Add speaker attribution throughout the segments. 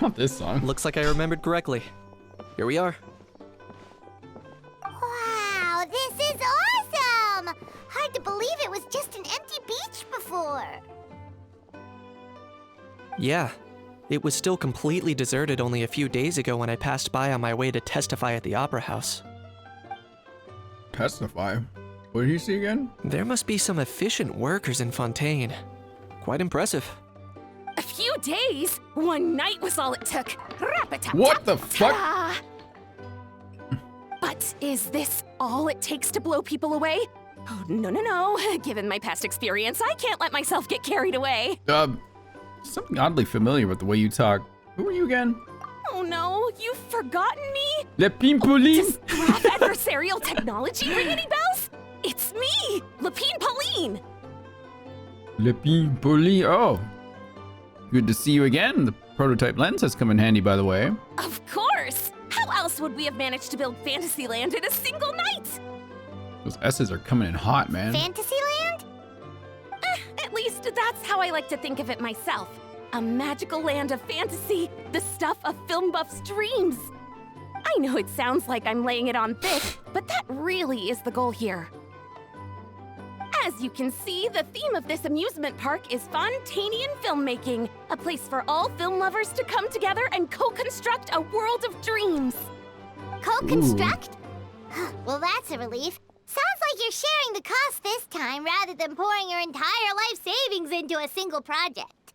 Speaker 1: Not this song.
Speaker 2: Looks like I remembered correctly. Here we are.
Speaker 3: Wow, this is awesome! Hard to believe it was just an empty beach before.
Speaker 2: Yeah, it was still completely deserted only a few days ago when I passed by on my way to testify at the Opera House.
Speaker 1: Testify? What did he see again?
Speaker 2: There must be some efficient workers in Fontaine. Quite impressive.
Speaker 4: A few days? One night was all it took.
Speaker 1: What the fuck?
Speaker 4: But is this all it takes to blow people away? Oh, no. Given my past experience, I can't let myself get carried away.
Speaker 1: Something oddly familiar with the way you talk. Who are you again?
Speaker 4: Oh no, you've forgotten me?
Speaker 1: Le Pimpoline?
Speaker 4: Does graph adversarial technology ring any bells? It's me, Lapine Pauline.
Speaker 1: Le Pimpoline. Oh. Good to see you again. The prototype lens has come in handy, by the way.
Speaker 4: Of course. How else would we have managed to build Fantasyland in a single night?
Speaker 1: Those S's are coming in hot, man.
Speaker 3: Fantasyland?
Speaker 4: At least that's how I like to think of it myself. A magical land of fantasy, the stuff of film buffs' dreams. I know it sounds like I'm laying it on thick, but that really is the goal here. As you can see, the theme of this amusement park is Fontainian filmmaking, a place for all film lovers to come together and co-construct a world of dreams.
Speaker 3: Co-construct? Well, that's a relief. Sounds like you're sharing the cost this time rather than pouring your entire life savings into a single project.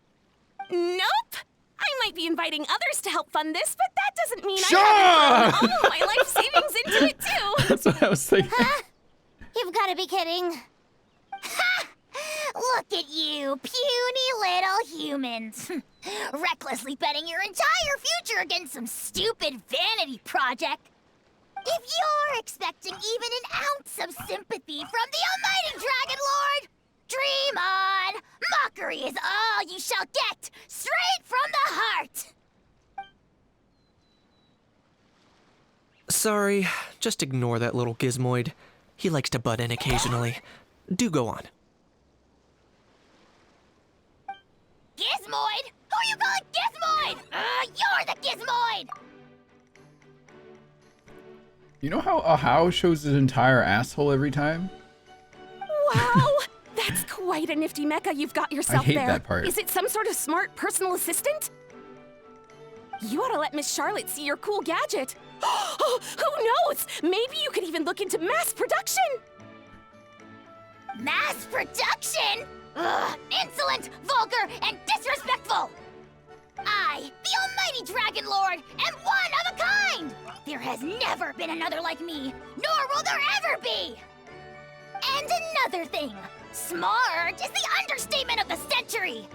Speaker 4: Nope! I might be inviting others to help fund this, but that doesn't mean I haven't thrown all of my life savings into it too!
Speaker 1: That's what I was thinking.
Speaker 3: Huh? You've got to be kidding. Ha! Look at you, puny little humans. Recklessly betting your entire future against some stupid vanity project. If you're expecting even an ounce of sympathy from the almighty Dragon Lord, dream on! Mockery is all you shall get, straight from the heart!
Speaker 2: Sorry, just ignore that little gizmoid. He likes to butt in occasionally. Do go on.
Speaker 3: Gizmoid? Who are you calling Gizmoid? You're the Gizmoid!
Speaker 1: You know how Ahau shows his entire asshole every time?
Speaker 4: Wow! That's quite a nifty mecha you've got yourself
Speaker 1: I hate
Speaker 4: there.
Speaker 1: that part.
Speaker 4: Is it some sort of smart personal assistant? You ought to let Miss Charlotte see your cool gadget. Oh, who knows? Maybe you could even look into mass production.
Speaker 3: Mass production? Ugh, insolent, vulgar, and disrespectful! I, the almighty Dragon Lord, am one of a kind! There has never been another like me, nor will there ever be! And another thing, smart is the understatement of the century!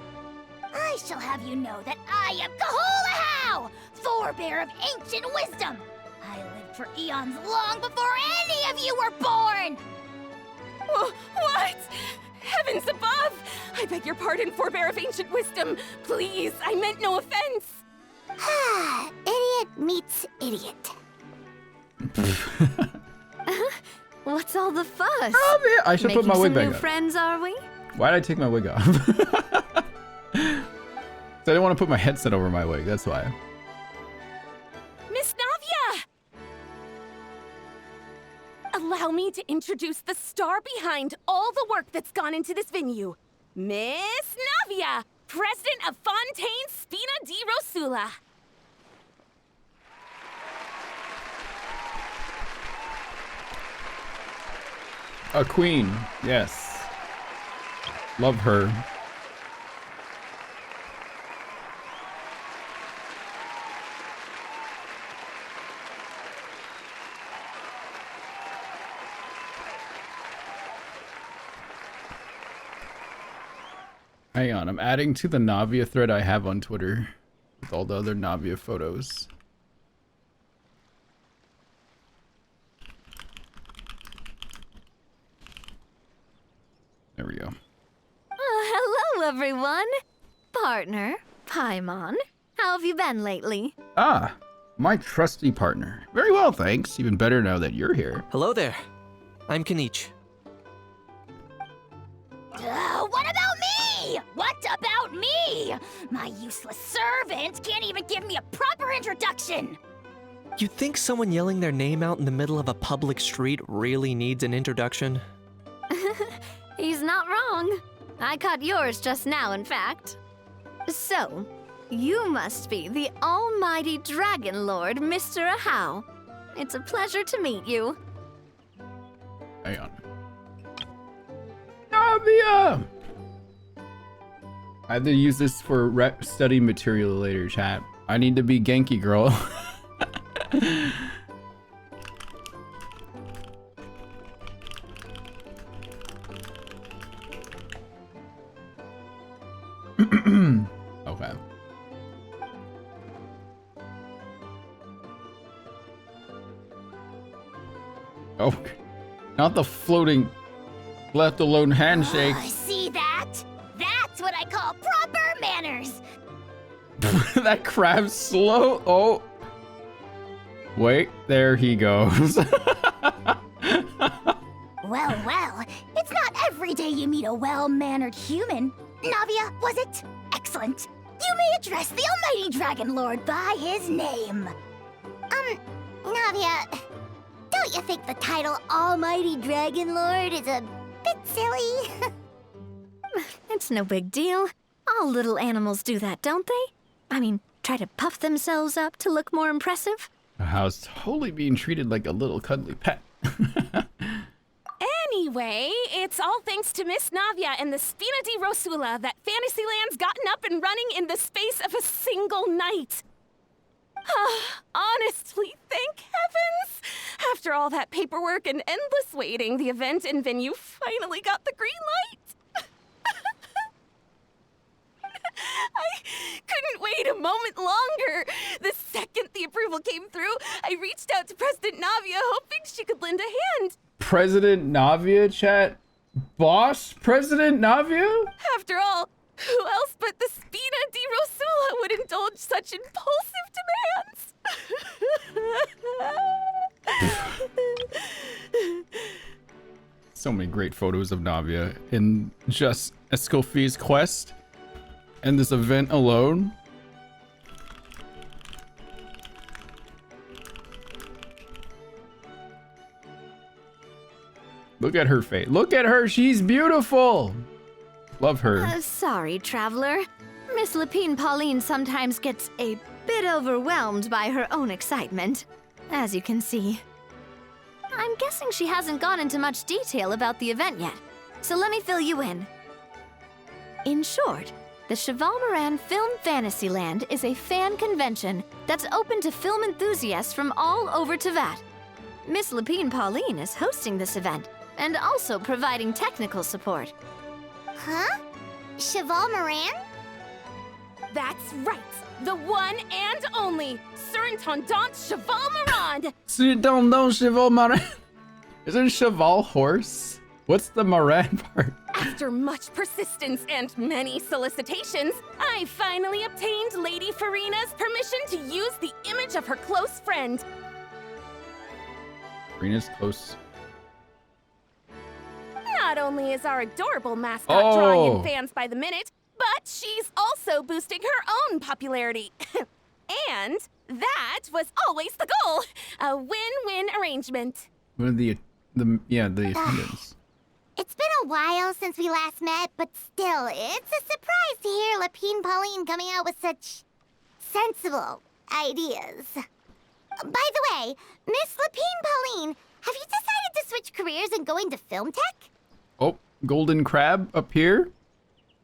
Speaker 3: I shall have you know that I am Kahulahau, forebear of ancient wisdom! I lived for eons long before any of you were born!
Speaker 4: What? Heavens above! I beg your pardon, forebear of ancient wisdom. Please, I meant no offense.
Speaker 3: Idiot meets idiot.
Speaker 5: What's all the fuss?
Speaker 1: Oh, man, I should put my wig back
Speaker 5: Making some new
Speaker 1: on.
Speaker 5: friends, are we?
Speaker 1: Why did I take my wig off? So I didn't want to put my headset over my wig, that's why.
Speaker 4: Miss Navia! Allow me to introduce the star behind all the work that's gone into this venue. Miss Navia, president of Fontaine Spina di Rosula.
Speaker 1: A queen, yes. Love her. Hang on, I'm adding to the Navia thread I have on Twitter with all the other Navia photos. There we go.
Speaker 5: Hello, everyone. Partner, Paimon. How have you been lately?
Speaker 1: Ah, my trusty partner. Very well, thanks. Even better now that you're here.
Speaker 2: Hello there. I'm Kanich.
Speaker 3: What about me? What about me? My useless servant can't even give me a proper introduction!
Speaker 2: You think someone yelling their name out in the middle of a public street really needs an introduction?
Speaker 5: He's not wrong. I caught yours just now, in fact. So, you must be the almighty Dragon Lord, Mr. Ahau. It's a pleasure to meet you.
Speaker 1: Hang on. Navia! I have to use this for study material later, chat. I need to be Genki girl. Okay. Oh, not the floating, left alone handshake.
Speaker 3: See that? That's what I call proper manners!
Speaker 1: That crab's slow. Oh. Wait, there he goes.
Speaker 3: Well, it's not every day you meet a well-mannered human. Navia, was it? Excellent. You may address the almighty Dragon Lord by his name. Navia, don't you think the title Almighty Dragon Lord is a bit silly?
Speaker 5: It's no big deal. All little animals do that, don't they? I mean, try to puff themselves up to look more impressive.
Speaker 1: How's totally being treated like a little cuddly pet.
Speaker 4: Anyway, it's all thanks to Miss Navia and the Spina di Rosula that Fantasyland's gotten up and running in the space of a single night. Honestly, thank heavens! After all that paperwork and endless waiting, the event and venue finally got the green light. I couldn't wait a moment longer. The second the approval came through, I reached out to President Navia, hoping she could lend a hand.
Speaker 1: President Navia, chat? Boss President Navia?
Speaker 4: After all, who else but the Spina di Rosula would indulge such impulsive demands?
Speaker 1: So many great photos of Navia in just Escoffi's quest and this event alone. Look at her face. Look at her. She's beautiful. Love her.
Speaker 5: Sorry, traveler. Miss Lapine Pauline sometimes gets a bit overwhelmed by her own excitement, as you can see. I'm guessing she hasn't gone into much detail about the event yet, so let me fill you in. In short, the Cheval Moran Film Fantasyland is a fan convention that's open to film enthusiasts from all over Teyvat. Miss Lapine Pauline is hosting this event and also providing technical support.
Speaker 3: Huh? Cheval Moran?
Speaker 4: That's right. The one and only Surintendant Cheval Moran.
Speaker 1: Surintendant Cheval Moran. Isn't Cheval horse? What's the Moran part?
Speaker 4: After much persistence and many solicitations, I finally obtained Lady Farina's permission to use the image of her close friend.
Speaker 1: Farina's close.
Speaker 4: Not only is our adorable mascot drawing in fans by the minute, but she's also boosting her own popularity. And that was always the goal. A win-win arrangement.
Speaker 1: What are the attendants?
Speaker 3: It's been a while since we last met, but still, it's a surprise to hear Lapine Pauline coming out with such sensible ideas. By the way, Miss Lapine Pauline, have you decided to switch careers and go into film tech?
Speaker 1: Oh, golden crab up here.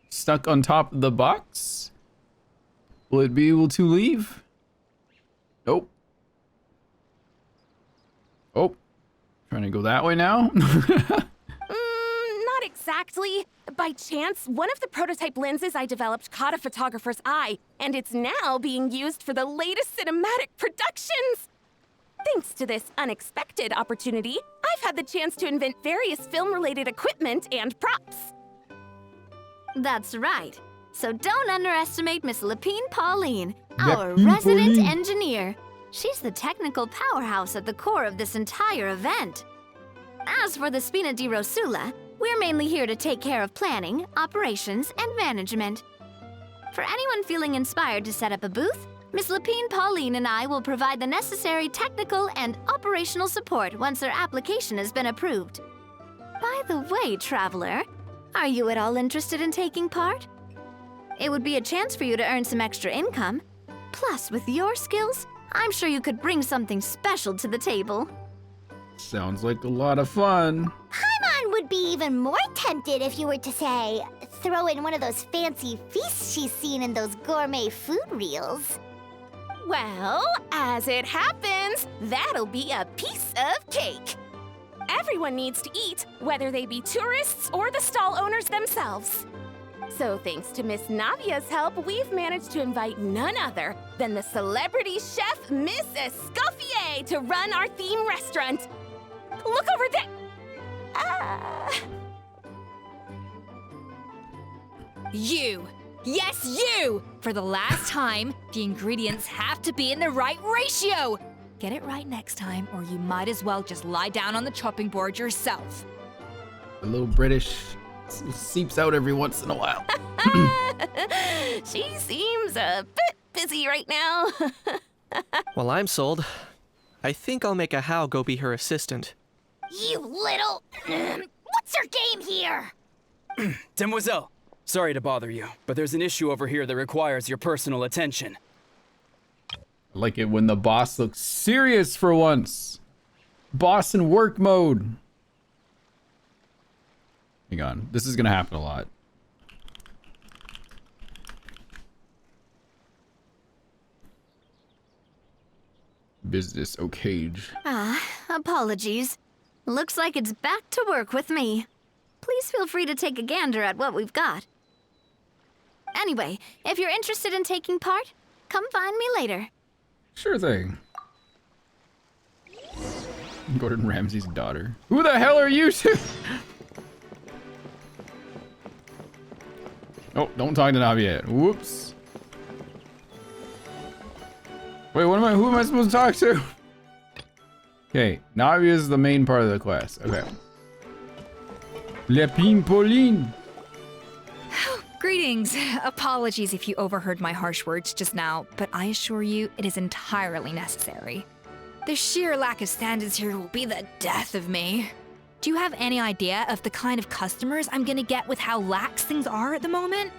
Speaker 1: Stuck on top of the box. Will it be able to leave? Nope. Oh, trying to go that way now?
Speaker 4: Not exactly. By chance, one of the prototype lenses I developed caught a photographer's eye, and it's now being used for the latest cinematic productions. Thanks to this unexpected opportunity, I've had the chance to invent various film-related equipment and props.
Speaker 5: That's right. So don't underestimate Miss Lapine Pauline, our resident engineer. She's the technical powerhouse at the core of this entire event. As for the Spina di Rosula, we're mainly here to take care of planning, operations, and management. For anyone feeling inspired to set up a booth, Miss Lapine Pauline and I will provide the necessary technical and operational support once their application has been approved. By the way, traveler, are you at all interested in taking part? It would be a chance for you to earn some extra income. Plus, with your skills, I'm sure you could bring something special to the table.
Speaker 1: Sounds like a lot of fun.
Speaker 3: Paimon would be even more tempted if you were to, say, throw in one of those fancy feasts she's seen in those gourmet food reels.
Speaker 4: Well, as it happens, that'll be a piece of cake. Everyone needs to eat, whether they be tourists or the stall owners themselves. So thanks to Miss Navia's help, we've managed to invite none other than the celebrity chef, Miss Escoffier, to run our theme restaurant. Look over there!
Speaker 6: You! Yes, you! For the last time, the ingredients have to be in the right ratio! Get it right next time, or you might as well just lie down on the chopping board yourself.
Speaker 1: A little British seeps out every once in a while.
Speaker 4: She seems a bit busy right now.
Speaker 2: Well, I'm sold. I think I'll make a Hao go be her assistant.
Speaker 3: You little... What's your game here?
Speaker 7: Demoiselle, sorry to bother you, but there's an issue over here that requires your personal attention.
Speaker 1: I like it when the boss looks serious for once. Boss in work mode. Hang on, this is gonna happen a lot. Business O'Cage.
Speaker 5: Apologies. Looks like it's back to work with me. Please feel free to take a gander at what we've got. Anyway, if you're interested in taking part, come find me later.
Speaker 1: Sure thing. Gordon Ramsay's daughter. Who the hell are you two? Oh, don't talk to Navi yet. Whoops. Wait, who am I supposed to talk to? Okay, Navi is the main part of the quest. Okay. Lapine Pauline.
Speaker 6: Greetings. Apologies if you overheard my harsh words just now, but I assure you it is entirely necessary. The sheer lack of standards here will be the death of me. Do you have any idea of the kind of customers I'm gonna get with how lax things are at the moment?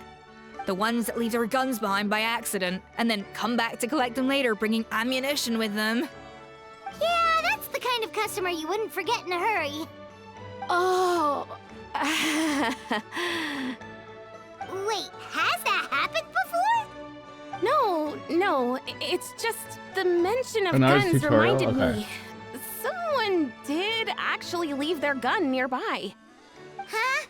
Speaker 6: The ones that leave their guns behind by accident and then come back to collect them later bringing ammunition with them.
Speaker 3: Yeah, that's the kind of customer you wouldn't forget in a hurry.
Speaker 4: Oh.
Speaker 3: Wait, has that happened before?
Speaker 4: No, it's just the mention of
Speaker 1: Another
Speaker 4: guns
Speaker 1: tutorial?
Speaker 4: reminded
Speaker 1: Okay.
Speaker 4: me. Someone did actually leave their gun nearby.
Speaker 3: Huh?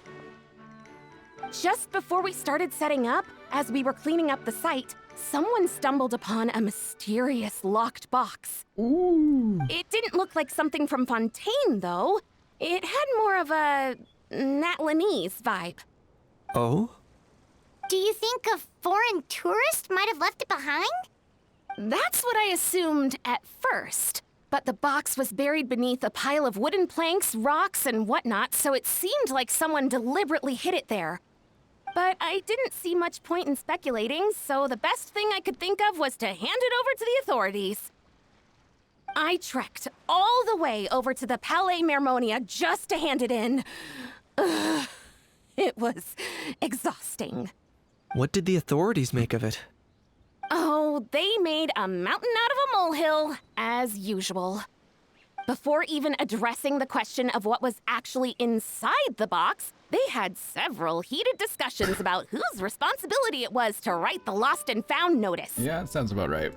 Speaker 4: Just before we started setting up, as we were cleaning up the site, someone stumbled upon a mysterious locked box.
Speaker 1: Ooh.
Speaker 4: It didn't look like something from Fontaine, though. It had more of a Natlanese vibe.
Speaker 2: Oh?
Speaker 3: Do you think a foreign tourist might have left it behind?
Speaker 4: That's what I assumed at first. But the box was buried beneath a pile of wooden planks, rocks, and whatnot, so it seemed like someone deliberately hid it there. But I didn't see much point in speculating, so the best thing I could think of was to hand it over to the authorities. I trekked all the way over to the Palais Mermonia just to hand it in. Ugh, it was exhausting.
Speaker 2: What did the authorities make of it?
Speaker 4: Oh, they made a mountain out of a molehill, as usual. Before even addressing the question of what was actually inside the box, they had several heated discussions about whose responsibility it was to write the lost and found notice.
Speaker 1: Yeah, that sounds about right.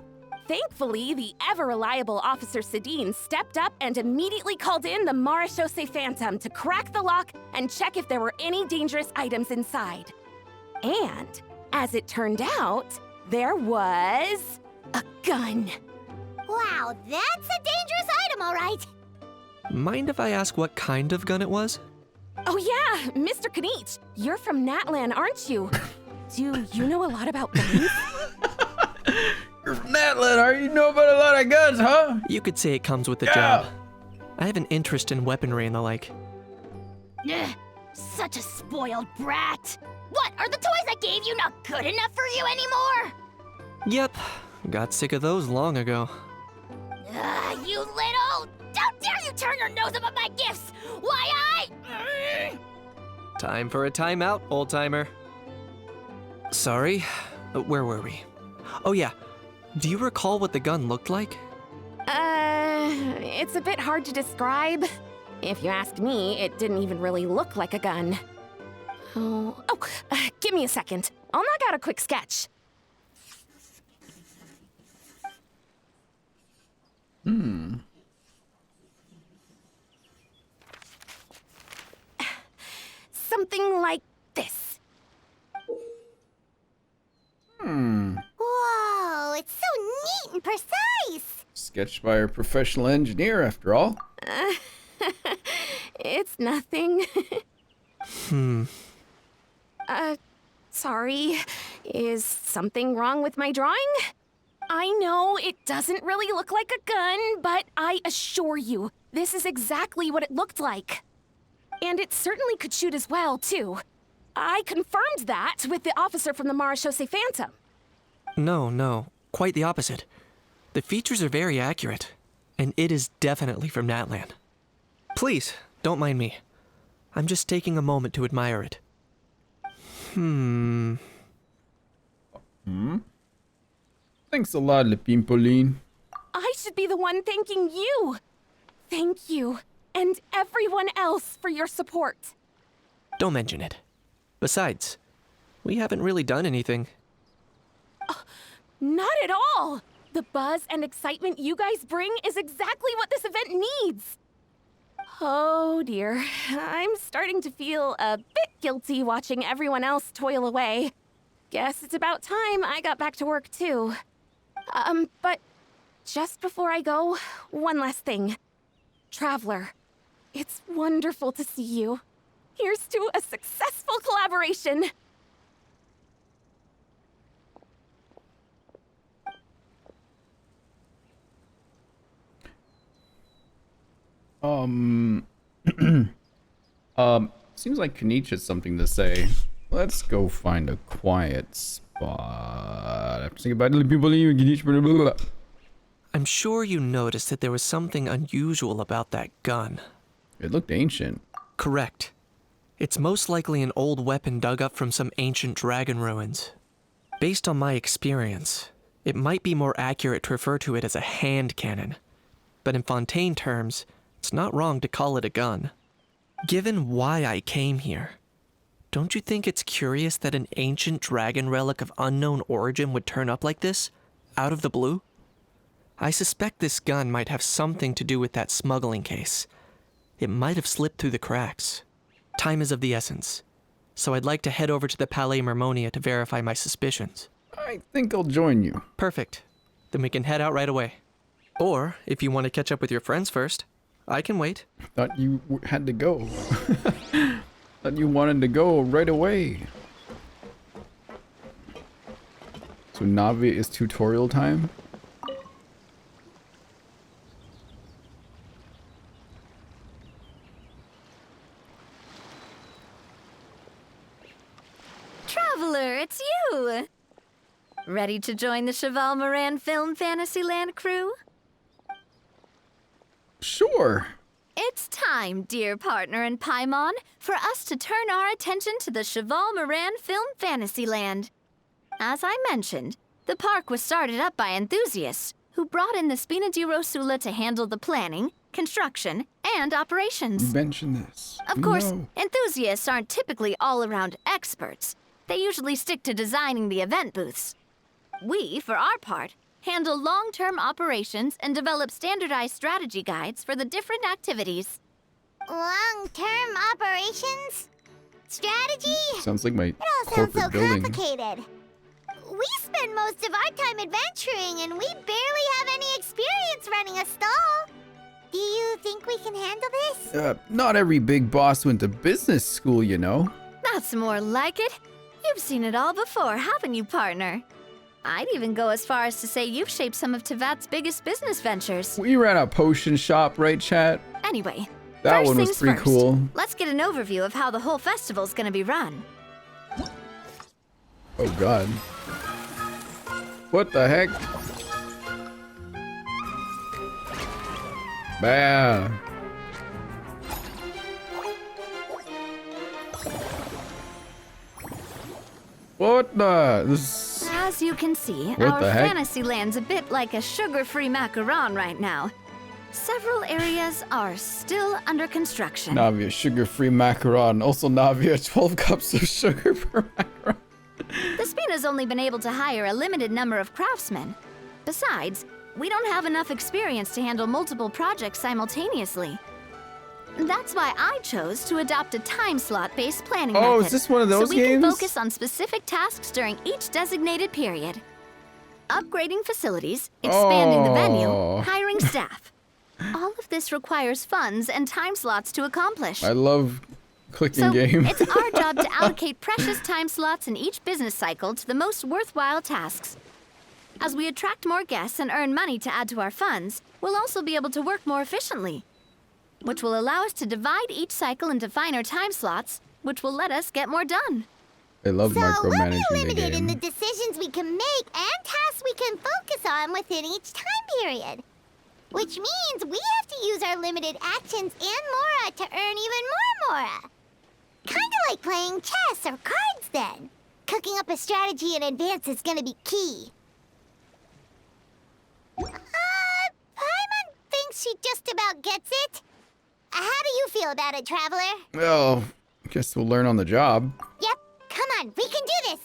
Speaker 4: Thankfully, the ever-reliable Officer Sedine stepped up and immediately called in the Marechaussee Phantom to crack the lock and check if there were any dangerous items inside. And, as it turned out, there was a gun.
Speaker 3: Wow, that's a dangerous item, all right.
Speaker 2: Mind if I ask what kind of gun it was?
Speaker 4: Oh yeah, Mr. Kanich, you're from Natlan, aren't you? Do you know a lot about guns?
Speaker 1: You're from Natlan, are you know about a lot of guns, huh?
Speaker 2: You could say it comes with the
Speaker 1: Yeah.
Speaker 2: job. I have an interest in weaponry and the like.
Speaker 3: Ugh, Such a spoiled brat. What, are the toys I gave you not good enough for you anymore?
Speaker 2: Yep, got sick of those long ago.
Speaker 3: You little... How dare you turn your nose up at my gifts! Why
Speaker 2: Time for a timeout, old-timer. Sorry, where were we? Oh yeah, do you recall what the gun looked like?
Speaker 4: It's a bit hard to describe. If you ask me, it didn't even really look like a gun. Give me a second. I'll knock out a quick sketch. Something like this.
Speaker 3: Whoa, it's so neat and precise!
Speaker 1: Sketched by a professional engineer, after all.
Speaker 4: It's nothing. Sorry. Is something wrong with my drawing? I know it doesn't really look like a gun, but I assure you, this is exactly what it looked like. And it certainly could shoot as well, too. I confirmed that with the officer from the Marechaussee Phantom.
Speaker 2: No, quite the opposite. The features are very accurate, and it is definitely from Natlan. Please, don't mind me. I'm just taking a moment to admire it.
Speaker 1: Thanks a lot, Lepine Pauline.
Speaker 4: I should be the one thanking you. Thank you, and everyone else for your support.
Speaker 2: Don't mention it. Besides, we haven't really done anything.
Speaker 4: Not at all. The buzz and excitement you guys bring is exactly what this event needs. Oh dear, I'm starting to feel a bit guilty watching everyone else toil away. Guess it's about time I got back to work too. But just before I go, one last thing. Traveler, it's wonderful to see you. Here's to a successful collaboration.
Speaker 1: Seems like Kaniche has something to say. Let's go find a quiet spot. After saying goodbye to Lepine Pauline, Kaniche, blah, blah, blah.
Speaker 2: I'm sure you noticed that there was something unusual about that gun.
Speaker 1: It looked ancient.
Speaker 2: Correct. It's most likely an old weapon dug up from some ancient dragon ruins. Based on my experience, it might be more accurate to refer to it as a hand cannon. But in Fontaine terms, it's not wrong to call it a gun. Given why I came here, don't you think it's curious that an ancient dragon relic of unknown origin would turn up like this, out of the blue? I suspect this gun might have something to do with that smuggling case. It might have slipped through the cracks. Time is of the essence, so I'd like to head over to the Palais Mermonia to verify my suspicions.
Speaker 1: I think I'll join you.
Speaker 2: Perfect. Then we can head out right away. Or, if you want to catch up with your friends first, I can wait.
Speaker 1: Thought you had to go. Thought you wanted to go right away. So Navi is tutorial time?
Speaker 5: Traveler, it's you! Ready to join the Cheval Moran Film Fantasyland crew?
Speaker 1: Sure.
Speaker 5: It's time, dear partner in Paimon, for us to turn our attention to the Cheval Moran Film Fantasyland. As I mentioned, the park was started up by enthusiasts who brought in the Spina di Rosula to handle the planning, construction, and operations.
Speaker 1: Mention this.
Speaker 5: Of course, enthusiasts aren't typically all-around experts. They usually stick to designing the event booths. We, for our part, handle long-term operations and develop standardized strategy guides for the different activities.
Speaker 3: Long-term operations? Strategy?
Speaker 1: Sounds like my
Speaker 3: It all sounds
Speaker 1: corporate
Speaker 3: so
Speaker 1: building.
Speaker 3: complicated. We spend most of our time adventuring, and we barely have any experience running a stall. Do you think we can handle this?
Speaker 1: Not every big boss went to business school, you know.
Speaker 5: That's more like it. You've seen it all before, haven't you, partner? I'd even go as far as to say you've shaped some of Tevat's biggest business ventures.
Speaker 1: We ran a potion shop, right, chat?
Speaker 5: Anyway,
Speaker 1: That
Speaker 5: First
Speaker 1: one was
Speaker 5: things
Speaker 1: pretty
Speaker 5: first,
Speaker 1: cool.
Speaker 5: let's get an overview of how the whole festival's gonna be run.
Speaker 1: Oh god. What the heck? Bah. What the? This.
Speaker 5: As you can see,
Speaker 1: What
Speaker 5: our
Speaker 1: the heck?
Speaker 5: fantasy land's a bit like a sugar-free macaron right now. Several areas are still under construction.
Speaker 1: Navia sugar-free macaron. Also Navia 12 cups of sugar per macaron.
Speaker 5: The Spin has only been able to hire a limited number of craftsmen. Besides, we don't have enough experience to handle multiple projects simultaneously. That's why I chose to adopt a time slot-based planning method.
Speaker 1: Oh, is this one of those
Speaker 5: so we
Speaker 1: games?
Speaker 5: can focus on specific tasks during each designated period. Upgrading facilities, expanding the venue,
Speaker 1: Oh.
Speaker 5: hiring staff. All of this requires funds and time slots to accomplish.
Speaker 1: I love clicking
Speaker 5: So
Speaker 1: game.
Speaker 5: it's our job to allocate precious time slots in each business cycle to the most worthwhile tasks. As we attract more guests and earn money to add to our funds, we'll also be able to work more efficiently, which will allow us to divide each cycle into finer time slots, which will let us get more done.
Speaker 1: I love
Speaker 3: So we'll
Speaker 1: micromanaging
Speaker 3: be
Speaker 1: the
Speaker 3: limited in the
Speaker 1: game.
Speaker 3: decisions we can make and tasks we can focus on within each time period. Which means we have to use our limited actions and Mora to earn even more Mora. Kinda like playing chess or cards then. Cooking up a strategy in advance is gonna be key. Paimon thinks she just about gets it. How do you feel about it, Traveler?
Speaker 1: Well, guess we'll learn on the job.
Speaker 3: Yep, come on, we can do this.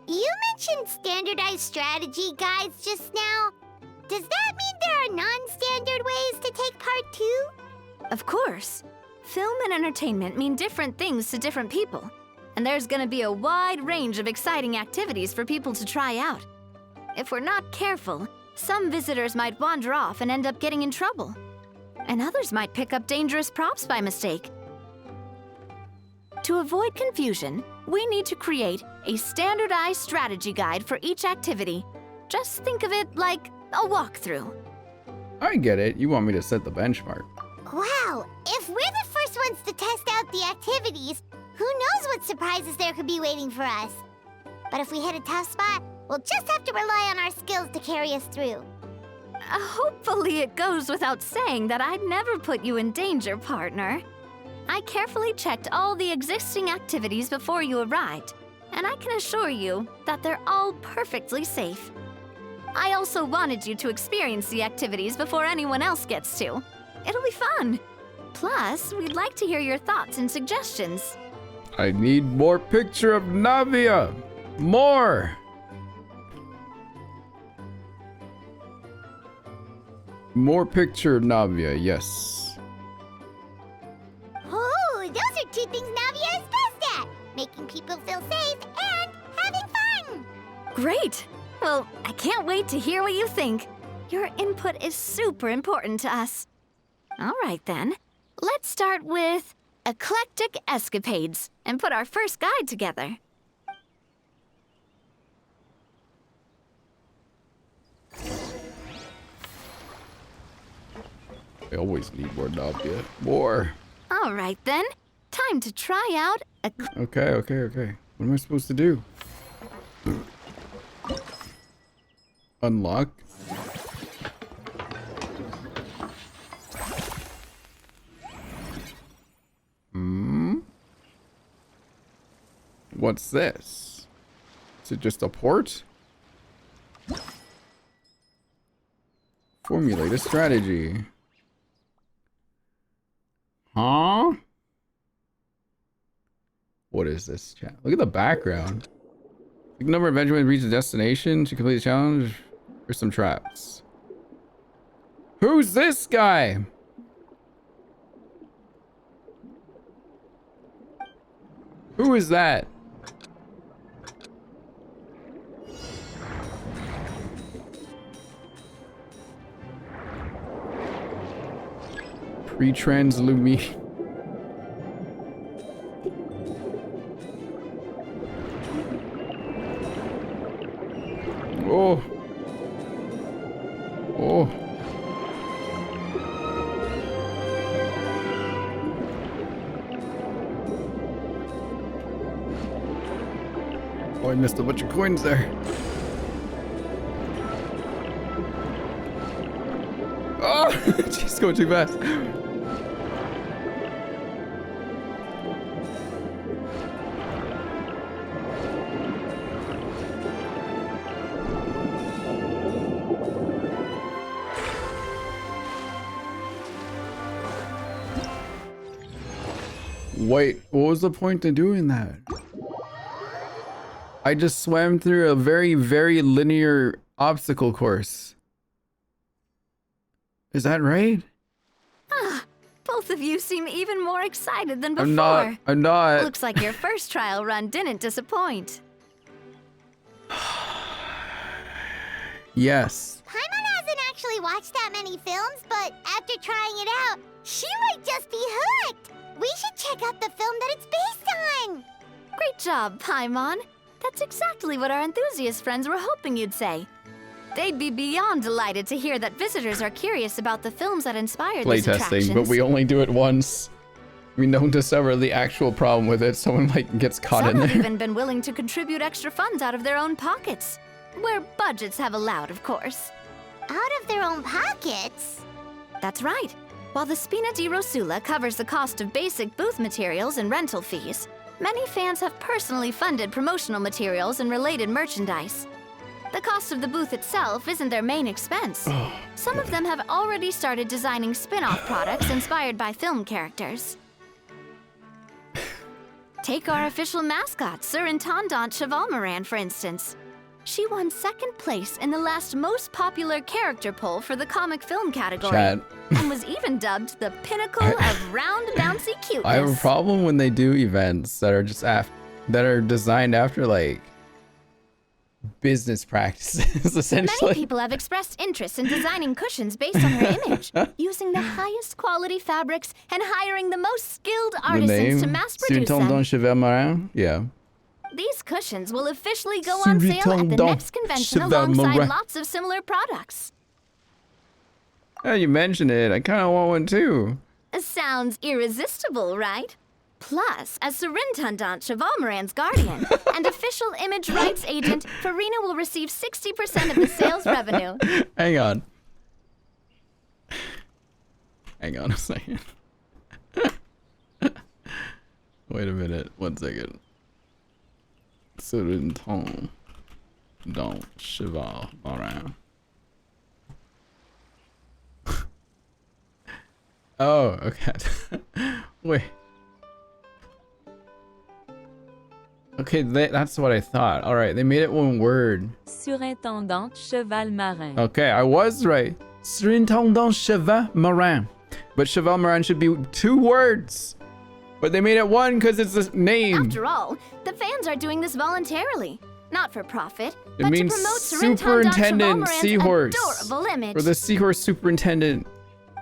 Speaker 3: You mentioned standardized strategy guides just now. Does that mean there are non-standard ways to take part too?
Speaker 5: Of course. Film and entertainment mean different things to different people. And there's gonna be a wide range of exciting activities for people to try out. If we're not careful, some visitors might wander off and end up getting in trouble. And others might pick up dangerous props by mistake. To avoid confusion, we need to create a standardized strategy guide for each activity. Just think of it like a walkthrough.
Speaker 1: I get it. You want me to set the benchmark.
Speaker 3: Wow, if we're the first ones to test out the activities, who knows what surprises there could be waiting for us. But if we hit a tough spot, we'll just have to rely on our skills to carry us through.
Speaker 5: Hopefully it goes without saying that I'd never put you in danger, partner. I carefully checked all the existing activities before you arrived, and I can assure you that they're all perfectly safe. I also wanted you to experience the activities before anyone else gets to. It'll be fun. Plus, we'd like to hear your thoughts and suggestions.
Speaker 1: I need more picture of Navia. More. More picture of Navia, yes.
Speaker 3: Oh, those are two things Navia is best at. Making people feel safe and having fun.
Speaker 5: Great! Well, I can't wait to hear what you think. Your input is super important to us. All right then, let's start with eclectic escapades and put our first guide together.
Speaker 1: I always need more Navia. More.
Speaker 5: All right then, time to try out a
Speaker 1: Okay. What am I supposed to do? Unlock. What's this? Is it just a port? Formulate a strategy. Huh? What is this, chat? Look at the background. The number of Benjamin reach the destination to complete the challenge. There's some traps. Who's this guy? Who is that? Pre-translumi. Oh. Oh. Oh, I missed a bunch of coins there. Oh, she's going too fast. Wait, what was the point of doing that? I just swam through a very, very linear obstacle course. Is that right?
Speaker 5: Both of you seem even more excited than before.
Speaker 1: I'm not.
Speaker 5: Looks like your first trial run didn't disappoint.
Speaker 1: Yes.
Speaker 3: Paimon hasn't actually watched that many films, but after trying it out, she might just be hooked. We should check out the film that it's based on.
Speaker 5: Great job, Paimon. That's exactly what our enthusiast friends were hoping you'd say. They'd be beyond delighted to hear that visitors are curious about the films that inspired these attractions.
Speaker 1: Playtesting, but we only do it once. We don't discover the actual problem with it. Someone like gets caught in
Speaker 5: Some
Speaker 1: there.
Speaker 5: have even been willing to contribute extra funds out of their own pockets. Where budgets have allowed, of course.
Speaker 3: Out of their own pockets?
Speaker 5: That's right. While the Spina di Rosula covers the cost of basic booth materials and rental fees, many fans have personally funded promotional materials and related merchandise. The cost of the booth itself isn't their main expense. Some of them have already started designing spin-off products inspired by film characters. Take our official mascot, Surintendant Chevalmoran, for instance. She won second place in the last most popular character poll for the comic film category.
Speaker 1: Chat.
Speaker 5: And was even dubbed the pinnacle of round bouncy cuteness.
Speaker 1: I have a problem when they do events that are just that are designed after like business practices, essentially.
Speaker 5: Many people have expressed interest in designing cushions based on her image, using the highest quality fabrics and hiring the most skilled artisans to mass produce them.
Speaker 1: Surintendant Chevalmoran? Yeah.
Speaker 5: These cushions will officially go on sale at the next convention alongside lots of similar products.
Speaker 1: Yeah, you mentioned it. I kind of want one too.
Speaker 5: Sounds irresistible, right? Plus, as Surintendant Chevalmoran's guardian and official image rights agent, Farina will receive 60% of the sales revenue.
Speaker 1: Hang on. Hang on a second. Wait a minute. 1 second. Surintendant Chevalmoran. Oh, okay. Wait. Okay, that's what I thought. All right, they made it one word.
Speaker 8: Surintendant Chevalmoran.
Speaker 1: Okay, I was right. Surintendant Chevalmoran. But Chevalmoran should be 2 words. But they made it one because it's a name.
Speaker 5: After all, the fans are doing this voluntarily. Not for profit,
Speaker 1: It
Speaker 5: but to
Speaker 1: means
Speaker 5: promote
Speaker 1: Superintendent
Speaker 5: Surintendant
Speaker 1: Seahorse.
Speaker 5: adorable image.
Speaker 1: Or the Seahorse Superintendent.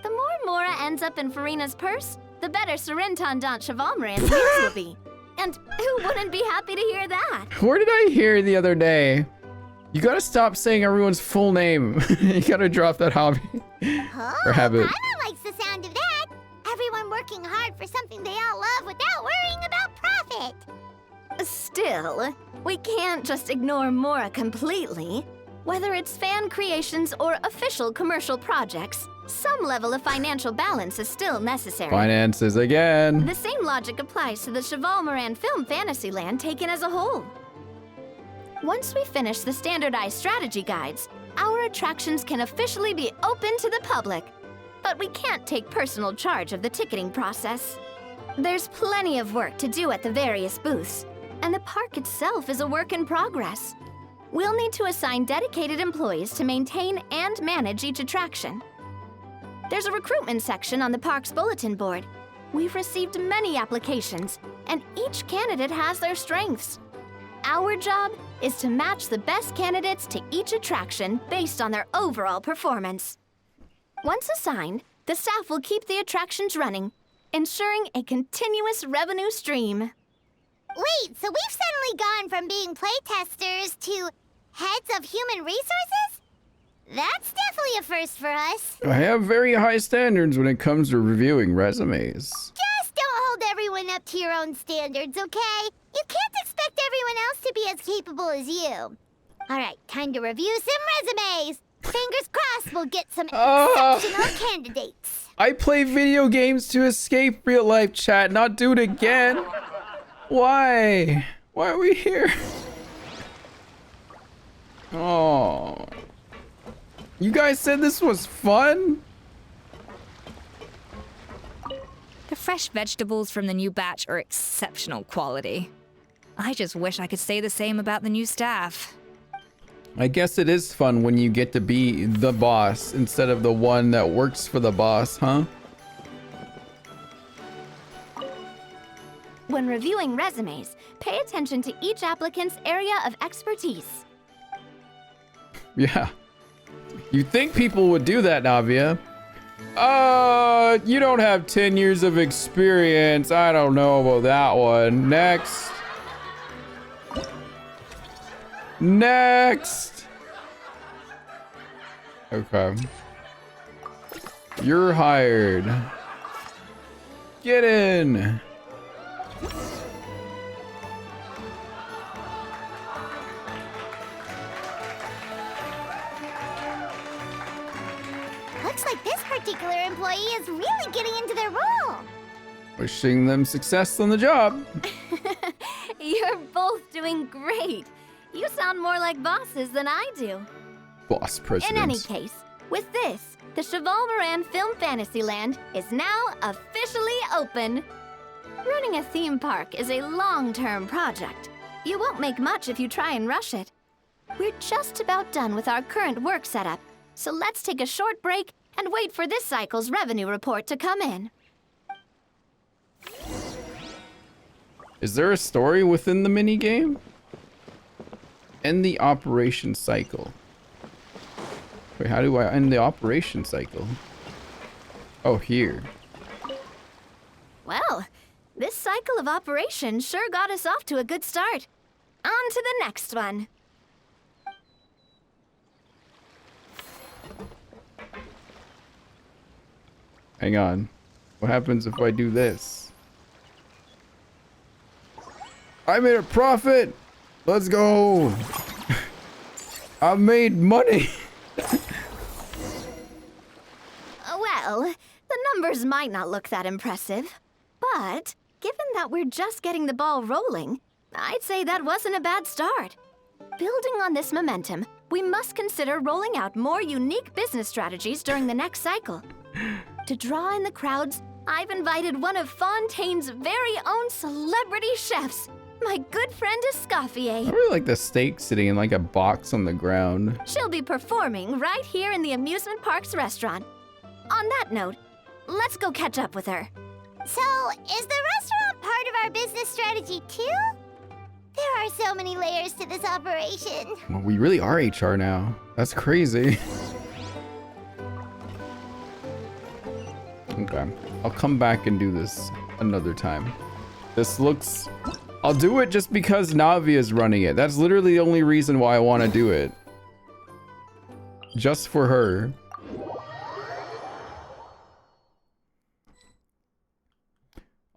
Speaker 5: The more Mora ends up in Farina's purse, the better Surintendant Chevalmoran's wins will be. And who wouldn't be happy to hear that?
Speaker 1: Where did I hear the other day? You gotta stop saying everyone's full name. You gotta drop that hobby. Or habit.
Speaker 3: Paimon likes the sound of that. Everyone working hard for something they all love without worrying about profit.
Speaker 5: Still, we can't just ignore Mora completely. Whether it's fan creations or official commercial projects, some level of financial balance is still necessary.
Speaker 1: Finances again.
Speaker 5: The same logic applies to the Chevalmoran film Fantasyland taken as a whole. Once we finish the standardized strategy guides, our attractions can officially be open to the public. But we can't take personal charge of the ticketing process. There's plenty of work to do at the various booths, and the park itself is a work in progress. We'll need to assign dedicated employees to maintain and manage each attraction. There's a recruitment section on the park's bulletin board. We've received many applications, and each candidate has their strengths. Our job is to match the best candidates to each attraction based on their overall performance. Once assigned, the staff will keep the attractions running, ensuring a continuous revenue stream.
Speaker 3: Wait, so we've suddenly gone from being playtesters to heads of human resources? That's definitely a first for us.
Speaker 1: I have very high standards when it comes to reviewing resumes.
Speaker 3: Just don't hold everyone up to your own standards, okay? You can't expect everyone else to be as capable as you. Alright, time to review some resumes. Fingers crossed we'll get some exceptional candidates.
Speaker 1: I play video games to escape real life, chat, not do it again. Why? Why are we here? Oh. You guys said this was fun?
Speaker 6: The fresh vegetables from the new batch are exceptional quality. I just wish I could say the same about the new staff.
Speaker 1: I guess it is fun when you get to be the boss instead of the one that works for the boss, huh?
Speaker 5: When reviewing resumes, pay attention to each applicant's area of expertise.
Speaker 1: Yeah. You think people would do that, Navia? You don't have 10 years of experience. I don't know about that one. Next. Next. Okay. You're hired. Get in.
Speaker 3: Looks like this particular employee is really getting into their role.
Speaker 1: Wishing them success on the job.
Speaker 5: You're both doing great. You sound more like bosses than I do.
Speaker 1: Boss president.
Speaker 5: In any case, with this, the Cheval Moran Film Fantasyland is now officially open. Running a theme park is a long-term project. You won't make much if you try and rush it. We're just about done with our current work setup, so let's take a short break and wait for this cycle's revenue report to come in.
Speaker 1: Is there a story within the minigame? End the operation cycle. Wait, how do I end the operation cycle? Oh, here.
Speaker 5: Well, this cycle of operation sure got us off to a good start. On to the next one.
Speaker 1: Hang on. What happens if I do this? I made a profit! Let's go! I made money!
Speaker 5: Well, the numbers might not look that impressive, but given that we're just getting the ball rolling, I'd say that wasn't a bad start. Building on this momentum, we must consider rolling out more unique business strategies during the next cycle. To draw in the crowds, I've invited one of Fontaine's very own celebrity chefs, my good friend Escoffier.
Speaker 1: I really like the steak sitting in like a box on the ground.
Speaker 5: She'll be performing right here in the amusement park's restaurant. On that note, let's go catch up with her.
Speaker 3: So, is the restaurant part of our business strategy too? There are so many layers to this operation.
Speaker 1: Well, we really are HR now. That's crazy. Okay. I'll come back and do this another time. This looks... I'll do it just because Navi is running it. That's literally the only reason why I want to do it. Just for her.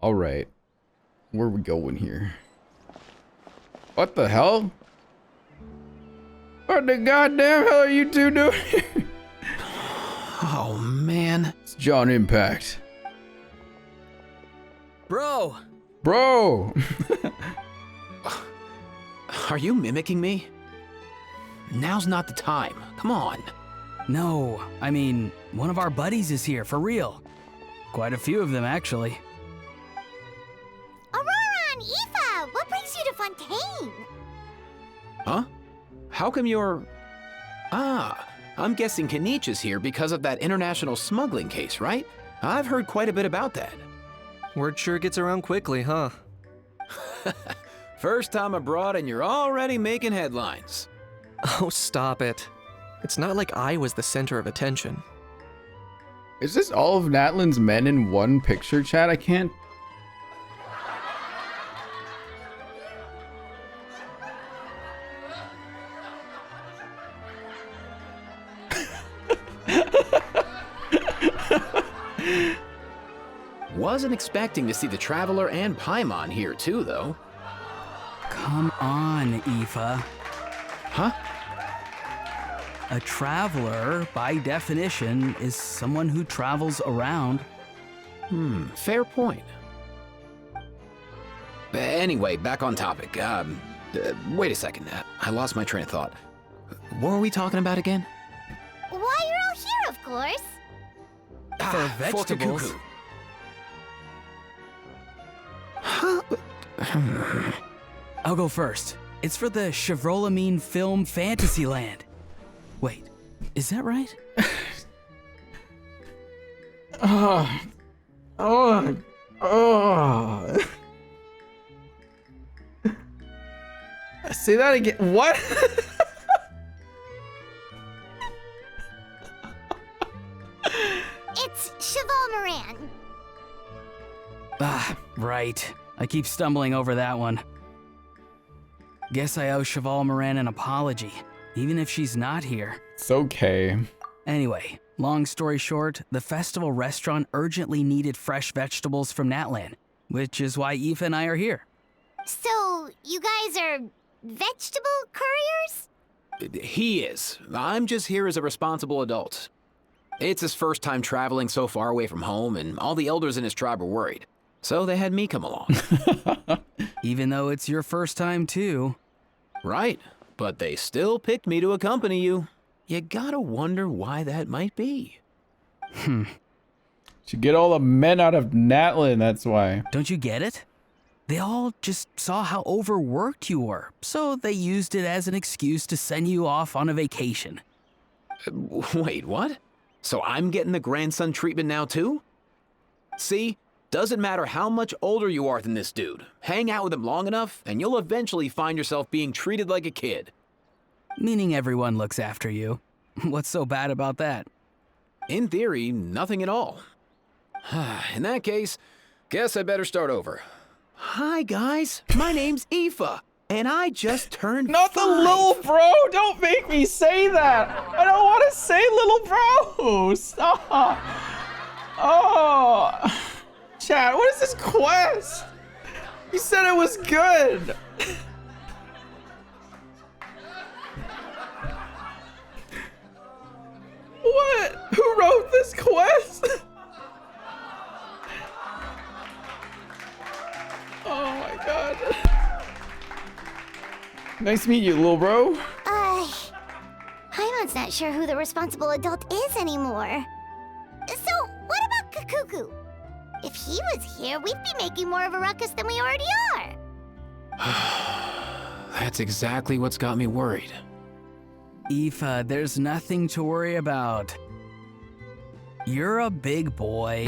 Speaker 1: All right. Where are we going here? What the hell? What the goddamn hell are you two doing here?
Speaker 9: Oh, man.
Speaker 1: It's John Impact.
Speaker 9: Bro!
Speaker 1: Bro!
Speaker 9: Are you mimicking me? Now's not the time. Come on.
Speaker 10: No, I mean, one of our buddies is here, for real. Quite a few of them, actually.
Speaker 3: Aurora and Aoife, what brings you to Fontaine?
Speaker 9: Huh? How come you're... Ah, I'm guessing Kanich is here because of that international smuggling case, right? I've heard quite a bit about that.
Speaker 2: Word sure gets around quickly, huh?
Speaker 9: First time abroad and you're already making headlines.
Speaker 2: Oh, stop it. It's not like I was the center of attention.
Speaker 1: Is this all of Natlin's men in one picture, chat? I can't...
Speaker 9: Wasn't expecting to see the Traveler and Paimon here too, though.
Speaker 10: Come on, Aoife.
Speaker 9: Huh?
Speaker 10: A traveler, by definition, is someone who travels around.
Speaker 9: Fair point. Anyway, back on topic. Wait a second. I lost my train of thought. What were we talking about again?
Speaker 3: Why you're all here, of course.
Speaker 10: For vegetables.
Speaker 9: Kuku. Huh?
Speaker 10: I'll go first. It's for the Chevrolamine Film Fantasyland. Wait, is that right?
Speaker 1: Say that again. What?
Speaker 3: It's Cheval Moran.
Speaker 10: Right. I keep stumbling over that one. Guess I owe Cheval Moran an apology, even if she's not here.
Speaker 1: It's okay.
Speaker 10: Anyway, long story short, the festival restaurant urgently needed fresh vegetables from Natlan, which is why Aoife and I are here.
Speaker 3: So, you guys are vegetable couriers?
Speaker 9: He is. I'm just here as a responsible adult. It's his first time traveling so far away from home, and all the elders in his tribe were worried. So they had me come along.
Speaker 10: Even though it's your first time too.
Speaker 9: Right, but they still picked me to accompany you. You gotta wonder why that might be.
Speaker 1: To get all the men out of Natlan, that's why.
Speaker 10: Don't you get it? They all just saw how overworked you were, so they used it as an excuse to send you off on a vacation.
Speaker 9: Wait, what? So I'm getting the grandson treatment now too? See? Doesn't matter how much older you are than this dude. Hang out with him long enough, and you'll eventually find yourself being treated like a kid.
Speaker 10: Meaning everyone looks after you. What's so bad about that?
Speaker 9: In theory, nothing at all. In that case, guess I better start over. Hi, guys. My name's Aoife, and I just turned
Speaker 1: Not
Speaker 9: 5.
Speaker 1: the little bro! Don't make me say that! I don't want to say little bro! Stop! Oh! Chat, what is this quest? You said it was good! What? Who wrote this quest? Oh my god. Nice to meet you, little bro.
Speaker 3: Paimon's not sure who the responsible adult is anymore. So, what about Kakuku? If he was here, we'd be making more of a ruckus than we already are.
Speaker 9: That's exactly what's got me worried.
Speaker 10: Aoife, there's nothing to worry about. You're a big boy.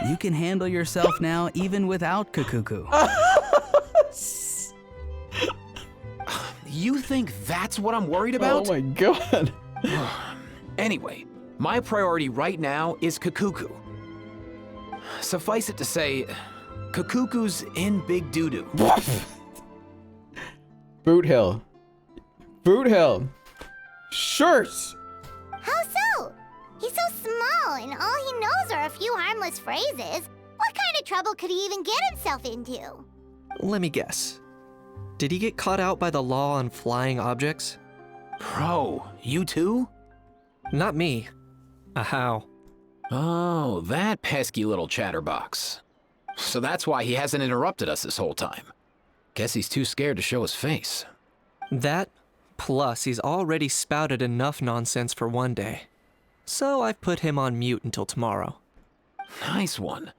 Speaker 10: You can handle yourself now even without Kakuku.
Speaker 9: You think that's what I'm worried about?
Speaker 1: Oh my god.
Speaker 9: Anyway, my priority right now is Kakuku. Suffice it to say, Kakuku's in Big Doo-Doo.
Speaker 1: Boot Hill. Boot Hill. Shirts.
Speaker 3: How so? He's so small, and all he knows are a few harmless phrases. What kind of trouble could he even get himself into?
Speaker 2: Let me guess. Did he get caught out by the law on flying objects?
Speaker 9: Bro, you too?
Speaker 2: Not me. How?
Speaker 9: Oh, that pesky little chatterbox. So that's why he hasn't interrupted us this whole time. Guess he's too scared to show his face.
Speaker 2: That, plus he's already spouted enough nonsense for one day. So I've put him on mute until tomorrow.
Speaker 9: Nice one.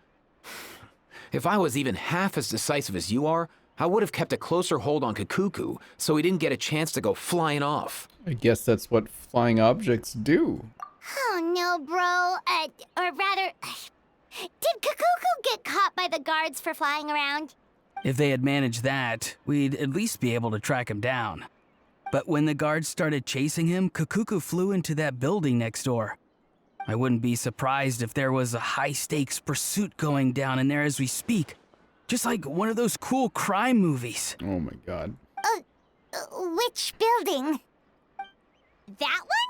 Speaker 9: If I was even half as decisive as you are, I would have kept a closer hold on Kakuku so he didn't get a chance to go flying off.
Speaker 1: I guess that's what flying objects do.
Speaker 3: Oh no, bro. Or rather, did Kakuku get caught by the guards for flying around?
Speaker 10: If they had managed that, we'd at least be able to track him down. But when the guards started chasing him, Kakuku flew into that building next door. I wouldn't be surprised if there was a high-stakes pursuit going down in there as we speak. Just like one of those cool crime movies.
Speaker 1: Oh my god.
Speaker 3: Which building? That one?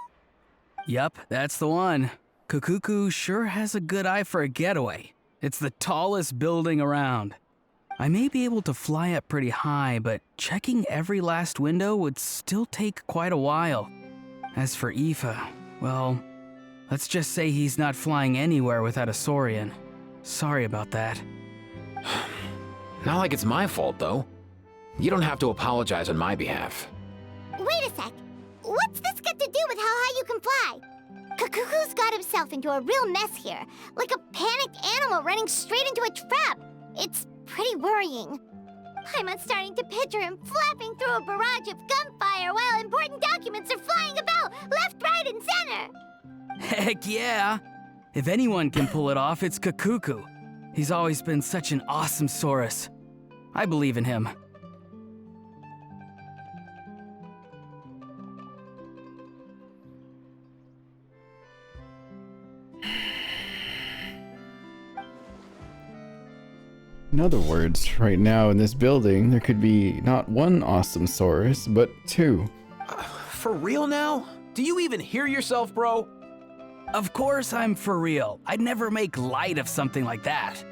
Speaker 10: Yup, that's the one. Kakuku sure has a good eye for a getaway. It's the tallest building around. I may be able to fly up pretty high, but checking every last window would still take quite a while. As for Aoife, well, let's just say he's not flying anywhere without a Saurian. Sorry about that.
Speaker 9: Not like it's my fault, though. You don't have to apologize on my behalf.
Speaker 3: Wait a sec. What's this got to do with how high you can fly? Kakuku's got himself into a real mess here, like a panicked animal running straight into a trap. It's pretty worrying. I'm starting to picture him flapping through a barrage of gunfire while important documents are flying about left, right, and center.
Speaker 10: Heck yeah! If anyone can pull it off, it's Kakuku. He's always been such an awesome Saurus. I believe in him.
Speaker 1: In other words, right now in this building, there could be not one awesome Saurus, but two.
Speaker 9: For real now? Do you even hear yourself, bro?
Speaker 10: Of course I'm for real. I'd never make light of something like that.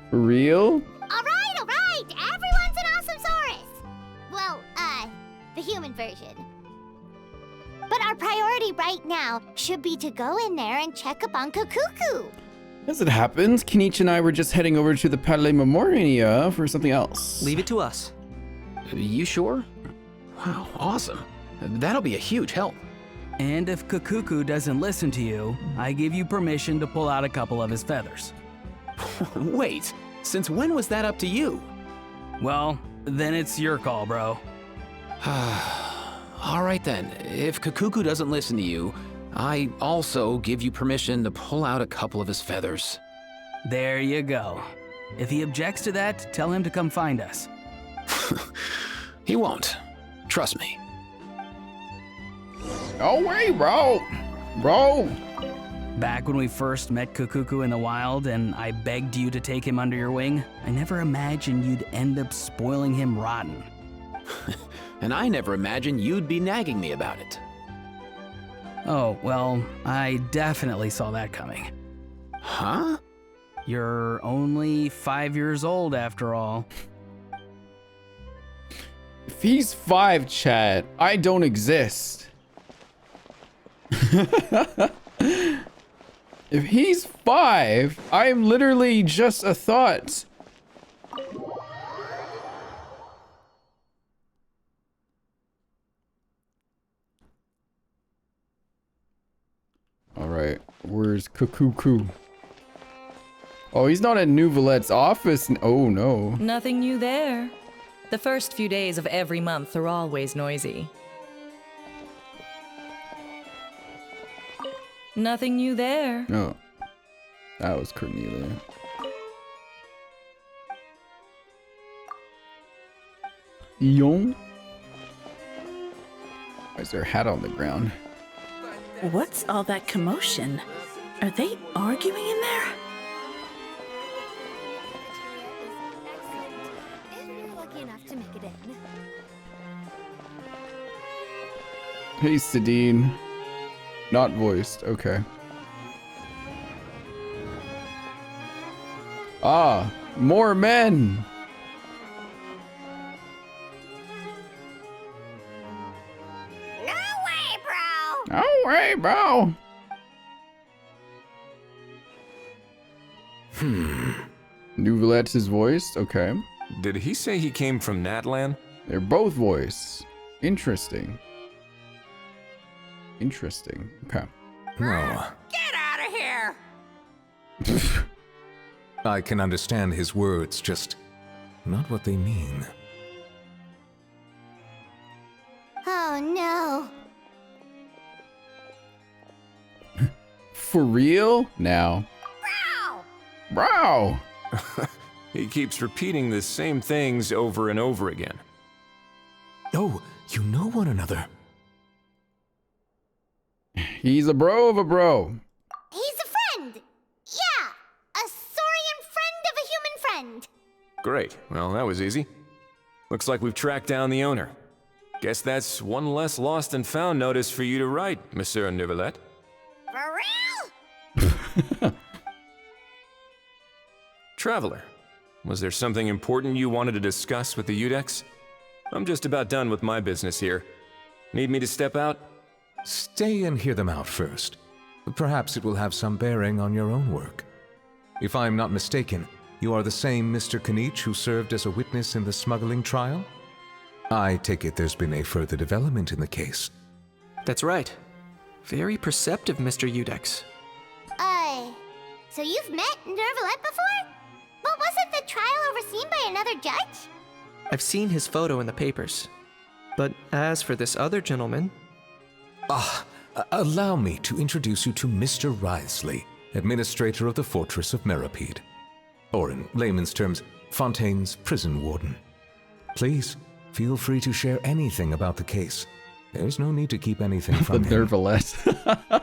Speaker 1: For real?
Speaker 3: All right, everyone's an awesome Saurus. Well, the human version. But our priority right now should be to go in there and check up on Kakuku.
Speaker 1: As it happens, Kenichi and I were just heading over to the Palais Memoria for something else.
Speaker 2: Leave it to us.
Speaker 9: You sure? Wow, awesome. That'll be a huge help.
Speaker 10: And if Kakuku doesn't listen to you, I give you permission to pull out a couple of his feathers.
Speaker 9: Wait, since when was that up to you?
Speaker 10: Well, then it's your call, bro.
Speaker 9: All right then, if Kakuku doesn't listen to you, I also give you permission to pull out a couple of his feathers.
Speaker 10: There you go. If he objects to that, tell him to come find us.
Speaker 9: He won't. Trust me.
Speaker 1: No way, bro! Bro!
Speaker 10: Back when we first met Kakuku in the wild and I begged you to take him under your wing, I never imagined you'd end up spoiling him rotten.
Speaker 9: And I never imagined you'd be nagging me about it.
Speaker 10: Oh, well, I definitely saw that coming.
Speaker 9: Huh?
Speaker 10: You're only 5 years old after all.
Speaker 1: If he's 5, Chad, I don't exist. If he's 5, I am literally just a thought. Alright, where's Kakuku? Oh, he's not at Nouvelette's office. Oh no.
Speaker 11: Nothing new there. The first few days of every month are always noisy. Nothing new there.
Speaker 1: No. That was Cornelia. Yon? Why is their hat on the ground?
Speaker 12: What's all that commotion? Are they arguing in there?
Speaker 3: If you're lucky enough to make it in.
Speaker 1: Hey, Sidine. Not voiced. Okay. Ah, more men. No way, bro. Nouvelette's is voiced. Okay.
Speaker 13: Did he say he came from Natlan?
Speaker 1: They're both voiced. Interesting. Interesting. Okay.
Speaker 13: No.
Speaker 12: Get out of here!
Speaker 13: I can understand his words, just not what they mean.
Speaker 3: Oh no.
Speaker 1: For real? Now. Bro!
Speaker 13: He keeps repeating the same things over and over again. Oh, you know one another.
Speaker 1: He's a bro of a bro.
Speaker 3: He's a friend. Yeah, a saurian friend of a human friend.
Speaker 13: Great. Well, that was easy. Looks like we've tracked down the owner. Guess that's one less lost and found notice for you to write, Monsieur Nouvelette.
Speaker 3: For real?
Speaker 13: Traveler, was there something important you wanted to discuss with the Udex? I'm just about done with my business here. Need me to step out?
Speaker 14: Stay and hear them out first. Perhaps it will have some bearing on your own work. If I'm not mistaken, you are the same Mr. Kanich who served as a witness in the smuggling trial? I take it there's been a further development in the case.
Speaker 2: That's right. Very perceptive, Mr. Udex.
Speaker 3: So you've met Nervalette before? But wasn't the trial overseen by another judge?
Speaker 2: I've seen his photo in the papers. But as for this other gentleman...
Speaker 14: Allow me to introduce you to Mr. Wriothesley, administrator of the Fortress of Meripede. Or in layman's terms, Fontaine's prison warden. Please, feel free to share anything about the case. There's no need to keep anything from
Speaker 1: The
Speaker 14: him.
Speaker 1: Nervalette.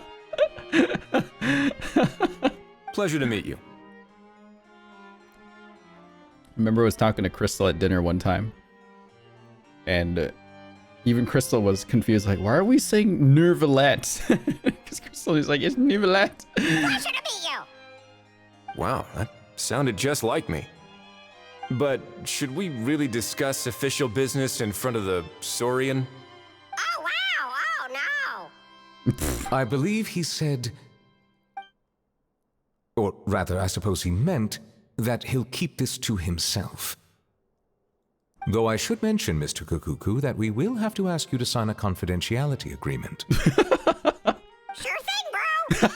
Speaker 13: Pleasure to meet you.
Speaker 1: Remember I was talking to Crystal at dinner one time. And even Crystal was confused, like, why are we saying Nervalette? Because Crystal is like, it's Nervalette.
Speaker 3: Pleasure to meet you!
Speaker 13: Wow, that sounded just like me. But should we really discuss official business in front of the Saurian?
Speaker 3: Oh, wow! Oh, no!
Speaker 14: I believe he said... Or rather, I suppose he meant that he'll keep this to himself. Though I should mention, Mr. Kukuku, that we will have to ask you to sign a confidentiality agreement.
Speaker 3: Sure thing, bro!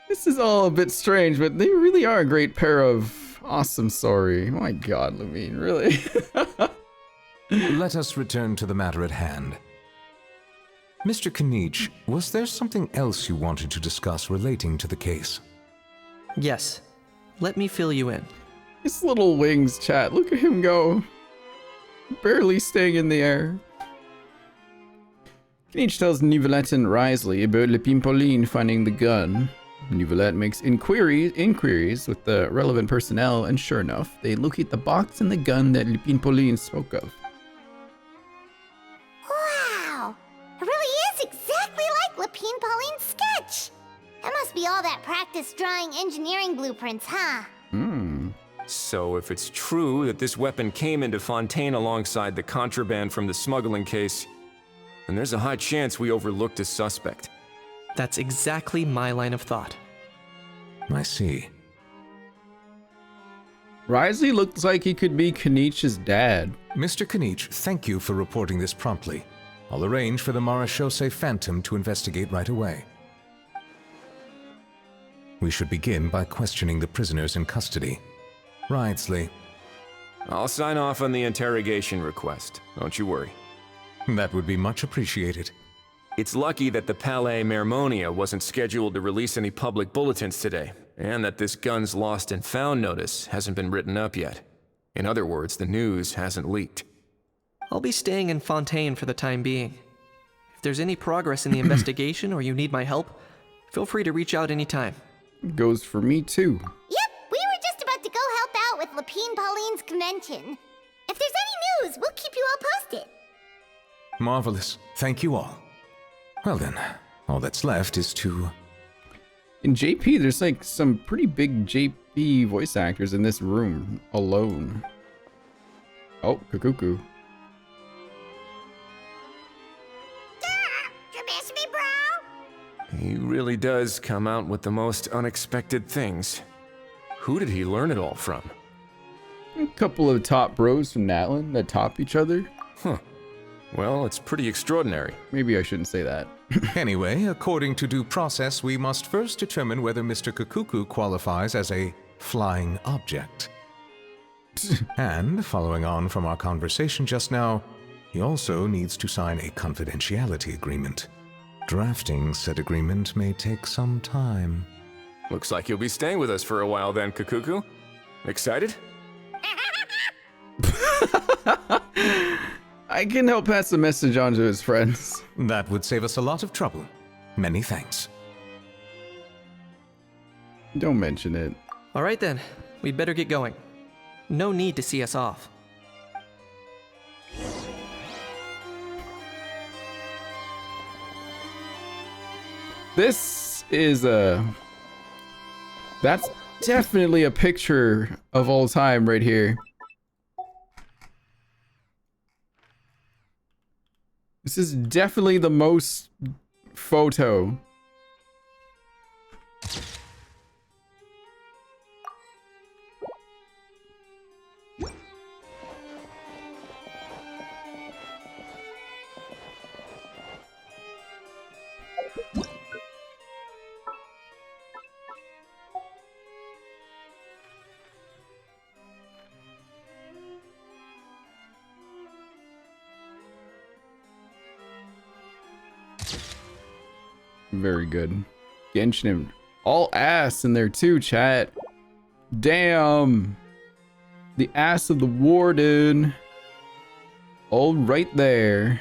Speaker 1: This is all a bit strange, but they really are a great pair of awesome sorry. My god, Lumine, really?
Speaker 14: Let us return to the matter at hand. Mr. Kanich, was there something else you wanted to discuss relating to the case?
Speaker 2: Yes. Let me fill you in.
Speaker 1: His little wings, chat. Look at him go. Barely staying in the air. Kanich tells Nivelette and Wriothesley about Le Pimpoline finding the gun. Nivelette makes inquiries with the relevant personnel, and sure enough, they locate the box and the gun that Le Pimpoline spoke of.
Speaker 3: Wow! It really is exactly like Lapine Pauline's sketch! That must be all that practice drawing engineering blueprints, huh?
Speaker 13: So if it's true that this weapon came into Fontaine alongside the contraband from the smuggling case, then there's a high chance we overlooked a suspect.
Speaker 2: That's exactly my line of thought.
Speaker 14: I see.
Speaker 1: Wriothesley looks like he could be Kanich's dad.
Speaker 14: Mr. Kanich, thank you for reporting this promptly. I'll arrange for the Marechaussee Phantom to investigate right away. We should begin by questioning the prisoners in custody. Wriothesley.
Speaker 13: I'll sign off on the interrogation request, don't you worry.
Speaker 14: That would be much appreciated.
Speaker 13: It's lucky that the Palais Mermonia wasn't scheduled to release any public bulletins today, and that this guns lost and found notice hasn't been written up yet. In other words, the news hasn't leaked.
Speaker 2: I'll be staying in Fontaine for the time being. If there's any progress in the investigation or you need my help, feel free to reach out anytime.
Speaker 1: Goes for me too.
Speaker 3: Yep, we were just about to go help out with Lapine Pauline's convention. If there's any news, we'll keep you all posted.
Speaker 14: Marvelous. Thank you all. Well then, all that's left is to...
Speaker 1: In JP, there's like some pretty big JP voice actors in this room alone. Oh, Kukuku.
Speaker 3: You miss me, bro?
Speaker 13: He really does come out with the most unexpected things. Who did he learn it all from?
Speaker 1: A couple of top bros from Natlin that top each other.
Speaker 13: Huh. Well, it's pretty extraordinary.
Speaker 1: Maybe I shouldn't say that.
Speaker 14: Anyway, according to due process, we must first determine whether Mr. Kukuku qualifies as a flying object. And, following on from our conversation just now, he also needs to sign a confidentiality agreement. Drafting said agreement may take some time.
Speaker 13: Looks like you'll be staying with us for a while then, Kukuku. Excited?
Speaker 1: I can help pass the message on to his friends.
Speaker 14: That would save us a lot of trouble. Many thanks.
Speaker 1: Don't mention it.
Speaker 2: All right then, we'd better get going. No need to see us off.
Speaker 1: This is a That's definitely a picture of all time right here. This is definitely the most photo. Very good. Genshin, all ass in there too, chat. Damn. The ass of the warden. All right there.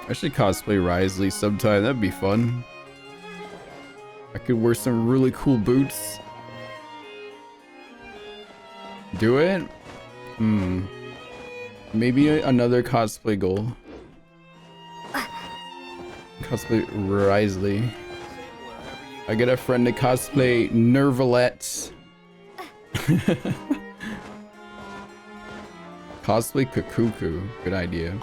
Speaker 1: I should cosplay Risley sometime. That'd be fun. I could wear some really cool boots. Do it? Maybe another cosplay goal. Cosplay Risley. I get a friend to cosplay Nervalette. Cosplay Kakuku. Good idea.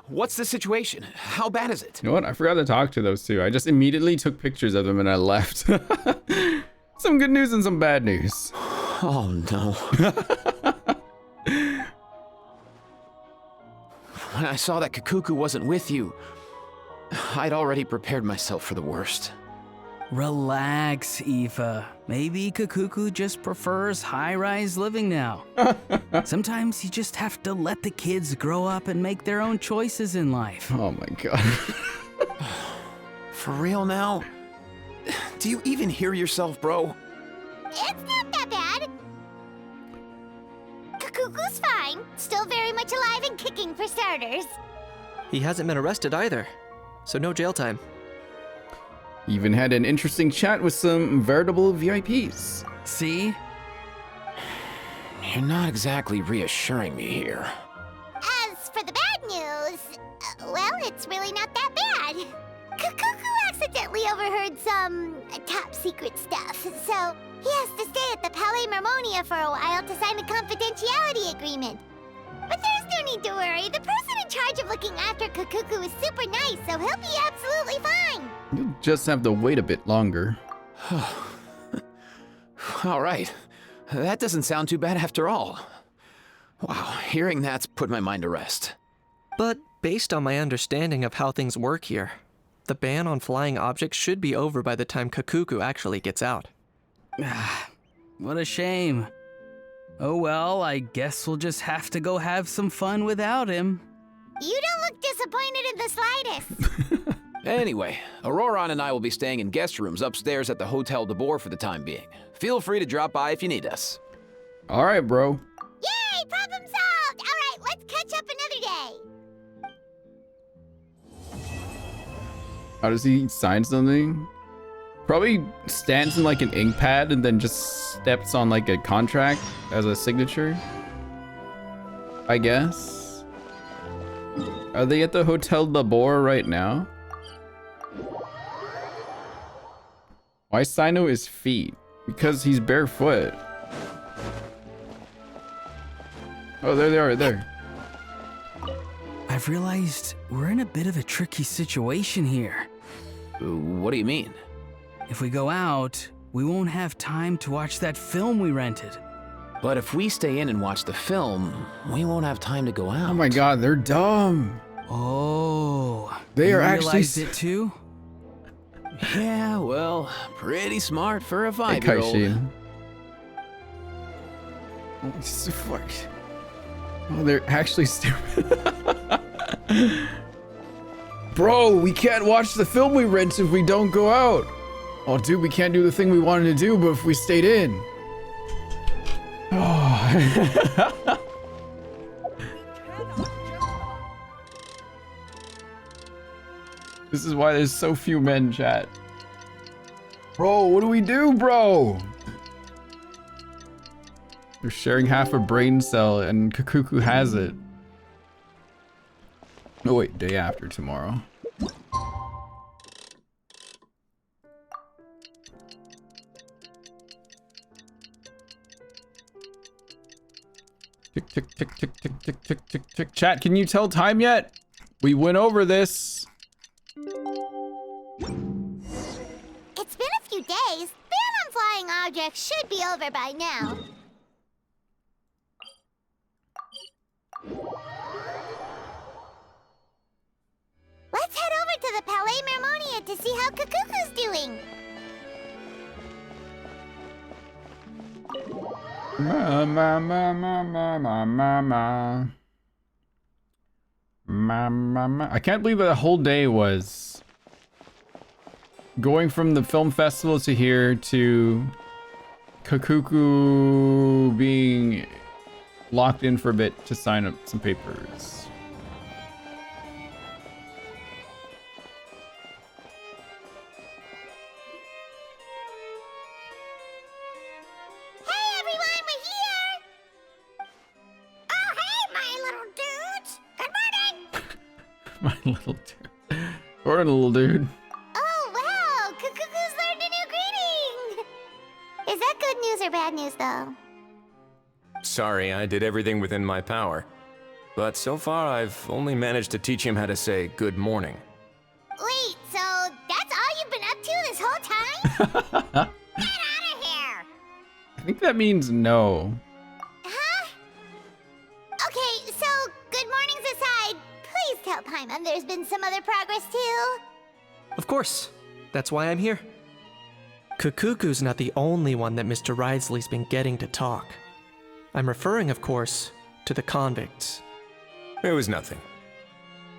Speaker 9: What's the situation? How bad is it?
Speaker 1: You know what? I forgot to talk to those two. I just immediately took pictures of them and I left. Some good news and some bad news.
Speaker 9: Oh no. When I saw that Kakuku wasn't with you, I'd already prepared myself for the worst.
Speaker 10: Relax, Aoife. Maybe Kakuku just prefers high-rise living now. Sometimes you just have to let the kids grow up and make their own choices in life.
Speaker 1: Oh my god.
Speaker 9: For real now? Do you even hear yourself, bro?
Speaker 3: It's not that bad. Kakuku's fine. Still very much alive and kicking for starters.
Speaker 2: He hasn't been arrested either, so no jail time.
Speaker 1: Even had an interesting chat with some veritable VIPs.
Speaker 10: See?
Speaker 9: You're not exactly reassuring me here.
Speaker 3: As for the bad news, well, it's really not that bad. Kakuku accidentally overheard some top secret stuff, so he has to stay at the Palais Mermonia for a while to sign a confidentiality agreement. But there's no need to worry. The person in charge of looking after Kakuku is super nice, so he'll be absolutely fine.
Speaker 1: You'll just have to wait a bit longer.
Speaker 9: All right. That doesn't sound too bad after all. Wow, hearing that's put my mind to rest.
Speaker 2: But based on my understanding of how things work here, the ban on flying objects should be over by the time Kakuku actually gets out.
Speaker 10: What a shame. Oh well, I guess we'll just have to go have some fun without him.
Speaker 3: You don't look disappointed in the slightest.
Speaker 9: Anyway, Auroron and I will be staying in guest rooms upstairs at the Hotel de Boer for the time being. Feel free to drop by if you need us.
Speaker 1: All right, bro.
Speaker 3: Yay, problem solved! All right, let's catch up another day.
Speaker 1: How does he sign something? Probably stands in like an ink pad and then just steps on like a contract as a signature, I guess. Are they at the Hotel de Boer right now? Why Sino his feet? Because he's barefoot. Oh, there they are, right there.
Speaker 10: I've realized we're in a bit of a tricky situation here.
Speaker 9: What do you mean?
Speaker 10: If we go out, we won't have time to watch that film we rented.
Speaker 9: But if we stay in and watch the film, we won't have time to go out.
Speaker 1: Oh my god, they're dumb.
Speaker 10: Oh,
Speaker 1: they
Speaker 10: you
Speaker 1: are actually
Speaker 10: realized it too?
Speaker 9: Yeah, well, pretty smart for a 5-year-old.
Speaker 1: Hey, Kaishin. Oh, fuck. Oh, they're actually stupid. Bro, we can't watch the film we rent if we don't go out. Oh, dude, we can't do the thing we wanted to do, but if we stayed in. Oh. This is why there's so few men, chat. Bro, what do we do, bro? They're sharing half a brain cell and Kakuku has it. Oh wait, day after tomorrow. Tick, tick, tick, tick, tick, tick, tick, tick, tick. Chat, can you tell time yet? We went over this.
Speaker 3: It's been a few days. Ban on flying objects should be over by now. Let's head over to the Palais Mermonia to see how Kakuku's doing.
Speaker 1: Ma ma ma ma ma ma ma ma. Ma ma ma. I can't believe that the whole day was going from the film festival to here to Kakuku being locked in for a bit to sign up some papers.
Speaker 3: Hey everyone, we're here! Oh hey, my little dudes! Good morning!
Speaker 1: My little dude. Or a little dude.
Speaker 3: Oh wow, Kakuku's learned a new greeting! Is that good news or bad news though?
Speaker 13: Sorry, I did everything within my power. But so far, I've only managed to teach him how to say good morning.
Speaker 3: Wait, so that's all you've been up to this whole time? Get out of here!
Speaker 1: I think that means no.
Speaker 3: Huh? Okay, so good mornings aside, please tell Paimon there's been some other progress too.
Speaker 2: Of course. That's why I'm here. Kakuku's not the only one that Mr. Ridesley's been getting to talk. I'm referring, of course, to the convicts.
Speaker 13: It was nothing.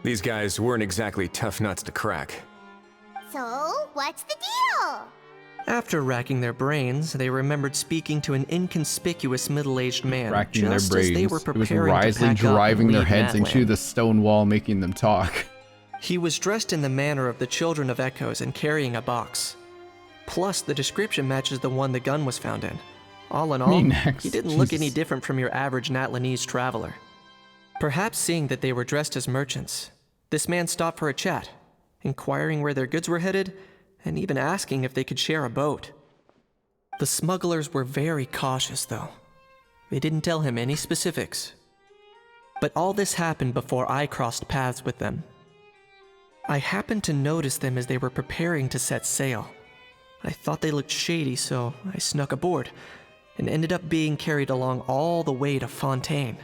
Speaker 13: These guys weren't exactly tough nuts to crack.
Speaker 3: So, what's the deal?
Speaker 2: After racking their brains, they remembered speaking to an inconspicuous middle-aged man
Speaker 1: Racking their
Speaker 2: just
Speaker 1: brains.
Speaker 2: as they were
Speaker 1: It was
Speaker 2: preparing to
Speaker 1: wisely
Speaker 2: pack up
Speaker 1: driving
Speaker 2: and
Speaker 1: their
Speaker 2: leave
Speaker 1: heads into
Speaker 2: Natlan.
Speaker 1: the stone wall, making them talk.
Speaker 2: He was dressed in the manner of the Children of Echoes and carrying a box. Plus, the description matches the one the gun was found in. All in all,
Speaker 1: next.
Speaker 2: he didn't look
Speaker 1: Jesus.
Speaker 2: any different from your average Natlanese traveler. Perhaps seeing that they were dressed as merchants, this man stopped for a chat, inquiring where their goods were headed, and even asking if they could share a boat. The smugglers were very cautious, though. They didn't tell him any specifics. But all this happened before I crossed paths with them. I happened to notice them as they were preparing to set sail. I thought they looked shady, so I snuck aboard, and ended up being carried along all the way to Fontaine.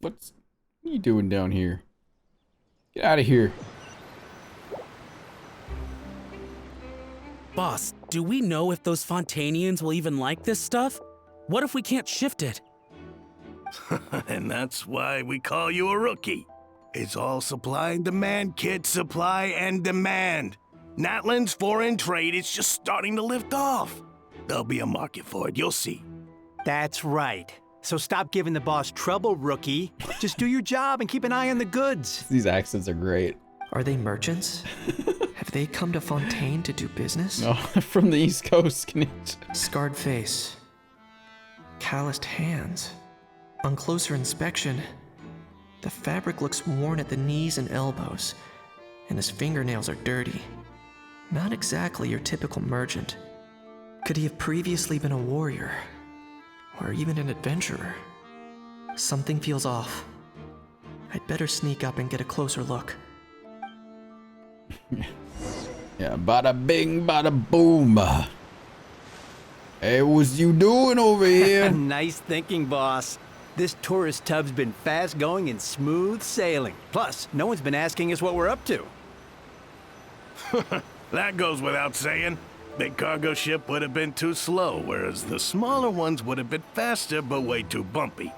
Speaker 1: What are you doing down here? Get out of here.
Speaker 15: Boss, do we know if those Fontainians will even like this stuff? What if we can't shift it?
Speaker 16: And that's why we call you a rookie. It's all supply and demand, kid. Supply and demand. Natlan's foreign trade is just starting to lift off. There'll be a market for it, you'll see.
Speaker 17: That's right. So stop giving the boss trouble, rookie. Just do your job and keep an eye on the goods.
Speaker 1: These accents are great.
Speaker 2: Are they merchants? Have they come to Fontaine to do business?
Speaker 1: No, from the East Coast.
Speaker 2: Scarred face. Calloused hands. On closer inspection, the fabric looks worn at the knees and elbows, and his fingernails are dirty. Not exactly your typical merchant. Could he have previously been a warrior? Or even an adventurer? Something feels off. I'd better sneak up and get a closer look.
Speaker 1: Yeah, bada bing, bada boom. Hey, what's you doing over here?
Speaker 17: Nice thinking, boss. This tourist tub's been fast going and smooth sailing. Plus, no one's been asking us what we're up to.
Speaker 16: That goes without saying. Big cargo ship would have been too slow, whereas the smaller ones would have been faster but way too bumpy.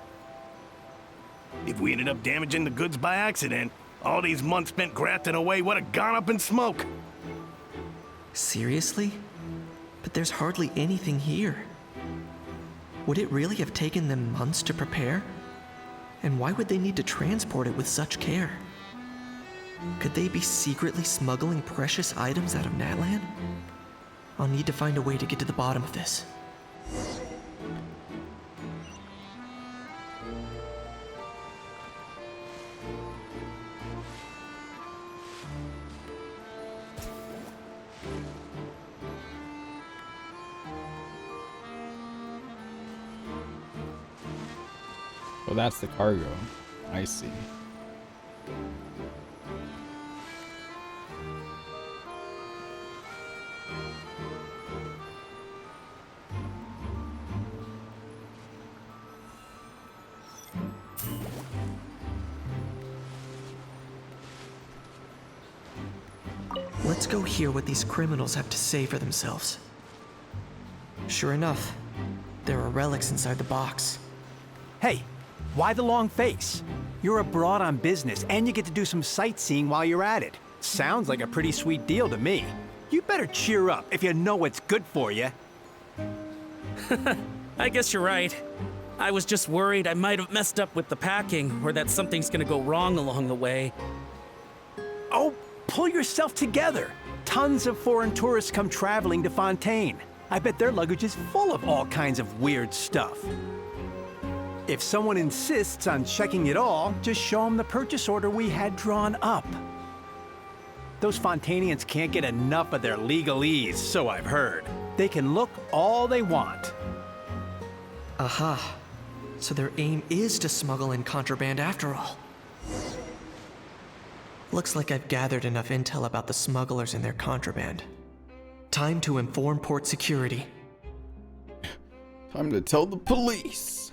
Speaker 16: If we ended up damaging the goods by accident, all these months spent grafting away would have gone up in smoke.
Speaker 2: Seriously? But there's hardly anything here. Would it really have taken them months to prepare? And why would they need to transport it with such care? Could they be secretly smuggling precious items out of Natlan? I'll need to find a way to get to the bottom of this.
Speaker 1: Oh, that's the cargo. I see.
Speaker 2: Let's go hear what these criminals have to say for themselves. Sure enough, there are relics inside the box.
Speaker 17: Hey, why the long face? You're abroad on business, and you get to do some sightseeing while you're at it. Sounds like a pretty sweet deal to me. You better cheer up if you know what's good for you.
Speaker 15: I guess you're right. I was just worried I might have messed up with the packing, or that something's gonna go wrong along the way.
Speaker 17: Oh, pull yourself together. Tons of foreign tourists come traveling to Fontaine. I bet their luggage is full of all kinds of weird stuff. If someone insists on checking it all, just show them the purchase order we had drawn up. Those Fontainians can't get enough of their legalese, so I've heard. They can look all they want.
Speaker 2: Aha. So their aim is to smuggle in contraband after all. Looks like I've gathered enough intel about the smugglers and their contraband. Time to inform port security.
Speaker 1: Time to tell the police.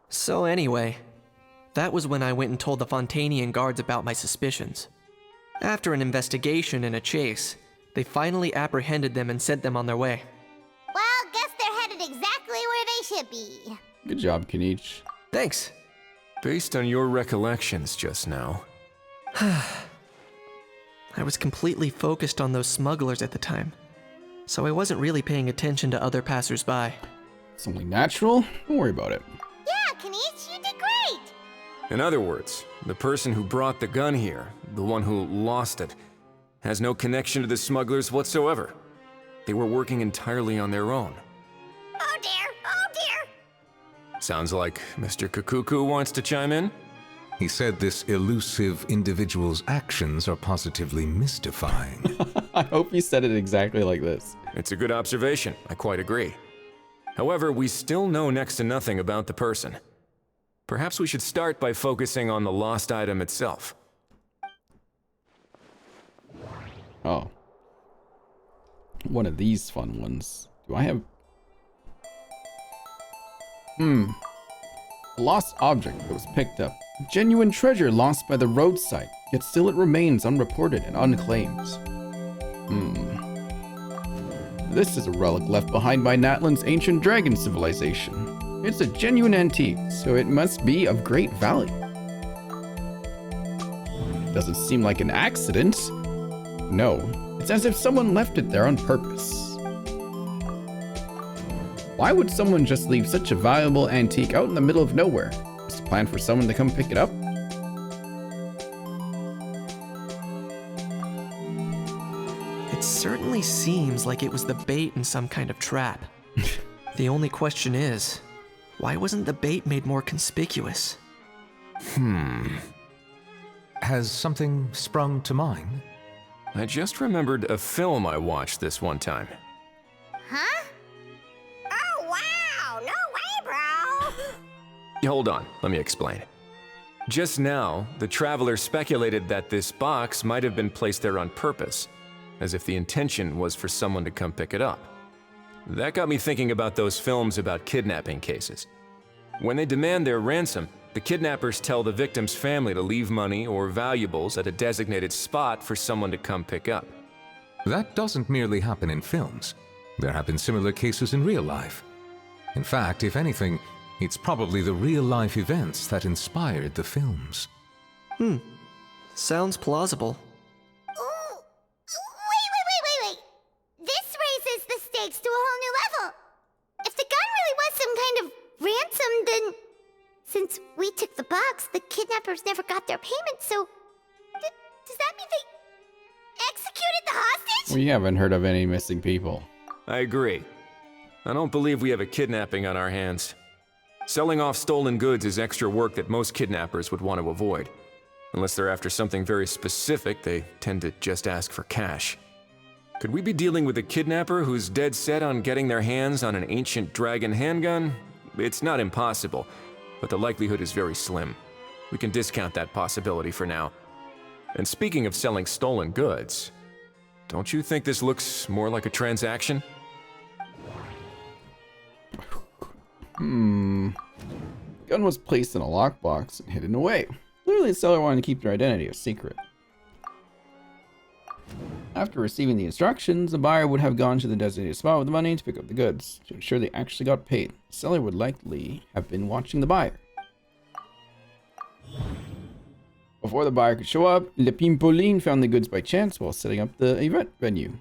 Speaker 2: So anyway, that was when I went and told the Fontainian guards about my suspicions. After an investigation and a chase, they finally apprehended them and sent them on their way.
Speaker 3: Well, guess they're headed exactly where they should be.
Speaker 1: Good job, Kinich.
Speaker 2: Thanks.
Speaker 13: Based on your recollections just now.
Speaker 2: I was completely focused on those smugglers at the time, so I wasn't really paying attention to other passersby.
Speaker 1: It's only natural. Don't worry about it.
Speaker 3: Yeah, Kinich, you did great!
Speaker 13: In other words, the person who brought the gun here, the one who lost it, has no connection to the smugglers whatsoever. They were working entirely on their own.
Speaker 3: Oh dear, oh dear!
Speaker 13: Sounds like Mr. Kukuku wants to chime in?
Speaker 14: He said this elusive individual's actions are positively mystifying.
Speaker 1: I hope you said it exactly like this.
Speaker 13: It's a good observation, I quite agree. However, we still know next to nothing about the person. Perhaps we should start by focusing on the lost item itself.
Speaker 1: Oh. One of these fun ones. Do I have... A lost object that was picked up. Genuine treasure lost by the roadside, yet still it remains unreported and unclaimed. This is a relic left behind by Natlan's ancient dragon civilization. It's a genuine antique, so it must be of great value. It doesn't seem like an accident. No, it's as if someone left it there on purpose. Why would someone just leave such a valuable antique out in the middle of nowhere? Just plan for someone to come pick it up?
Speaker 2: It certainly seems like it was the bait in some kind of trap. The only question is, why wasn't the bait made more conspicuous?
Speaker 14: Has something sprung to mind?
Speaker 13: I just remembered a film I watched this one time.
Speaker 3: Huh? Oh, wow! No way, bro!
Speaker 13: Hold on, let me explain. Just now, the traveler speculated that this box might have been placed there on purpose, as if the intention was for someone to come pick it up. That got me thinking about those films about kidnapping cases. When they demand their ransom, the kidnappers tell the victim's family to leave money or valuables at a designated spot for someone to come pick up.
Speaker 14: That doesn't merely happen in films. There have been similar cases in real life. In fact, if anything, It's probably the real-life events that inspired the films.
Speaker 2: Sounds plausible.
Speaker 3: Ooh, wait. This raises the stakes to a whole new level. If the gun really was some kind of ransom, then since we took the box, the kidnappers never got their payment, so does that mean they executed the hostage?
Speaker 1: We haven't heard of any missing people.
Speaker 13: I agree. I don't believe we have a kidnapping on our hands. Selling off stolen goods is extra work that most kidnappers would want to avoid. Unless they're after something very specific, they tend to just ask for cash. Could we be dealing with a kidnapper who's dead set on getting their hands on an ancient dragon handgun? It's not impossible, but the likelihood is very slim. We can discount that possibility for now. And speaking of selling stolen goods, don't you think this looks more like a transaction?
Speaker 1: Gun was placed in a lockbox and hidden away. Clearly the seller wanted to keep their identity a secret. After receiving the instructions, the buyer would have gone to the designated spot with the money to pick up the goods. To ensure they actually got paid, the seller would likely have been watching the buyer. Before the buyer could show up, Lepine Pauline found the goods by chance while setting up the event venue.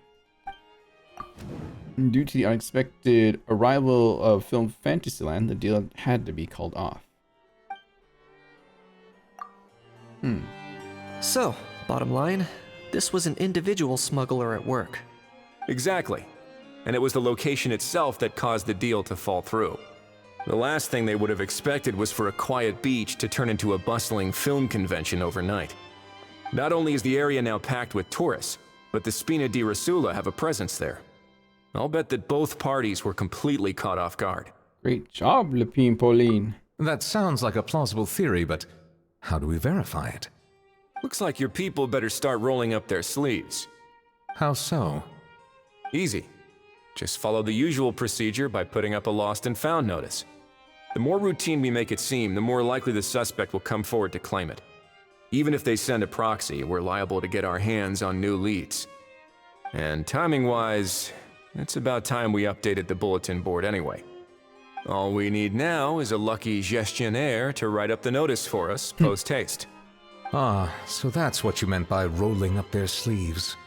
Speaker 1: Due to the unexpected arrival of Film Fantasyland, the deal had to be called off.
Speaker 2: So, bottom line, this was an individual smuggler at work.
Speaker 13: Exactly. And it was the location itself that caused the deal to fall through. The last thing they would have expected was for a quiet beach to turn into a bustling film convention overnight. Not only is the area now packed with tourists, but the Spina di Rosula have a presence there. I'll bet that both parties were completely caught off guard.
Speaker 1: Great job, Lepine Pauline.
Speaker 14: That sounds like a plausible theory, but how do we verify it?
Speaker 13: Looks like your people better start rolling up their sleeves.
Speaker 14: How so?
Speaker 13: Easy. Just follow the usual procedure by putting up a lost and found notice. The more routine we make it seem, the more likely the suspect will come forward to claim it. Even if they send a proxy, we're liable to get our hands on new leads. And timing-wise, it's about time we updated the bulletin board anyway. All we need now is a lucky gestionnaire to write up the notice for us post-haste.
Speaker 14: Ah, so that's what you meant by rolling up their sleeves.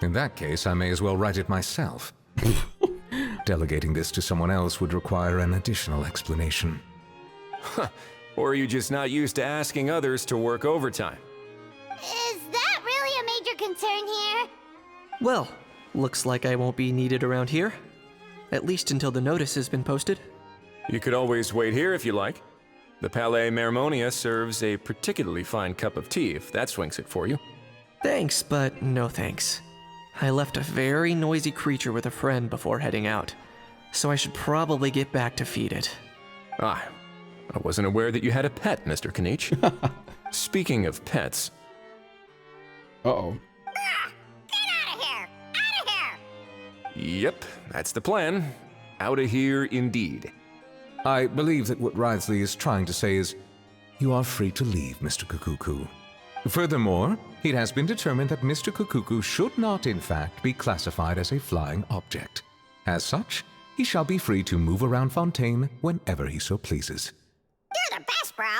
Speaker 14: In that case, I may as well write it myself. Delegating this to someone else would require an additional explanation.
Speaker 13: Or are you just not used to asking others to work overtime?
Speaker 3: Is that really a major concern here?
Speaker 2: Well, looks like I won't be needed around here. At least until the notice has been posted.
Speaker 13: You could always wait here if you like. The Palais Mermonia serves a particularly fine cup of tea if that swings it for you.
Speaker 2: Thanks, but no thanks. I left a very noisy creature with a friend before heading out, so I should probably get back to feed it.
Speaker 13: Ah, I wasn't aware that you had a pet, Mr. Kanich. Speaking of pets...
Speaker 1: Uh-oh.
Speaker 3: Get out of here! Out of here!
Speaker 13: Yep, that's the plan. Out of here indeed.
Speaker 14: I believe that what Wriothesley is trying to say is, you are free to leave, Mr. Kukuku. Furthermore, it has been determined that Mr. Kukuku should not, in fact, be classified as a flying object. As such, he shall be free to move around Fontaine whenever he so pleases.
Speaker 3: You're the best, bro! Oh,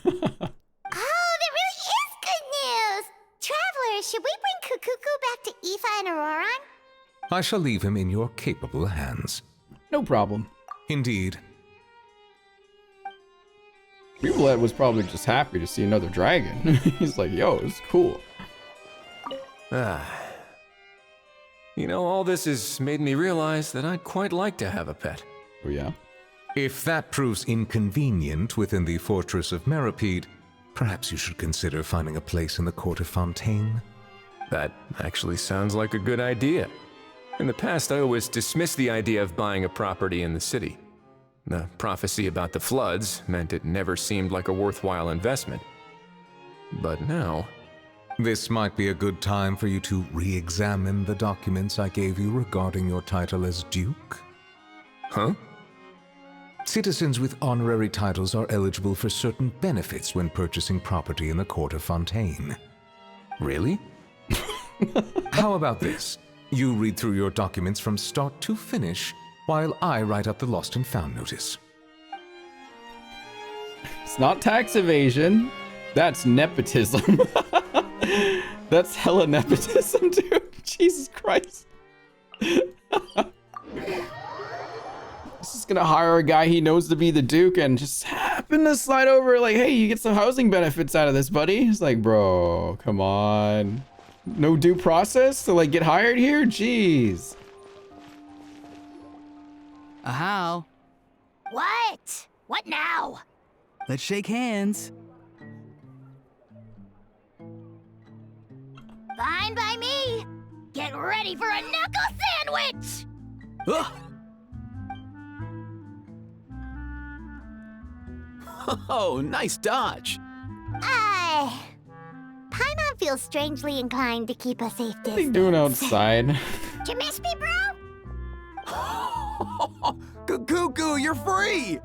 Speaker 3: that really is good news! Travelers, should we bring Kukuku back to Aoife and Auroran?
Speaker 14: I shall leave him in your capable hands.
Speaker 1: No problem.
Speaker 14: Indeed.
Speaker 1: Rewlet was probably just happy to see another dragon. He's like, yo, it's cool.
Speaker 13: You know, all this has made me realize that I'd quite like to have a pet.
Speaker 1: Oh, yeah?
Speaker 14: If that proves inconvenient within the fortress of Meropide, perhaps you should consider finding a place in the court of Fontaine.
Speaker 13: That actually sounds like a good idea. In the past, I always dismissed the idea of buying a property in the city. The prophecy about the floods meant it never seemed like a worthwhile investment. But now...
Speaker 14: This might be a good time for you to re-examine the documents I gave you regarding your title as Duke.
Speaker 13: Huh?
Speaker 14: Citizens with honorary titles are eligible for certain benefits when purchasing property in the court of Fontaine.
Speaker 13: Really?
Speaker 14: How about this? You read through your documents from start to finish, while I write up the lost and found notice.
Speaker 1: It's not tax evasion. That's nepotism. That's hella nepotism, dude. Jesus Christ. He's just gonna hire a guy he knows to be the Duke and just happen to slide over like, hey, you get some housing benefits out of this, buddy. It's like, bro, come on. No due process to like get hired here? Jeez.
Speaker 10: How?
Speaker 3: What? What now?
Speaker 10: Let's shake hands.
Speaker 3: Fine by me. Get ready for a knuckle sandwich!
Speaker 9: Oh, nice dodge.
Speaker 3: Paimon feels strangely inclined to keep a safe
Speaker 1: What are you
Speaker 3: distance.
Speaker 1: doing outside?
Speaker 3: Did you miss me, bro?
Speaker 9: Cuckoo, you're free!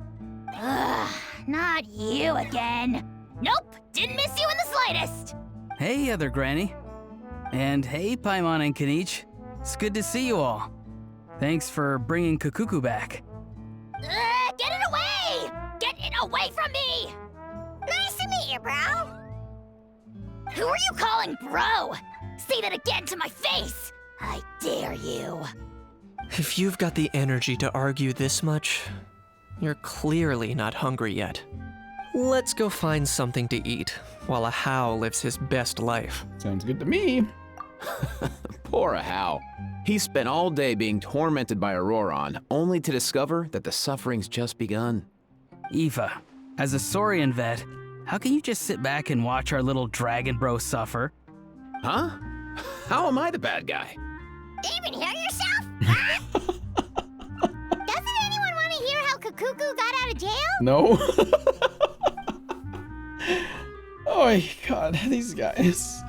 Speaker 3: Ugh, not you again. Nope, didn't miss you in the slightest.
Speaker 10: Hey, other granny. And hey, Paimon and Kanich. It's good to see you all. Thanks for bringing Kukuku back.
Speaker 3: Get it away! Get it away from me! Nice to meet you, bro. Who are you calling bro? Say that again to my face! I dare you.
Speaker 2: If you've got the energy to argue this much, you're clearly not hungry yet. Let's go find something to eat while Ahau lives his best life.
Speaker 1: Sounds good to me.
Speaker 9: Poor Ahau. He spent all day being tormented by Auroron, only to discover that the suffering's just begun.
Speaker 10: Eva, as a Saurian vet, how can you just sit back and watch our little dragon bro suffer?
Speaker 9: Huh? How am I the bad guy?
Speaker 3: Even hear yourself? Doesn't anyone want to hear how Kukuku got out of jail?
Speaker 1: No. Oh my god, these guys.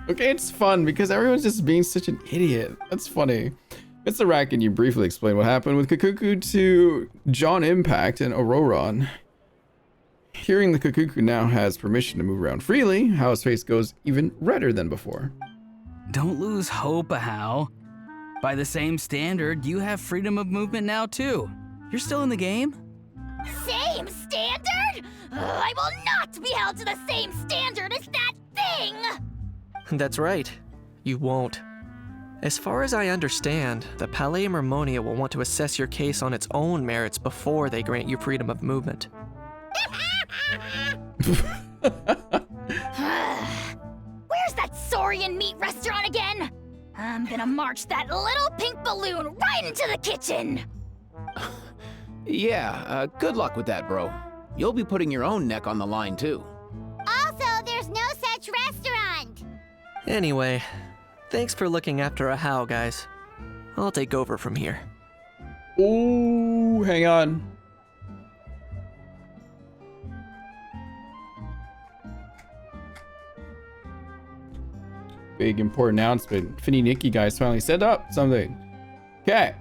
Speaker 1: Okay, it's fun because everyone's just being such an idiot. That's funny. Mr. Rack, can you briefly explain what happened with Kukuku to John Impact and Auroron? Hearing the Kukuku now has permission to move around freely, How's face goes even redder than before.
Speaker 10: Don't lose hope, Ahau. By the same standard, you have freedom of movement now too. You're still in the game?
Speaker 3: Same standard? I will not be held to the same standard as that thing!
Speaker 2: That's right. You won't. As far as I understand, the Palais Mermonia will want to assess your case on its own merits before they grant you freedom of movement.
Speaker 3: Where's that Saurian meat restaurant again? I'm gonna march that little pink balloon right into the kitchen!
Speaker 9: Yeah, good luck with that, bro. You'll be putting your own neck on the line, too.
Speaker 3: Also, there's no such restaurant!
Speaker 2: Anyway, thanks for looking after Ahau, guys. I'll take over from here.
Speaker 1: Ooh, hang on. Big important announcement. Finny Nikki guys finally set up something. Okay.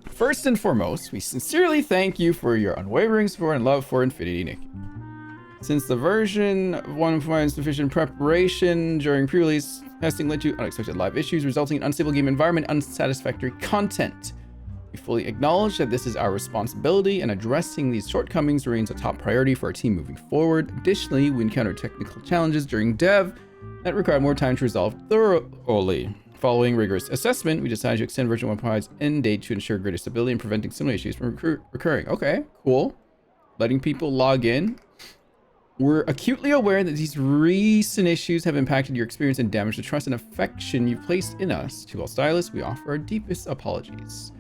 Speaker 1: First and foremost, we sincerely thank you for your unwavering support and love for Infinity Nikki. Since the version 1.5 insufficient preparation during pre-release testing led to unexpected live issues resulting in unstable game environment, unsatisfactory content. We fully acknowledge that this is our responsibility and addressing these shortcomings remains a top priority for our team moving forward. Additionally, we encountered technical challenges during dev that required more time to resolve thoroughly. Following rigorous assessment, we decided to extend version 1.5's end date to ensure greater stability and preventing similar issues from recurring. Okay, cool. Letting people log in. We're acutely aware that these recent issues have impacted your experience and damaged the trust and affection you've placed in us. To all stylists, we offer our deepest apologies.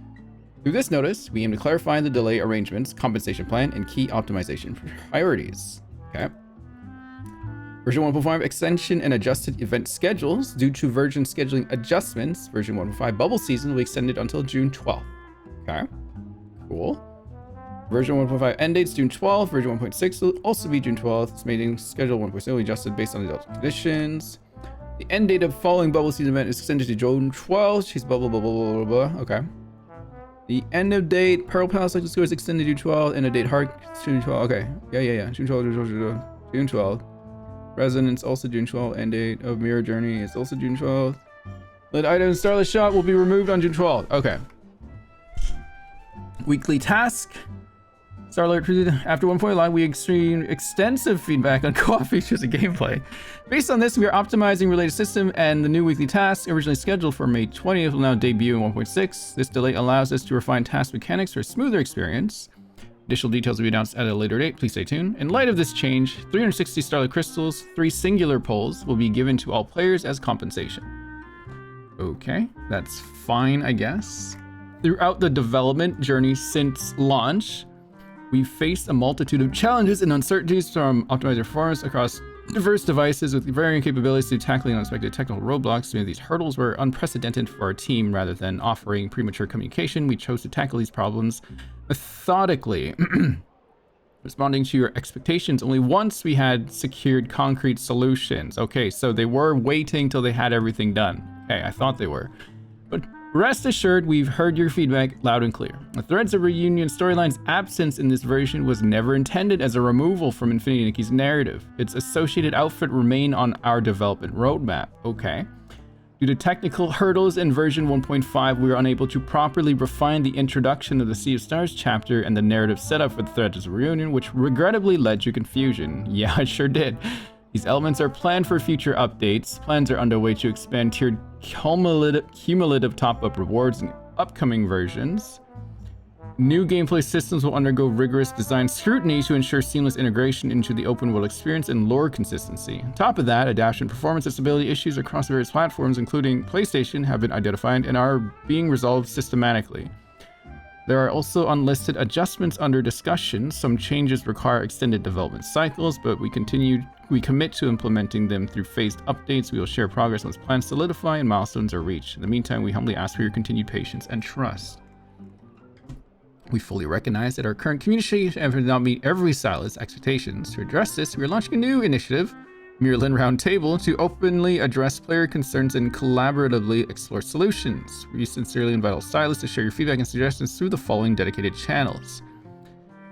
Speaker 1: Through this notice, we aim to clarify the delay arrangements, compensation plan, and key optimization priorities. Okay. Version 1.5 extension and adjusted event schedules. Due to version scheduling adjustments, version 1.5 bubble season will be extended until June 12th. Okay. Cool. Version 1.5 end dates June 12th. Version 1.6 will also be June 12th. Its mating schedule 1.0 will be adjusted based on the adult conditions. The end date of following bubble season event is extended to June 12th. She's blah blah blah blah blah blah. Okay. The end of date Pearl Palace Legend Score is extended to June 12th. End of date Heart June 12th. Okay. Yeah. June 12th. June 12th. Resonance also June 12th. End date of Mirror Journey is also June 12th. Lit items Starless Shot will be removed on June 12th. Okay. Weekly task. Star Alert, after 1.0 live, we extreme extensive feedback on co-op features and gameplay. Based on this, we are optimizing related system, and the new weekly tasks originally scheduled for May 20th will now debut in 1.6. This delay allows us to refine task mechanics for a smoother experience. Additional details will be announced at a later date. Please stay tuned. In light of this change, 360 Starlight Crystals, 3 singular poles, will be given to all players as compensation. Okay, that's fine, I guess. Throughout the development journey since launch, we've faced a multitude of challenges and uncertainties, from optimizing performance across diverse devices with varying capabilities to tackling unexpected technical roadblocks. Many of these hurdles were unprecedented for our team. Rather than offering premature communication, we chose to tackle these problems methodically, responding to your expectations only once we had secured concrete solutions. Okay, so they were waiting till they had everything done. Okay, I thought they were. But rest assured, we've heard your feedback loud and clear. The Threads of Reunion storyline's absence in this version was never intended as a removal from Infinity Nikki's narrative. Its associated outfit remain on our development roadmap. Okay. Due to technical hurdles in version 1.5, we were unable to properly refine the introduction of the Sea of Stars chapter and the narrative setup for the Threads of Reunion, which regrettably led to confusion. Yeah, it sure did. These elements are planned for future updates. Plans are underway to expand tiered cumulative top-up rewards in upcoming versions. New gameplay systems will undergo rigorous design scrutiny to ensure seamless integration into the open world experience and lore consistency. On top of that, adaptation and performance and stability issues across various platforms, including PlayStation, have been identified and are being resolved systematically. There are also unlisted adjustments under discussion. Some changes require extended development cycles, but we commit to implementing them through phased updates. We will share progress once plans solidify and milestones are reached. In the meantime, we humbly ask for your continued patience and trust. We fully recognize that our current community does not meet every stylist's expectations. To address this, we are launching a new initiative, Mirlin Roundtable, to openly address player concerns and collaboratively explore solutions. We sincerely invite all stylists to share your feedback and suggestions through the following dedicated channels.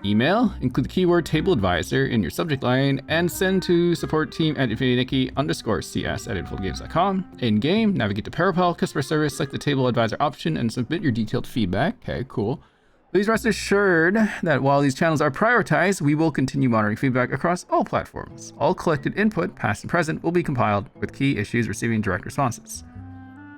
Speaker 1: Email, include the keyword table advisor in your subject line, and send to support team at infinitynikki_cs@infieldgames.com. In game, navigate to Parapal customer service, select the table advisor option, and submit your detailed feedback. Okay, cool. Please rest assured that while these channels are prioritized, we will continue monitoring feedback across all platforms. All collected input, past and present, will be compiled, with key issues receiving direct responses.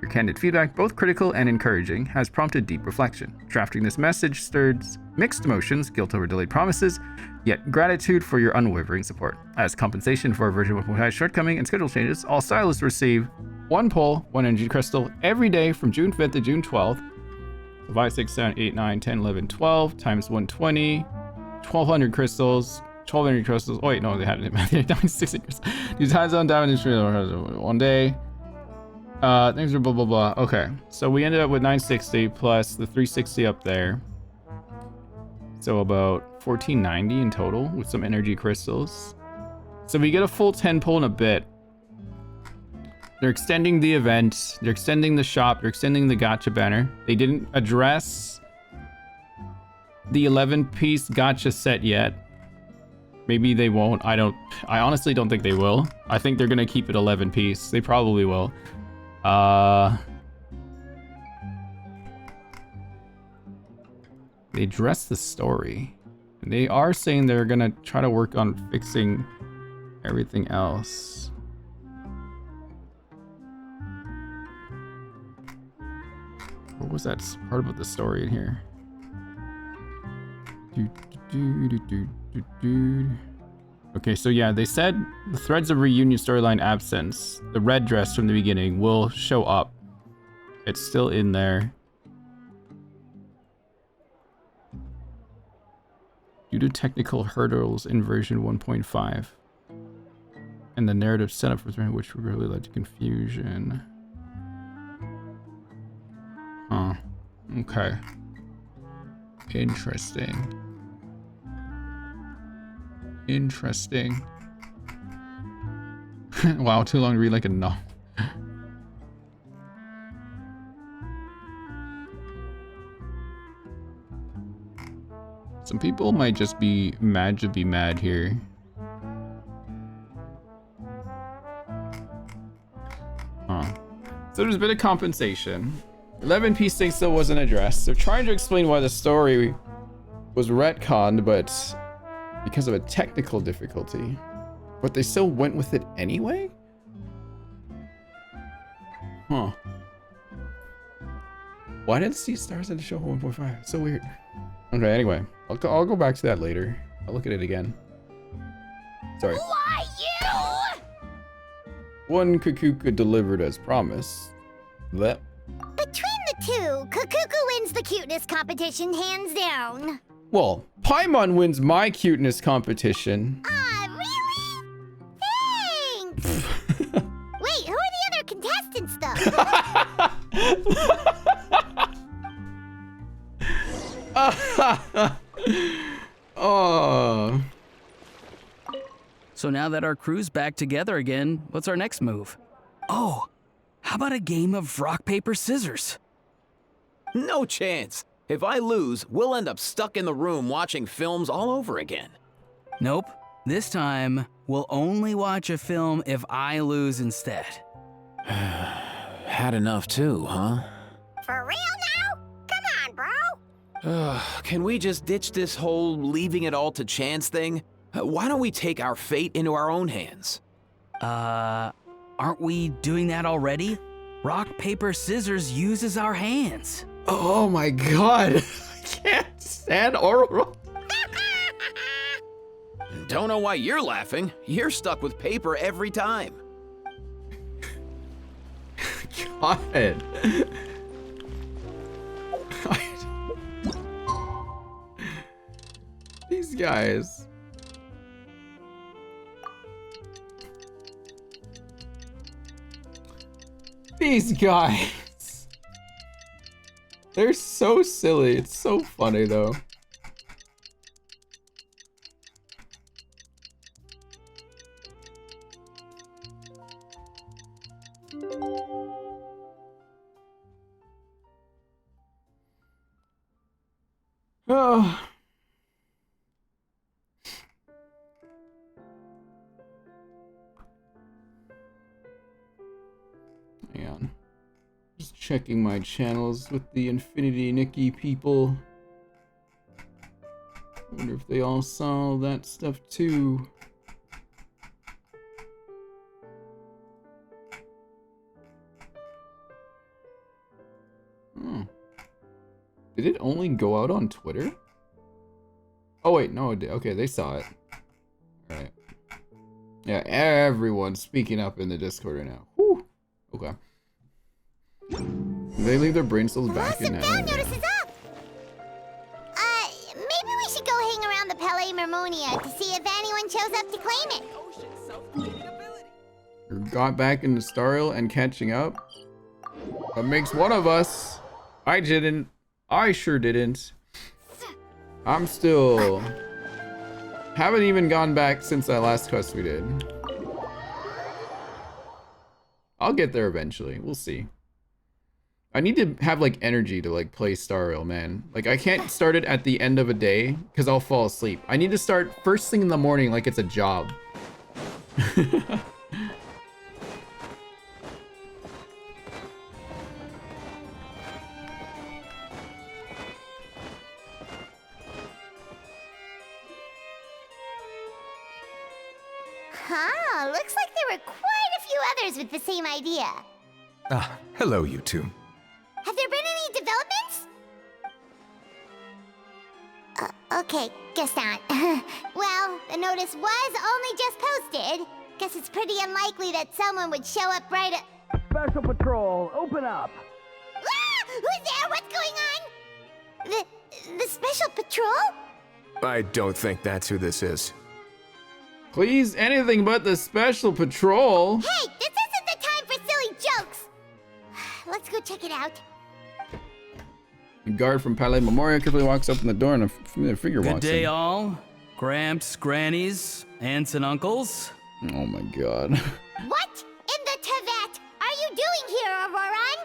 Speaker 1: Your candid feedback, both critical and encouraging, has prompted deep reflection. Drafting this message stirs mixed emotions, guilt over delayed promises, yet gratitude for your unwavering support. As compensation for version 1.5 shortcoming and schedule changes, all stylists receive 1 pole, 1 energy crystal every day from June 5th to June 12th. 5, 6, 7, 8, 9, 10, 11, 12 times 120, 1,200 crystals, 12 energy crystals. Oh wait, no, they had it. 60 crystals. These time zone diamond one day. Things are blah blah blah. Okay, so we ended up with 960 plus the 360 up there. So about 1490 in total with some energy crystals. So we get a full 10 pull in a bit. They're extending the event, they're extending the shop, they're extending the gacha banner. They didn't address the 11-piece gacha set yet. Maybe they won't. I honestly don't think they will. I think they're gonna keep it 11-piece. They probably will. They addressed the story. And they are saying they're gonna try to work on fixing everything else. What was that part about the story in here? Okay, so yeah, they said the Threads of Reunion storyline absence, the red dress from the beginning, will show up. It's still in there. Due to technical hurdles in version 1.5 and the narrative setup for which really led to confusion. Huh. Okay. Interesting. Interesting. Wow, too long to read like a novel. Some people might just be mad to be mad here. Huh. So there's a bit of compensation. 11-piece thing still wasn't addressed. They're trying to explain why the story was retconned, but because of a technical difficulty. But they still went with it anyway? Huh. Why did Sea Stars at the show 1.5? So weird. Okay, anyway. I'll go back to that later. I'll look at it again. Sorry.
Speaker 3: Why you?
Speaker 1: One Kukuka delivered as promised. That.
Speaker 3: Between the two, Kukuka wins the cuteness competition hands down.
Speaker 1: Well, Paimon wins my cuteness competition.
Speaker 3: Really? Thanks! Wait, who are the other contestants, though?
Speaker 1: Oh.
Speaker 10: So now that our crew's back together again, what's our next move? Oh, how about a game of rock, paper, scissors?
Speaker 9: No chance. If I lose, we'll end up stuck in the room watching films all over again.
Speaker 10: Nope. This time, we'll only watch a film if I lose instead.
Speaker 9: Had enough too, huh?
Speaker 3: For real now? Come on, bro.
Speaker 9: Can we just ditch this whole leaving it all to chance thing? Why don't we take our fate into our own hands?
Speaker 10: Aren't we doing that already? Rock, paper, scissors uses our hands.
Speaker 1: Oh my god. I can't stand oral.
Speaker 9: Don't know why you're laughing. You're stuck with paper every time.
Speaker 1: God. These guys. These guys. They're so silly. It's so funny though. Oh. Hang on. Just checking my channels with the Infinity Nikki people. Wonder if they all saw that stuff too. Hmm. Did it only go out on Twitter? Oh wait, no it did. Okay, they saw it. Alright. Yeah, everyone's speaking up in the Discord right now. Whew. Okay. They leave their brain cells back in now.
Speaker 3: Notice is up. Maybe we should go hang around the Palais Mermonia to see if anyone shows up to claim it.
Speaker 1: You got back into Starl and catching up? That makes one of us. I didn't. I sure didn't. I'm still... haven't even gone back since that last quest we did. I'll get there eventually. We'll see. I need to have like energy to like play Star Rail, man. Like I can't start it at the end of a day because I'll fall asleep. I need to start first thing in the morning like it's a job.
Speaker 3: Huh, looks like there were quite a few others with the same idea.
Speaker 14: Ah, hello you two.
Speaker 3: Have there been any developments? Okay, guess not. Well, the notice was only just posted. Guess it's pretty unlikely that someone would show up right at...
Speaker 17: Special Patrol, open up!
Speaker 3: Ah! Who's there? What's going on? The Special Patrol?
Speaker 13: I don't think that's who this is.
Speaker 1: Please, anything but the Special Patrol.
Speaker 3: Hey, this isn't the time for silly jokes. Let's go check it out.
Speaker 1: A guard from Palais Memorial quickly walks open the door and a familiar figure walks in.
Speaker 10: Good day, all. Gramps, grannies, aunts, and uncles.
Speaker 1: Oh my god.
Speaker 3: What in the Tevat are you doing here, Auroran?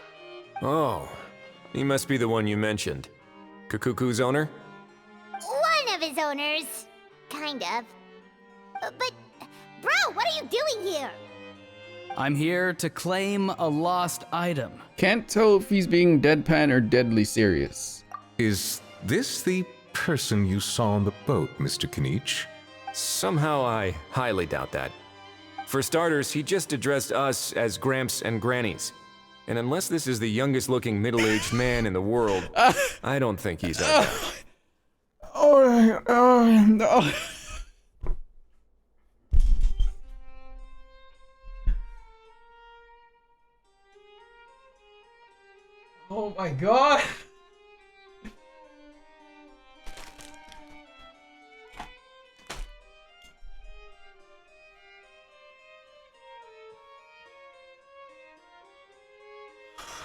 Speaker 13: Oh, he must be the one you mentioned. Kukuku's owner?
Speaker 3: One of his owners. Kind of. But, bro, what are you doing here?
Speaker 10: I'm here to claim a lost item.
Speaker 1: Can't tell if he's being deadpan or deadly serious.
Speaker 14: Is this the person you saw on the boat, Mr. Kinich?
Speaker 13: Somehow I highly doubt that. For starters, he just addressed us as Gramps and Grannies. And unless this is the youngest looking middle-aged man in the world, I don't think he's our guy.
Speaker 1: Oh, no. Oh my god.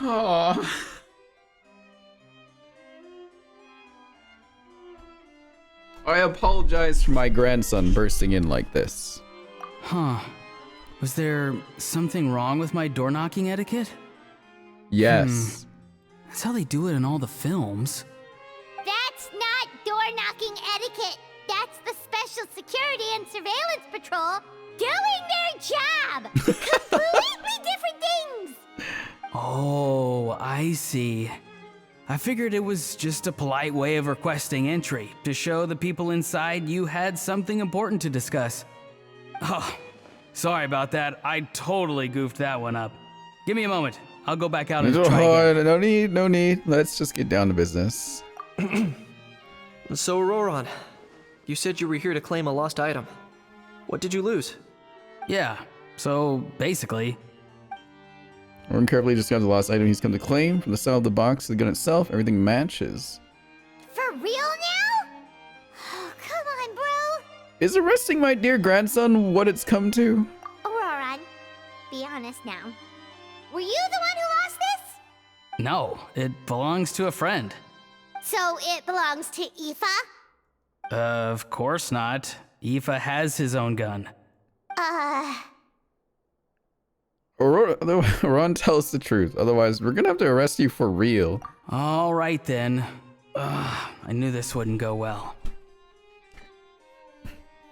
Speaker 1: Oh. I apologize for my grandson bursting in like this.
Speaker 10: Huh. Was there something wrong with my door knocking etiquette?
Speaker 1: Yes.
Speaker 10: That's how they do it in all the films.
Speaker 3: That's not door-knocking etiquette. That's the Special Security and Surveillance Patrol doing their job. Completely different things.
Speaker 10: Oh, I see. I figured it was just a polite way of requesting entry to show the people inside you had something important to discuss. Oh, sorry about that. I totally goofed that one up. Give me a moment. I'll go back out and try again.
Speaker 1: No need. Let's just get down to business.
Speaker 2: So, Roran, you said you were here to claim a lost item. What did you lose?
Speaker 10: Yeah, so basically...
Speaker 1: Roran carefully describes the lost item he's come to claim. From the side of the box to the gun itself, everything matches.
Speaker 3: For real now? Oh, come on, bro.
Speaker 1: Is arresting my dear grandson what it's come to?
Speaker 3: Roran, be honest now. Were you the one who lost this?
Speaker 10: No, it belongs to a friend.
Speaker 3: So it belongs to Aoife?
Speaker 10: Of course not. Aoife has his own gun.
Speaker 1: Roran, tell us the truth. Otherwise, we're gonna have to arrest you for real.
Speaker 10: All right then. I knew this wouldn't go well.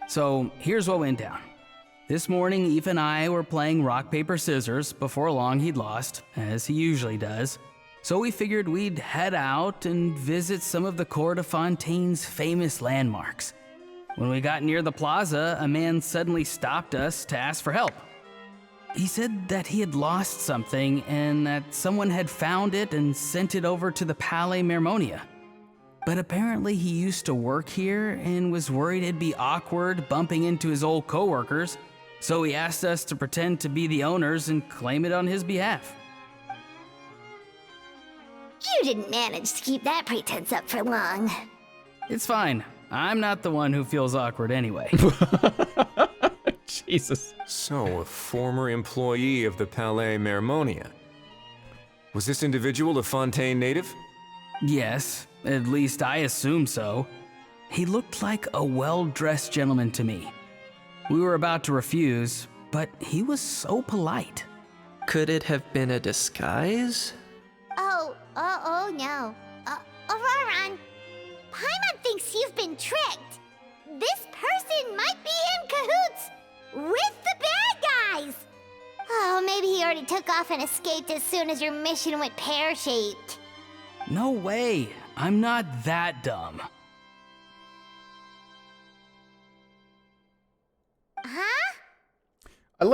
Speaker 10: So here's what went down. This morning, Aoife and I were playing rock, paper, scissors. Before long, he'd lost, as he usually does. So we figured we'd head out and visit some of the Cour de Fontaine's famous landmarks. When we got near the plaza, a man suddenly stopped us to ask for help. He said that he had lost something and that someone had found it and sent it over to the Palais Mermonia. But apparently he used to work here and was worried it'd be awkward bumping into his old coworkers, so he asked us to pretend to be the owners and claim it on his behalf.
Speaker 3: You didn't manage to keep that pretense up for long.
Speaker 10: It's fine. I'm not the one who feels awkward anyway.
Speaker 1: Jesus.
Speaker 13: So, a former employee of the Palais Mermonia. Was this individual a Fontaine native?
Speaker 10: Yes, at least I assume so. He looked like a well-dressed gentleman to me. We were about to refuse, but he was so polite.
Speaker 2: Could it have been a disguise?
Speaker 3: Oh no. Roran, Paimon thinks you've been tricked. This person might be in cahoots with the bad guys. Oh, maybe he already took off and escaped as soon as your mission went pear-shaped.
Speaker 10: No way. I'm not that dumb.
Speaker 3: Huh?
Speaker 1: I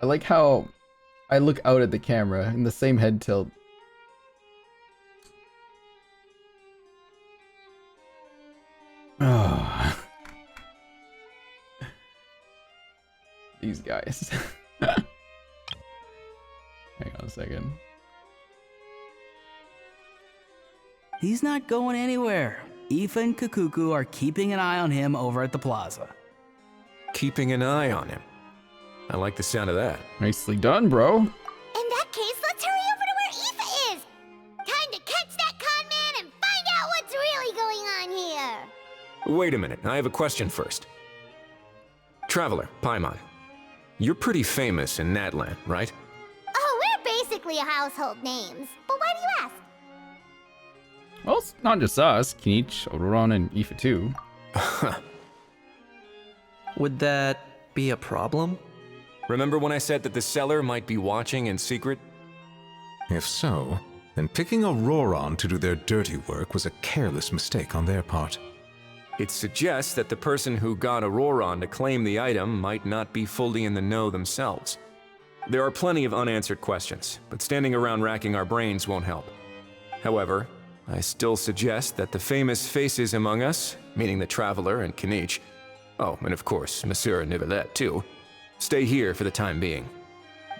Speaker 1: like how I look out at the camera in the same head tilt. Oh. These guys. Hang on a second.
Speaker 10: He's not going anywhere. Aoife and Kakuku are keeping an eye on him over at the plaza.
Speaker 13: Keeping an eye on him. I like the sound of that.
Speaker 1: Nicely done, bro.
Speaker 3: In that case, let's hurry over to where Aoife is. Time to catch that con man and find out what's really going on here.
Speaker 13: Wait a minute, I have a question first. Traveler, Paimon, you're pretty famous in Natlan, right?
Speaker 3: Oh, we're basically household names. But why do you ask?
Speaker 1: Well, it's not just us. Kinich, Roran, and Aoife too.
Speaker 2: Would that be a problem?
Speaker 13: Remember when I said that the seller might be watching in secret?
Speaker 14: If so, then picking Auroron to do their dirty work was a careless mistake on their part.
Speaker 13: It suggests that the person who got Auroron to claim the item might not be fully in the know themselves. There are plenty of unanswered questions, but standing around racking our brains won't help. However, I still suggest that the famous faces among us, meaning the Traveler and Kinich, oh, and of course, Monsieur Nivelette too, stay here for the time being.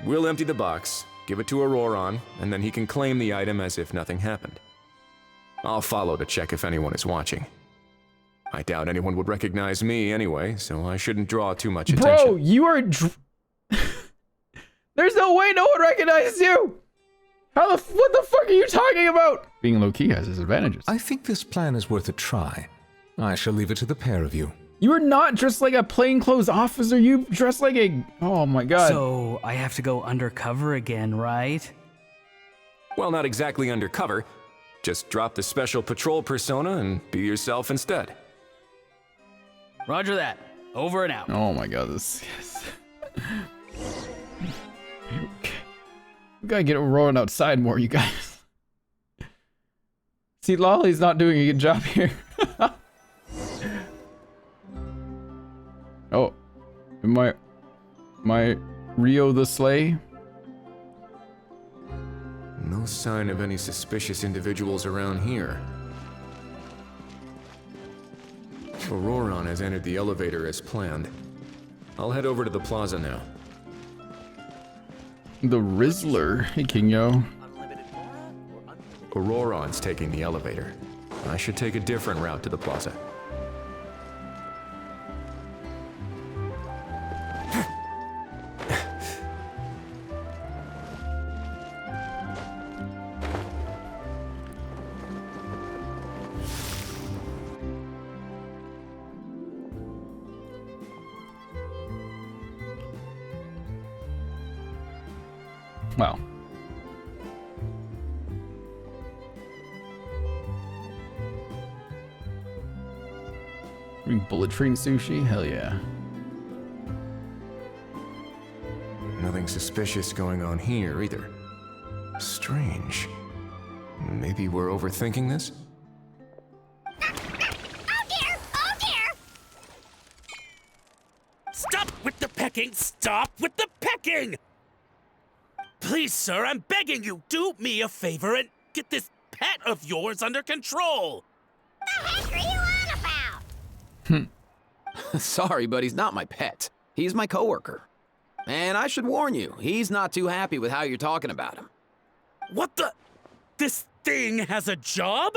Speaker 13: We'll empty the box, give it to Auroron, and then he can claim the item as if nothing happened. I'll follow to check if anyone is watching. I doubt anyone would recognize me anyway, so I shouldn't draw too much attention.
Speaker 1: Bro, you are There's no way no one recognizes you! What the fuck are you talking about? Being low-key has its advantages.
Speaker 14: I think this plan is worth a try. I shall leave it to the pair of you.
Speaker 1: You are not dressed like a plainclothes officer, you dressed like a... Oh my god.
Speaker 10: So, I have to go undercover again, right?
Speaker 13: Well, not exactly undercover. Just drop the special patrol persona and be yourself instead.
Speaker 10: Roger that. Over and out.
Speaker 1: Oh my god, this... We gotta get rolling outside more, you guys. See, Lolly's not doing a good job here. Oh, my Rio the Sleigh?
Speaker 13: No sign of any suspicious individuals around here. Auroron has entered the elevator as planned. I'll head over to the plaza now.
Speaker 1: The Rizzler. Hey, Kingo.
Speaker 13: Auroron's taking the elevator. I should take a different route to the plaza.
Speaker 1: Well. Bullet train sushi? Hell yeah.
Speaker 13: Nothing suspicious going on here either. Strange. Maybe we're overthinking this?
Speaker 15: Stop with the pecking! Stop with the pecking! Please, sir, I'm begging you, do me a favor and get this pet of yours under control!
Speaker 3: The heck are you on about?
Speaker 9: Sorry, but he's not my pet. He's my coworker. And I should warn you, he's not too happy with how you're talking about him.
Speaker 15: What the? This thing has a job?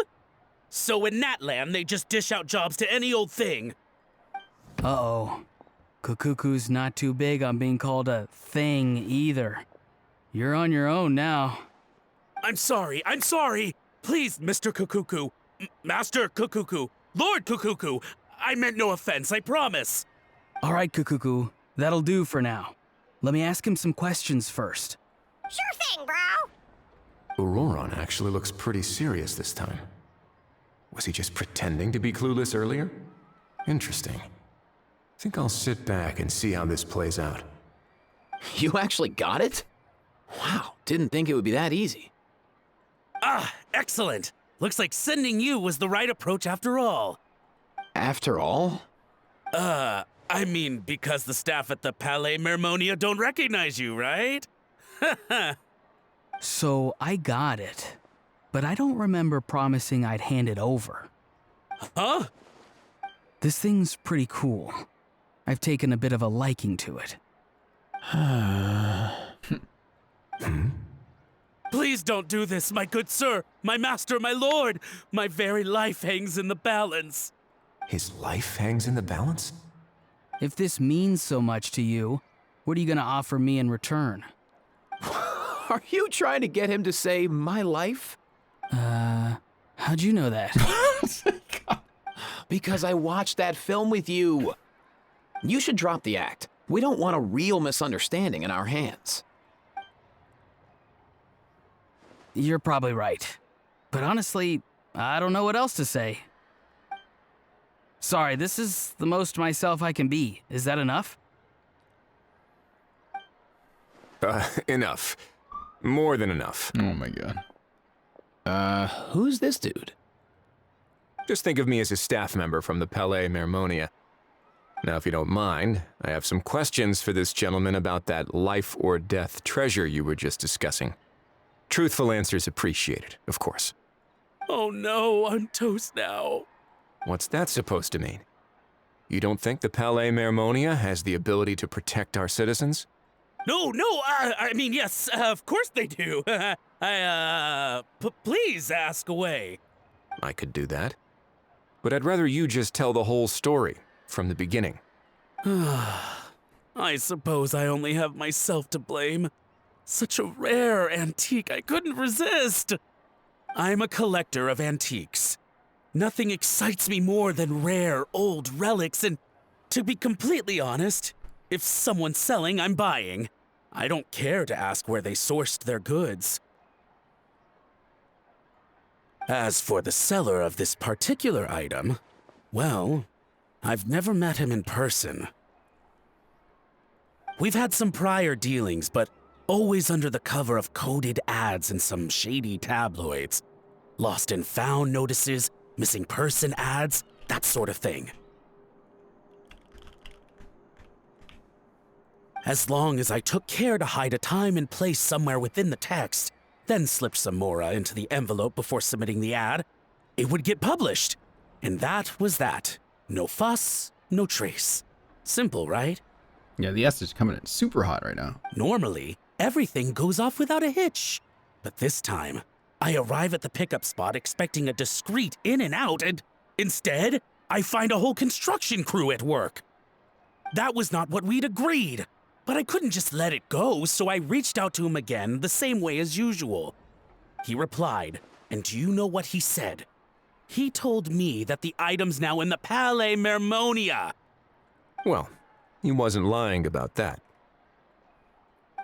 Speaker 15: So in Natland, they just dish out jobs to any old thing.
Speaker 10: Uh-oh. Kukuku's not too big on being called a thing either. You're on your own now.
Speaker 15: I'm sorry. Please, Mr. Kukuku. Master Kukuku. Lord Kukuku. I meant no offense, I promise.
Speaker 10: All right, Kukuku. That'll do for now. Let me ask him some questions first.
Speaker 3: Sure thing, bro.
Speaker 13: Auroron actually looks pretty serious this time. Was he just pretending to be clueless earlier? Interesting. Think I'll sit back and see how this plays out.
Speaker 9: You actually got it? Wow, didn't think it would be that easy.
Speaker 15: Ah, excellent. Looks like sending you was the right approach after all.
Speaker 9: After all?
Speaker 15: I mean, because the staff at the Palais Mermonia don't recognize you, right?
Speaker 10: So, I got it. But I don't remember promising I'd hand it over.
Speaker 15: Huh?
Speaker 10: This thing's pretty cool. I've taken a bit of a liking to it.
Speaker 15: Please don't do this, my good sir, my master, my lord. My very life hangs in the balance.
Speaker 13: His life hangs in the balance?
Speaker 10: If this means so much to you, what are you gonna offer me in return?
Speaker 9: Are you trying to get him to say my life?
Speaker 10: How'd you know that?
Speaker 9: Because I watched that film with you. You should drop the act. We don't want a real misunderstanding in our hands.
Speaker 10: You're probably right. But honestly, I don't know what else to say. Sorry, this is the most myself I can be. Is that enough?
Speaker 13: Enough. More than enough.
Speaker 1: Oh my god.
Speaker 9: Who's this dude?
Speaker 13: Just think of me as a staff member from the Palais Mermonia. Now, if you don't mind, I have some questions for this gentleman about that life or death treasure you were just discussing. Truthful answers appreciated, of course.
Speaker 15: Oh no, I'm toast now.
Speaker 13: What's that supposed to mean? You don't think the Palais Mermonia has the ability to protect our citizens?
Speaker 15: No, I mean, yes, of course they do. Please ask away.
Speaker 13: I could do that. But I'd rather you just tell the whole story, from the beginning.
Speaker 15: I suppose I only have myself to blame. Such a rare antique, I couldn't resist. I'm a collector of antiques. Nothing excites me more than rare, old relics, and to be completely honest, if someone's selling, I'm buying. I don't care to ask where they sourced their goods. As for the seller of this particular item, well, I've never met him in person. We've had some prior dealings, but always under the cover of coded ads in some shady tabloids. Lost and found notices, missing person ads, that sort of thing. As long as I took care to hide a time and place somewhere within the text, then slipped some mora into the envelope before submitting the ad, it would get published. And that was that. No fuss, no trace. Simple, right?
Speaker 1: Yeah, the S is coming in super hot right now.
Speaker 15: Normally, everything goes off without a hitch. But this time, I arrive at the pickup spot expecting a discreet in and out, and instead, I find a whole construction crew at work. That was not what we'd agreed. But I couldn't just let it go, so I reached out to him again the same way as usual. He replied, and do you know what he said? He told me that the item's now in the Palais Mermonia.
Speaker 13: Well, he wasn't lying about that.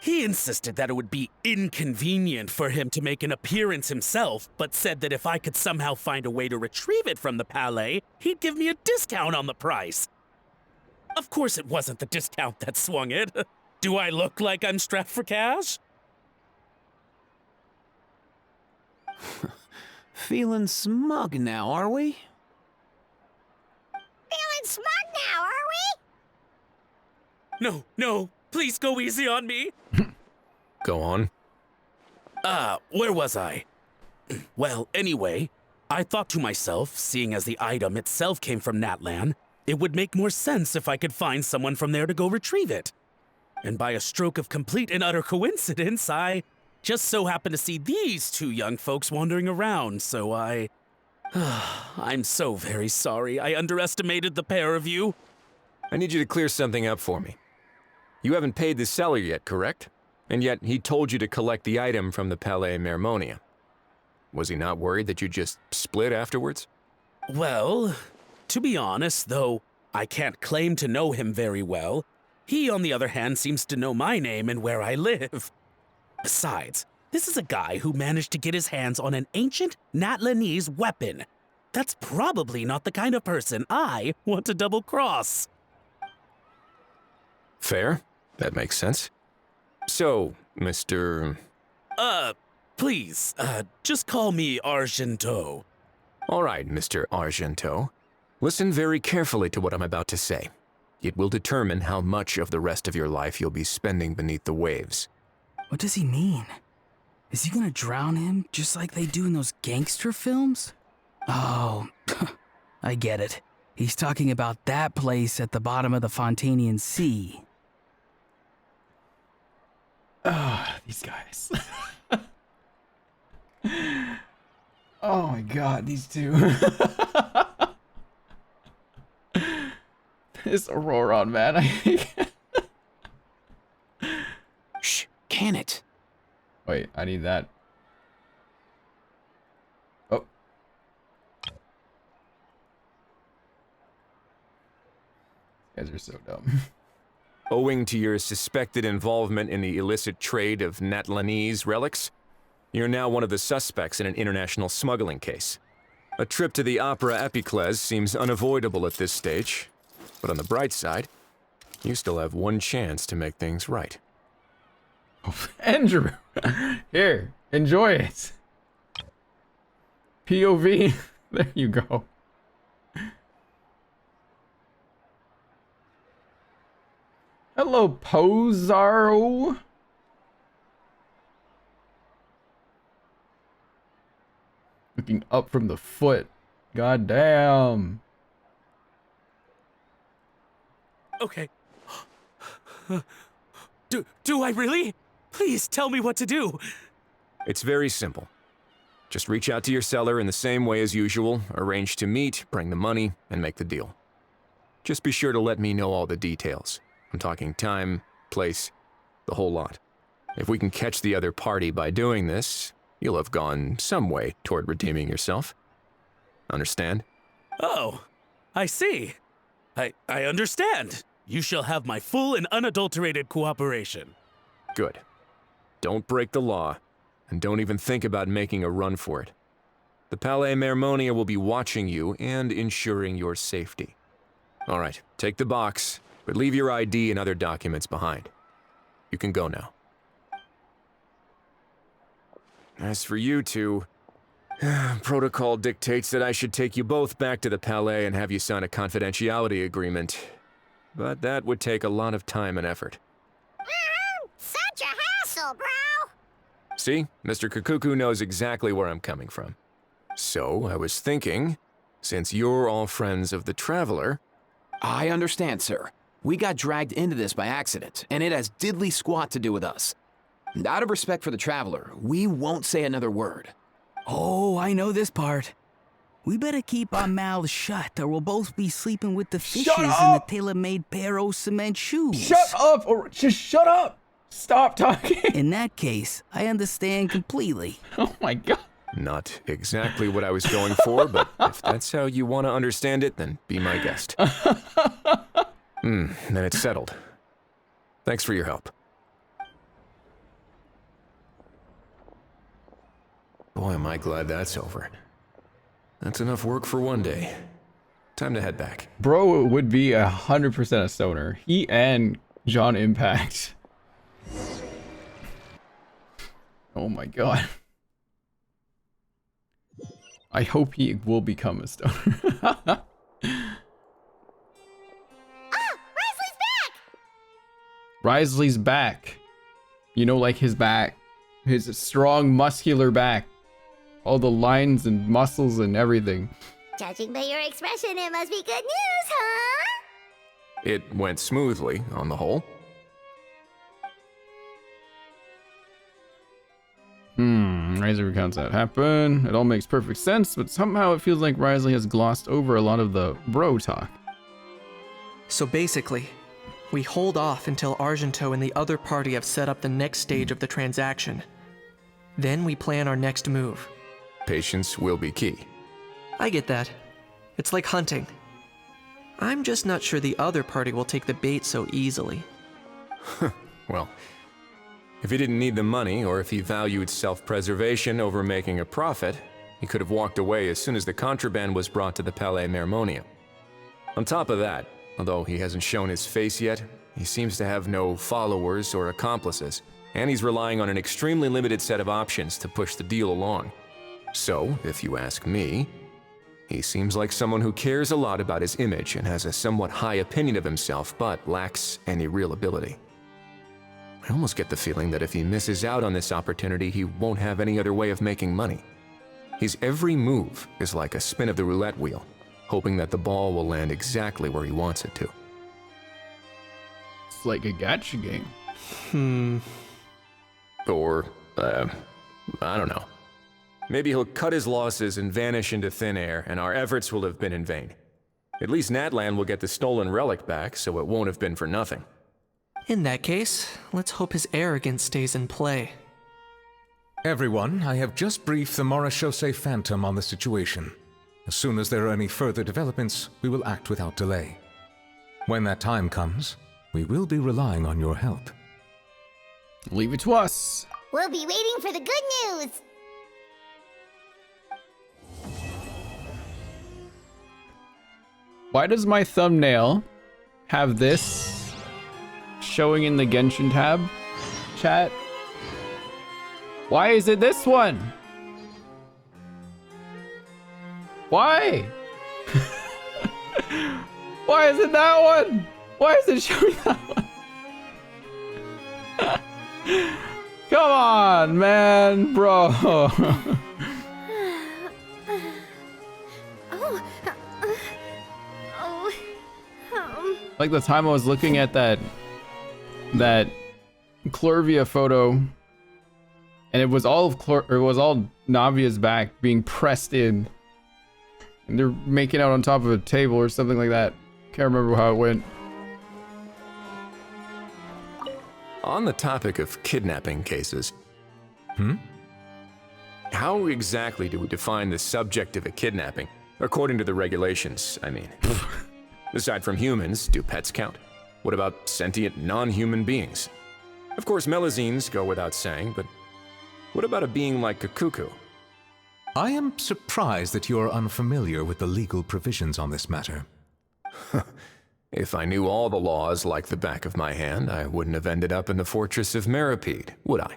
Speaker 15: He insisted that it would be inconvenient for him to make an appearance himself, but said that if I could somehow find a way to retrieve it from the Palais, he'd give me a discount on the price. Of course it wasn't the discount that swung it. Do I look like I'm strapped for cash?
Speaker 9: Feeling smug now, are we?
Speaker 3: Feeling smug now, are we?
Speaker 15: No, please go easy on me.
Speaker 13: Go on.
Speaker 15: Where was I? Well, anyway, I thought to myself, seeing as the item itself came from Natlan, it would make more sense if I could find someone from there to go retrieve it. And by a stroke of complete and utter coincidence, I just so happened to see these two young folks wandering around, so I'm so very sorry. I underestimated the pair of you.
Speaker 13: I need you to clear something up for me. You haven't paid the seller yet, correct? And yet he told you to collect the item from the Palais Mermonia. Was he not worried that you'd just split afterwards?
Speaker 15: Well, to be honest, though I can't claim to know him very well, he, on the other hand, seems to know my name and where I live. Besides, this is a guy who managed to get his hands on an ancient Natlanese weapon. That's probably not the kind of person I want to double-cross.
Speaker 13: Fair. That makes sense. So, Mr.
Speaker 15: Please, just call me Argento.
Speaker 13: All right, Mr. Argento. Listen very carefully to what I'm about to say. It will determine how much of the rest of your life you'll be spending beneath the waves.
Speaker 10: What does he mean? Is he gonna drown him just like they do in those gangster films? Oh, I get it. He's talking about that place at the bottom of the Fontanian Sea.
Speaker 1: These guys. Oh my god, these two. This Auroron, man.
Speaker 9: Shh, can it?
Speaker 1: Wait, I need that. Oh. These guys are so dumb.
Speaker 13: Owing to your suspected involvement in the illicit trade of Natlanese relics, you're now one of the suspects in an international smuggling case. A trip to the Opera Epiclese seems unavoidable at this stage, but on the bright side, you still have one chance to make things right.
Speaker 1: Andrew, here, enjoy it. POV, there you go. Hello, Pozaro. Looking up from the foot. God damn.
Speaker 15: Okay. Do I really? Please tell me what to do.
Speaker 13: It's very simple. Just reach out to your seller in the same way as usual, arrange to meet, bring the money, and make the deal. Just be sure to let me know all the details. I'm talking time, place, the whole lot. If we can catch the other party by doing this, you'll have gone some way toward redeeming yourself. Understand?
Speaker 15: Oh, I see. I understand. You shall have my full and unadulterated cooperation.
Speaker 13: Good. Don't break the law, and don't even think about making a run for it. The Palais Mermonia will be watching you and ensuring your safety. All right, take the box, but leave your ID and other documents behind. You can go now. As for you two, protocol dictates that I should take you both back to the Palais and have you sign a confidentiality agreement. But that would take a lot of time and effort.
Speaker 3: Such a hassle, bro!
Speaker 13: See, Mr. Kukuku knows exactly where I'm coming from. So, I was thinking, since you're all friends of the Traveler...
Speaker 9: I understand, sir. We got dragged into this by accident, and it has diddly squat to do with us. And out of respect for the Traveler, we won't say another word.
Speaker 10: Oh, I know this part. We better keep our mouths shut, or we'll both be sleeping with the fishes in the tailor-made pair of cement shoes.
Speaker 1: Shut up, or just shut up. Stop talking.
Speaker 10: In that case, I understand completely.
Speaker 1: Oh my god.
Speaker 13: Not exactly what I was going for, but if that's how you want to understand it, then be my guest. Then it's settled. Thanks for your help. Boy, am I glad that's over. That's enough work for one day. Time to head back.
Speaker 1: Bro would be 100% a stoner. He and John Impact. Oh my god. I hope he will become a stoner.
Speaker 3: Risley's back!
Speaker 1: Risley's back. You know, like his back. His strong, muscular back. All the lines and muscles and everything.
Speaker 3: Judging by your expression, it must be good news, huh?
Speaker 13: It went smoothly, on the whole.
Speaker 1: Risley recounts that happened. It all makes perfect sense, but somehow it feels like Risley has glossed over a lot of the bro talk.
Speaker 2: So basically, we hold off until Argento and the other party have set up the next stage of the transaction. Then we plan our next move.
Speaker 13: Patience will be key.
Speaker 2: I get that. It's like hunting. I'm just not sure the other party will take the bait so easily.
Speaker 13: Well, if he didn't need the money, or if he valued self-preservation over making a profit, he could have walked away as soon as the contraband was brought to the Palais Mermonia. On top of that, although he hasn't shown his face yet, he seems to have no followers or accomplices, and he's relying on an extremely limited set of options to push the deal along. So, if you ask me, he seems like someone who cares a lot about his image and has a somewhat high opinion of himself, but lacks any real ability. I almost get the feeling that if he misses out on this opportunity, he won't have any other way of making money. His every move is like a spin of the roulette wheel, hoping that the ball will land exactly where he wants it to.
Speaker 1: It's like a gacha game.
Speaker 13: Or, I don't know. Maybe he'll cut his losses and vanish into thin air, and our efforts will have been in vain. At least Natlan will get the stolen relic back, so it won't have been for nothing.
Speaker 2: In that case, let's hope his arrogance stays in play.
Speaker 14: Everyone, I have just briefed the Morishose Phantom on the situation. As soon as there are any further developments, we will act without delay. When that time comes, we will be relying on your help.
Speaker 1: Leave it to us.
Speaker 3: We'll be waiting for the good news.
Speaker 1: Why does my thumbnail have this showing in the Genshin tab chat Why is it this one? Why? Why is it that one? Why is it showing that one? Come on, man, bro. Like the time I was looking at that Clervia photo, and it was all Navia's back being pressed in, and they're making out on top of a table or something like that. Can't remember how it went.
Speaker 13: On the topic of kidnapping cases, how exactly do we define the subject of a kidnapping? According to the regulations, I mean. Aside from humans, do pets count? What about sentient non-human beings? Of course, melazines go without saying, but what about a being like Kukuku?
Speaker 14: I am surprised that you are unfamiliar with the legal provisions on this matter.
Speaker 13: If I knew all the laws like the back of my hand, I wouldn't have ended up in the fortress of Meripede, would I?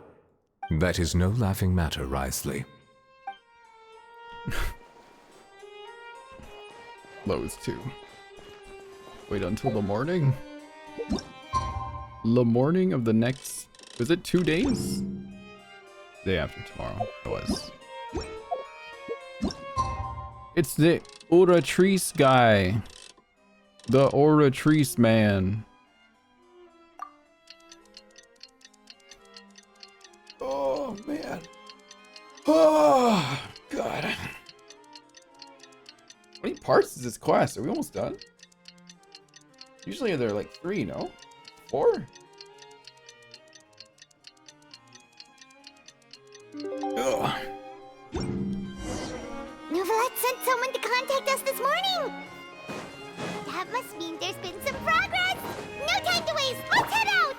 Speaker 14: That is no laughing matter, Wriothesley.
Speaker 1: Lowe's too. Wait until the morning? The morning of the next... Was it 2 days? Day after tomorrow. It was. It's the Oratrice guy. The Oratrice man. Oh, man. Oh, God. How many parts is this quest? Are we almost done? Usually they're like 3, no? 4? Ugh.
Speaker 3: Novelette sent someone to contact us this morning! That must mean there's been some progress! No time to waste! Let's head out!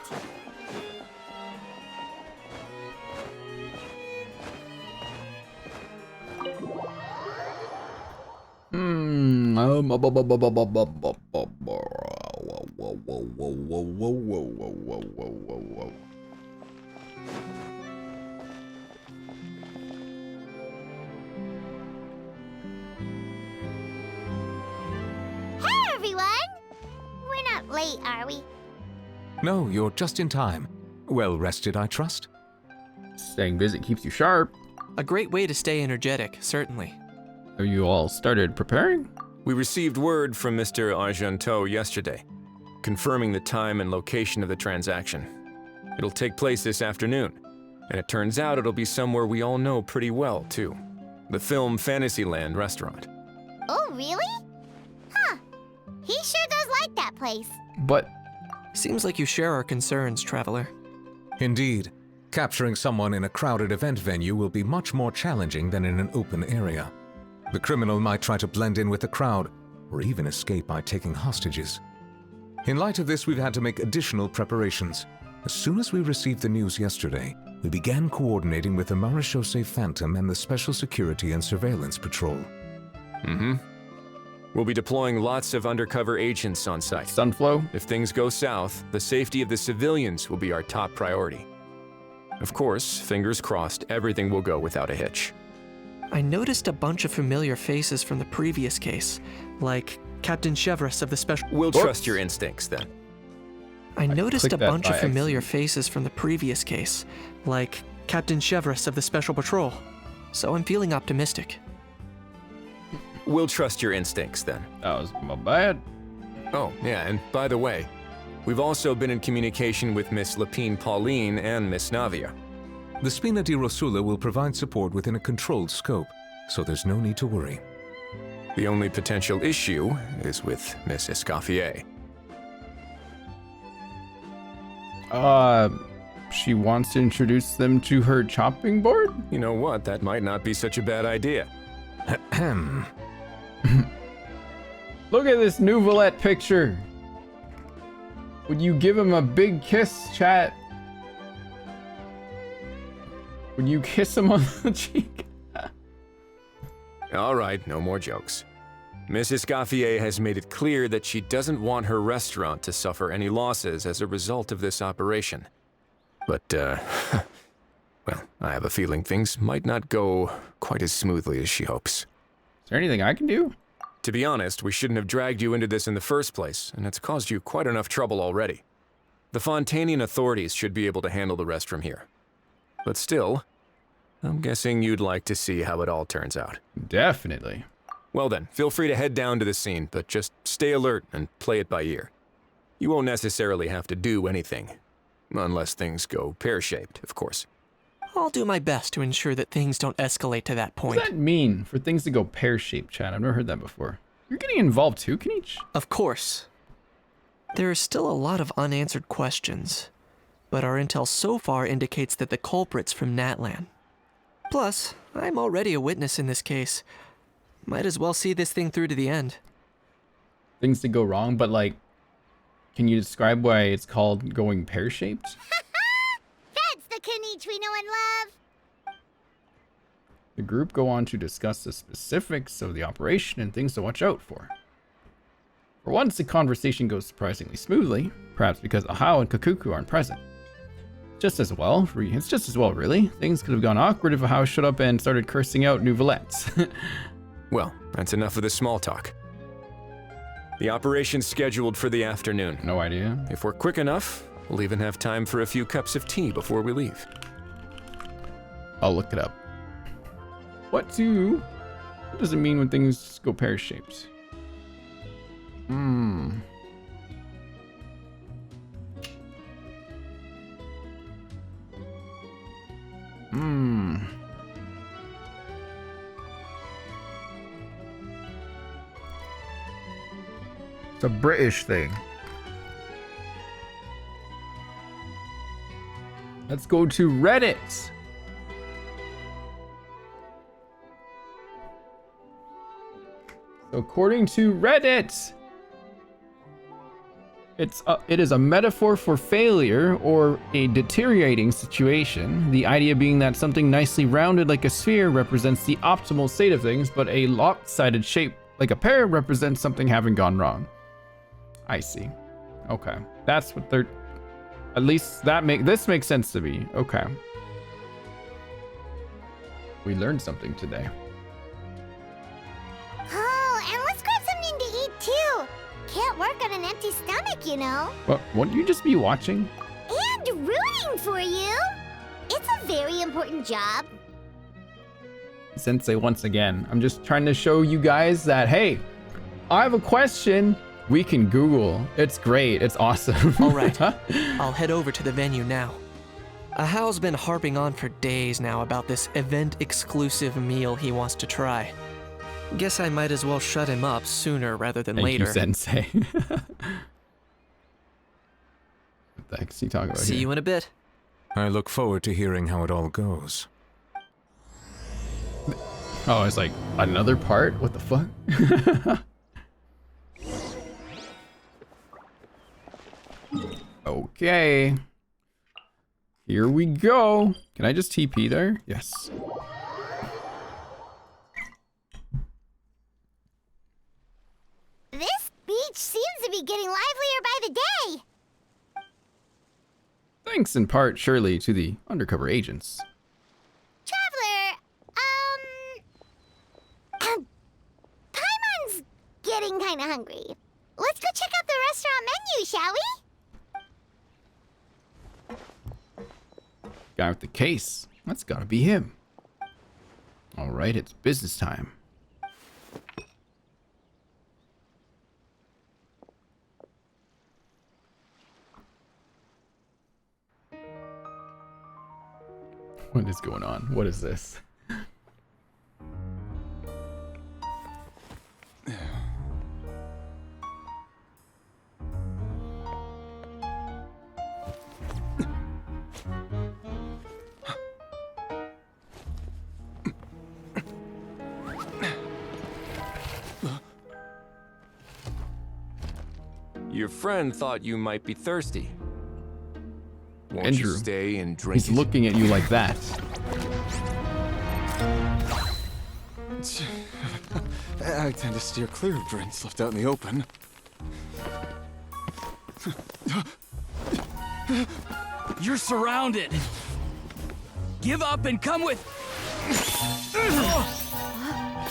Speaker 3: Late, are we?
Speaker 14: No, you're just in time. Well rested, I trust?
Speaker 1: Staying busy keeps you sharp.
Speaker 2: A great way to stay energetic, certainly.
Speaker 1: Have you all started preparing?
Speaker 13: We received word from Mr. Argenteau yesterday, confirming the time and location of the transaction. It'll take place this afternoon, and it turns out it'll be somewhere we all know pretty well, too. The Film Fantasyland restaurant.
Speaker 3: Oh, really? Huh. He sure does like that place.
Speaker 1: But...
Speaker 2: Seems like you share our concerns, Traveler.
Speaker 14: Indeed. Capturing someone in a crowded event venue will be much more challenging than in an open area. The criminal might try to blend in with the crowd, or even escape by taking hostages. In light of this, we've had to make additional preparations. As soon as we received the news yesterday, we began coordinating with the Marechaussee Phantom and the Special Security and Surveillance Patrol.
Speaker 13: We'll be deploying lots of undercover agents on site.
Speaker 1: Sunflow?
Speaker 13: If things go south, the safety of the civilians will be our top priority. Of course, fingers crossed, everything will go without a hitch.
Speaker 2: I noticed a bunch of familiar faces from the previous case, like Captain Chevrolet of the Special...
Speaker 13: We'll trust your instincts, then.
Speaker 2: I noticed a bunch of familiar faces from the previous case, like Captain Chevrolet of the Special Patrol, so I'm feeling optimistic.
Speaker 13: We'll trust your instincts, then.
Speaker 1: That was my bad.
Speaker 13: Oh, yeah, and by the way, we've also been in communication with Miss Lapine Pauline and Miss Navia.
Speaker 14: The Spina di Rosula will provide support within a controlled scope, so there's no need to worry.
Speaker 13: The only potential issue is with Miss Escoffier.
Speaker 1: She wants to introduce them to her chopping board?
Speaker 13: You know what, that might not be such a bad idea.
Speaker 1: Look at this Nouvelette picture. Would you give him a big kiss, chat? Would you kiss him on the cheek?
Speaker 13: All right, no more jokes. Miss Escoffier has made it clear that she doesn't want her restaurant to suffer any losses as a result of this operation. But, Well, I have a feeling things might not go quite as smoothly as she hopes.
Speaker 1: Is there anything I can do?
Speaker 13: To be honest, we shouldn't have dragged you into this in the first place, and it's caused you quite enough trouble already. The Fontanian authorities should be able to handle the rest from here. But still, I'm guessing you'd like to see how it all turns out.
Speaker 1: Definitely.
Speaker 13: Well then, feel free to head down to the scene, but just stay alert and play it by ear. You won't necessarily have to do anything. Unless things go pear-shaped, of course.
Speaker 2: I'll do my best to ensure that things don't escalate to that point.
Speaker 1: What does that mean, for things to go pear-shaped, Chad? I've never heard that before. You're getting involved too, Kenichi?
Speaker 2: Of course. There is still a lot of unanswered questions, but our intel so far indicates that the culprit's from Natlan. Plus, I'm already a witness in this case. Might as well see this thing through to the end.
Speaker 1: Things to go wrong, but like, can you describe why it's called going pear-shaped?
Speaker 3: That's the Kenichi we know and love.
Speaker 1: The group go on to discuss the specifics of the operation and things to watch out for. For once, the conversation goes surprisingly smoothly, perhaps because Ahau and Kakuku aren't present. It's just as well, really. Things could have gone awkward if Ahau showed up and started cursing out Nouvelettes.
Speaker 13: Well, that's enough of the small talk. The operation's scheduled for the afternoon.
Speaker 1: No idea.
Speaker 13: If we're quick enough, we'll even have time for a few cups of tea before we leave.
Speaker 1: I'll look it up. What does it mean when things go pear-shaped? It's a British thing. Let's go to Reddit. So according to Reddit, it is a metaphor for failure or a deteriorating situation. The idea being that something nicely rounded like a sphere represents the optimal state of things, but a lopsided shape like a pear represents something having gone wrong. I see. Okay. That's what they're... At least this makes sense to me. Okay. We learned something today.
Speaker 3: Oh, and let's grab something to eat too. Can't work on an empty stomach, you know.
Speaker 1: What? Wouldn't you just be watching?
Speaker 3: And rooting for you. It's a very important job.
Speaker 1: Sensei once again. I'm just trying to show you guys that, hey, I have a question. We can Google. It's great. It's awesome.
Speaker 2: All right. I'll head over to the venue now. Ahau's been harping on for days now about this event-exclusive meal he wants to try. Guess I might as well shut him up sooner rather than later.
Speaker 1: Thank you, Sensei. What the heck is he talking about
Speaker 2: See
Speaker 1: here?
Speaker 2: you in a bit.
Speaker 14: I look forward to hearing how it all goes.
Speaker 1: Oh, it's like another part? What the fuck? Okay. Here we go. Can I just TP there? Yes.
Speaker 3: This beach seems to be getting livelier by the day.
Speaker 1: Thanks in part, surely, to the undercover agents.
Speaker 3: Traveler, Paimon's getting kinda hungry. Let's go check out the restaurant menu, shall we?
Speaker 1: Guy with the case. That's gotta be him. Alright, it's business time. What is going on? What is this?
Speaker 13: Your friend thought you might be thirsty. Won't
Speaker 1: Andrew,
Speaker 13: you stay and drink
Speaker 1: he's
Speaker 13: it?
Speaker 1: looking at you like that.
Speaker 18: I tend to steer clear of drinks left out in the open.
Speaker 10: You're surrounded. Give up and come with.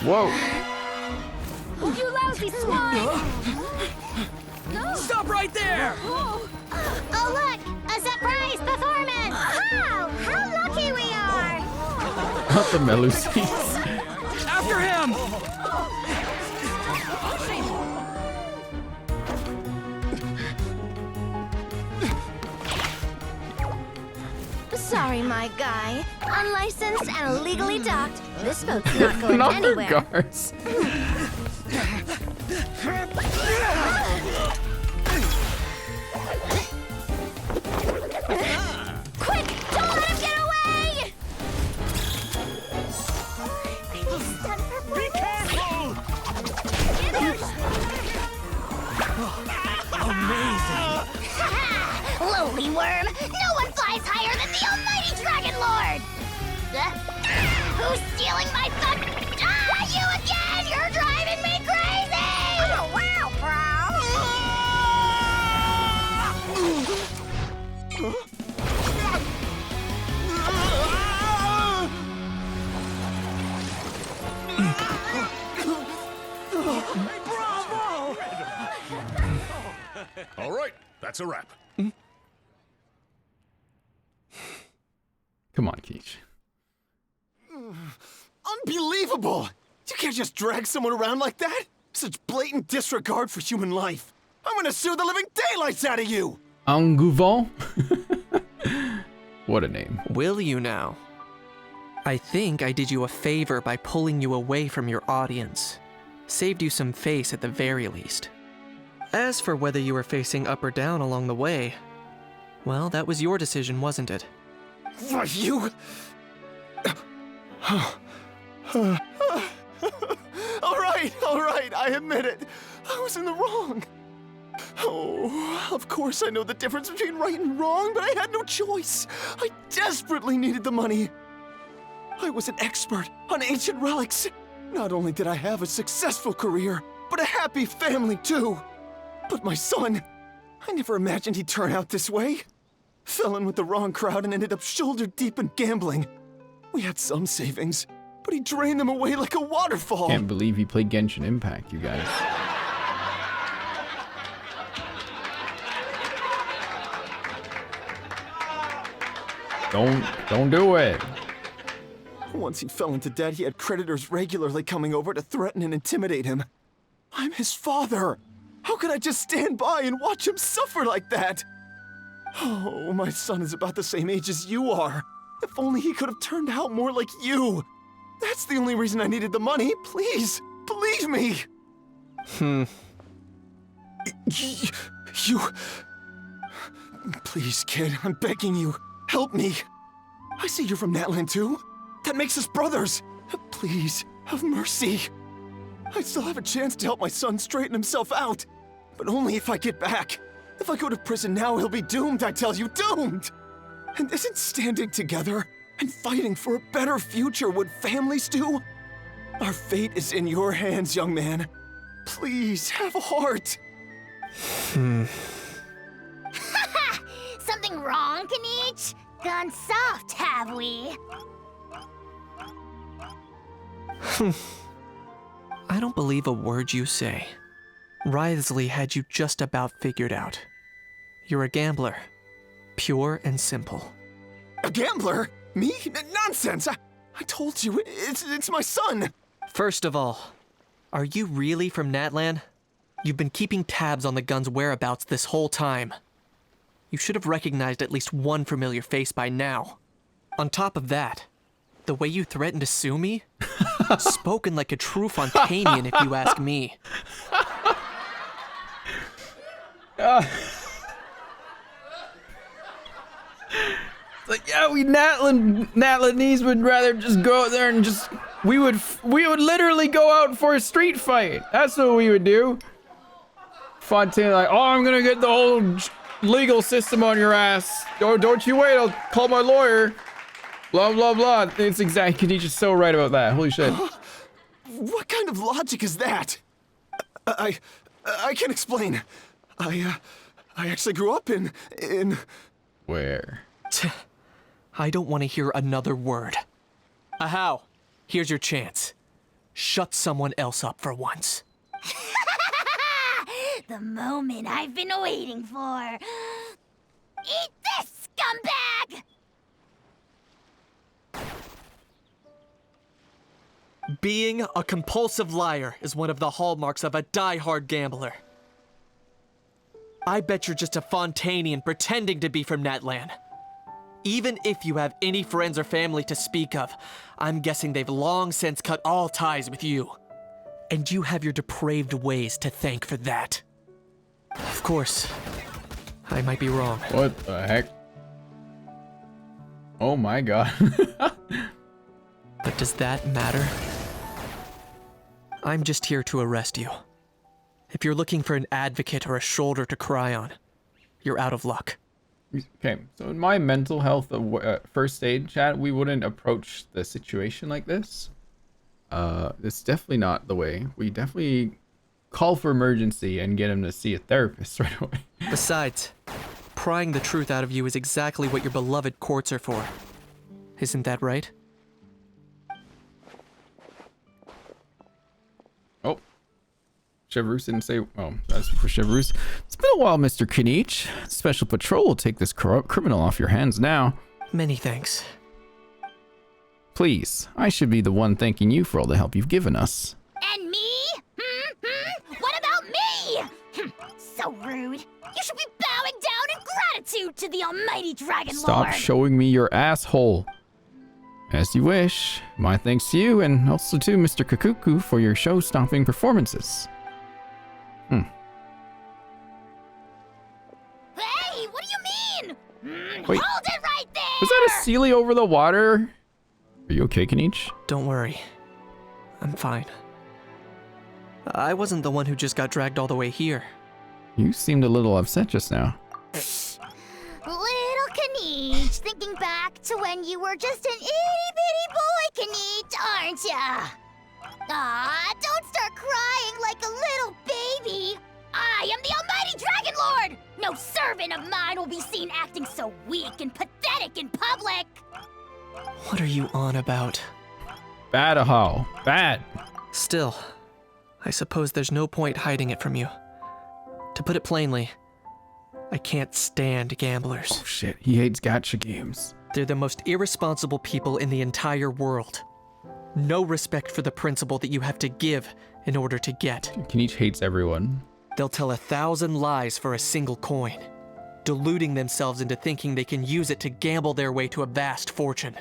Speaker 1: Whoa.
Speaker 3: You lousy swine!
Speaker 10: Stop right there!
Speaker 3: Oh, look! A surprise performance! Wow! How lucky we are!
Speaker 1: Not the Melusies.
Speaker 10: After him!
Speaker 5: Sorry, my guy. Unlicensed and illegally docked. This boat's not going
Speaker 1: Not their
Speaker 5: anywhere.
Speaker 1: guards.
Speaker 3: Quick! Don't let him get away!
Speaker 16: Be careful!
Speaker 3: Amazing! Lowly worm! No one flies higher than the almighty Dragon Lord! Who's stealing my fun? Ah, you again! You're driving me crazy! Oh, wow,
Speaker 16: All right, that's a wrap.
Speaker 1: Come on, Keech.
Speaker 17: Unbelievable! You can't just drag someone around like that! Such blatant disregard for human life! I'm gonna sue the living daylights out of you!
Speaker 1: Engouvant? What a name.
Speaker 2: Will you now? I think I did you a favor by pulling you away from your audience. Saved you some face at the very least. As for whether you were facing up or down along the way, well, that was your decision, wasn't it?
Speaker 17: What, you? All right, I admit it. I was in the wrong. Oh, of course I know the difference between right and wrong, but I had no choice. I desperately needed the money. I was an expert on ancient relics. Not only did I have a successful career, but a happy family too. But my son, I never imagined he'd turn out this way. Fell in with the wrong crowd and ended up shoulder deep in gambling. We had some savings, but he drained them away like a waterfall.
Speaker 1: Can't believe he played Genshin Impact, you guys. Don't do it.
Speaker 17: Once he fell into debt, he had creditors regularly coming over to threaten and intimidate him. I'm his father. How could I just stand by and watch him suffer like that? Oh, my son is about the same age as you are. If only he could have turned out more like you. That's the only reason I needed the money. Please, believe me. You... Please, kid, I'm begging you. Help me. I see you're from Natland too. That makes us brothers. Please, have mercy. I still have a chance to help my son straighten himself out. But only if I get back. If I go to prison now, he'll be doomed, I tell you, doomed! And isn't standing together and fighting for a better future what families do? Our fate is in your hands, young man. Please, have a heart.
Speaker 3: Something wrong, Kanich? Gone soft, have we?
Speaker 2: I don't believe a word you say. Wriothesley had you just about figured out. You're a gambler. Pure and simple.
Speaker 17: A gambler? Me? Nonsense! I told you, it's my son!
Speaker 2: First of all, are you really from Natlan? You've been keeping tabs on the gun's whereabouts this whole time. You should have recognized at least one familiar face by now. On top of that, the way you threatened to sue me? Spoken like a true Fontanian, if you ask me.
Speaker 1: It's like, yeah, we Natlanese would rather just go out there and just we would literally go out for a street fight. That's what we would do. Fontaine like, oh, I'm gonna get the whole legal system on your ass. Oh, don't you wait, I'll call my lawyer. Blah blah blah. It's exactly. He's just so right about that. Holy shit.
Speaker 17: What kind of logic is that? I can't explain. I actually grew up in...
Speaker 1: Where?
Speaker 2: I don't want to hear another word. Ahau, here's your chance. Shut someone else up for once.
Speaker 3: The moment I've been waiting for. Eat this, scumbag!
Speaker 2: Being a compulsive liar is one of the hallmarks of a die-hard gambler. I bet you're just a Fontainian pretending to be from Natlan. Even if you have any friends or family to speak of, I'm guessing they've long since cut all ties with you. And you have your depraved ways to thank for that. Of course, I might be wrong.
Speaker 1: What the heck? Oh my god.
Speaker 2: But does that matter? I'm just here to arrest you. If you're looking for an advocate or a shoulder to cry on, you're out of luck.
Speaker 1: Okay, so in my mental health first aid chat, we wouldn't approach the situation like this. It's definitely not the way. We definitely call for emergency and get him to see a therapist right away.
Speaker 2: Besides, prying the truth out of you is exactly what your beloved courts are for. Isn't that right?
Speaker 1: Oh. Chevrouse didn't say, oh, that's for Chevrouse. It's been a while, Mr. Kinich. Special Patrol will take this criminal off your hands now.
Speaker 2: Many thanks.
Speaker 1: Please, I should be the one thanking you for all the help you've given us.
Speaker 3: And me? What about me? So rude. You should be bowing down in gratitude to the almighty Dragon
Speaker 1: Stop
Speaker 3: Lord.
Speaker 1: showing me your asshole. As you wish. My thanks to you, and also to Mr. Kakuku for your show-stopping performances.
Speaker 3: Hey, what do you mean?
Speaker 1: Wait.
Speaker 3: Hold it right there!
Speaker 1: Was that a Sealy over the water? Are you okay, Kinich?
Speaker 2: Don't worry. I'm fine. I wasn't the one who just got dragged all the way here.
Speaker 1: You seemed a little upset just now.
Speaker 3: Little Kinich, thinking back to when you were just an itty-bitty boy, Kinich, aren't ya? Aw, don't start crying like a little baby. I am the almighty Dragon Lord! No servant of mine will be seen acting so weak and pathetic in public!
Speaker 2: What are you on about?
Speaker 1: Bad, Ahau. Bad.
Speaker 2: Still, I suppose there's no point hiding it from you. To put it plainly, I can't stand gamblers.
Speaker 1: Oh shit, he hates gacha games.
Speaker 2: They're the most irresponsible people in the entire world. No respect for the principle that you have to give in order to get.
Speaker 1: Kinich hates everyone.
Speaker 2: They'll tell 1,000 lies for a single coin, deluding themselves into thinking they can use it to gamble their way to a vast fortune.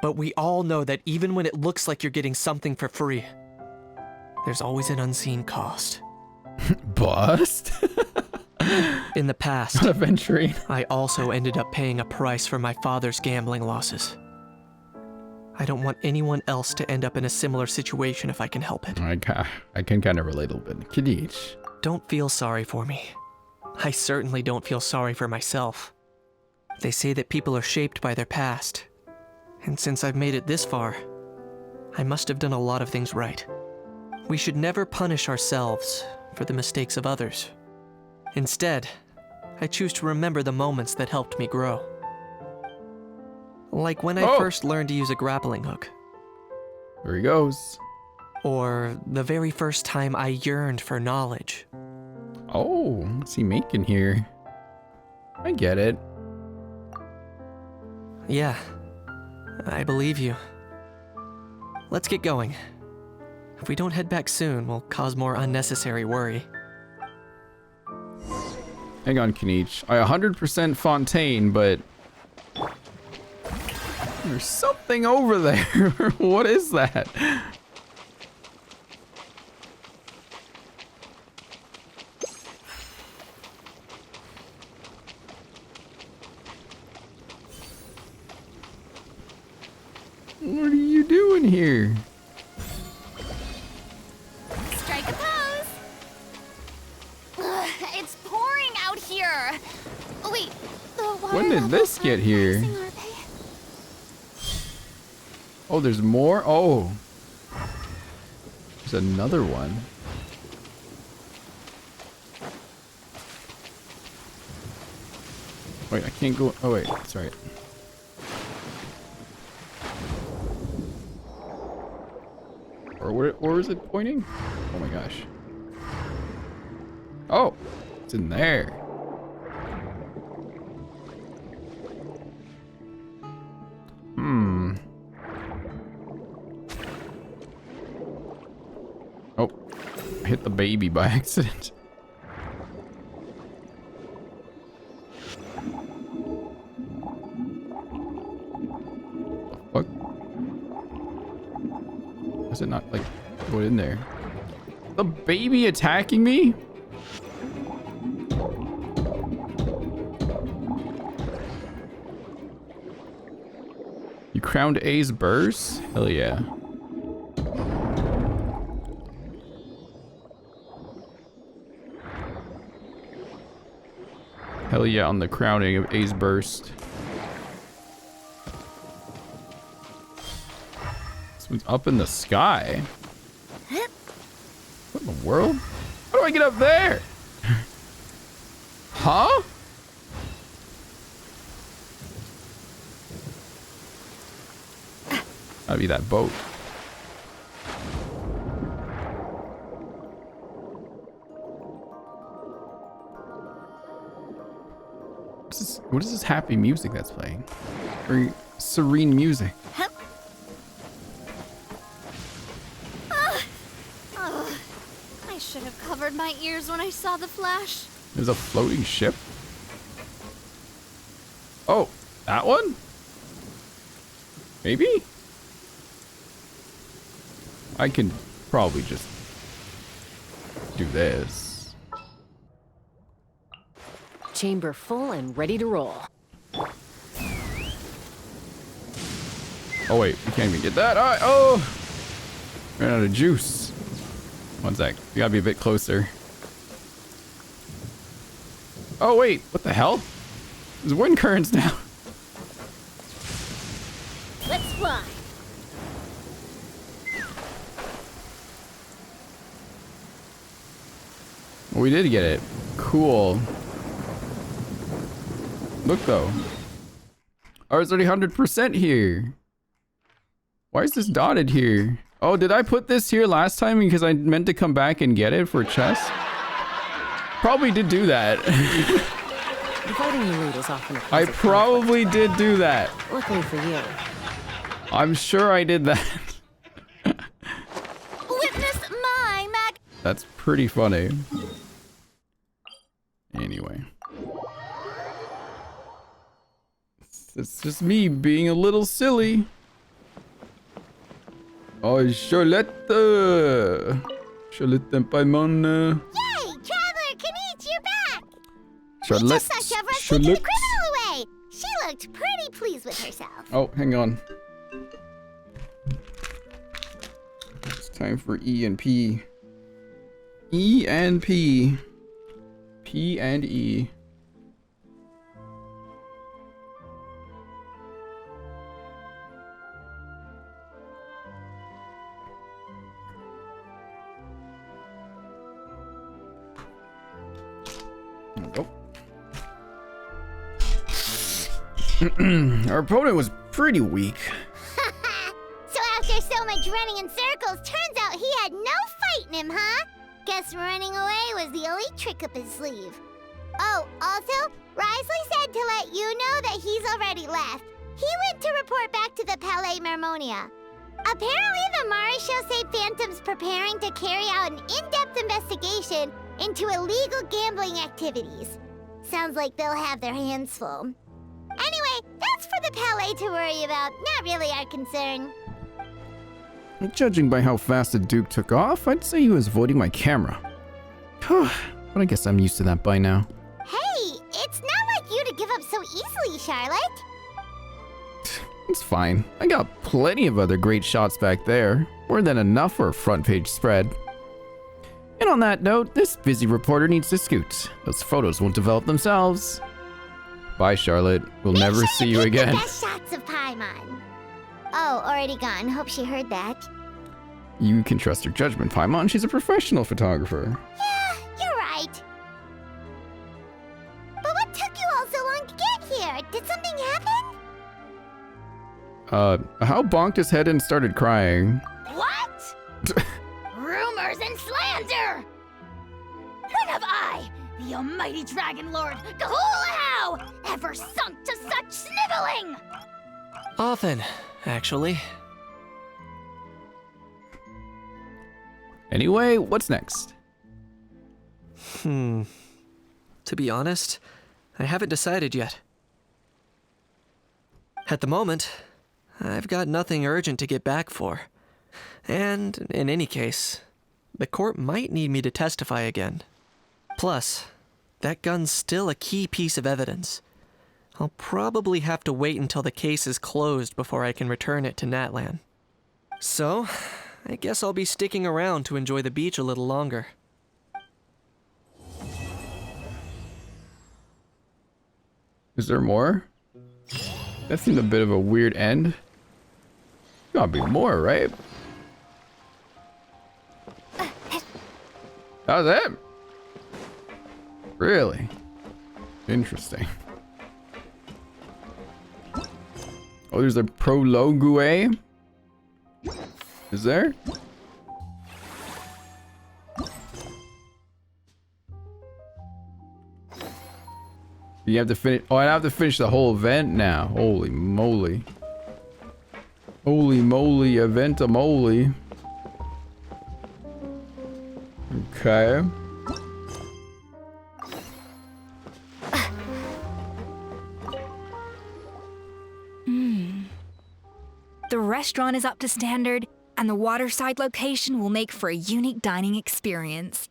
Speaker 2: But we all know that even when it looks like you're getting something for free, there's always an unseen cost.
Speaker 1: Bust?
Speaker 2: In the past,
Speaker 1: Not adventuring.
Speaker 2: I also ended up paying a price for my father's gambling losses. I don't want anyone else to end up in a similar situation if I can help it.
Speaker 1: I can kind of relate a little bit. Kinich.
Speaker 2: Don't feel sorry for me. I certainly don't feel sorry for myself. They say that people are shaped by their past. And since I've made it this far, I must have done a lot of things right. We should never punish ourselves for the mistakes of others. Instead, I choose to remember the moments that helped me grow. Like when I first learned to use a grappling hook.
Speaker 1: There he goes.
Speaker 2: Or the very first time I yearned for knowledge.
Speaker 1: Oh, what's he making here? I get it.
Speaker 2: Yeah, I believe you. Let's get going. If we don't head back soon, we'll cause more unnecessary worry.
Speaker 1: Hang on, Kinich. I 100% Fontaine, but there's something over there. What is that? What are you doing here?
Speaker 3: Strike a pose! Ugh, it's pouring out here. Oh, wait, the water
Speaker 1: When did this get here? Oh, there's more? Oh. There's another one. Wait, I can't go. Oh, wait, that's right. Or where is it pointing? Oh my gosh. Oh, it's in there. Oh, I hit the baby by accident. What? Is it not like go in there? The baby attacking me? You crowned A's burst? Hell yeah. Hell yeah on the crowning of A's burst. This one's up in the sky. What in the world? How do I get up there? Huh? That'd be that boat. What is this happy music that's playing? Very serene music.
Speaker 5: I should have covered my ears when I saw the flash.
Speaker 1: There's a floating ship? Oh, that one? Maybe? I can probably just do this.
Speaker 19: Chamber full and ready to roll.
Speaker 1: Oh wait, we can't even get that. All right. Oh, ran out of juice. One sec. We gotta be a bit closer. Oh wait, what the hell? There's wind currents now.
Speaker 3: Let's fly.
Speaker 1: Well, we did get it. Cool. Look though. Oh, it's already 100% here. Why is this dotted here? Oh, did I put this here last time because I meant to come back and get it for a chest? Probably did do that.
Speaker 19: Fighting you loot is often a
Speaker 1: I probably did do that.
Speaker 19: Luckily for you.
Speaker 1: I'm sure I did that.
Speaker 3: Witness my mag.
Speaker 1: That's pretty funny. Anyway. It's just me being a little silly. Oh, Charlotte. Charlotte Paimon.
Speaker 3: Yay! Traveler Kanich, you're back!
Speaker 1: Charlotte.
Speaker 3: We just saw Chef taking the criminal away. She looked pretty pleased with herself.
Speaker 1: Oh, hang on. It's time for E and P. E and P. P and E. Our opponent was pretty weak.
Speaker 3: So after so much running in circles, turns out he had no fight in him, huh? Guess running away was the only trick up his sleeve. Oh, also, Risley said to let you know that he's already left. He went to report back to the Palais Mermonia. Apparently, the Mari show say Phantom's preparing to carry out an in-depth investigation into illegal gambling activities. Sounds like they'll have their hands full. Anyway, that's for the Palais to worry about, not really our concern.
Speaker 1: Judging by how fast the Duke took off, I'd say he was avoiding my camera. But I guess I'm used to that by now.
Speaker 3: Hey, it's not like you to give up so easily, Charlotte.
Speaker 1: It's fine. I got plenty of other great shots back there. More than enough for a front page spread. And on that note, this busy reporter needs to scoot. Those photos won't develop themselves. Bye, Charlotte. We'll never see you again.
Speaker 3: The best shots of Paimon. Oh, already gone. Hope she heard that.
Speaker 1: You can trust her judgment, Paimon. She's a professional photographer.
Speaker 3: Yeah, you're right. But what took you all so long to get here? Did something happen?
Speaker 1: How bonked his head and started crying.
Speaker 3: What? the almighty Dragon Lord, Kahula-how, ever sunk to such sniveling?
Speaker 2: Often, actually.
Speaker 1: Anyway, what's next?
Speaker 2: To be honest, I haven't decided yet. At the moment, I've got nothing urgent to get back for. And, in any case, the court might need me to testify again. Plus, that gun's still a key piece of evidence. I'll probably have to wait until the case is closed before I can return it to Natlan. So, I guess I'll be sticking around to enjoy the beach a little longer.
Speaker 1: Is there more? That seemed a bit of a weird end. Gotta be more, right? That was it? Really? Interesting. Oh, there's a prologue? Is there? You have to finish. Oh, I have to finish the whole event now. Holy moly. Holy moly, event-a-moly. Okay.
Speaker 6: The restaurant is up to standard, and the waterside location will make for a unique dining experience.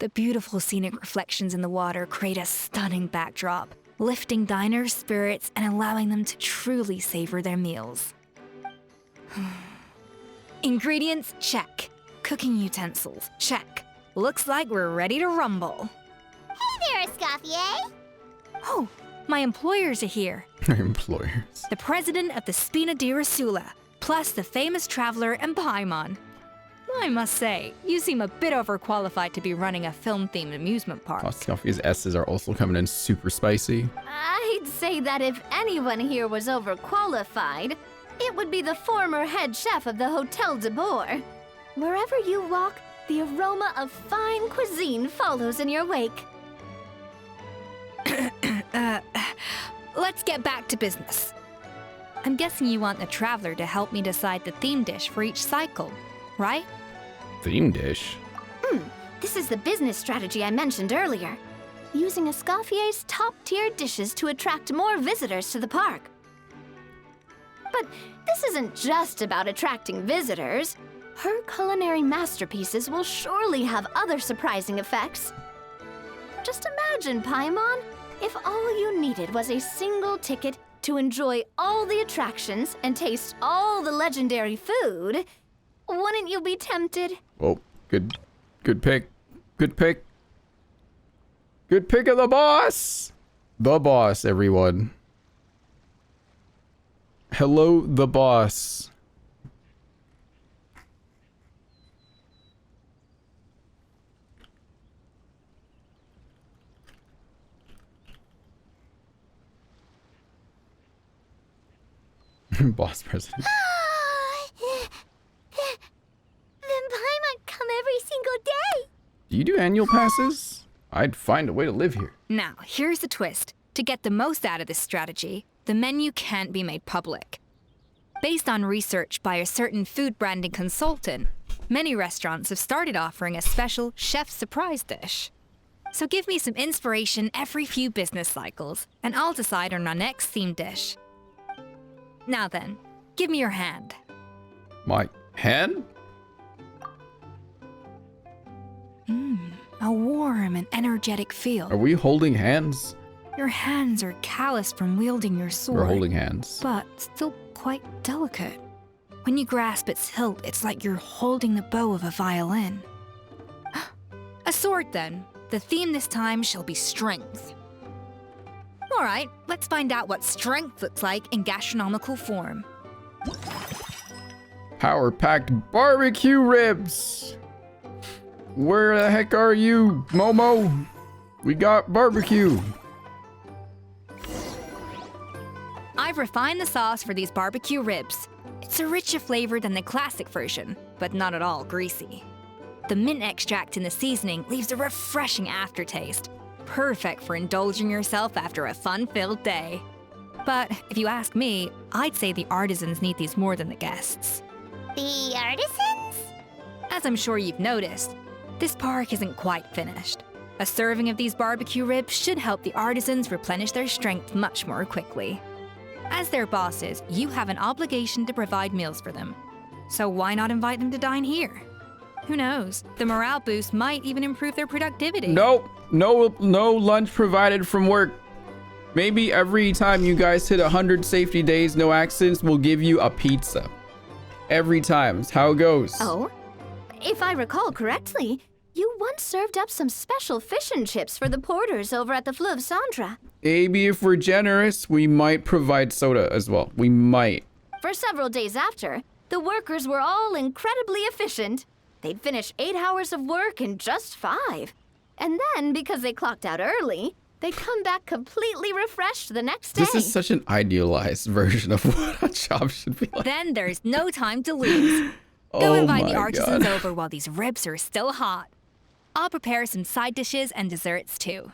Speaker 6: The beautiful scenic reflections in the water create a stunning backdrop, lifting diners' spirits and allowing them to truly savor their meals. Ingredients, check. Cooking utensils, check. Looks like we're ready to rumble.
Speaker 3: Hey there, Escoffier!
Speaker 6: Oh, my employers are here.
Speaker 1: Employers.
Speaker 6: The president of the Spina di Rasula, plus the famous traveler and Paimon. I must say, you seem a bit overqualified to be running a film-themed amusement park.
Speaker 1: Coffee's S's are also coming in super spicy.
Speaker 5: I'd say that if anyone here was overqualified, it would be the former head chef of the Hotel de Boer. Wherever you walk, the aroma of fine cuisine follows in your wake.
Speaker 6: Let's get back to business. I'm guessing you want the traveler to help me decide the theme dish for each cycle, right?
Speaker 1: Theme dish?
Speaker 5: This is the business strategy I mentioned earlier. Using Escoffier's top-tier dishes to attract more visitors to the park. But this isn't just about attracting visitors. Her culinary masterpieces will surely have other surprising effects. Just imagine, Paimon, if all you needed was a single ticket to enjoy all the attractions and taste all the legendary food. Wouldn't you be tempted?
Speaker 1: Oh, good pick. Good pick. Good pick of the boss. The boss, everyone. Hello, the boss. Boss president.
Speaker 3: Then Paimon come every single day.
Speaker 1: Do you do annual passes? I'd find a way to live here.
Speaker 6: Now, here's the twist. To get the most out of this strategy, the menu can't be made public. Based on research by a certain food branding consultant, many restaurants have started offering a special chef surprise dish. So give me some inspiration every few business cycles, and I'll decide on our next theme dish. Now then, give me your hand.
Speaker 1: My hand?
Speaker 6: A warm and energetic feel.
Speaker 1: Are we holding hands?
Speaker 6: Your hands are calloused from wielding your sword.
Speaker 1: We're holding hands.
Speaker 6: But still quite delicate. When you grasp its hilt, it's like you're holding the bow of a violin. A sword, then. The theme this time shall be strength. All right, let's find out what strength looks like in gastronomical form.
Speaker 1: Power-packed barbecue ribs. Where the heck are you, Momo? We got barbecue.
Speaker 6: I've refined the sauce for these barbecue ribs. It's a richer flavor than the classic version, but not at all greasy. The mint extract in the seasoning leaves a refreshing aftertaste, perfect for indulging yourself after a fun-filled day. But if you ask me, I'd say the artisans need these more than the guests.
Speaker 3: The artisans?
Speaker 6: As I'm sure you've noticed, this park isn't quite finished. A serving of these barbecue ribs should help the artisans replenish their strength much more quickly. As their bosses, you have an obligation to provide meals for them. So why not invite them to dine here? Who knows? The morale boost might even improve their productivity.
Speaker 1: Nope. No lunch provided from work. Maybe every time you guys hit 100 safety days, no accidents, we'll give you a pizza. Every time. It's how it goes.
Speaker 5: Oh? If I recall correctly, you once served up some special fish and chips for the porters over at the Fleuve Sandra.
Speaker 1: Maybe if we're generous, we might provide soda as well. We might.
Speaker 5: For several days after, the workers were all incredibly efficient. They'd finish 8 hours of work in just 5. And then, because they clocked out early, they'd come back completely refreshed the next day.
Speaker 1: This is such an idealized version of what a job should be like.
Speaker 6: Then there's no time to lose. Go
Speaker 1: Oh
Speaker 6: invite
Speaker 1: my
Speaker 6: the artisans
Speaker 1: God.
Speaker 6: over while these ribs are still hot. I'll prepare some side dishes and desserts too.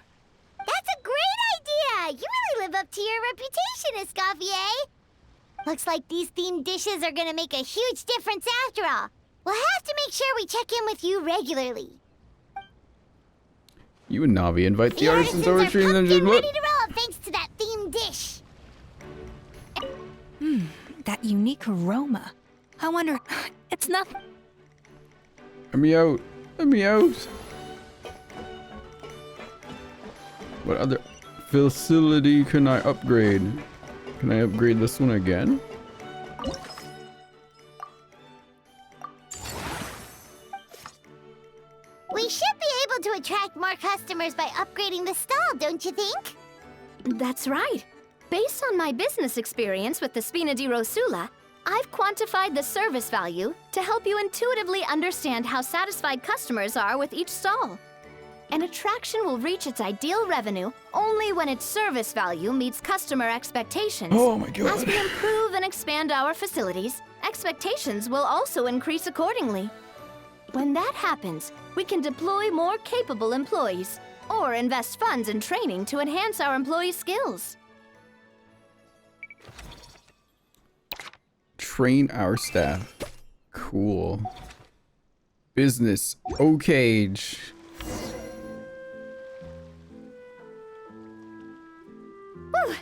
Speaker 3: That's a great idea! You really live up to your reputation, Escoffier. Looks like these themed dishes are gonna make a huge difference after all. We'll have to make sure we check in with you regularly.
Speaker 1: You and Navi invite the artisans
Speaker 3: Artisans
Speaker 1: over
Speaker 3: are
Speaker 1: to you and
Speaker 3: pumped and
Speaker 1: then
Speaker 3: ready to roll thanks to that themed dish.
Speaker 6: That unique aroma. I wonder, it's not...
Speaker 1: Let me out. Let me out. What other facility can I upgrade? Can I upgrade this one again?
Speaker 3: We should be able to attract more customers by upgrading the stall, don't you think?
Speaker 5: That's right. Based on my business experience with the Spina di Rosula, I've quantified the service value to help you intuitively understand how satisfied customers are with each stall. An attraction will reach its ideal revenue only when its service value meets customer expectations.
Speaker 1: Oh my God.
Speaker 5: As we improve and expand our facilities, expectations will also increase accordingly. When that happens, we can deploy more capable employees or invest funds in training to enhance our employees' skills.
Speaker 1: Train our staff. Cool. Business. O-Cage.
Speaker 5: Whew.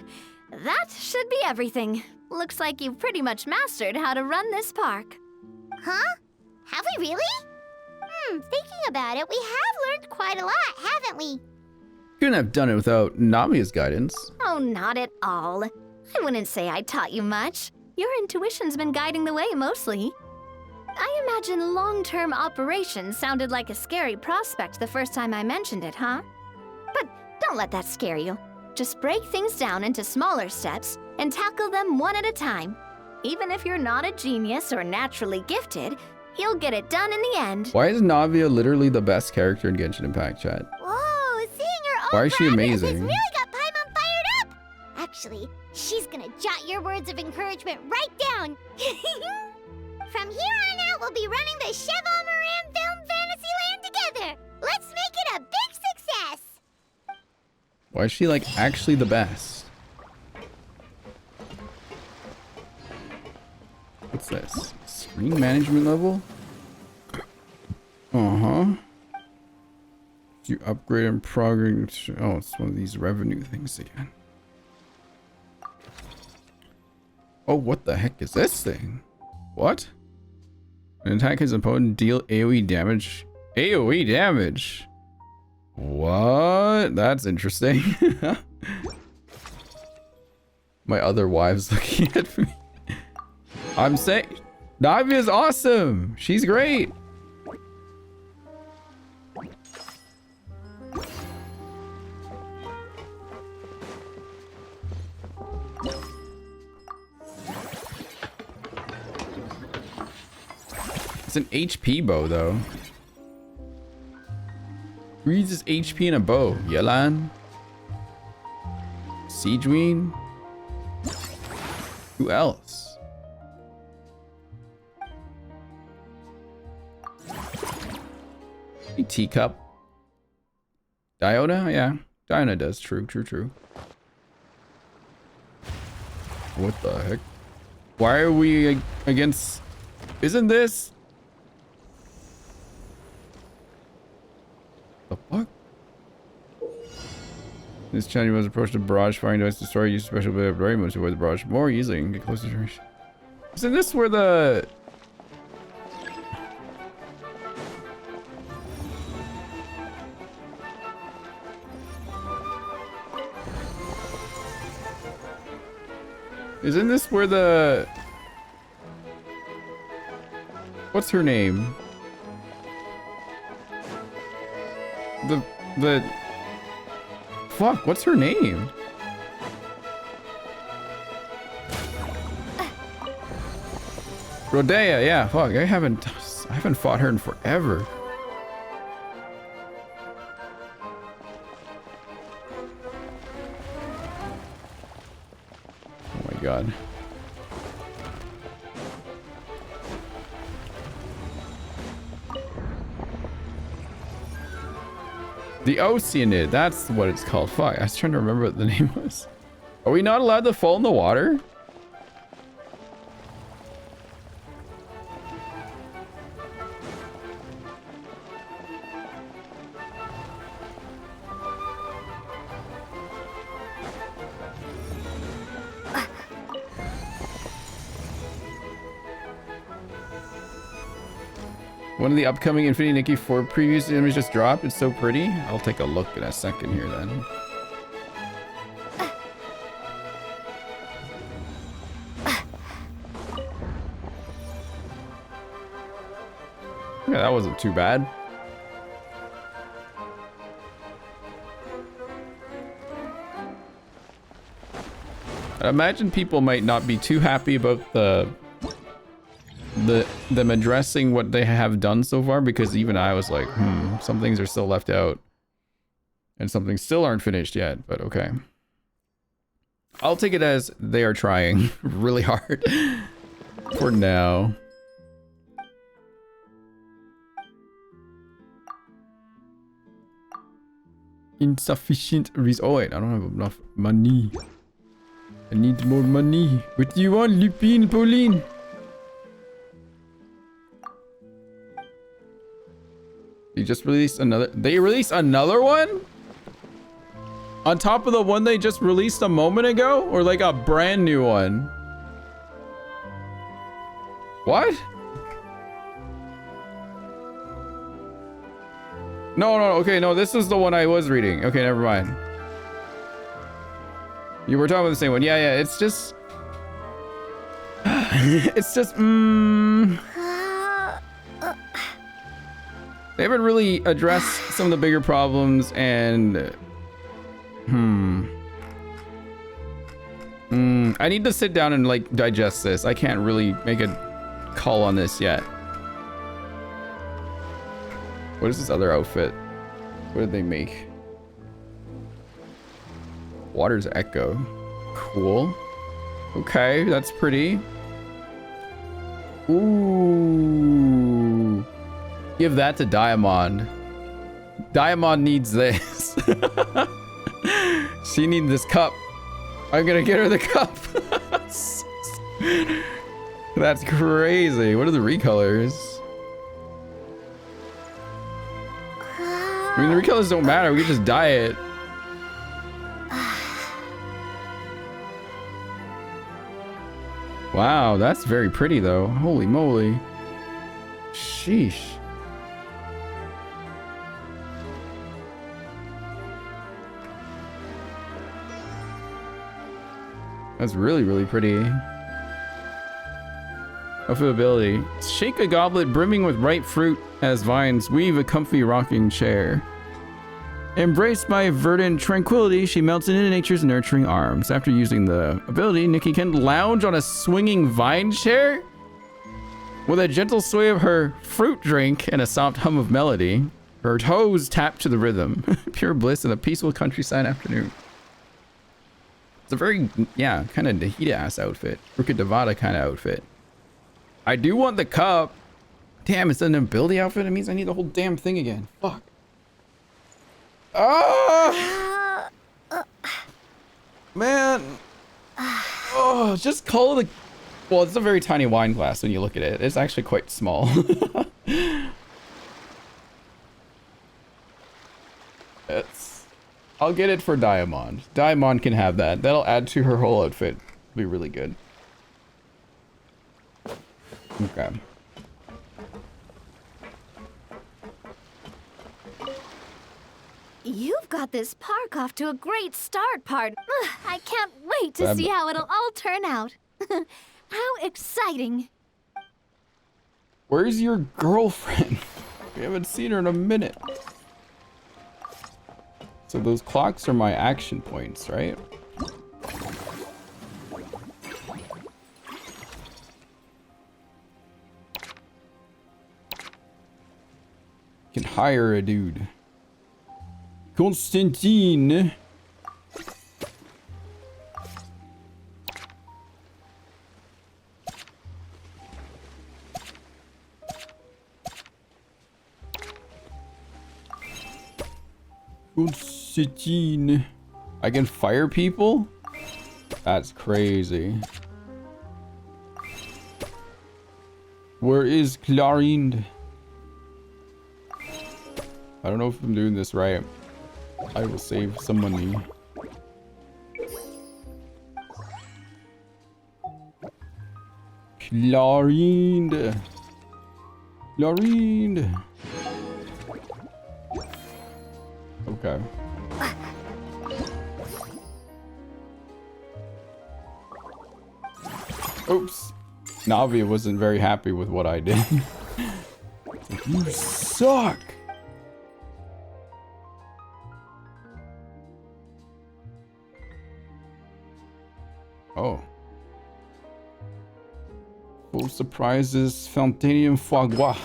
Speaker 5: That should be everything. Looks like you've pretty much mastered how to run this park.
Speaker 3: Huh? Have we really? Thinking about it, we have learned quite a lot, haven't we?
Speaker 1: Couldn't have done it without Namia's guidance.
Speaker 5: Oh, not at all. I wouldn't say I taught you much. Your intuition's been guiding the way mostly. I imagine long-term operations sounded like a scary prospect the first time I mentioned it, huh? But don't let that scare you. Just break things down into smaller steps and tackle them one at a time. Even if you're not a genius or naturally gifted, you'll get it done in the end.
Speaker 1: Why is Navia literally the best character in Genshin Impact, chat?
Speaker 3: Whoa, seeing her own
Speaker 1: Why is she
Speaker 3: progress has
Speaker 1: amazing?
Speaker 3: really got Paimon fired up! Actually, she's gonna jot your words of encouragement right down. From here on out, we'll be running the Cheval Moran Film Fantasyland together. Let's make it a big success!
Speaker 1: Why is she like actually the best? What's this? Screen management level? Uh-huh. You upgrade and progress. Oh, it's one of these revenue things again. Oh, what the heck is this thing? What? An attack his opponent deal AoE damage. AoE damage? What? That's interesting. My other wives looking at me. I'm saying, Navia's awesome. She's great. It's an HP bow, though. Who uses HP in a bow? Yelan? Siegeween? Who else? A teacup. Diona? Yeah. Dinah does. True. What the heck? Why are we against... Isn't this... The fuck? This challenge was approach the barrage firing device to destroy. Use special bit of very much to avoid the barrage more easily and get closer to... Isn't this where the... Isn't this where the... What's her name? The... Fuck, what's her name? Rodea, yeah, fuck, I haven't fought her in forever. Oh my god. The Oceanid, that's what it's called. Fuck, I was trying to remember what the name was. Are we not allowed to fall in the water? One of the upcoming Infinity Nikki 4 previews images just dropped. It's so pretty. I'll take a look in a second here then. Yeah, that wasn't too bad. I imagine people might not be too happy about them addressing what they have done so far, because even I was like, some things are still left out and some things still aren't finished yet, but okay. I'll take it as they are trying really hard for now. Insufficient resource. Oh wait, I don't have enough money. I need more money. What do you want, Lupine, Pauline? They just released another... They released another one? On top of the one they just released a moment ago? Or like a brand new one? What? No, okay, no, this is the one I was reading. Okay, never mind. You were talking about the same one. Yeah, it's just... it's just... They haven't really addressed some of the bigger problems, and... I need to sit down and, like, digest this. I can't really make a call on this yet. What is this other outfit? What did they make? Water's Echo. Cool. Okay, that's pretty. Ooh. Give that to Diamond. Diamond needs this. She needs this cup. I'm gonna get her the cup. That's crazy. What are the recolors? I mean, the recolors don't matter. We can just dye it. Wow, that's very pretty though. Holy moly. Sheesh. That's really, really pretty. Outfit ability. Shake a goblet brimming with ripe fruit as vines weave a comfy rocking chair. Embraced by verdant tranquility, she melts into nature's nurturing arms. After using the ability, Nikki can lounge on a swinging vine chair with a gentle sway of her fruit drink and a soft hum of melody. Her toes tap to the rhythm. Pure bliss in a peaceful countryside afternoon. It's a very, yeah, kind of Nahida-ass outfit. Ruka Devada kind of outfit. I do want the cup. Damn, it's an ability outfit. It means I need the whole damn thing again. Fuck. Ah! Man. Oh, just call it a... Well, it's a very tiny wine glass when you look at it. It's actually quite small. I'll get it for Diamond. Diamond can have that. That'll add to her whole outfit. Be really good. Okay.
Speaker 5: You've got this park off to a great start, Pard. Ugh, I can't wait to see how it'll all turn out. How exciting.
Speaker 1: Where's your girlfriend? We haven't seen her in a minute. So those clocks are my action points, right? Can hire a dude. Constantine. Constantine. I can fire people? That's crazy. Where is Clarinde? I don't know if I'm doing this right. I will save some money. Clarinde. Clarinde. Okay. Oops. Navi wasn't very happy with what I did. You suck. Oh. Full surprises, Fontaine foie gras.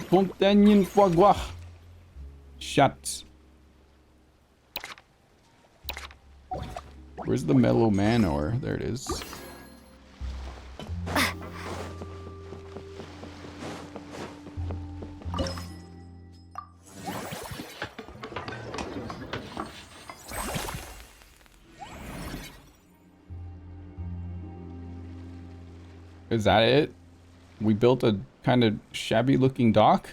Speaker 1: Fontaine foie gras. Shut. Where's the mellow manor? There it is. Is that it? We built a kind of shabby looking dock?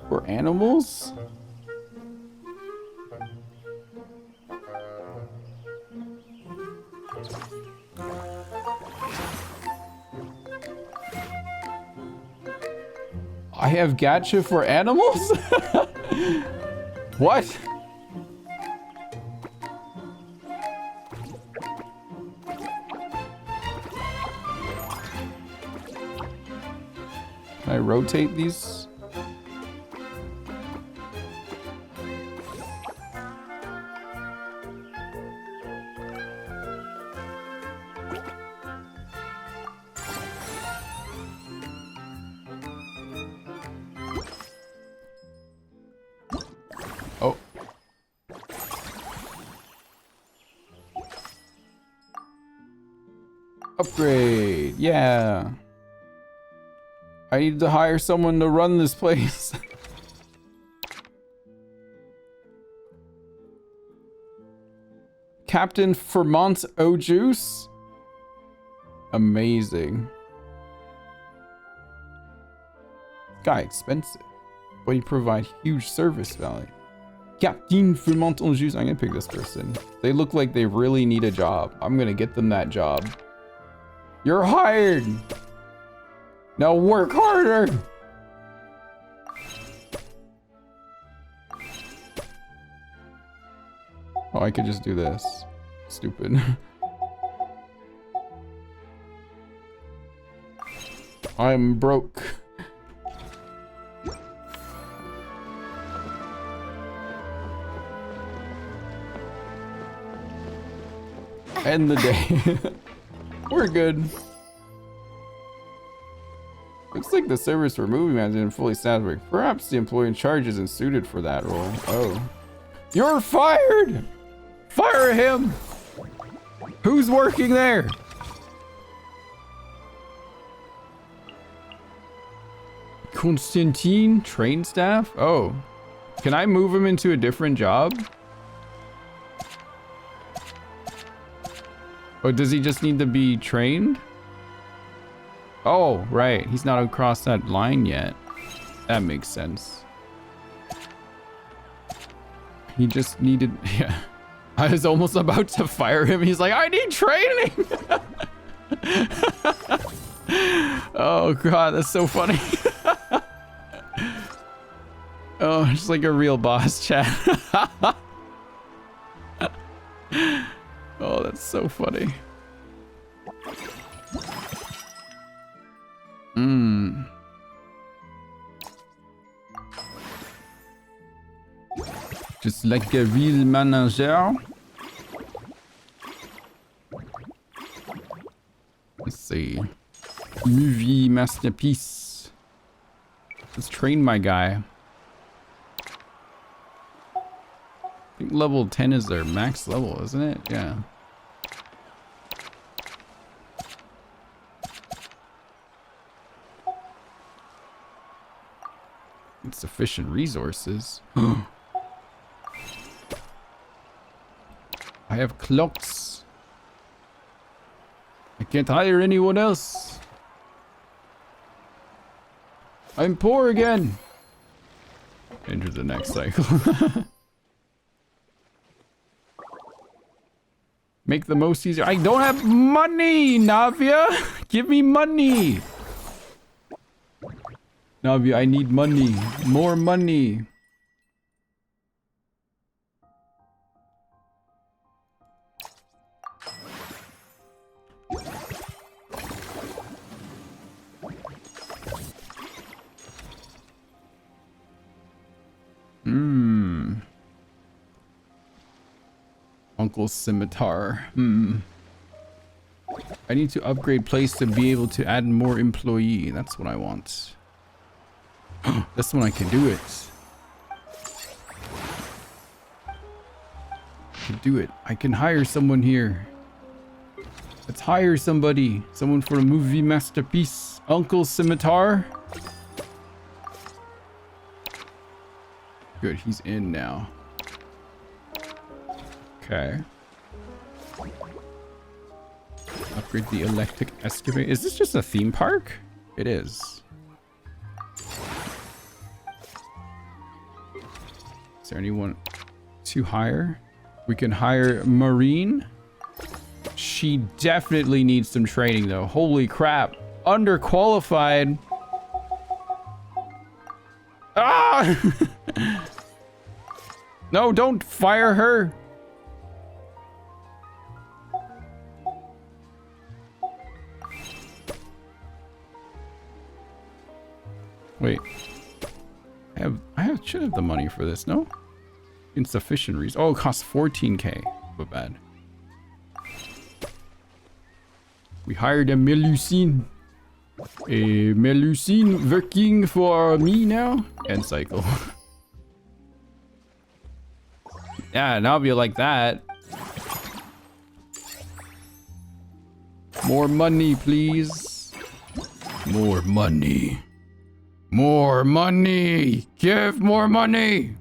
Speaker 1: For animals? I have gacha for animals? What? Can I rotate these? Oh. Upgrade. Yeah. I need to hire someone to run this place. Captain Vermont O-Juice? Amazing. Guy expensive, but he provide huge service value. Captain Vermont O-Juice. I'm gonna pick this person. They look like they really need a job. I'm gonna get them that job. You're hired! Now work harder! Oh, I could just do this. Stupid. I'm broke. End the day. We're good. Looks like the service for movie man isn't fully satisfied. Perhaps the employee in charge isn't suited for that role. Oh. You're fired! Fire him! Who's working there? Konstantin, train staff? Oh. Can I move him into a different job? Or does he just need to be trained? Oh, right. He's not across that line yet. That makes sense. He just needed... Yeah. I was almost about to fire him. He's like, I need training! Oh, God. That's so funny. Oh, just like a real boss, chat. Oh, that's so funny. Just like a real manager. Let's see. Movie masterpiece. Let's train my guy. I think level 10 is their max level, isn't it? Yeah. Insufficient resources. I have clocks. I can't hire anyone else. I'm poor again. Enter the next cycle. Make the most easier. I don't have money, Navia. Give me money. Navia, I need money. More money. Uncle's scimitar. I need to upgrade place to be able to add more employee. That's what I want. This one I can do it. I can do it. I can hire someone here. Let's hire somebody. Someone for a movie masterpiece. Uncle Scimitar. Good, he's in now. Okay. Upgrade the electric excavator. Is this just a theme park? It is. Is there anyone to hire? We can hire Marine. She definitely needs some training though. Holy crap. Underqualified. Ah! No, don't fire her. Wait. I should have the money for this, no? Insufficient reason. Oh, it costs 14k. But bad. We hired a Melusine. A Melusine working for me now? End cycle. Yeah, now I'll be like that. More money, please. More money. More money! Give more money!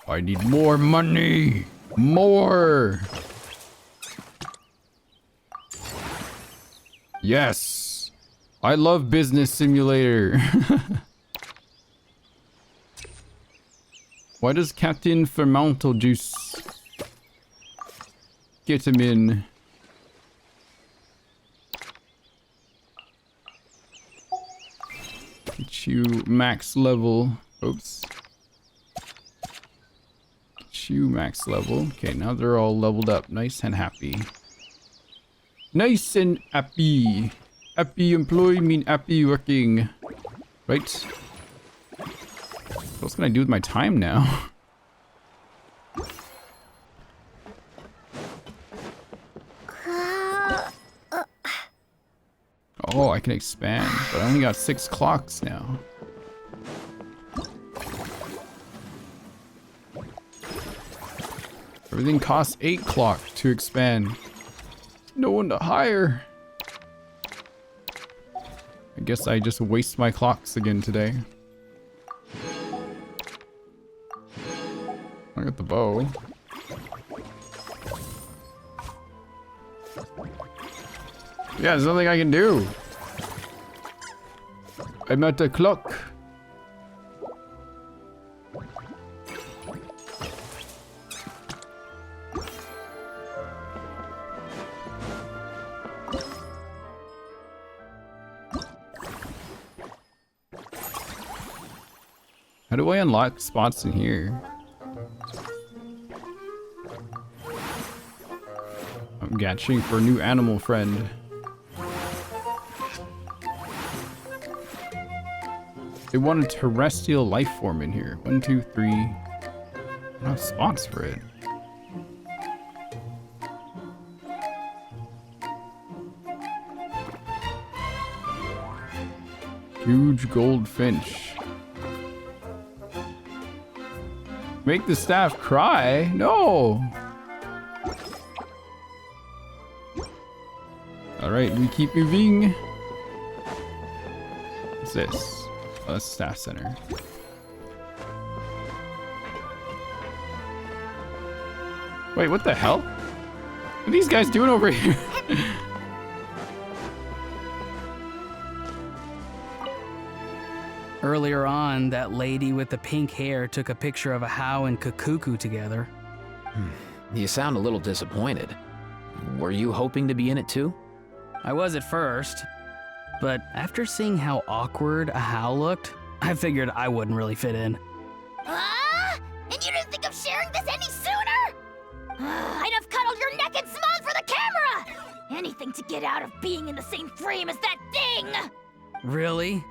Speaker 1: I need more money! More! Yes! I love Business Simulator. Why does Captain Fermental Juice get him in? Get you max level. Oops. Get you max level. Okay, now they're all leveled up. Nice and happy. Nice and happy. Happy employee mean happy working. Right? What else can I do with my time now? Oh, I can expand, but I only got 6 clocks now. Everything costs 8 clock to expand. No one to hire. I guess I just waste my clocks again today. I got the bow. Yeah, there's nothing I can do. I'm at the clock. How do I unlock spots in here? I'm catching for a new animal friend. They want a terrestrial life form in here. 1, 2, 3. I don't have spots for it. Huge goldfinch. Make the staff cry? No! Alright, we keep moving. What's this? Oh, that's staff center. Wait, what the hell? What are these guys doing over here?
Speaker 10: Earlier on, that lady with the pink hair took a picture of a How and Kakuku together.
Speaker 9: You sound a little disappointed. Were you hoping to be in it too?
Speaker 10: I was at first, but after seeing how awkward a How looked, I figured I wouldn't really fit in.
Speaker 3: And you didn't think of sharing this any sooner? I'd have cuddled your neck and smiled for the camera! Anything to get out of being in the same frame as that thing!
Speaker 10: Really?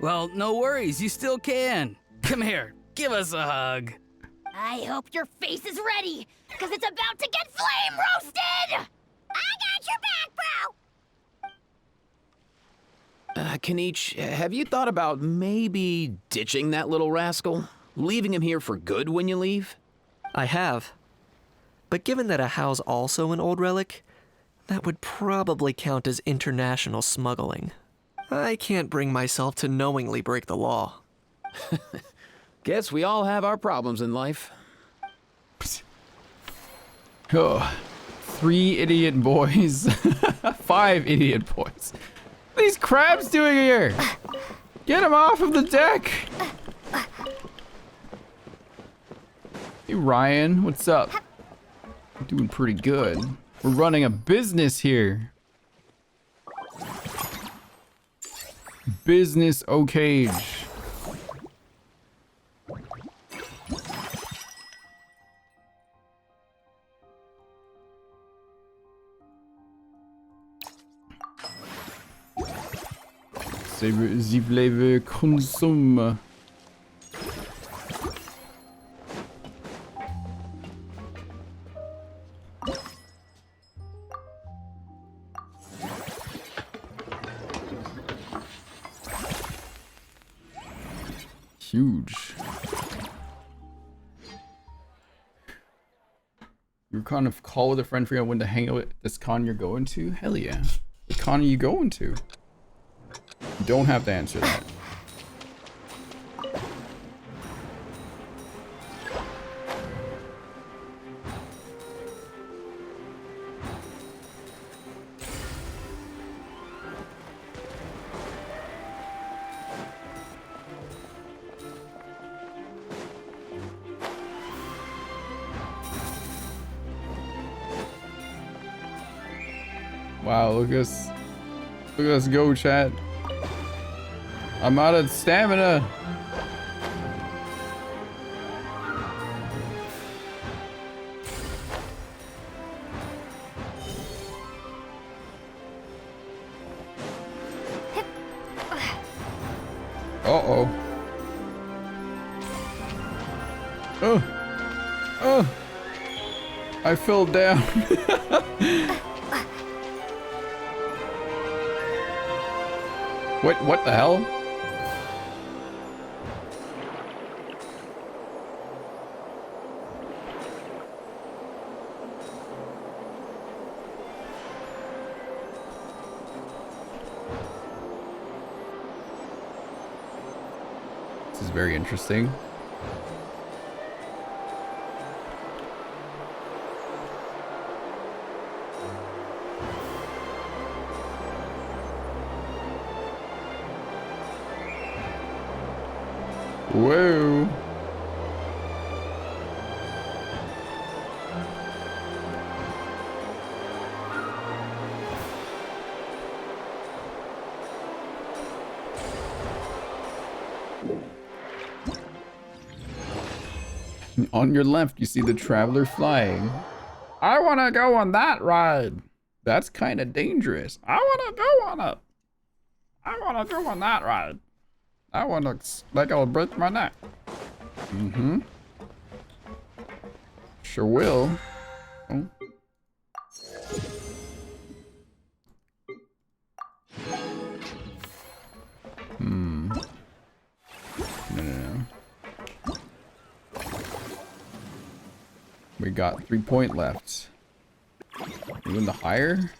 Speaker 10: Well, no worries, you still can. Come here, give us a hug.
Speaker 3: I hope your face is ready, because it's about to get flame roasted! I got your back, bro!
Speaker 9: Kanich, have you thought about maybe ditching that little rascal? Leaving him here for good when you leave?
Speaker 2: I have. But given that a How's also an old relic, that would probably count as international smuggling. I can't bring myself to knowingly break the law.
Speaker 9: Guess we all have our problems in life.
Speaker 1: Oh, 3 idiot boys. 5 idiot boys. What are these crabs doing here? Get them off of the deck. Hey Ryan, what's up? We're doing pretty good. We're running a business here. Business O'Cage. Sie bleiben Konsum. Huge. You're kind of call with a friend, figure out when to hang out at this con you're going to? Hell yeah. What con are you going to? You don't have to answer that. Wow, look at us go, chat. I'm out of stamina. Uh-oh. Oh. I fell down. What the hell? is very interesting. Whoa. On your left, you see the traveler flying. I want to go on that ride. That's kind of dangerous. I want to go on it. I want to go on that ride. That one looks like it'll break my neck. Mm-hmm. Sure will. Oh. No. We got 3 point left. Even the higher?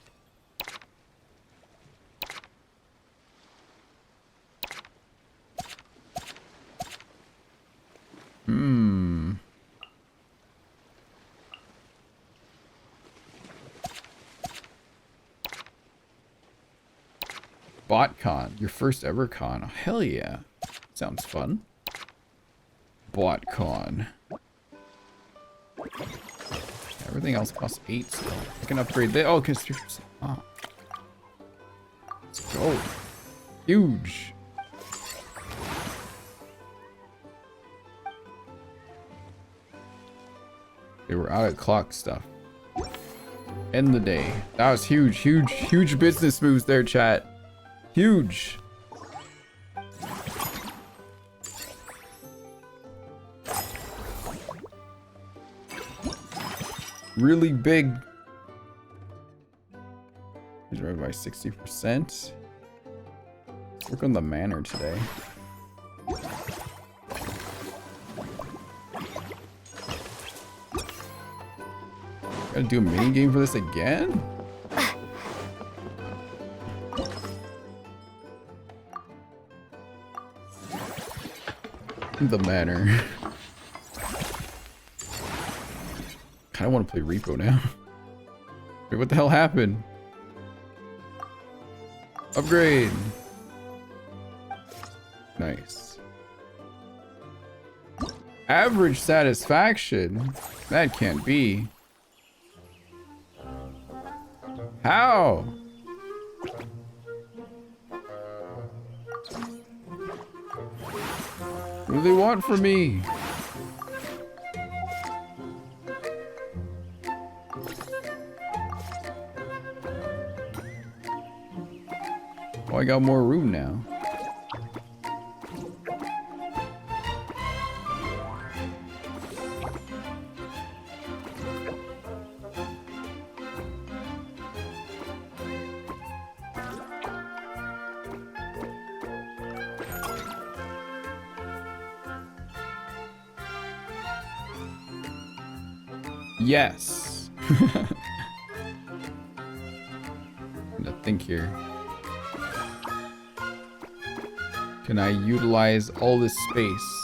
Speaker 1: BotCon, your first ever con. Oh, hell yeah. Sounds fun. BotCon. Everything else costs 8 still. I can upgrade this. Oh, because 3%. Oh. Let's go. Huge. They were out of clock stuff. End the day. That was huge, huge, huge business moves there, chat. Huge. Really big. He's right by 60%. Let's work on the manor today. Gotta do a mini game for this again? The manor. I want to play Repo now. Wait, what the hell happened? Upgrade. Nice. Average satisfaction? That can't be. How? What do they want from me? Oh, I got more room now. Yes. I'm gonna think here. Can I utilize all this space?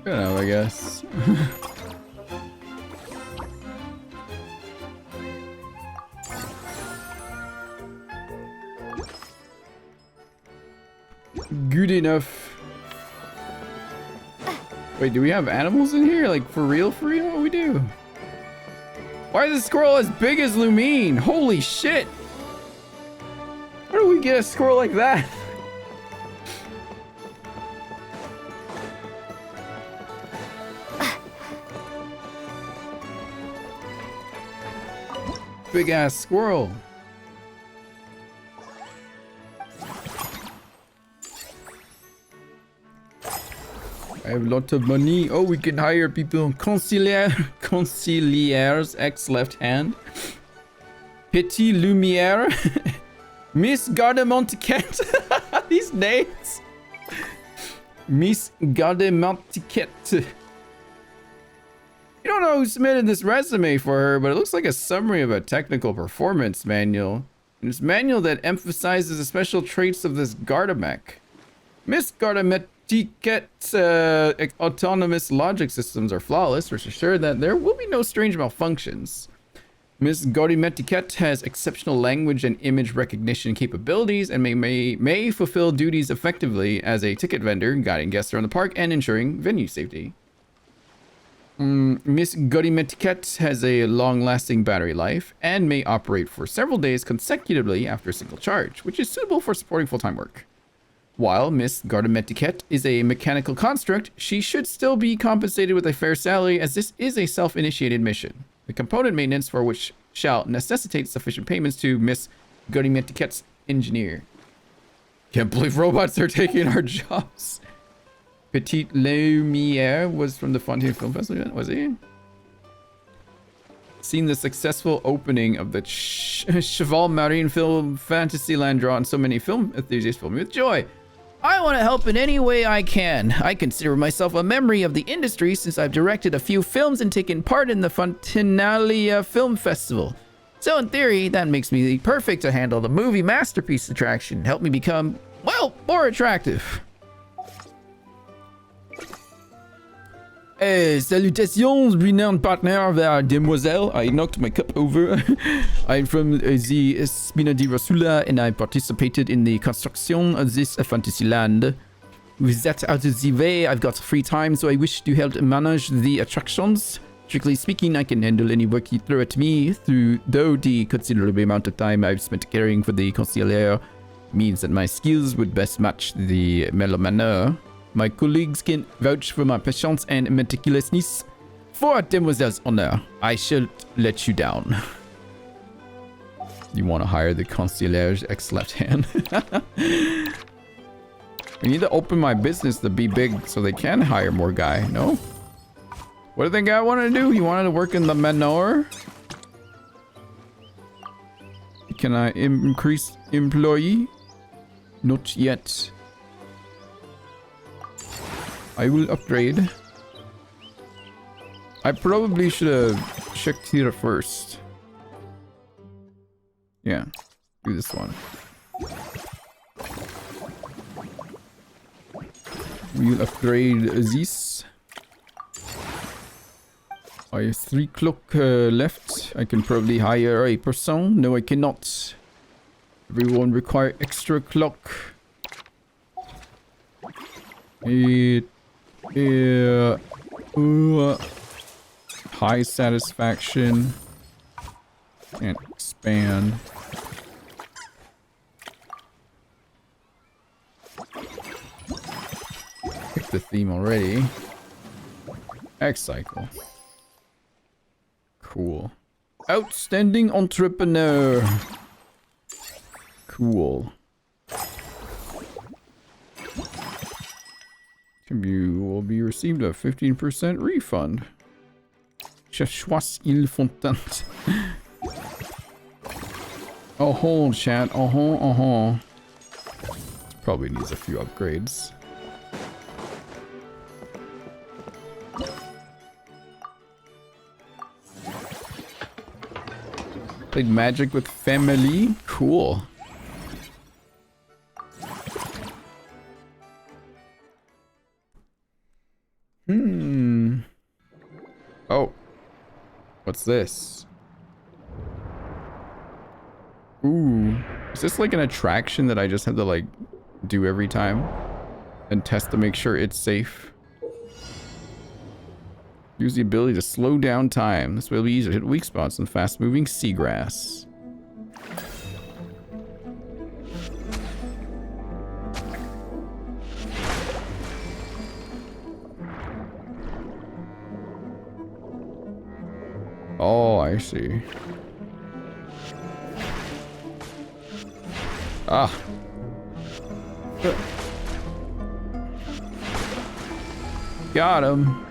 Speaker 1: Good enough, I guess. Good enough. Wait, do we have animals in here? Like, for real? For real? What we do? Why is the squirrel as big as Lumine? Holy shit! Where do we get a squirrel like that? big ass squirrel. I have a lot of money. Oh, we can hire people. Conciliers, X left hand. Petit Lumiere. Miss Gardemontiquette. These names. Miss Gardemontiquette. You don't know who submitted this resume for her, but it looks like a summary of a technical performance manual. And it's a manual that emphasizes the special traits of this Gardamech. Miss Gardemontiquette's autonomous logic systems are flawless, which assure that there will be no strange malfunctions. Miss Gardemontiquette has exceptional language and image recognition capabilities and may fulfill duties effectively as a ticket vendor, guiding guests around the park and ensuring venue safety. Miss Gardemontiquette has a long-lasting battery life and may operate for several days consecutively after a single charge, which is suitable for supporting full-time work. While Miss Gardemontiquette is a mechanical construct, she should still be compensated with a fair salary, as this is a self-initiated mission. The component maintenance for which shall necessitate sufficient payments to Miss Gardemontiquette's engineer. Can't believe robots are taking our jobs. Petit Lumiere was from the Fontaine Film Festival, was he? Seen the successful opening of the Cheval Marine Film Fantasyland draw, and so many film enthusiasts fill me with joy. I want to help in any way I can. I consider myself a memory of the industry since I've directed a few films and taken part in the Fontinalia Film Festival. So in theory, that makes me perfect to handle the movie masterpiece attraction. Help me become, well, more attractive. Salutations, renowned partner vers Demoiselle. I knocked my cup over. I'm from the Spina di Rosula and I participated in the construction of this Fantasyland. With that out of the way, I've got free time, so I wish to help manage the attractions. Strictly speaking, I can handle any work you throw at me, though the considerable amount of time I've spent caring for the conciliere means that my skills would best match the melomaneur. My colleagues can vouch for my patience and meticulousness. For Demoiselle's honor, I shall let you down. You want to hire the concierge X left hand? I need to open my business to be big so they can hire more guy, no? What did the guy want to do? He wanted to work in the manor? Can I increase employee? Not yet. I will upgrade. I probably should have checked here first. Yeah, do this one. We'll upgrade this. I have 3 clock left. I can probably hire a person. No, I cannot. Everyone require extra clock. High satisfaction and expand. Pick the theme already. X cycle. Cool. Outstanding entrepreneur. Cool. You will be received a 15% refund. Je suis il fontant. Oh, chat. Probably needs a few upgrades. Played Magic with family. Cool. Oh. What's this? Ooh. Is this like an attraction that I just have to like do every time? And test to make sure it's safe? Use the ability to slow down time. This will be easy to hit weak spots in fast-moving seagrass. Oh, I see. Ah. Got him.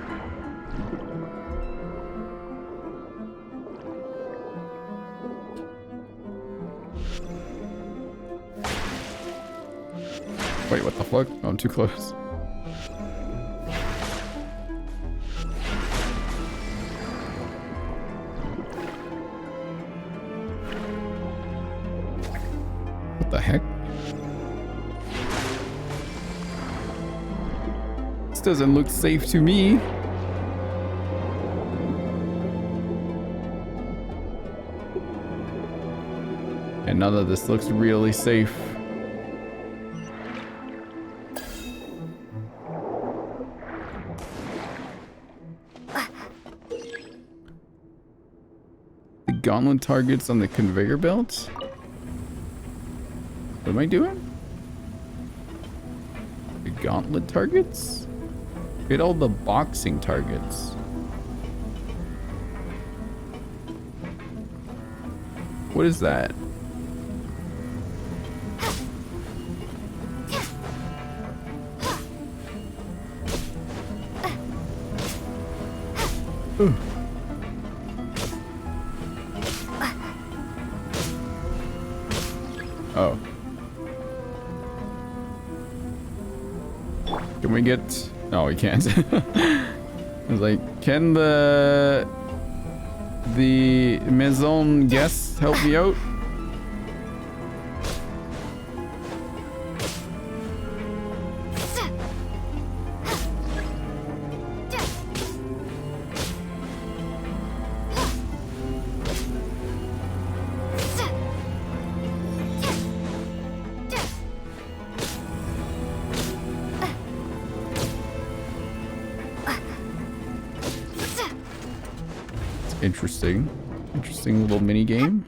Speaker 1: Wait, what the fuck? Oh, I'm too close. What the heck? This doesn't look safe to me. And none of this looks really safe. The gauntlet targets on the conveyor belt? What am I doing? The gauntlet targets? Get all the boxing targets. What is that? Oh. Can we get... No, we can't. I was like, can the maison guests help me out? Interesting. Interesting little mini game.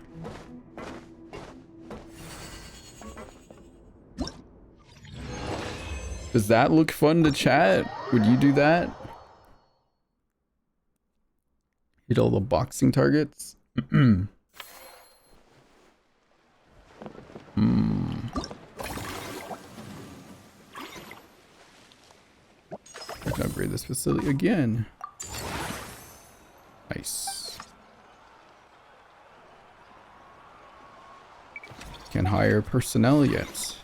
Speaker 1: Does that look fun to chat? Would you do that? Hit all the boxing targets? Hmm. I can upgrade this facility again. Nice. Can't hire personnel yet.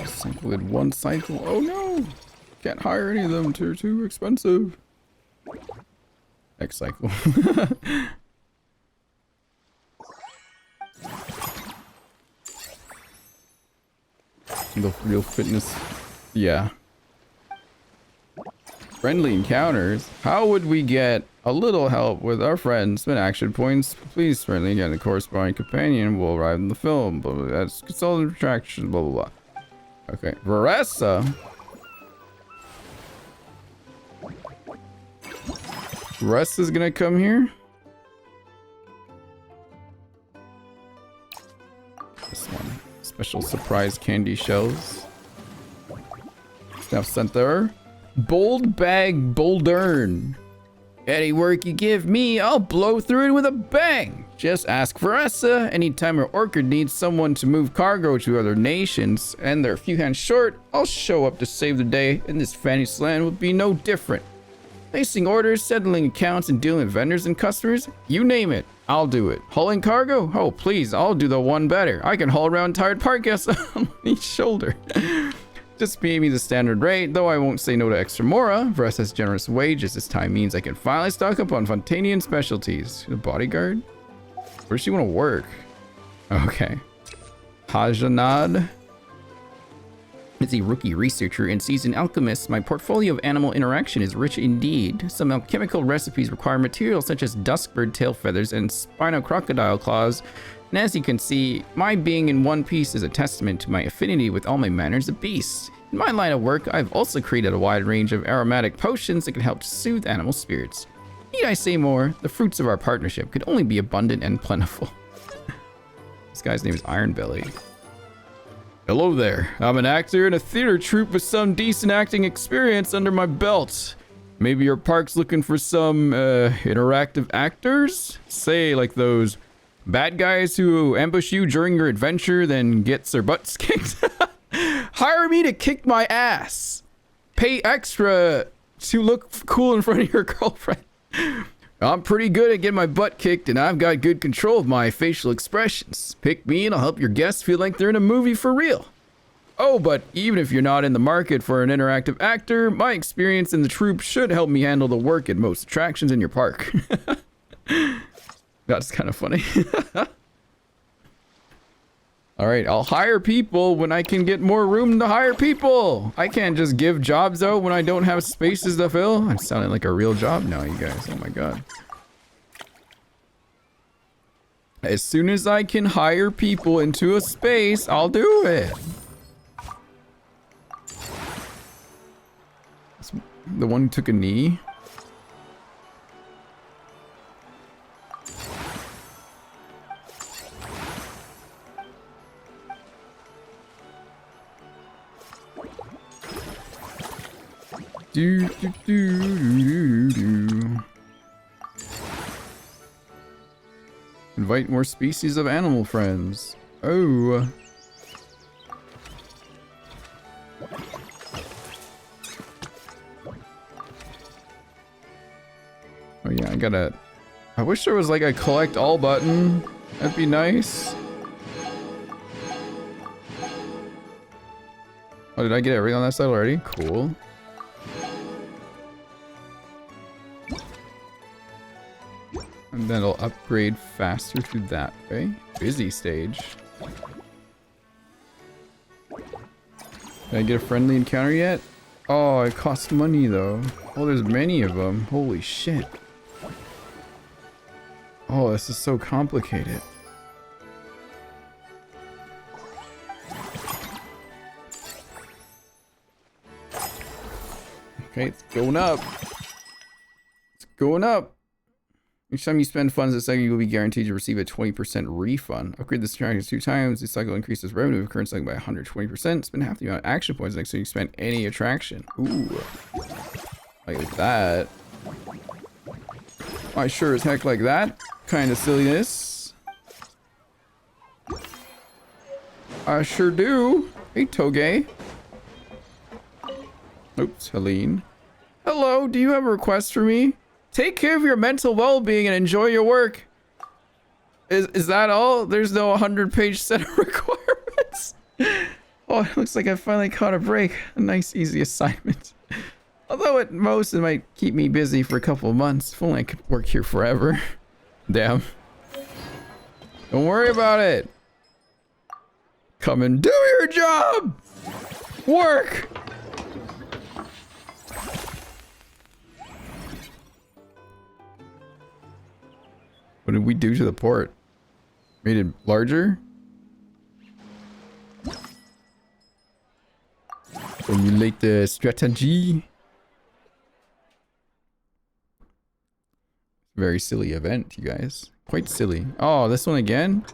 Speaker 1: Cycle in one cycle. Oh no! Can't hire any of them. They're too expensive. Next cycle. The real fitness. Yeah. Friendly encounters. How would we get a little help with our friends? Spend action points. Please friendly get a corresponding companion will arrive in the film. Blah, blah, blah. That's consultant attraction. Blah blah blah. Okay, Varessa. Varessa's gonna come here. This one. Special surprise candy shells. Stuff sent there. Bold bag bouldern. Any work you give me, I'll blow through it with a bang. Just ask Varessa. Anytime her orchid needs someone to move cargo to other nations and they're a few hands short, I'll show up to save the day, and this fantasy land will be no different. Placing orders, settling accounts, and dealing with vendors and customers, you name it, I'll do it. Hauling cargo? Oh, please, I'll do the one better. I can haul around tired park guests on each shoulder. Just pay me the standard rate, though I won't say no to extra mora. Versus generous wages this time means I can finally stock up on Fontanian specialties. The bodyguard? Where does she want to work? Okay. Hajanad is a rookie researcher and seasoned alchemist. My portfolio of animal interaction is rich indeed. Some alchemical recipes require materials such as duskbird tail feathers and spino crocodile claws. And as you can see, my being in one piece is a testament to my affinity with all my manners of beasts. In my line of work, I've also created a wide range of aromatic potions that can help to soothe animal spirits. Need I say more? The fruits of our partnership could only be abundant and plentiful. This guy's name is Ironbelly. Hello there. I'm an actor in a theater troupe with some decent acting experience under my belt. Maybe your park's looking for some interactive actors? Say, like those bad guys who ambush you during your adventure, then gets their butts kicked. Hire me to kick my ass. Pay extra to look cool in front of your girlfriend. I'm pretty good at getting my butt kicked, and I've got good control of my facial expressions. Pick me and I'll help your guests feel like they're in a movie for real. Oh, but even if you're not in the market for an interactive actor, my experience in the troupe should help me handle the work at most attractions in your park. That's kind of funny. All right, I'll hire people when I can get more room to hire people. I can't just give jobs out when I don't have spaces to fill. I'm sounding like a real job now, you guys. Oh my God. As soon as I can hire people into a space, I'll do it. The one who took a knee. Do, do, do, do, do. Invite more species of animal friends. Oh. Oh yeah, I wish there was like a collect all button. That'd be nice. Oh, did I get everything on that side already? Cool. And then it'll upgrade faster through that way. Busy stage. Did I get a friendly encounter yet? Oh, it costs money though. Oh, there's many of them. Holy shit. Oh, this is so complicated. Okay, it's going up. It's going up. Each time you spend funds this cycle, you will be guaranteed to receive a 20% refund. Upgrade this track 2 times. This cycle increases revenue of current cycle by 120%. Spend half the amount of action points next time you spend any attraction. Ooh. Like that. I sure as heck like that kind of silliness. I sure do. Hey, Toge. Oops, Helene. Hello, do you have a request for me? Take care of your mental well-being and enjoy your work. Is that all? There's no 100-page set of requirements. Oh, it looks like I finally caught a break. A nice, easy assignment. Although at most it might keep me busy for a couple of months. If only I could work here forever. Damn. Don't worry about it. Come and do your job. Work. What did we do to the port? Made it larger? Formulate the strategy. Very silly event, you guys. Quite silly. Oh, this one again?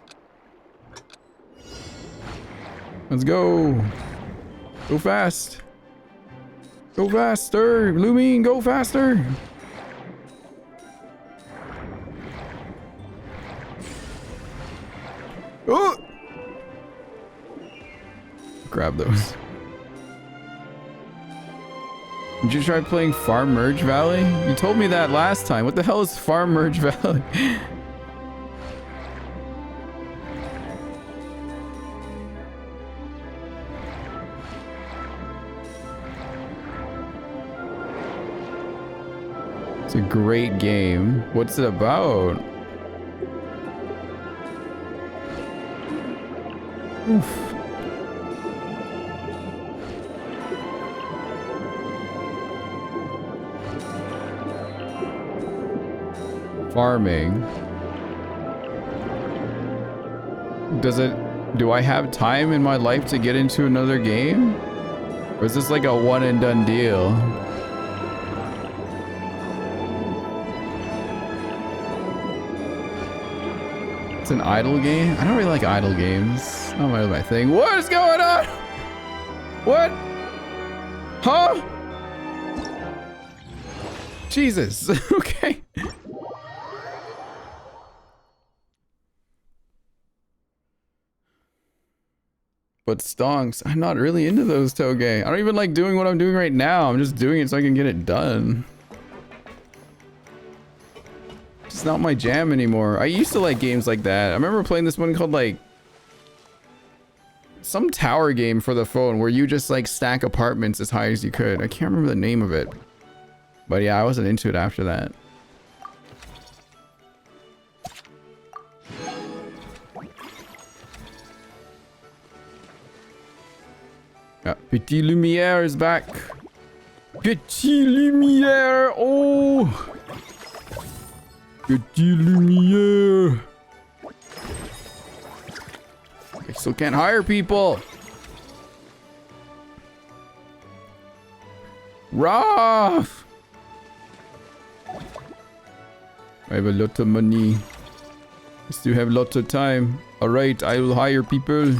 Speaker 1: Let's go. Go fast. Go faster. Lumine, go faster. Oh! Grab those. Did you try playing Farm Merge Valley? You told me that last time. What the hell is Farm Merge Valley? It's a great game. What's it about? Oof. Farming. Do I have time in my life to get into another game? Or is this like a one and done deal? It's an idle game? I don't really like idle games. Not really my thing. What is going on? What? Huh? Jesus. Okay. But stonks, I'm not really into those, Toge. I don't even like doing what I'm doing right now. I'm just doing it so I can get it done. It's not my jam anymore. I used to like games like that. I remember playing this one called like some tower game for the phone where you just like stack apartments as high as you could. I can't remember the name of it. But yeah, I wasn't into it after that. Yeah, Petit Lumiere is back. Petit Lumiere, oh! Petit Lumiere. I still can't hire people. Rough. I have a lot of money. I still have lots of time. Alright, I will hire people.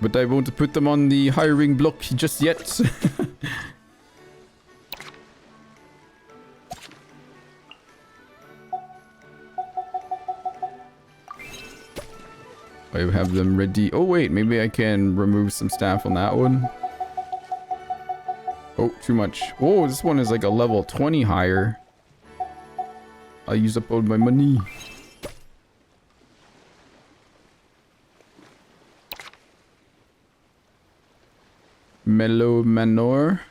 Speaker 1: But I won't put them on the hiring block just yet. I have them ready. Oh wait, maybe I can remove some staff on that one. Oh, too much. Oh, this one is like a level 20 higher. I'll use up all my money. Mellow Manor.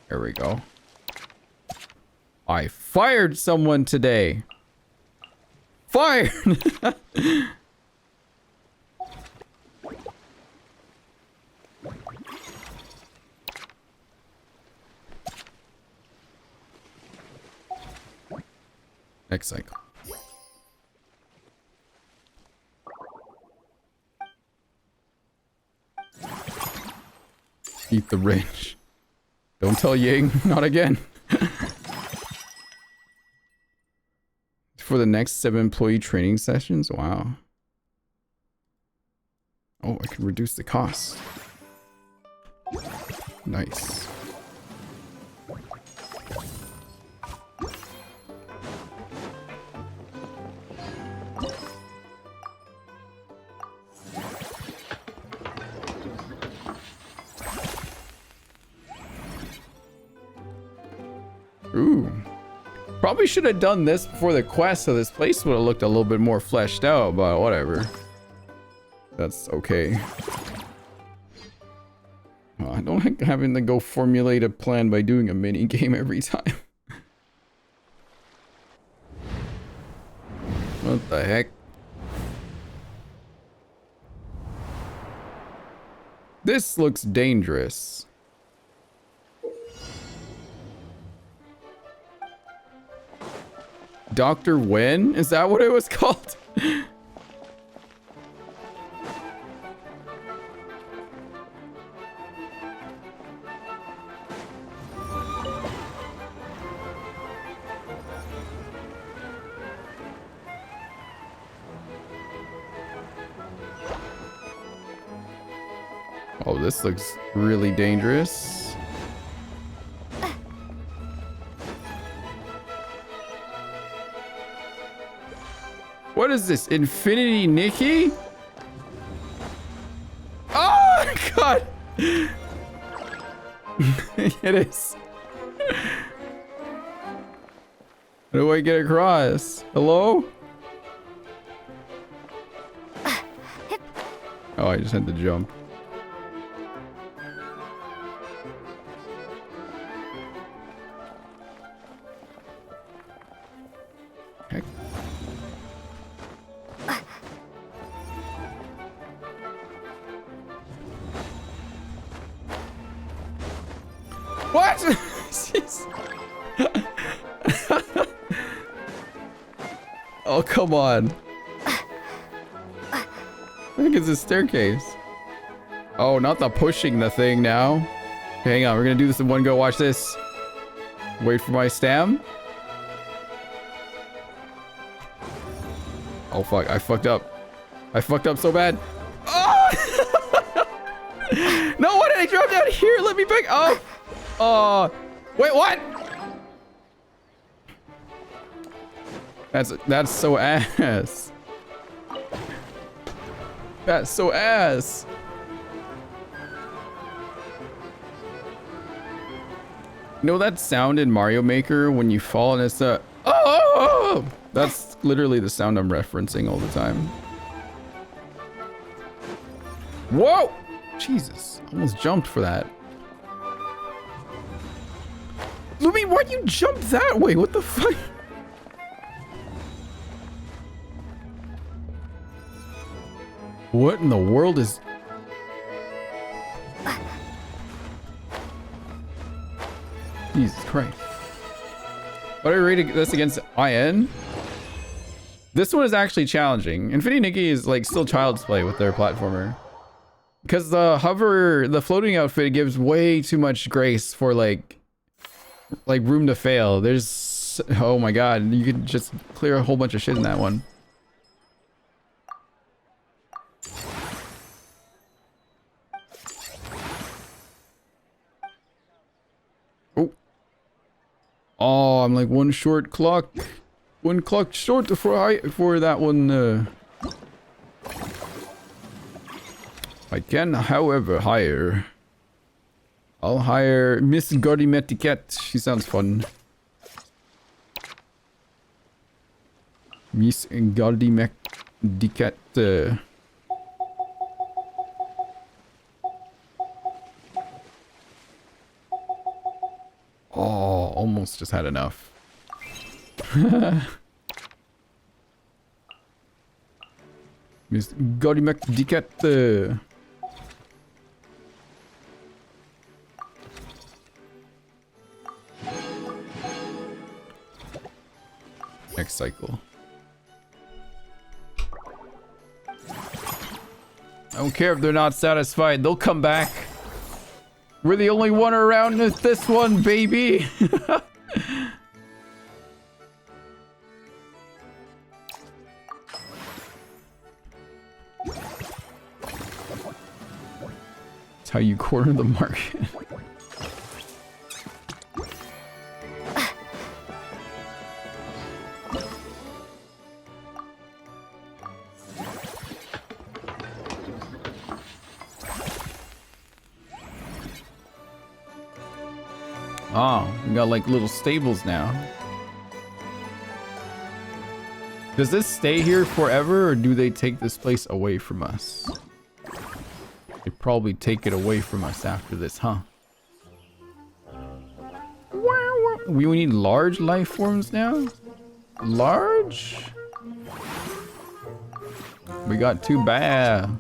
Speaker 1: There we go. I fired someone today. Fired! Next cycle. Eat the rich. Don't tell Ying, not again. For the next 7 employee training sessions? Wow. Oh, I can reduce the cost. Nice. Ooh. Probably should have done this before the quest so this place would have looked a little bit more fleshed out, but whatever. That's okay. I don't like having to go formulate a plan by doing a mini game every time. What the heck? This looks dangerous. Dr. Wen? Is that what it was called? Oh, this looks really dangerous. What is this? Infinity Nikki? Oh my god! It is. How do I get across? Hello? Oh, I just had to jump. Heck. What? Oh, come on. I think it's a staircase. Oh, not the pushing the thing now. Hang on, we're gonna do this in one go. Watch this. Wait for my stam. Oh, fuck. I fucked up. I fucked up so bad. Oh! No, what did I dropped down here. Let me back up. Wait, what? That's so ass. That's so ass. You know that sound in Mario Maker when you fall and it's a oh! That's literally the sound I'm referencing all the time. Whoa! Jesus, almost jumped for that. Lumi, why'd you jump that way? What the fuck? What in the world is... Jesus Christ. What are we rating this against IN? This one is actually challenging. Infinity Nikki is like still child's play with their platformer. Because the floating outfit gives way too much grace for like room to fail. There's, oh my god, you could just clear a whole bunch of shit in that one. Oh, I'm like one clock short for that one. I can, however, hire. I'll hire Miss Gardimetiquette. She sounds fun. Miss Gardimetiquette. Oh, almost just had enough. Miss Gardimetiquette. Next cycle. I don't care if they're not satisfied. They'll come back. We're the only one around with this one, baby. That's how you corner the market. Oh, we got like little stables now. Does this stay here forever or do they take this place away from us? They probably take it away from us after this, huh? We need large life forms now? Large? We got 2 bad.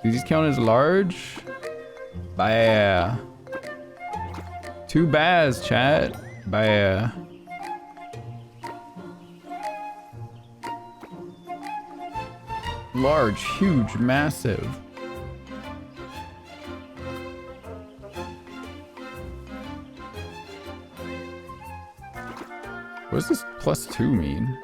Speaker 1: Do these count as large? Bah. 2 bads, chat. Bah. Large, huge, massive. What does this +2 mean?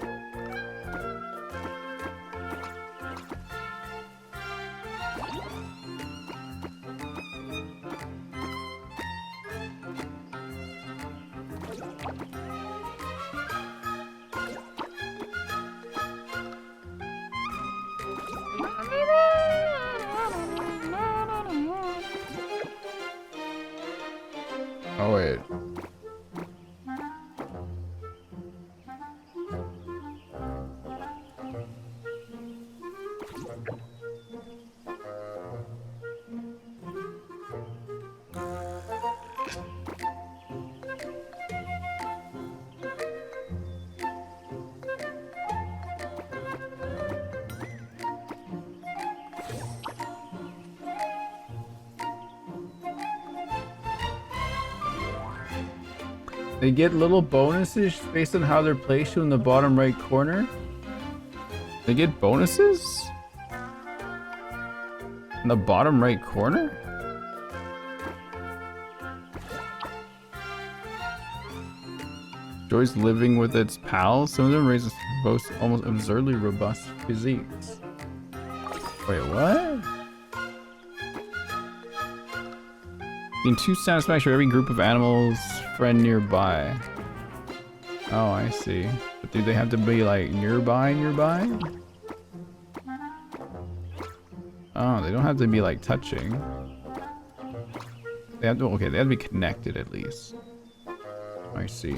Speaker 1: Oh wait. They get little bonuses based on how they're placed in the bottom right corner. They get bonuses? In the bottom right corner? Enjoys living with its pals. Some of them raise boast almost absurdly robust physiques. Wait, what? Gain 2 satisfaction for every group of animals friend nearby. Oh, I see. But do they have to be like nearby? Oh, they don't have to be like touching. They have to, okay, they have to be connected at least. I see.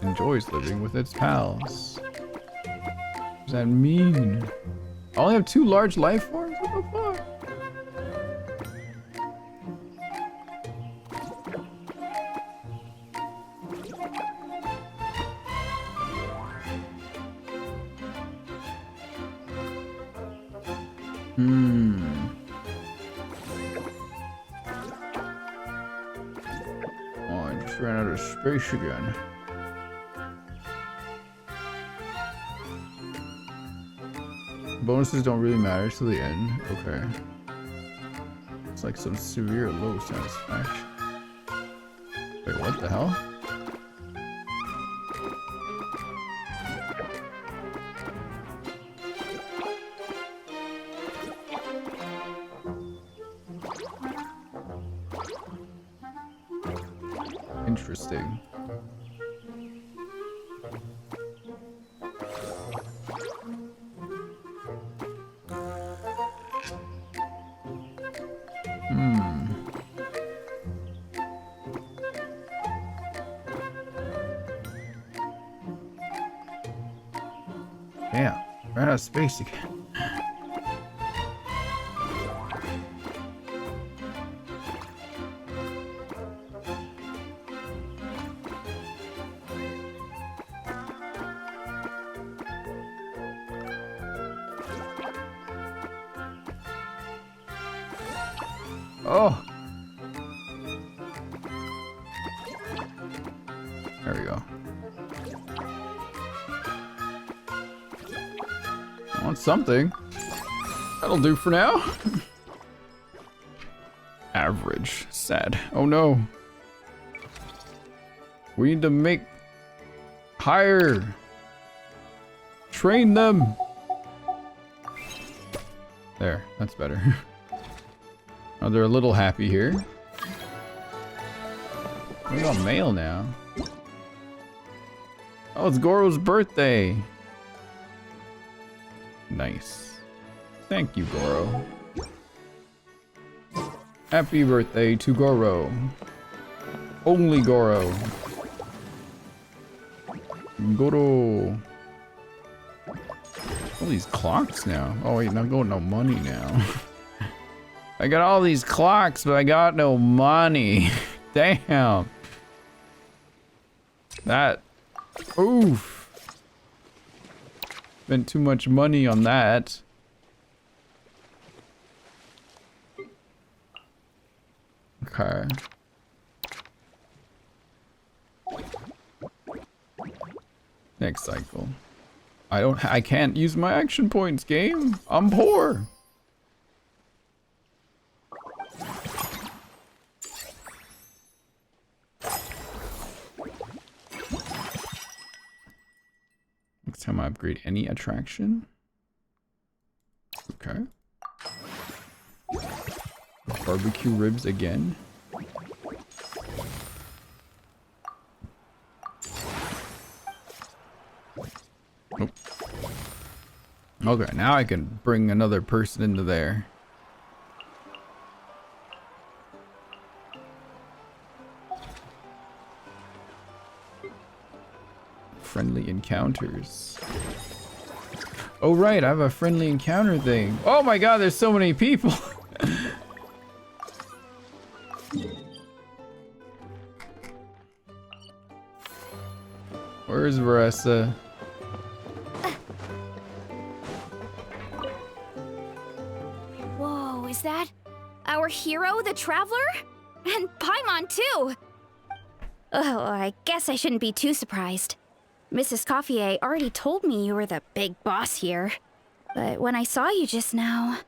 Speaker 1: Enjoys living with its pals. What does that mean? I only have 2 large life forms? What the fuck? Oh, I just ran out of space again. Bonuses don't really matter till the end. Okay. It's like some severe low satisfaction. Wait, what the hell? Interesting. Damn, ran out of space again. Oh! There we go. I want something. That'll do for now. Average. Sad. Oh no. We need to make higher. Train them. There. That's better. Oh, they're a little happy here. We got mail now. Oh, it's Goro's birthday. Nice. Thank you, Goro. Happy birthday to Goro. Only Goro. Goro. All these clocks now. Oh wait, not going no money now. I got all these clocks, but I got no money. Damn. That. Oof. Spent too much money on that. Okay. Next cycle. I can't use my action points, game. I'm poor. Next time I upgrade any attraction. Okay. Barbecue ribs again. Nope. Okay, now I can bring another person into there. Friendly encounters. Oh right, I have a friendly encounter thing. Oh my god, there's so many people. Where's Varessa?
Speaker 3: Whoa, is that our hero, the Traveler? And Paimon too! Oh, I guess I shouldn't be too surprised. Mrs. Coiffier already told me you were the big boss here. But when I saw you just now,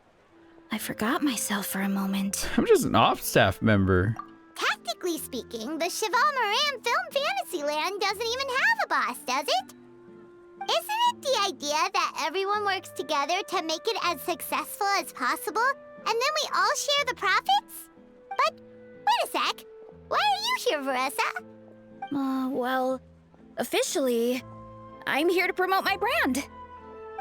Speaker 3: I forgot myself for a moment.
Speaker 1: I'm just an off staff member.
Speaker 20: Technically speaking, the Cheval Moran Film Fantasyland doesn't even have a boss, does it? Isn't it the idea that everyone works together to make it as successful as possible? and then we all share the profits? But, wait a sec. Why are you here, Veressa?
Speaker 3: Well, officially, I'm here to promote my brand.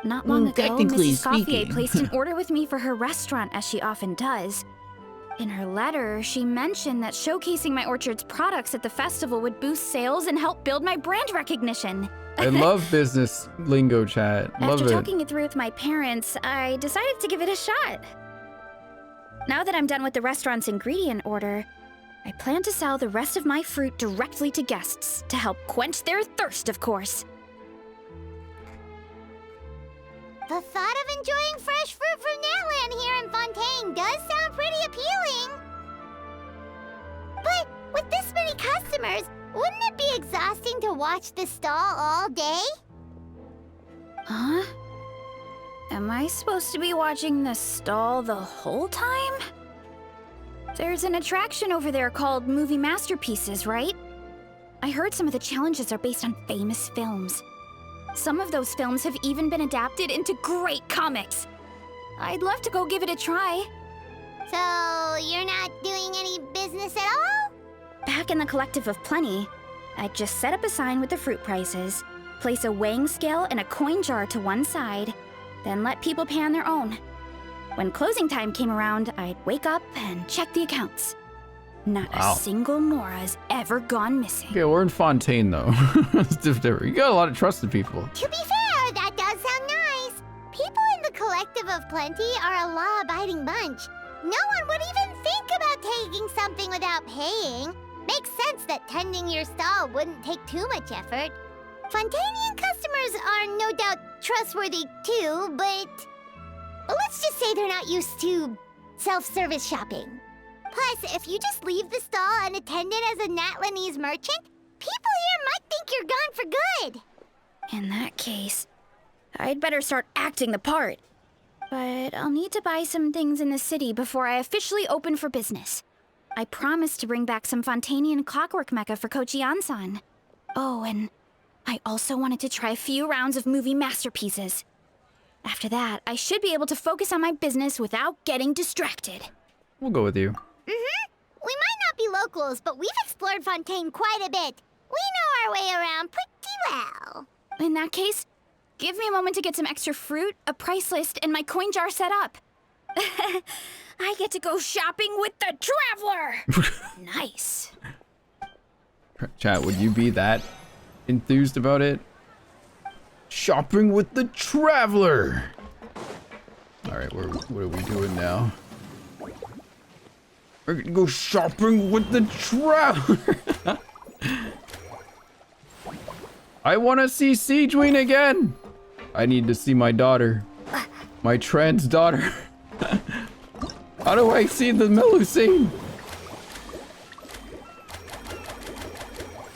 Speaker 3: Not long ago,
Speaker 12: technically
Speaker 3: Mrs. Gauthier
Speaker 12: speaking.
Speaker 3: placed an order with me for her restaurant, as she often does. In her letter, she mentioned that showcasing my orchard's products at the festival would boost sales and help build my brand recognition.
Speaker 1: I love business lingo chat. Love
Speaker 3: After
Speaker 1: it.
Speaker 3: talking it through with my parents, I decided to give it a shot. Now that I'm done with the restaurant's ingredient order, I plan to sell the rest of my fruit directly to guests to help quench their thirst, of course.
Speaker 20: The thought of enjoying fresh fruit from Natlan here in Fontaine does sound pretty appealing. But with this many customers, wouldn't it be exhausting to watch the stall all day?
Speaker 3: Huh? Am I supposed to be watching the stall the whole time? There's an attraction over there called Movie Masterpieces, right? I heard some of the challenges are based on famous films. Some of those films have even been adapted into great comics. I'd love to go give it a try.
Speaker 20: So, you're not doing any business at all?
Speaker 3: Back in the Collective of Plenty, I'd just set up a sign with the fruit prices, place a weighing scale and a coin jar to one side, then let people pay on their own. When closing time came around, I'd wake up and check the accounts. Not
Speaker 1: Wow.
Speaker 3: a single Mora's ever gone missing.
Speaker 1: Okay, we're in Fontaine though. It's different. You got a lot of trusted people.
Speaker 20: To be fair, that does sound nice. People in the Collective of Plenty are a law-abiding bunch. No one would even think about taking something without paying. Makes sense that tending your stall wouldn't take too much effort. Fontainian customers are no doubt trustworthy too, but let's just say they're not used to self-service shopping. Plus, if you just leave the stall unattended as a Natlanese merchant, people here might think you're gone for good.
Speaker 3: In that case, I'd better start acting the part. But I'll need to buy some things in the city before I officially open for business. I promised to bring back some Fontainian clockwork mecha for Kochi Ansan. Oh, and I also wanted to try a few rounds of movie masterpieces. After that, I should be able to focus on my business without getting distracted.
Speaker 1: We'll go with you.
Speaker 20: We might not be locals, but we've explored Fontaine quite a bit. We know our way around pretty well.
Speaker 3: In that case, give me a moment to get some extra fruit, a price list, and my coin jar set up. I get to go shopping with the Traveler! Nice.
Speaker 1: Chat, would you be that enthused about it? Shopping with the Traveler! Alright, what are we doing now? We're gonna go shopping with the Traveler! I wanna see Siegeween again! I need to see my daughter. My trans daughter. How do I see the Melusine?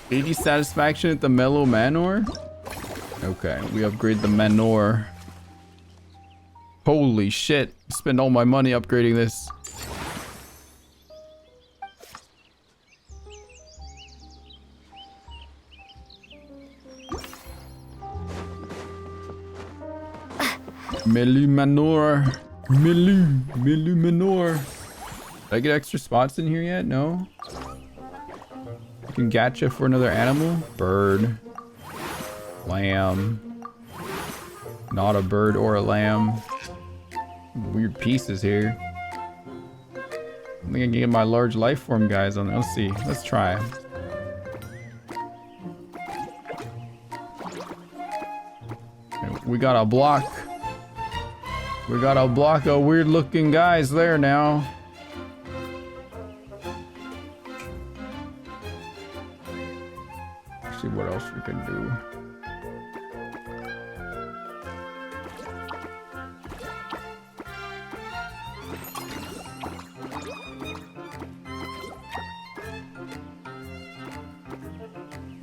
Speaker 1: 80 satisfaction at the Mellow Manor? Okay, we upgrade the Manor. Holy shit. Spend all my money upgrading this. Melu Manor. Melu Manor. Did I get extra spots in here yet? No? I can gacha for another animal? Bird. Lamb. Not a bird or a lamb. Weird pieces here. I think I can get my large life form guys on. Let's see. Let's try. Okay, we got a block. We got a block of weird looking guys there now. See what else we can do.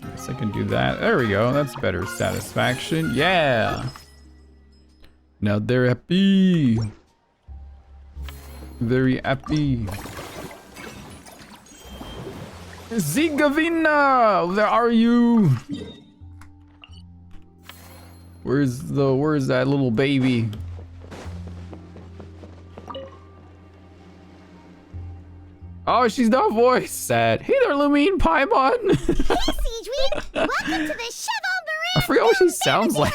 Speaker 1: Guess I can do that. There we go. That's better satisfaction. Yeah. Now they're happy. Very happy. Zigavina! Where are you? Where's that little baby? Oh, she's not voice. Sad. Hey there, Lumine Paimon.
Speaker 20: Hey, Siegeween! Welcome to the Cheval
Speaker 1: I forgot what she sounds like.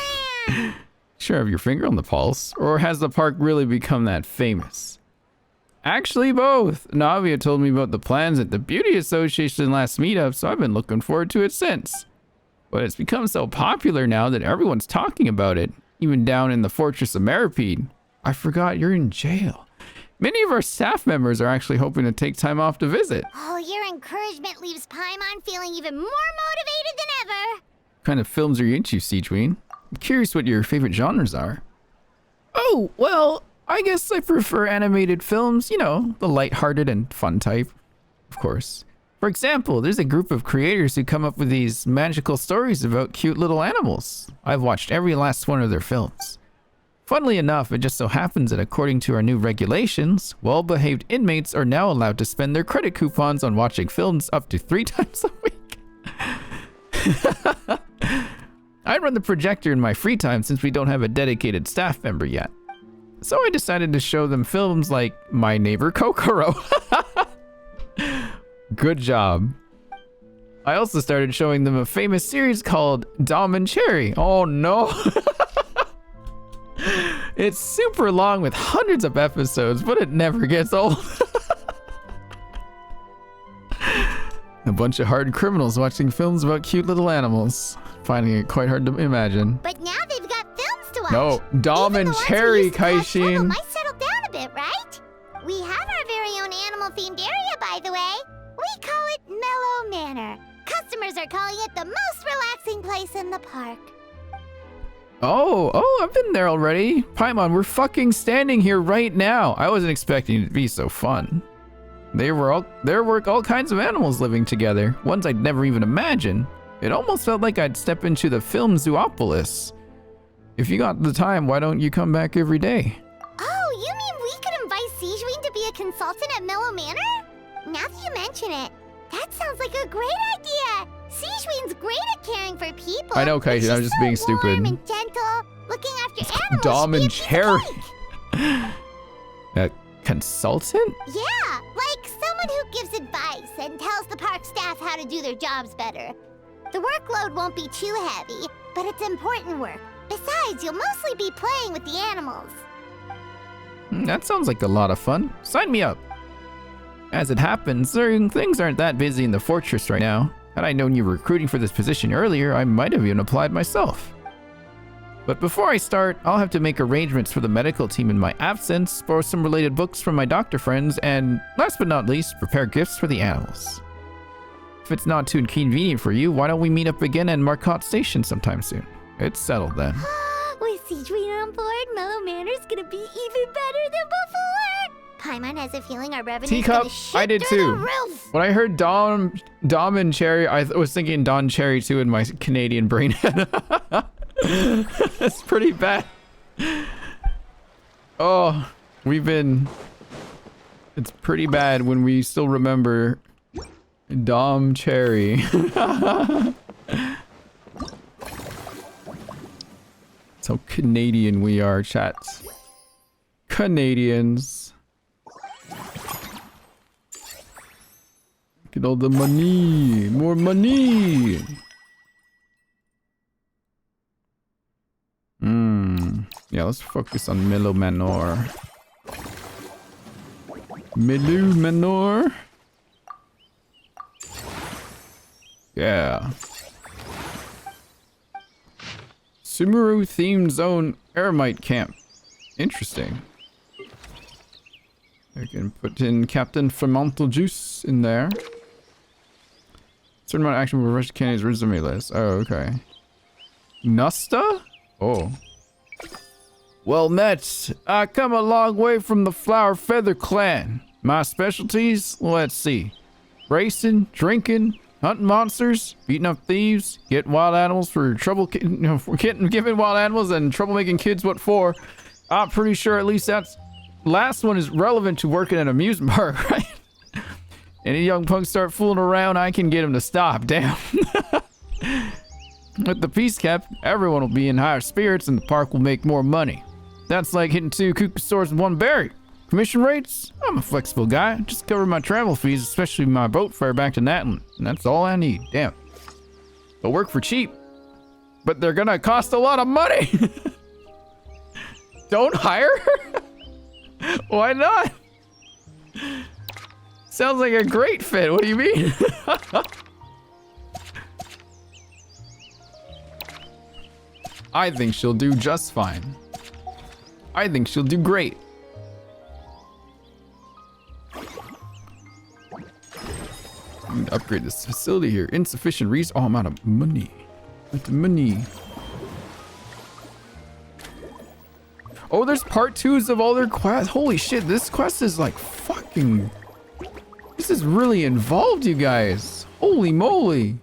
Speaker 1: Sure, have your finger on the pulse, or has the park really become that famous? Actually, both. Navia told me about the plans at the Beauty Association last meetup, so I've been looking forward to it since. But it's become so popular now that everyone's talking about it, even down in the Fortress of Meripede. I forgot you're in jail. Many of our staff members are actually hoping to take time off to visit.
Speaker 20: Oh, your encouragement leaves Paimon feeling even more motivated than ever.
Speaker 1: What kind of films are you into, Siegeween? I'm curious what your favorite genres are. Oh, well, I guess I prefer animated films, you know, the lighthearted and fun type, of course. For example, there's a group of creators who come up with these magical stories about cute little animals. I've watched every last one of their films. Funnily enough, it just so happens that according to our new regulations, well-behaved inmates are now allowed to spend their credit coupons on watching films up to 3 times a week. I run the projector in my free time since we don't have a dedicated staff member yet. So I decided to show them films like My Neighbor Kokoro. Good job. I also started showing them a famous series called Dom and Cherry. Oh no. It's super long with hundreds of episodes, but it never gets old. A bunch of hard criminals watching films about cute little animals. Finding it quite hard to imagine.
Speaker 20: But now they've got films to watch.
Speaker 1: No, Dom and Cherry, Kaishin.
Speaker 20: Might settle down a bit, right? We have our very own animal-themed area, by the way. We call it Mellow Manor. Customers are calling it the most relaxing place in the park.
Speaker 1: Oh, I've been there already. Paimon, we're fucking standing here right now. I wasn't expecting it to be so fun. There were all kinds of animals living together, ones I'd never even imagined. It almost felt like I'd step into the film Zoopolis. If you got the time, why don't you come back every day?
Speaker 20: Oh, you mean we could invite Siegeween to be a consultant at Mellow Manor? Now that you mention it, that sounds like a great idea. Siegeween's great at caring for people.
Speaker 1: I know, Kaishin, I was just being stupid.
Speaker 20: Warm and gentle, looking after animals.
Speaker 1: Dom and Cherry. A consultant?
Speaker 20: Yeah, like someone who gives advice and tells the park staff how to do their jobs better. The workload won't be too heavy, but it's important work. Besides, you'll mostly be playing with the animals.
Speaker 1: That sounds like a lot of fun. Sign me up. As it happens, things aren't that busy in the fortress right now. Had I known you were recruiting for this position earlier, I might have even applied myself. But before I start, I'll have to make arrangements for the medical team in my absence, borrow some related books from my doctor friends, and last but not least, prepare gifts for the animals. If it's not too inconvenient for you, why don't we meet up again at Marcotte Station sometime soon? It's settled then.
Speaker 20: With Siegeween on board, Mellow Manor's gonna be even better than before. Paimon has a feeling our revenue's
Speaker 1: Teacup,
Speaker 20: gonna shoot
Speaker 1: I did
Speaker 20: through
Speaker 1: too.
Speaker 20: the roof.
Speaker 1: When I heard Dom and Cherry, I was thinking Don Cherry too in my Canadian brain. That's pretty bad. Oh, it's pretty bad when we still remember Dom Cherry. That's how Canadian we are, chats. Canadians. Get all the money. More money. Yeah, let's focus on Mellow Manor. Mellow Manor. Yeah. Sumeru themed zone Eremite camp. Interesting. I can put in Captain Fermental Juice in there. Certain amount of action will rush Kenny's resume list. Oh, okay. Nusta? Oh. Well met. I come a long way from the Flower Feather clan. My specialties? Let's see. Racing, drinking, hunting monsters, beating up thieves, getting wild animals for trouble, giving wild animals and troublemaking kids what for. I'm pretty sure at least that's last one is relevant to working at an amusement park, right? Any young punks start fooling around, I can get them to stop. Damn. With the peace kept, everyone will be in higher spirits and the park will make more money. That's like hitting 2 Koopa stores with 1 berry. Commission rates? I'm a flexible guy. Just cover my travel fees, especially my boat fare back to Natlin. And that's all I need. Damn. They'll work for cheap. But they're gonna cost a lot of money. Don't hire her? Why not? Sounds like a great fit. What do you mean? I think she'll do just fine. I think she'll do great. I need to upgrade this facility here. Insufficient resource. Oh, I'm out of money. Out of money. Oh, there's part 2s of all their quests. Holy shit, this quest is like fucking... This is really involved, you guys. Holy moly.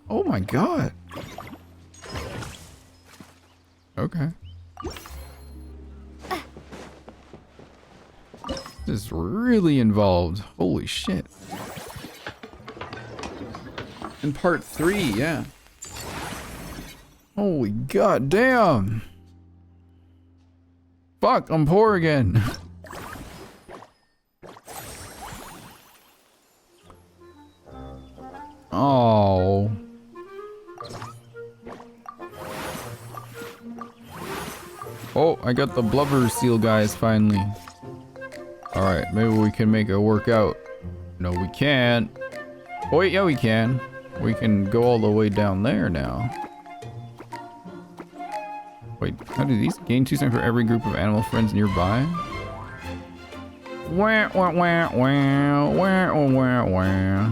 Speaker 1: Oh my god. Okay. This is really involved. Holy shit. In part 3, yeah. Holy god damn. Fuck, I'm poor again. Oh. Oh, I got the blubber seal guys finally. Alright, maybe we can make it work out. No, we can't. Oh wait, yeah we can. We can go all the way down there now. Wait, how do these gain 2 cents for every group of animal friends nearby? Wah, wah, wah, wah, wah, wah, wah.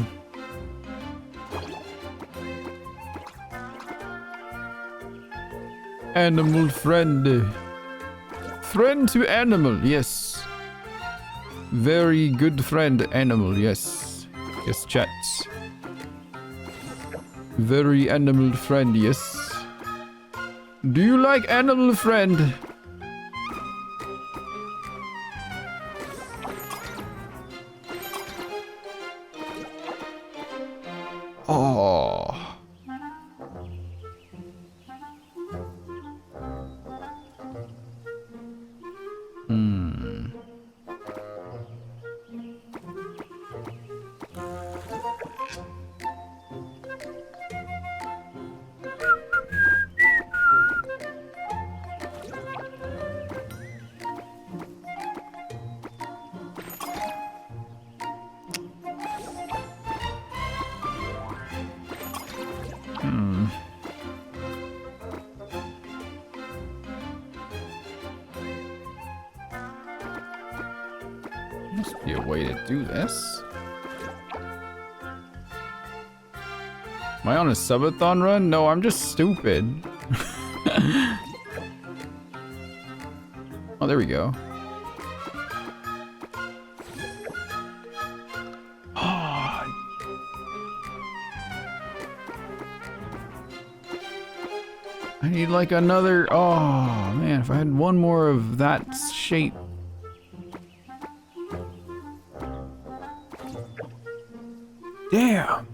Speaker 1: Animal friend. Friend to animal, yes. Very good friend, animal, yes. Yes, chat. Very animal friend, yes. Do you like animal friend? Oh. Must be a way to do this. Am I on a subathon run? No, I'm just stupid. Oh, there we go. I need like another... Oh, man, if I had one more of that shape. Damn.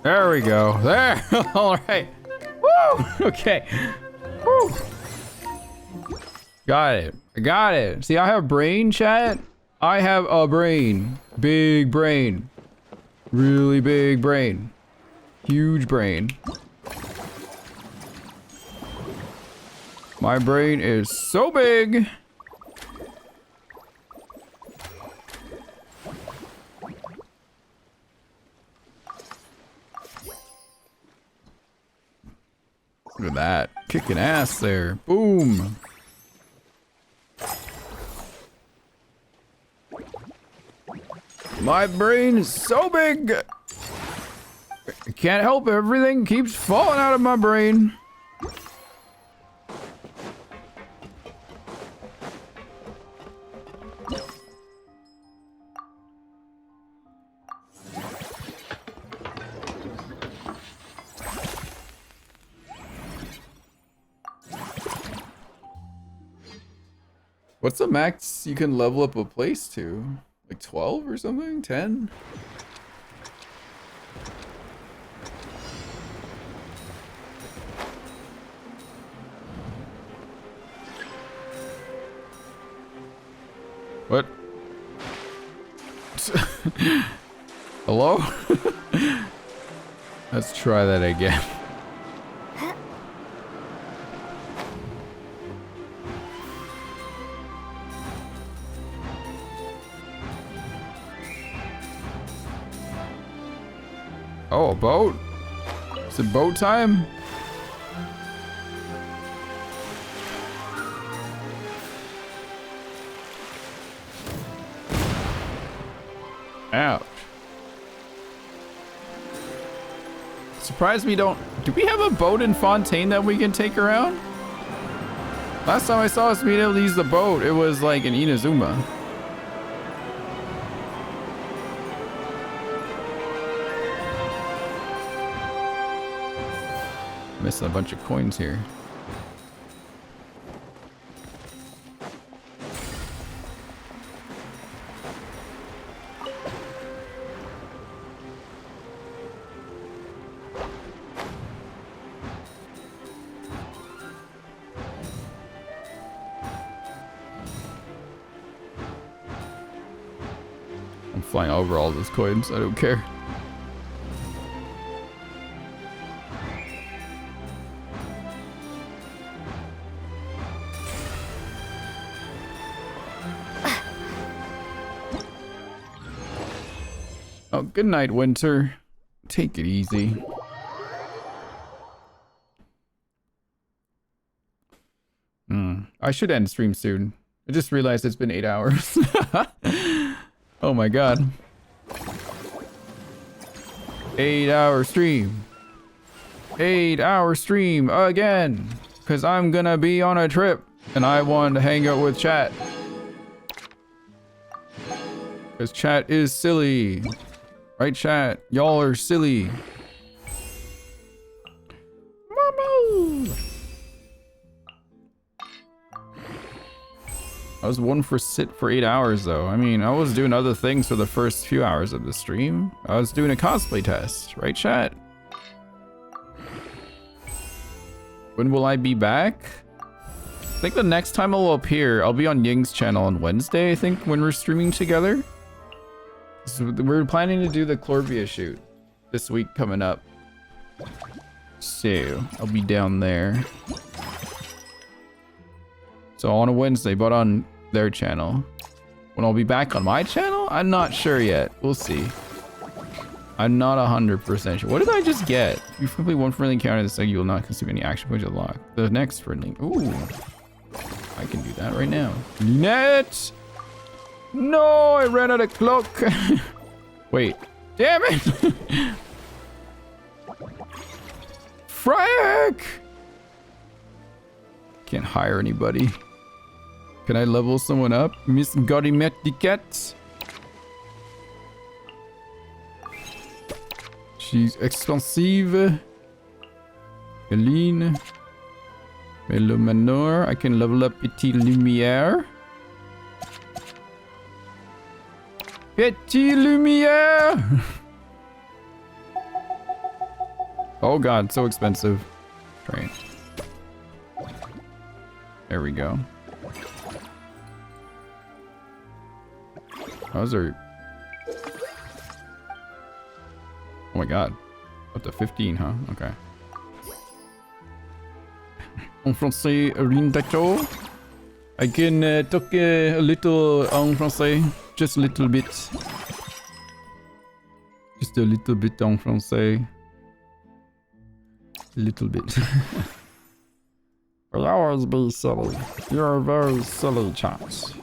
Speaker 1: There we go. There. All right. Woo. Okay. Woo. Got it. I got it. See, I have brain, chat. I have a brain. Big brain. Really big brain. Huge brain. My brain is so big. Look at that. Kicking ass there. Boom. My brain is so big. I can't help it. Everything keeps falling out of my brain. What's the max you can level up a place to? Like 12 or something? 10? What? Hello? Let's try that again. Oh, a boat? Is it boat time? Ouch. Surprised we don't... Do we have a boat in Fontaine that we can take around? Last time I saw us being able to use the boat, it was like in Inazuma. Missing a bunch of coins here. I'm flying over all those coins. I don't care. Oh, good night, Winter. Take it easy. I should end stream soon. I just realized it's been 8 hours. Oh my god. 8-hour stream. 8-hour stream again. Because I'm gonna be on a trip and I want to hang out with chat. Because chat is silly. Right, chat? Y'all are silly. Mama! I was one for sit for 8 hours though. I mean, I was doing other things for the first few hours of the stream. I was doing a cosplay test, right, chat? When will I be back? I think the next time I'll appear, I'll be on Ying's channel on Wednesday, I think, when we're streaming together. So we're planning to do the Clorbia shoot this week coming up. So I'll be down there. So on a Wednesday, but on their channel. When I'll be back on my channel? I'm not sure yet. We'll see. I'm not 100% sure. What did I just get? You complete one friendly encounter this second, you will not consume any action points unlocked. The next friendly. Ooh. I can do that right now. Net! No, I ran out of clock. Wait. Damn it! Frick! Can't hire anybody. Can I level someone up? Miss Garimetiquette? She's expensive. Galine. Melo Manor. I can level up Petit Lumiere. Petit Lumiere! Oh god, so expensive. Right. There we go. Those are... Oh my god. Up to 15, huh? Okay. En français, rien d'accord. I can talk a little en français. Just a little bit. Just a little bit en français. A little bit. You'll always be silly. You're a very silly chance.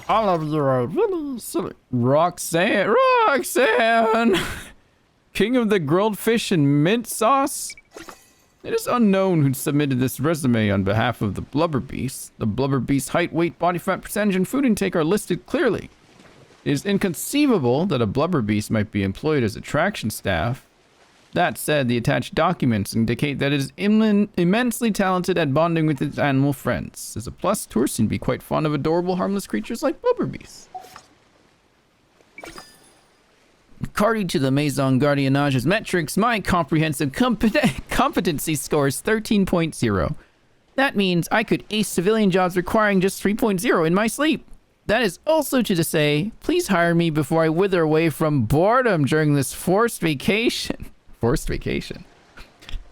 Speaker 1: All of you are really silly. Roxanne! Roxanne! King of the grilled fish and mint sauce? It is unknown who submitted this resume on behalf of the Blubber Beast. The Blubber Beast's height, weight, body fat percentage, and food intake are listed clearly. It is inconceivable that a Blubber Beast might be employed as attraction staff. That said, the attached documents indicate that it is immensely talented at bonding with its animal friends. As a plus, tourists can be quite fond of adorable, harmless creatures like Blubber Beasts. According to the Maison Gardiennage's metrics, my comprehensive competency score is 13.0. That means I could ace civilian jobs requiring just 3.0 in my sleep. That is also to say, please hire me before I wither away from boredom during this forced vacation. Forced vacation.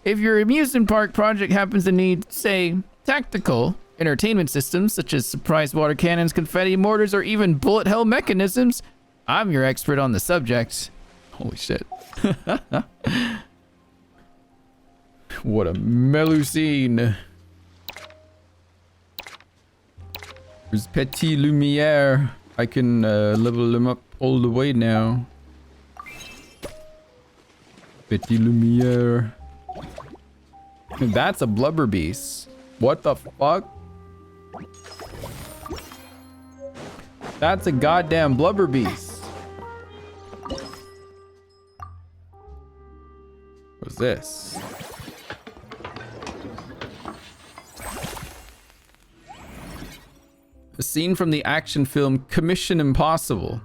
Speaker 1: If your amusement park project happens to need, say, tactical entertainment systems such as surprise water cannons, confetti mortars, or even bullet hell mechanisms, I'm your expert on the subject. Holy shit. What a Melusine. There's Petit Lumiere. I can level him up all the way now. Petit Lumiere. That's a Blubber Beast. What the fuck? That's a goddamn Blubber Beast. What's this? A scene from the action film Commission Impossible.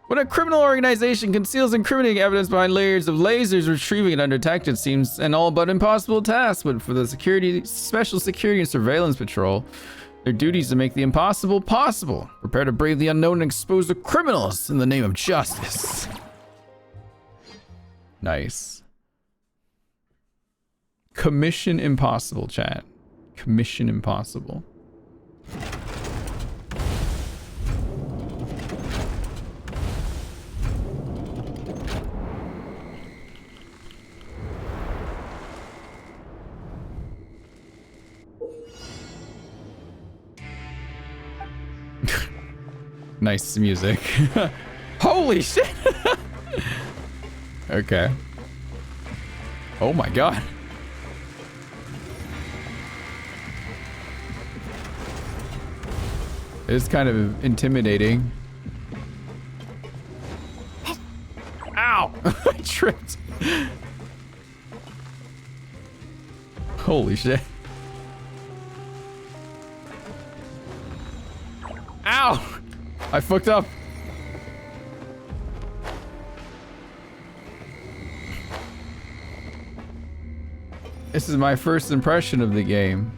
Speaker 1: When a criminal organization conceals incriminating evidence behind layers of lasers, retrieving it undetected seems an all but impossible task. But for the special security and surveillance patrol, their duty is to make the impossible possible. Prepare to brave the unknown and expose the criminals in the name of justice. Nice. Commission Impossible, chat. Commission Impossible. Nice music. Holy shit! Okay. Oh my god. It's kind of intimidating. Ow! I tripped. Holy shit. Ow! I fucked up. This is my first impression of the game.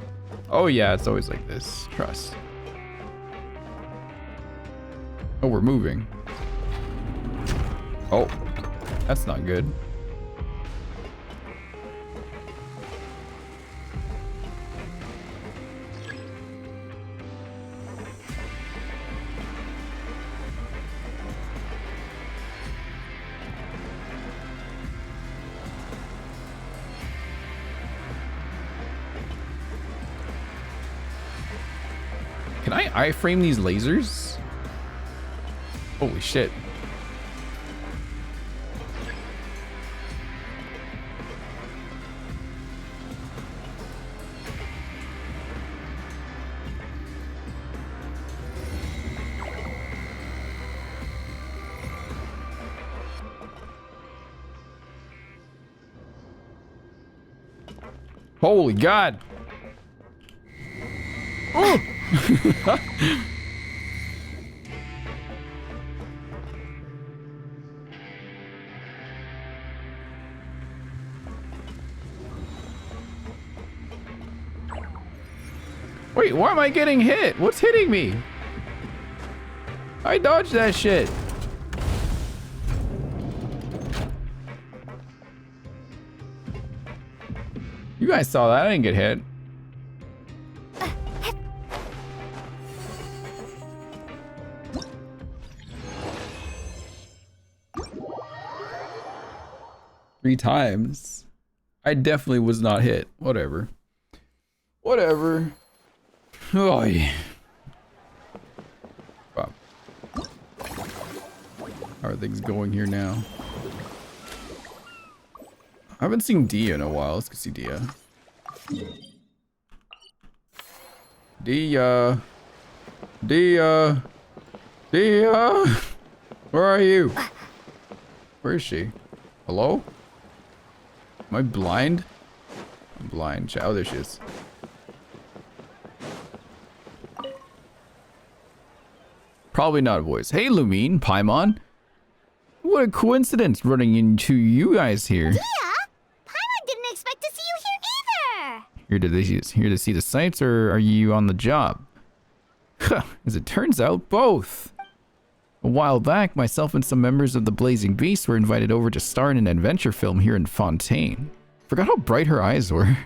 Speaker 1: Oh yeah, it's always like this. Trust. Oh, we're moving. Oh, that's not good. Can I iframe these lasers? Holy shit. Holy God. Oh! Wait, why am I getting hit? What's hitting me? I dodged that shit. You guys saw that. I didn't get hit. Three times. I definitely was not hit. Whatever. Whatever. Oh, yeah. Wow. How are things going here now? I haven't seen Dia in a while. Let's go see Dia. Dia. Dia. Dia. Where are you? Where is she? Hello? Am I blind? I'm blind. Oh, there she is. Probably not a voice. Hey, Lumine, Paimon. What a coincidence running into you guys here.
Speaker 20: Dia? Paimon didn't expect to see you here either.
Speaker 1: Here to see the sights, or are you on the job? Huh, as it turns out, both. A while back, myself and some members of the Blazing Beast were invited over to star in an adventure film here in Fontaine. Forgot how bright her eyes were.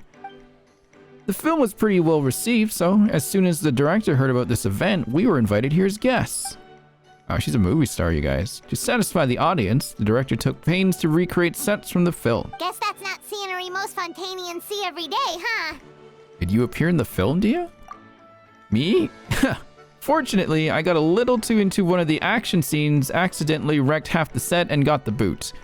Speaker 1: The film was pretty well received, so as soon as the director heard about this event, we were invited here as guests. Oh, she's a movie star, you guys. To satisfy the audience, the director took pains to recreate sets from the film.
Speaker 20: Guess that's not scenery most Fontainians see every day, huh?
Speaker 1: Did you appear in the film, Dia? Me? Fortunately, I got a little too into one of the action scenes, accidentally wrecked half the set, and got the boot.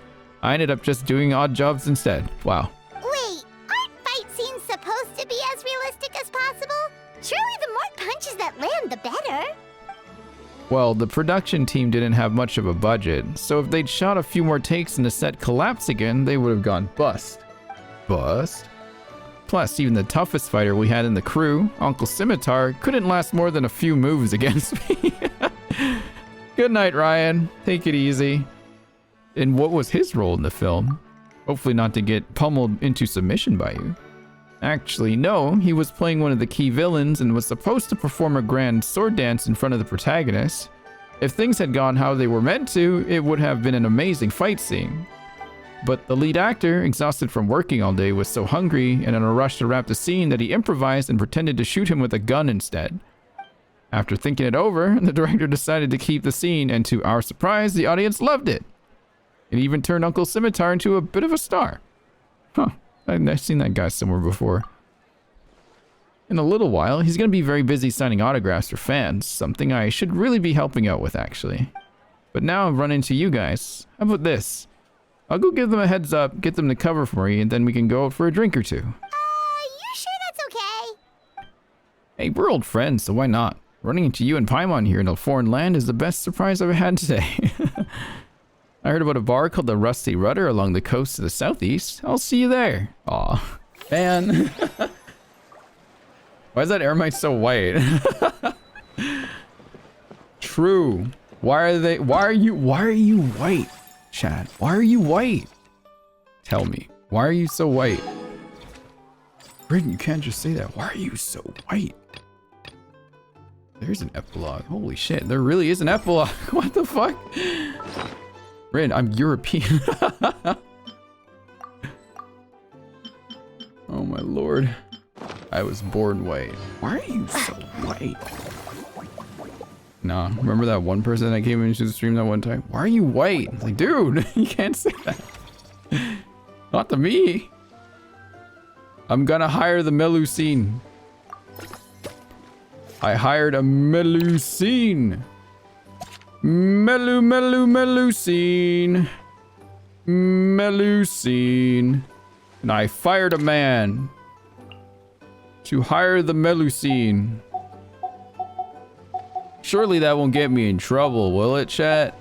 Speaker 1: I ended up just doing odd jobs instead. Wow.
Speaker 20: Wait, aren't fight scenes supposed to be as realistic as possible? Surely the more punches that land, the better.
Speaker 1: Well, the production team didn't have much of a budget, so if they'd shot a few more takes and the set collapsed again, they would have gone bust. Bust? Plus, even the toughest fighter we had in the crew, Uncle Scimitar, couldn't last more than a few moves against me. Good night, Ryan. Take it easy. And what was his role in the film? Hopefully not to get pummeled into submission by you. Actually, no, he was playing one of the key villains and was supposed to perform a grand sword dance in front of the protagonist. If things had gone how they were meant to, it would have been an amazing fight scene. But the lead actor, exhausted from working all day, was so hungry and in a rush to wrap the scene that he improvised and pretended to shoot him with a gun instead. After thinking it over, the director decided to keep the scene, and to our surprise, the audience loved it. It even turned Uncle Scimitar into a bit of a star. Huh, I've seen that guy somewhere before. In a little while, he's going to be very busy signing autographs for fans, something I should really be helping out with, actually. But now I've run into you guys. How about this? I'll go give them a heads up, get them to cover for me, and then we can go out for a drink or two.
Speaker 20: You sure that's okay?
Speaker 1: Hey, we're old friends, so why not? Running into you and Paimon here in a foreign land is the best surprise I've had today. I heard about a bar called the Rusty Rudder along the coast to the southeast. I'll see you there. Aw, man. Why is that Eremite so white? True. Why are you white? Chad, why are you white? Tell me, why are you so white? Brayden, you can't just say that. Why are you so white? There's an epilogue. Holy shit, there really is an epilogue. What the fuck? Brayden, I'm European. Oh my lord. I was born white. Why are you so white? Nah, remember that one person that came into the stream that one time? Why are you white? I was like, dude, you can't say that. Not to me. I'm gonna hire the Melusine. I hired a Melusine. Melusine. Melusine. And I fired a man to hire the Melusine. Surely that won't get me in trouble, will it, chat?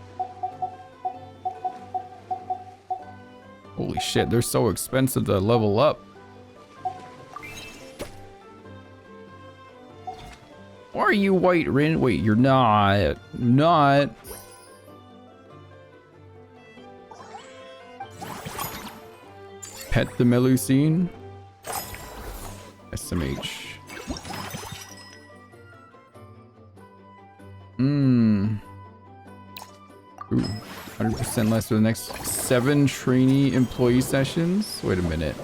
Speaker 1: Holy shit, they're so expensive to level up. Why are you white, Rin? Wait, you're not. Not. Pet the Melusine. SMH. 20% less for the next 7 trainee employee sessions. Wait a minute.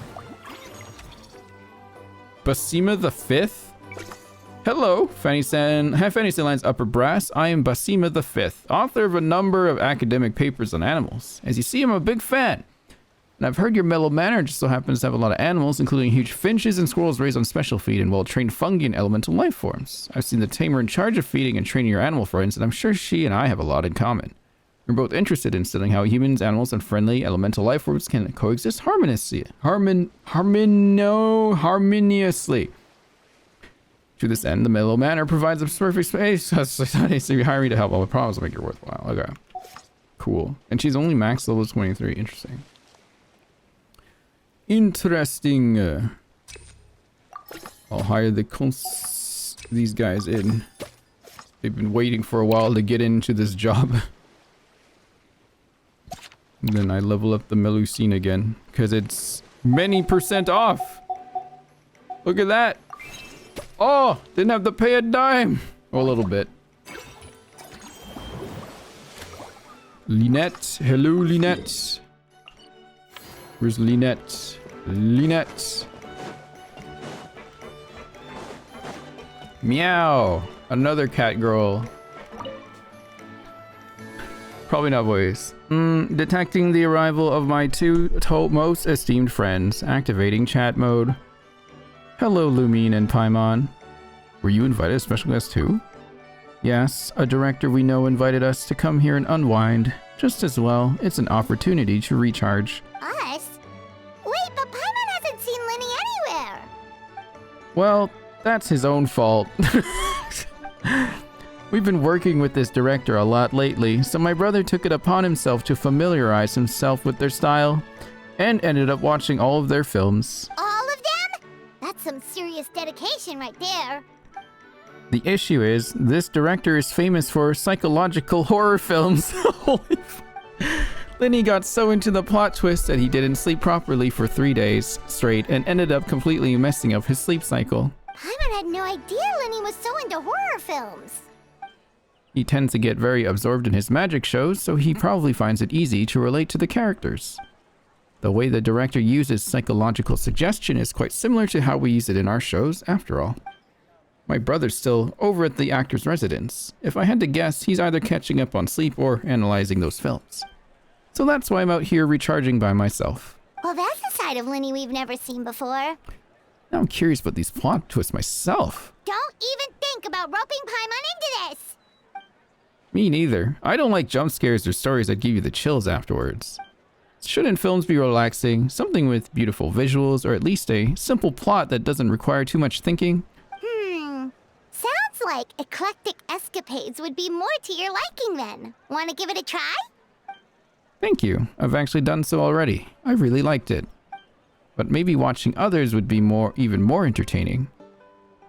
Speaker 1: Basima the Fifth? Hello, Fantasyland's upper brass. I am Basima the Fifth, author of a number of academic papers on animals. As you see, I'm a big fan. And I've heard your mellow manor just so happens to have a lot of animals, including huge finches and squirrels raised on special feed and well-trained fungi and elemental life forms. I've seen the tamer in charge of feeding and training your animal friends, and I'm sure she and I have a lot in common. We're both interested in studying how humans, animals, and friendly elemental life forms can coexist harmoniously. To this end, the mellow manor provides a perfect space. So you hire me to help all the problems make it worthwhile. Okay. Cool. And she's only max level 23. Interesting. Interesting. I'll hire these guys in. They've been waiting for a while to get into this job. And then I level up the Melusine again, because it's many % off. Look at that. Oh, didn't have to pay a dime. Oh, a little bit. Lynette. Hello, Lynette. Where's Lynette? Lynette. Meow. Another cat girl. Probably not voice. Detecting the arrival of my 2 most esteemed friends. Activating chat mode. Hello, Lumine and Paimon. Were you invited as special guest too? Yes, a director we know invited us to come here and unwind. Just as well, it's an opportunity to recharge.
Speaker 20: Us? Wait, but Paimon hasn't seen Linny anywhere.
Speaker 1: Well, that's his own fault. We've been working with this director a lot lately, so my brother took it upon himself to familiarize himself with their style, and ended up watching all of their films.
Speaker 20: All of them? That's some serious dedication right there.
Speaker 1: The issue is, this director is famous for psychological horror films. Linny got so into the plot twist that he didn't sleep properly for 3 days straight and ended up completely messing up his sleep cycle.
Speaker 20: Paimon had no idea Linny was so into horror films.
Speaker 1: He tends to get very absorbed in his magic shows, so he probably finds it easy to relate to the characters. The way the director uses psychological suggestion is quite similar to how we use it in our shows, after all. My brother's still over at the actor's residence. If I had to guess, he's either catching up on sleep or analyzing those films. So that's why I'm out here recharging by myself.
Speaker 20: Well, that's a side of Linny we've never seen before.
Speaker 1: Now I'm curious about these plot twists myself.
Speaker 20: Don't even think about roping Paimon into this!
Speaker 1: Me neither. I don't like jump scares or stories that give you the chills afterwards. Shouldn't films be relaxing, something with beautiful visuals, or at least a simple plot that doesn't require too much thinking?
Speaker 20: Sounds like eclectic escapades would be more to your liking then. Want to give it a try?
Speaker 1: Thank you. I've actually done so already. I really liked it. But maybe watching others would be even more entertaining.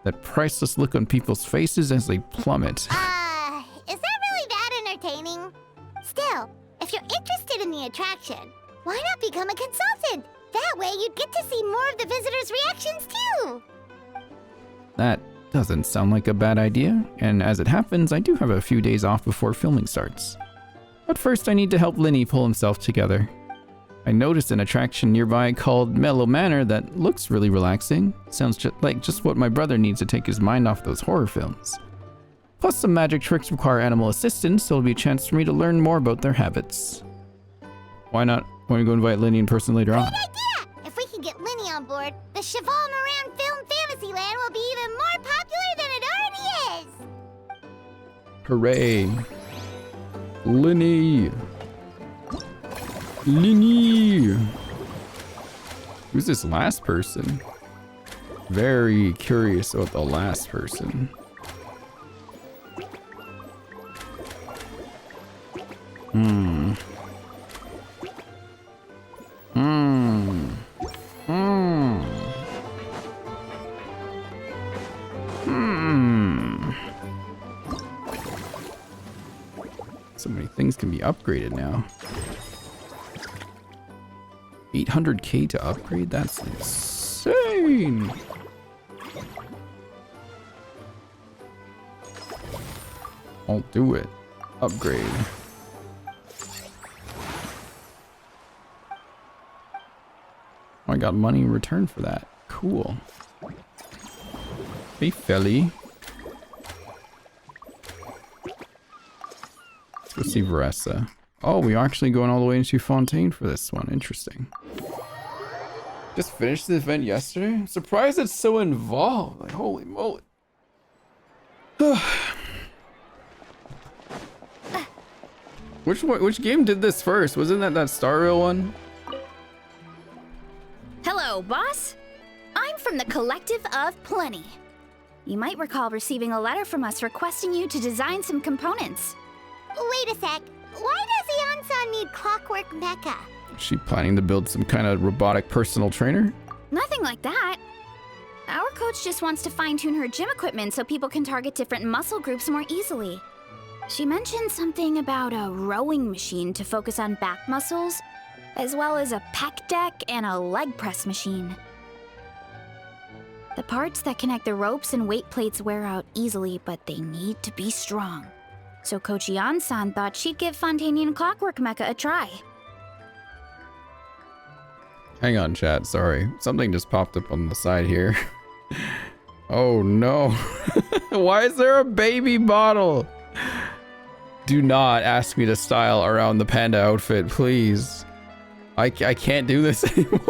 Speaker 1: That priceless look on people's faces as they plummet.
Speaker 20: Is that really that entertaining? Still, if you're interested in the attraction, why not become a consultant? That way you'd get to see more of the visitors' reactions too.
Speaker 1: That doesn't sound like a bad idea, and as it happens, I do have a few days off before filming starts. But first I need to help Linny pull himself together. I noticed an attraction nearby called Mellow Manor that looks really relaxing. Sounds like just what my brother needs to take his mind off those horror films. Plus some magic tricks require animal assistance, so it'll be a chance for me to learn more about their habits. Why not? Want to go invite Linny in person later on?
Speaker 20: Great idea! If we can get Linny on board, the Cheval Moran Film Fantasyland will be even more popular than it already is!
Speaker 1: Hooray! Linny! Linny! Who's this last person? Very curious about the last person. So many things can be upgraded now. 800k to upgrade? That's insane! I'll do it. Upgrade. I got money in return for that. Cool. Hey, Felly. Let's go see Varessa. Oh, we're actually going all the way into Fontaine for this one. Interesting. Just finished the event yesterday? I'm surprised it's so involved. Like, holy moly. Which game did this first? Wasn't that Star Rail one?
Speaker 3: Hello, boss. I'm from the Collective of Plenty. You might recall receiving a letter from us requesting you to design some components.
Speaker 20: Wait a sec. Why does Eonsan need Clockwork Mecha?
Speaker 1: Is she planning to build some kind of robotic personal trainer?
Speaker 3: Nothing like that. Our coach just wants to fine-tune her gym equipment so people can target different muscle groups more easily. She mentioned something about a rowing machine to focus on back muscles, as well as a pec deck and a leg press machine. The parts that connect the ropes and weight plates wear out easily, but they need to be strong. So Coach Eon-san thought she'd give Fontanian Clockwork Mecha a try.
Speaker 1: Hang on, chat. Sorry. Something just popped up on the side here. Oh, no. Why is there a baby bottle? Do not ask me to style around the panda outfit, please. I can't do this anymore.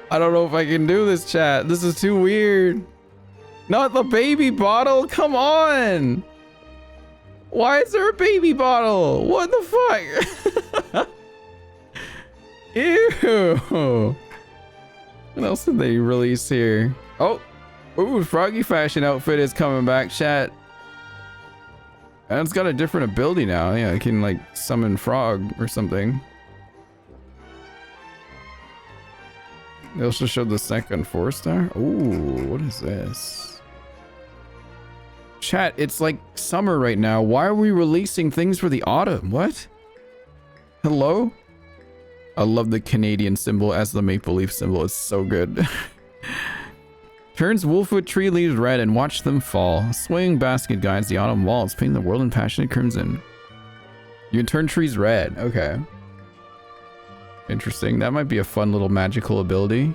Speaker 1: I don't know if I can do this, chat. This is too weird. Not the baby bottle. Come on. Why is there a baby bottle? What the fuck? Ew. What else did they release here? Oh. Ooh, Froggy Fashion outfit is coming back, chat. And it's got a different ability now. Yeah, it can like summon frog or something. They also showed the second 4-star. Ooh, what is this? Chat, it's like summer right now. Why are we releasing things for the autumn? What? Hello? I love the Canadian symbol as the maple leaf symbol. It's so good. Turns wolfwood tree leaves red and watch them fall. Swaying basket guides the autumn waltz, painting the world in passionate crimson. You can turn trees red. Okay. Interesting. That might be a fun little magical ability.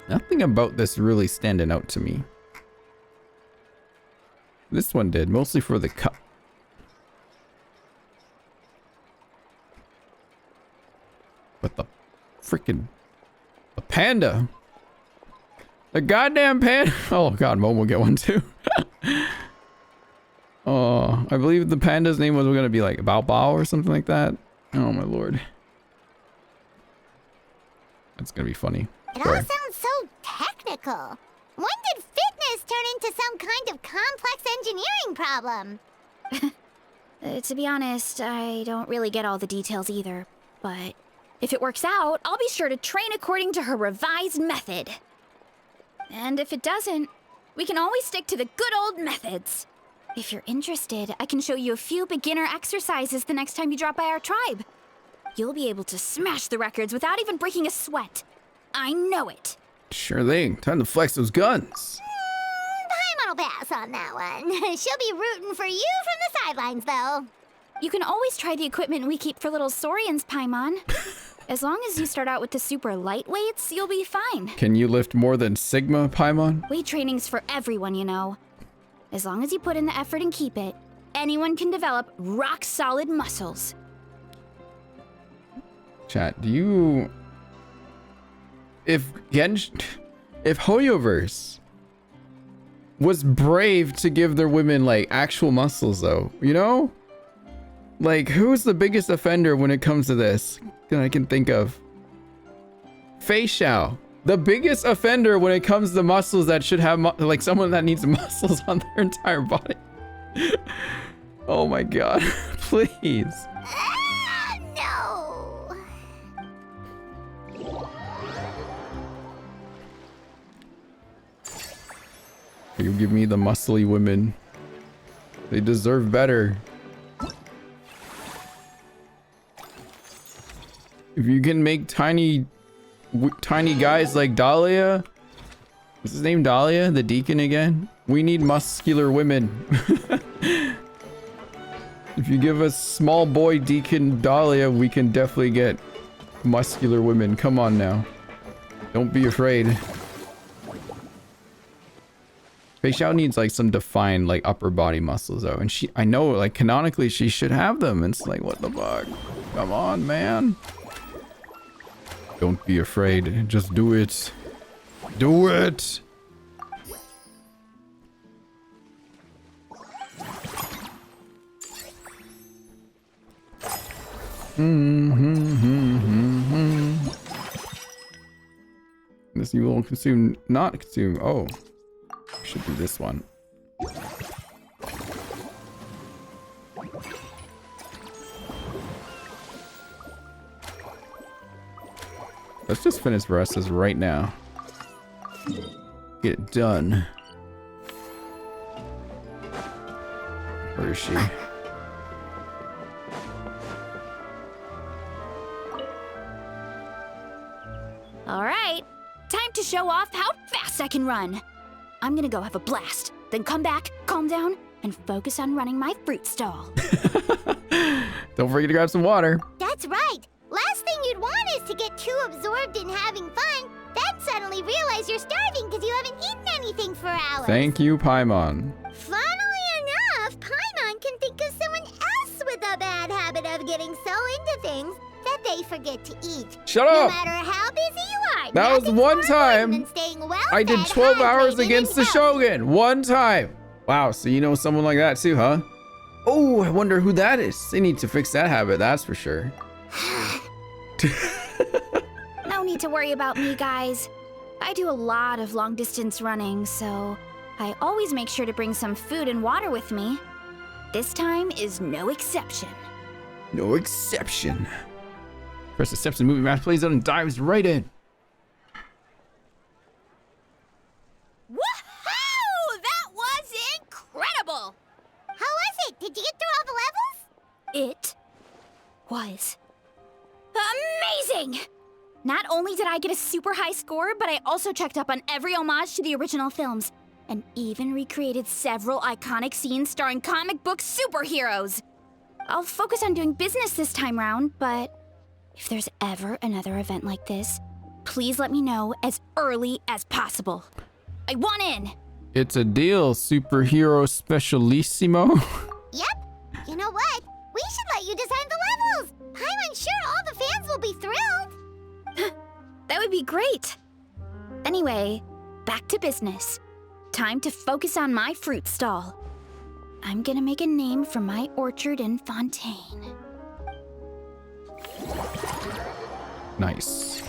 Speaker 1: Nothing about this really standing out to me. This one did, mostly for the cup. But the freaking... The panda! The goddamn panda! Oh god, Mom will get one too. Oh, I believe the panda's name was going to be like Bao Bao or something like that. Oh my lord. That's going to be funny.
Speaker 20: It all sounds so technical. When did fitness turn into some kind of complex engineering problem?
Speaker 3: To be honest, I don't really get all the details either, but if it works out, I'll be sure to train according to her revised method. And if it doesn't, we can always stick to the good old methods. If you're interested, I can show you a few beginner exercises the next time you drop by our tribe. You'll be able to smash the records without even breaking a sweat. I know it.
Speaker 1: Sure thing. Time to flex those guns.
Speaker 20: Paimon will pass on that one. She'll be rooting for you from the sidelines, though.
Speaker 3: You can always try the equipment we keep for little Saurians, Paimon. As long as you start out with the super lightweights, you'll be fine.
Speaker 1: Can you lift more than Sigma, Paimon?
Speaker 3: Weight training's for everyone, you know. As long as you put in the effort and keep it, anyone can develop rock-solid muscles.
Speaker 1: Chat, do you... If Hoyoverse was brave to give their women, like, actual muscles, though, you know? Like, who's the biggest offender when it comes to this that I can think of? Fei Xiao. The biggest offender when it comes to muscles that should have, like, someone that needs muscles on their entire body. Oh my god. Please.
Speaker 20: No.
Speaker 1: You give me the muscly women. They deserve better. If you can make tiny guys like Dahlia, Is his name Dahlia, the deacon again? We need muscular women. If you give us small boy deacon Dahlia, we can definitely get muscular women. Come on now. Don't be afraid. Fei Xiao needs like some defined like upper body muscles though. And I know like canonically she should have them. It's like, what the fuck? Come on, man. Don't be afraid. Just do it. Do it. This you will consume, not consume. Oh, should do this one. Let's just finish Verestas right now. Get it done. Where is she?
Speaker 3: All right, time to show off how fast I can run. I'm gonna go have a blast, then come back, calm down, and focus on running my fruit stall.
Speaker 1: Don't forget to grab some water.
Speaker 20: That's right. Last thing you'd want is to get too absorbed in having fun, then suddenly realize you're starving because you haven't eaten anything for hours.
Speaker 1: Thank you, Paimon.
Speaker 20: Funnily enough, Paimon can think of someone else with a bad habit of getting so into things that they forget to eat.
Speaker 1: Shut
Speaker 20: no
Speaker 1: up!
Speaker 20: No matter how busy you are.
Speaker 1: That was one time I did 12 hours against the Shogun. One time. Wow, so you know someone like that too, huh? Oh, I wonder who that is. They need to fix that habit, that's for sure.
Speaker 3: No need to worry about me, guys. I do a lot of long distance running, so I always make sure to bring some food and water with me. This time is no exception.
Speaker 1: No exception. Press the steps and moving mouse plays out and dives right in.
Speaker 3: Woohoo! That was incredible!
Speaker 20: How was it? Did you get through all the levels?
Speaker 3: It was amazing! Not only did I get a super high score, but I also checked up on every homage to the original films, and even recreated several iconic scenes starring comic book superheroes. I'll focus on doing business this time round, but if there's ever another event like this, please let me know as early as possible. I want in!
Speaker 1: It's a deal, superhero specialissimo.
Speaker 20: Yep. You know what? We should let you design the levels. I'm sure all the fans will be thrilled.
Speaker 3: That would be great. Anyway, back to business. Time to focus on my fruit stall. I'm gonna make a name for my orchard in Fontaine.
Speaker 1: Nice.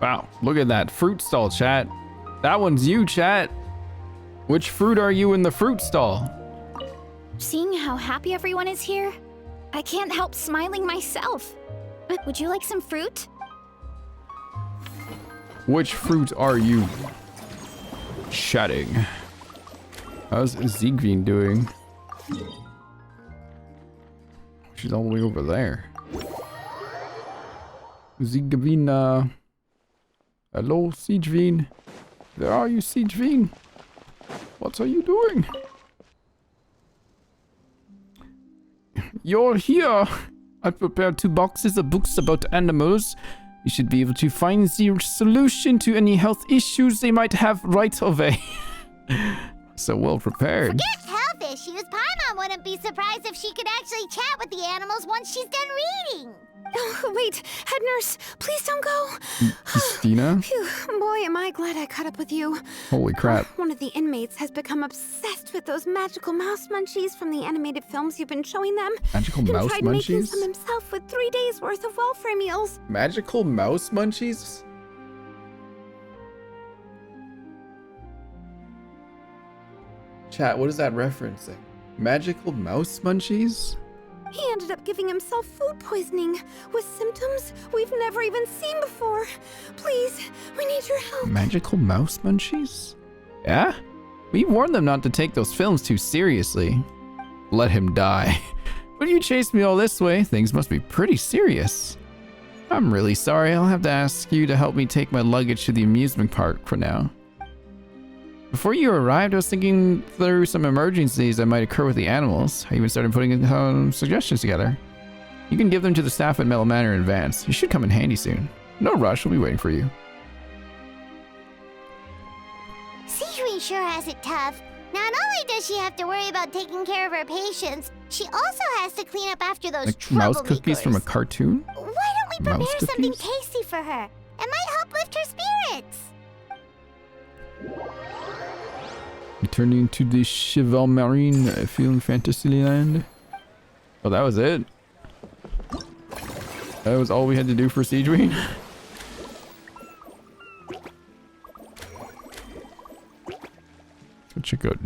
Speaker 1: Wow, look at that fruit stall, chat. That one's you, chat. Which fruit are you in the fruit stall?
Speaker 3: Seeing how happy everyone is here, I can't help smiling myself. Would you like some fruit?
Speaker 1: Which fruit are you chatting? How's Ziegveen doing? She's all the way over there. Ziegveen, hello, Siegveen. There are you, Siegveen. What are you doing? You're here. I prepared 2 boxes of books about animals. You should be able to find the solution to any health issues they might have right away. So well prepared.
Speaker 20: Forget health issues. Paimon wouldn't be surprised if she could actually chat with the animals once she's done reading.
Speaker 4: Oh, wait, head nurse, please don't go.
Speaker 1: Christina?
Speaker 4: Phew, boy, am I glad I caught up with you.
Speaker 1: Holy crap.
Speaker 4: One of the inmates has become obsessed with those magical mouse munchies from the animated films you've been showing them.
Speaker 1: Magical
Speaker 4: and
Speaker 1: mouse
Speaker 4: tried making
Speaker 1: munchies?
Speaker 4: some himself with 3 days worth of welfare meals.
Speaker 1: Magical mouse munchies? Chat, what is that referencing? Magical mouse munchies?
Speaker 4: He ended up giving himself food poisoning with symptoms we've never even seen before. Please, we need your help.
Speaker 1: Magical mouse munchies? Yeah? We warned them not to take those films too seriously. Let him die. But you chased me all this way. Things must be pretty serious. I'm really sorry. I'll have to ask you to help me take my luggage to the amusement park for now. Before you arrived, I was thinking through some emergencies that might occur with the animals. I even started putting suggestions together. You can give them to the staff at Metal Manor in advance. You should come in handy soon. No rush, we'll be waiting for you.
Speaker 20: Sidrine sure has it tough. Not only does she have to worry about taking care of her patients, she also has to clean up after those
Speaker 1: Like mouse cookies
Speaker 20: troublemakers.
Speaker 1: from a cartoon?
Speaker 20: Why don't we
Speaker 1: Mouse
Speaker 20: prepare something
Speaker 1: cookies?
Speaker 20: tasty for her? It might help lift her spirits.
Speaker 1: Returning to the Cheval Marine Film Fantasyland. Oh, that was it? That was all we had to do for Sidrine? Let's check out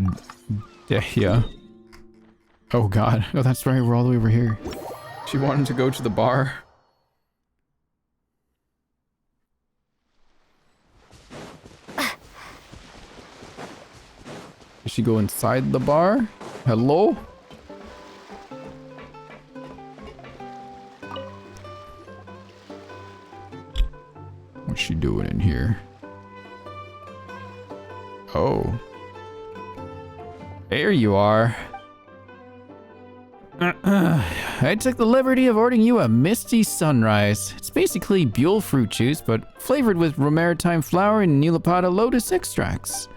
Speaker 1: Dehya. Oh god. Oh, that's right. We're all the way over here. She wanted to go to the bar. Did she go inside the bar? Hello? What's she doing in here? Oh. There you are. I took the liberty of ordering you a Misty Sunrise. It's basically Buell fruit juice, but flavored with Romaritime flower and Nilapata lotus extracts.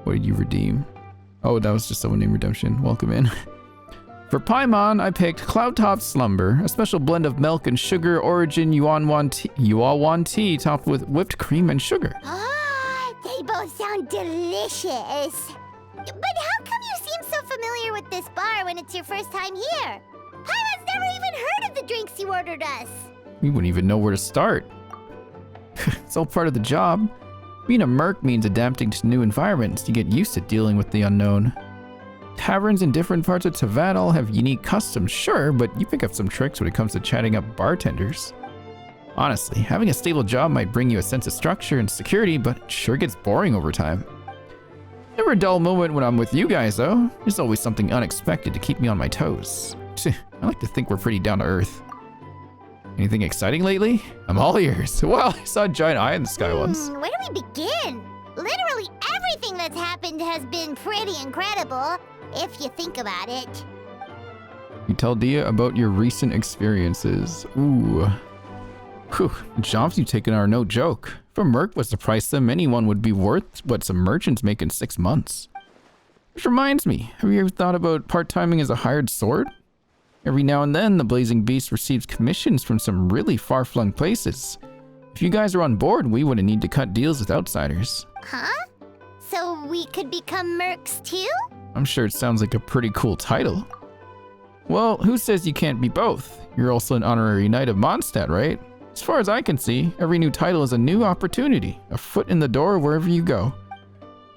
Speaker 1: What did you redeem? Oh, that was just someone named Redemption. Welcome in. For Paimon, I picked Cloudtop Slumber, a special blend of milk and sugar origin Yuawan tea topped with whipped cream and sugar.
Speaker 20: Ah, they both sound delicious. But how come you seem so familiar with this bar when it's your first time here? Paimon's never even heard of the drinks you ordered us.
Speaker 1: We wouldn't even know where to start. It's all part of the job. Being a merc means adapting to new environments to get used to dealing with the unknown. Taverns in different parts of Teyvat all have unique customs, sure, but you pick up some tricks when it comes to chatting up bartenders. Honestly, having a stable job might bring you a sense of structure and security, but it sure gets boring over time. Never a dull moment when I'm with you guys, though. There's always something unexpected to keep me on my toes. I like to think we're pretty down to earth. Anything exciting lately? I'm all ears. Well, I saw a giant eye in the sky once.
Speaker 20: Where do we begin? Literally everything that's happened has been pretty incredible, if you think about it.
Speaker 1: You tell Dia about your recent experiences. Ooh. Whew, the jobs you've taken are no joke. If a merc was to price them, anyone would be worth what some merchants make in 6 months. Which reminds me, have you ever thought about part-timing as a hired sword? Every now and then, the Blazing Beast receives commissions from some really far-flung places. If you guys are on board, we wouldn't need to cut deals with outsiders.
Speaker 20: Huh? So we could become mercs too?
Speaker 1: I'm sure it sounds like a pretty cool title. Well, who says you can't be both? You're also an honorary knight of Mondstadt, right? As far as I can see, every new title is a new opportunity, a foot in the door wherever you go.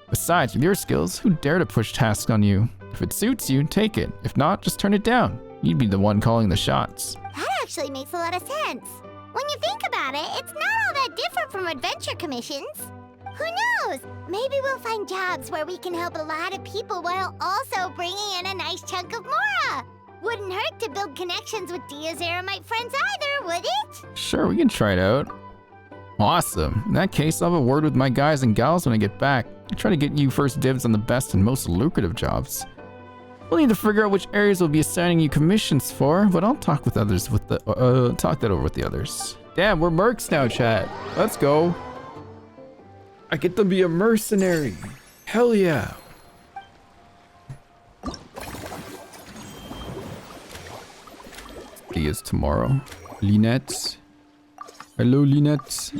Speaker 1: Besides, with your skills, who dare to push tasks on you? If it suits you, take it. If not, just turn it down. You'd be the one calling the shots.
Speaker 20: That actually makes a lot of sense. When you think about it, it's not all that different from adventure commissions. Who knows? Maybe we'll find jobs where we can help a lot of people while also bringing in a nice chunk of Mora. Wouldn't hurt to build connections with Dia's Eremite friends either, would it?
Speaker 1: Sure, we can try it out. Awesome. In that case, I'll have a word with my guys and gals when I get back. I'll try to get you first dibs on the best and most lucrative jobs. We'll need to figure out which areas we'll be assigning you commissions for, but I'll talk with others talk that over with the others. Damn, we're mercs now, chat. Let's go. I get to be a mercenary. Hell yeah. Dia's tomorrow. Lynette. Hello, Lynette.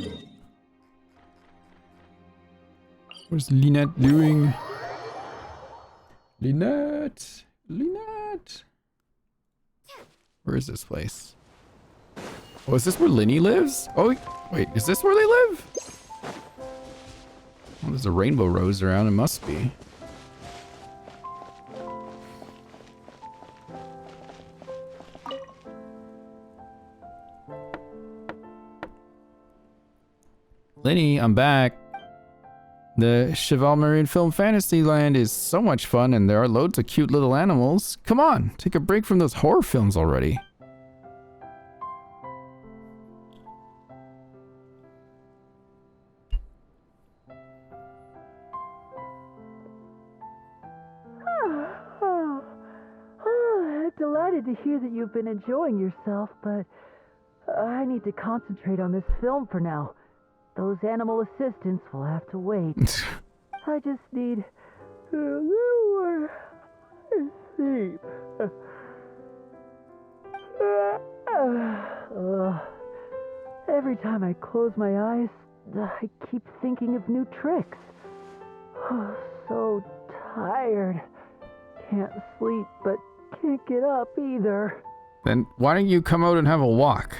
Speaker 1: What's Lynette doing? Lynette! Lynette! Where is this place? Oh, is this where Linny lives? Oh, wait, is this where they live? Oh, there's a rainbow rose around, it must be. Linny, I'm back. The Cheval Marine Film Fantasyland is so much fun and there are loads of cute little animals. Come on, take a break from those horror films already.
Speaker 21: excited to hear that you've been enjoying yourself, but I need to concentrate on this film for now. Those animal assistants will have to wait. I just need a little more sleep. Every time I close my eyes, I keep thinking of new tricks. So tired. Can't sleep, but can't get up either.
Speaker 1: Then why don't you come out and have a walk?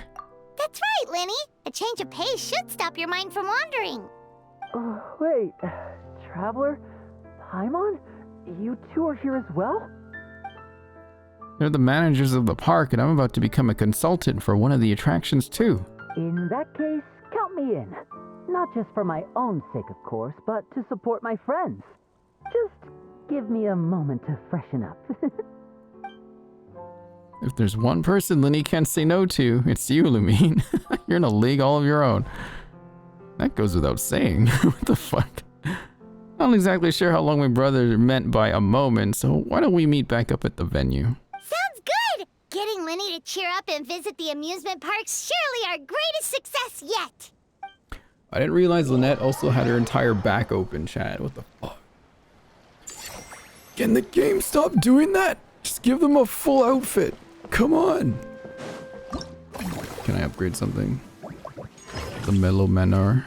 Speaker 20: That's right, Lenny. A change of pace should stop your mind from wandering.
Speaker 21: Wait, Traveler? Paimon? You two are here as well?
Speaker 1: They're the managers of the park, and I'm about to become a consultant for one of the attractions too.
Speaker 21: In that case, count me in. Not just for my own sake, of course, but to support my friends. Just give me a moment to freshen up.
Speaker 1: If there's one person Linny can't say no to, it's you, Lumine. You're in a league all of your own. That goes without saying. What the fuck? Not exactly sure how long my brother meant by a moment, so why don't we meet back up at the venue?
Speaker 20: Sounds good! Getting Lenny to cheer up and visit the amusement park's surely our greatest success yet!
Speaker 1: I didn't realize Lynette also had her entire back open, chat. What the fuck? Can the game stop doing that? Just give them a full outfit. Come on. Can I upgrade something? The Mellow Manor.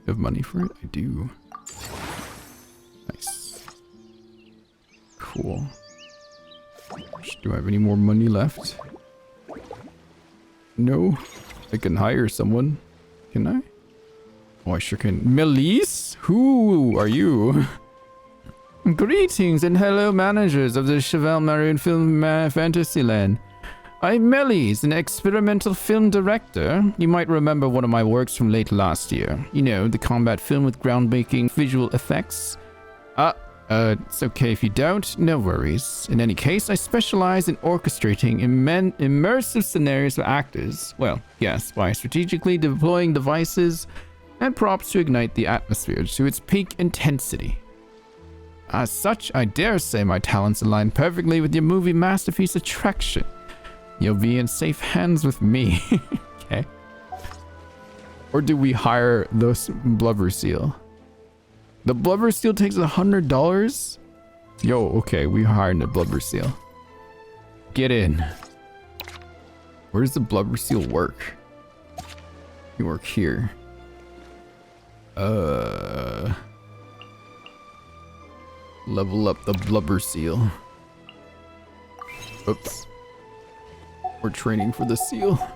Speaker 1: You have money for it? I do. Nice. Cool. Do I have any more money left? No. I can hire someone. Can I? Oh, I sure can. Melise? Who are you? Greetings and hello, managers of the Cheval Maroon Film Fantasyland. I'm Melise, an experimental film director. You might remember one of my works from late last year. You know, the combat film with groundbreaking visual effects. It's okay if you don't, no worries. In any case, I specialize in orchestrating immersive scenarios for actors. Well, yes, by strategically deploying devices and props to ignite the atmosphere to its peak intensity. As such, I dare say my talents align perfectly with your movie masterpiece Attraction. You'll be in safe hands with me. Okay. Or do we hire the blubber seal? The blubber seal takes $100? Yo, okay, we hired the blubber seal. Get in. Where does the blubber seal work? You work here. Level up the blubber seal. Oops. We're training for the seal. How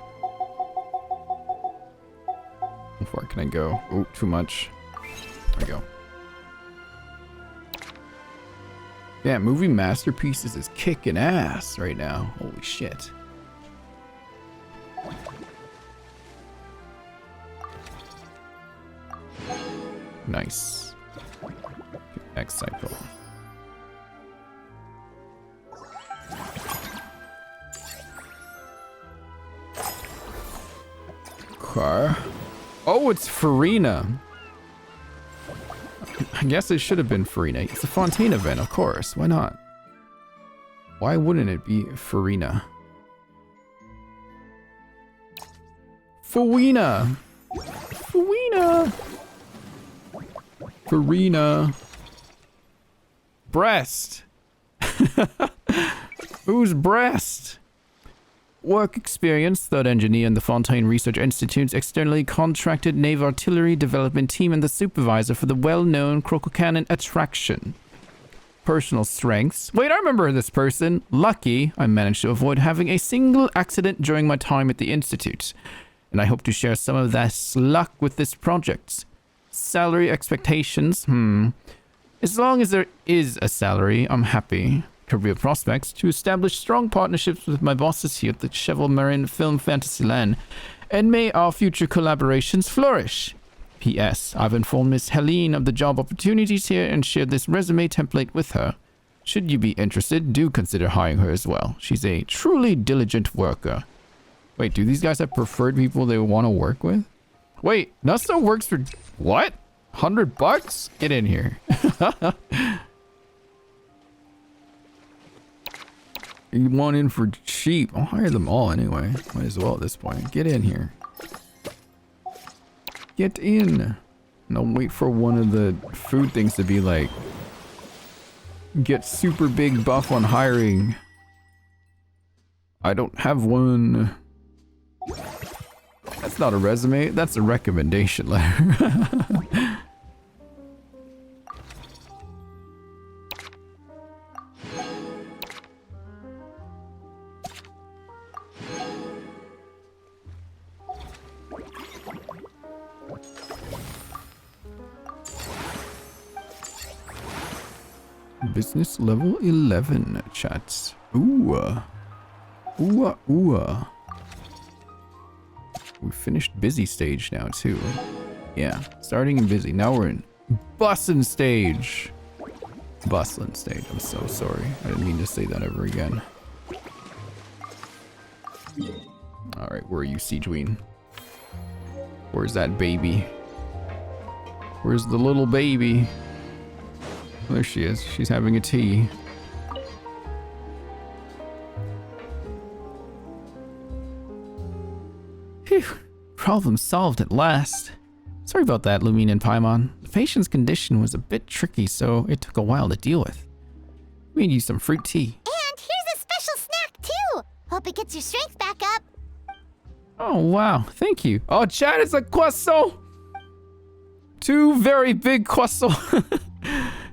Speaker 1: far can I go? Oh, too much. There we go. Yeah, movie masterpieces is kicking ass right now. Holy shit. Nice. X cycle. Car. Oh, it's Farina. I guess it should have been Farina. It's a Fontaine event, of course. Why not? Why wouldn't it be Farina? Farina. Farina. Farina. Breast. Who's breast? Work experience, third engineer in the Fontaine Research Institute's externally contracted naval artillery development team and the supervisor for the well-known Crococannon Attraction. Personal strengths. Wait, I remember this person. Lucky, I managed to avoid having a single accident during my time at the Institute. And I hope to share some of that luck with this project. Salary expectations, As long as there is a salary, I'm happy. Career prospects, to establish strong partnerships with my bosses here at the Cheval Marin Film Fantasyland, and may our future collaborations flourish. P.S. I've informed Miss Helene of the job opportunities here and shared this resume template with her. Should you be interested, do consider hiring her as well. She's a truly diligent worker. Wait, do these guys have preferred people they want to work with? Wait, Nusto works for... What? $100? Get in here. You want in for cheap? I'll hire them all anyway. Might as well at this point. Get in here. Get in. And I'll wait for one of the food things to be like, get super big buff on hiring. I don't have one. That's not a resume, that's a recommendation letter. Business level 11 chats. Ooh. Ooh. Ooh. We finished busy stage now too. Yeah, starting in busy. Now we're in bussin' stage. Bustlin' stage. I'm so sorry. I didn't mean to say that ever again. Alright, where are you, Siegeween? Where's that baby? Where's the little baby? There she is. She's having a tea. Phew. Problem solved at last. Sorry about that, Lumine and Paimon. The patient's condition was a bit tricky, so it took a while to deal with. We made you some fruit tea.
Speaker 20: And here's a special snack, too. Hope it gets your strength back up.
Speaker 1: Oh, wow. Thank you. Oh, Chad, it's a croissant! 2 very big croissants.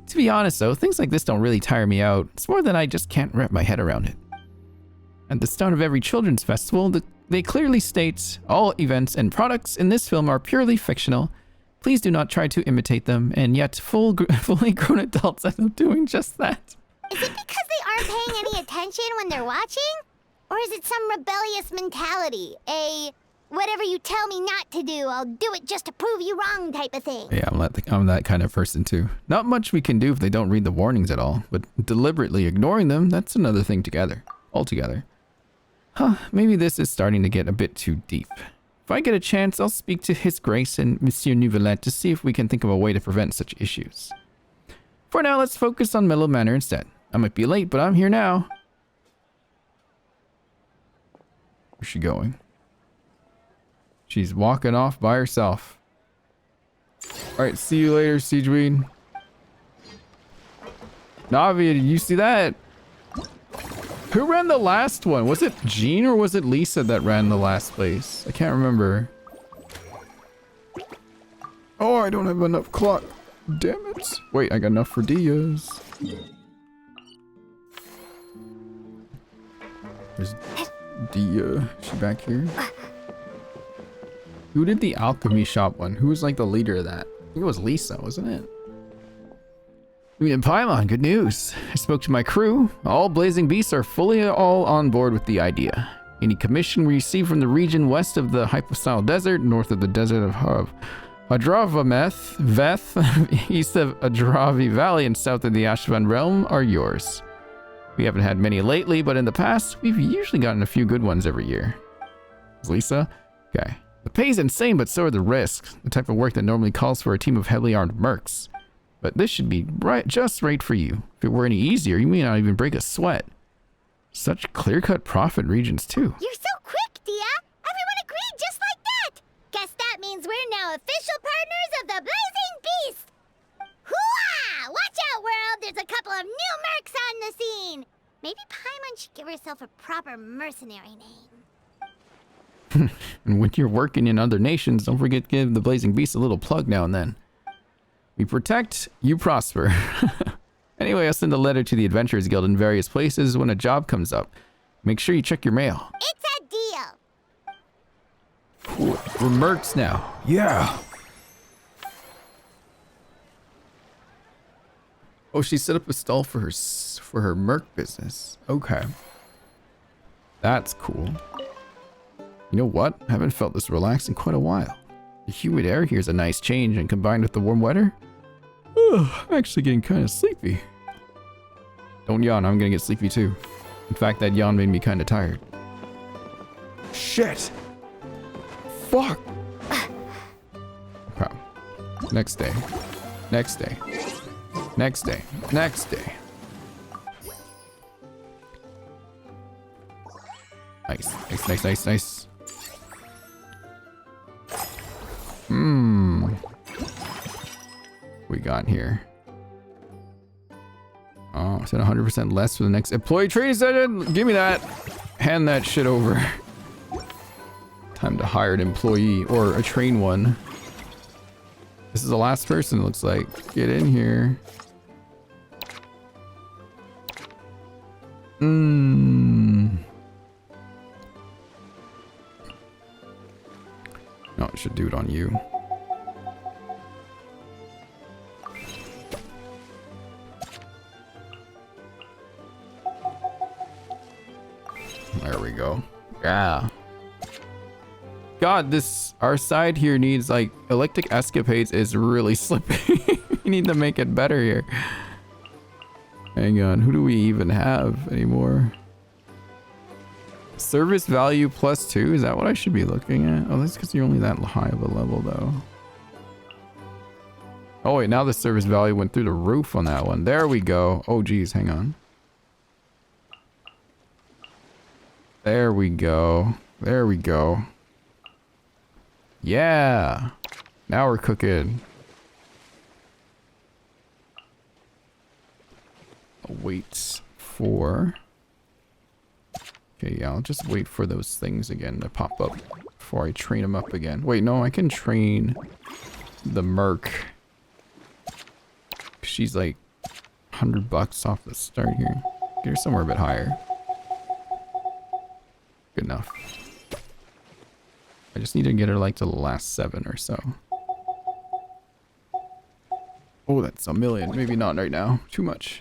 Speaker 1: To be honest, though, things like this don't really tire me out. It's more that I just can't wrap my head around it. At the start of every children's festival, they clearly state, all events and products in this film are purely fictional. Please do not try to imitate them, and yet fully grown adults end up doing just that.
Speaker 20: Is it because they aren't paying any attention when they're watching? Or is it some rebellious mentality? Whatever you tell me not to do, I'll do it just to prove you wrong type of thing?
Speaker 1: Yeah, I'm that kind of person too. Not much we can do if they don't read the warnings at all, but deliberately ignoring them, that's another thing altogether. Huh, maybe this is starting to get a bit too deep. If I get a chance, I'll speak to His Grace and Monsieur Nouvelette to see if we can think of a way to prevent such issues. For now, let's focus on Mellow Manor instead. I might be late, but I'm here now. Where's she going? She's walking off by herself. Alright, see you later, Siegeween. Navi, did you see that? Who ran the last one? Was it Jean or was it Lisa that ran the last place? I can't remember. Oh, I don't have enough clock. Damn it. Wait, I got enough for Diaz. Where's Dia? Is she back here? Who did the alchemy shop one? Who was like the leader of that? I think it was Lisa, wasn't it? Paimon, good news. I spoke to my crew. All Blazing Beasts are fully all on board with the idea. Any commission we receive from the region west of the Hypostyle Desert, north of the desert of Veth, east of Adravi Valley, and south of the Ashvan Realm are yours. We haven't had many lately, but in the past, we've usually gotten a few good ones every year. Is Lisa? Okay. The pay's insane, but so are the risks. The type of work that normally calls for a team of heavily armed mercs. But this should be just right for you. If it were any easier, you may not even break a sweat. Such clear-cut profit regions, too.
Speaker 20: You're so quick, Dia! Everyone agreed just like that! Guess that means we're now official partners of the Blazing Beast! Hooah! Watch out, world! There's a couple of new mercs on the scene! Maybe Paimon should give herself a proper mercenary name.
Speaker 1: And when you're working in other nations, don't forget to give the Blazing Beast a little plug now and then. We protect, you prosper. Anyway, I'll send a letter to the Adventurers Guild in various places when a job comes up. Make sure you check your mail.
Speaker 20: It's a deal!
Speaker 1: Cool. We're mercs now. Yeah! Oh, she set up a stall for her merc business. Okay. That's cool. You know what? I haven't felt this relaxed in quite a while. The humid air here is a nice change, and combined with the warm weather, I'm actually getting kind of sleepy. Don't yawn, I'm gonna get sleepy too. In fact, that yawn made me kind of tired. Shit! Fuck! Okay. Next day. Next day. Next day. Next day. Nice, nice, nice, nice, nice. We got here. Oh, I said 100% less for the next employee training session. Give me that. Hand that shit over. Time to hire an employee or a train one. This is the last person, it looks like. Get in here. No, I should do it on you. There we go. Yeah. God, our side here needs, like, electric escapades is really slipping. We need to make it better here. Hang on, who do we even have anymore? Service value +2, is that what I should be looking at? Oh, that's because you're only that high of a level, though. Oh wait, now the service value went through the roof on that one. There we go. Oh geez, hang on. There we go. There we go. Yeah. Now we're cooking. I'll wait for... Okay, yeah, I'll just wait for those things again to pop up before I train them up again. Wait, no, I can train the Merc. She's like $100 off the start here. Get her somewhere a bit higher. Good enough. I just need to get her like to the last 7 or so. Oh, that's a million. Maybe not right now. Too much.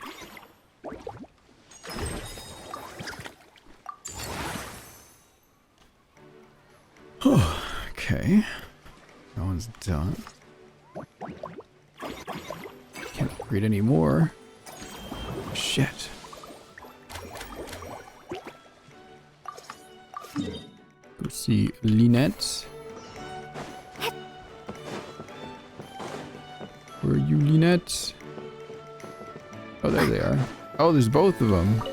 Speaker 1: Okay. That one's done. Can't upgrade any more. Shit. Go see Lynette. Where are you, Lynette? Oh, there they are. Oh, there's both of them.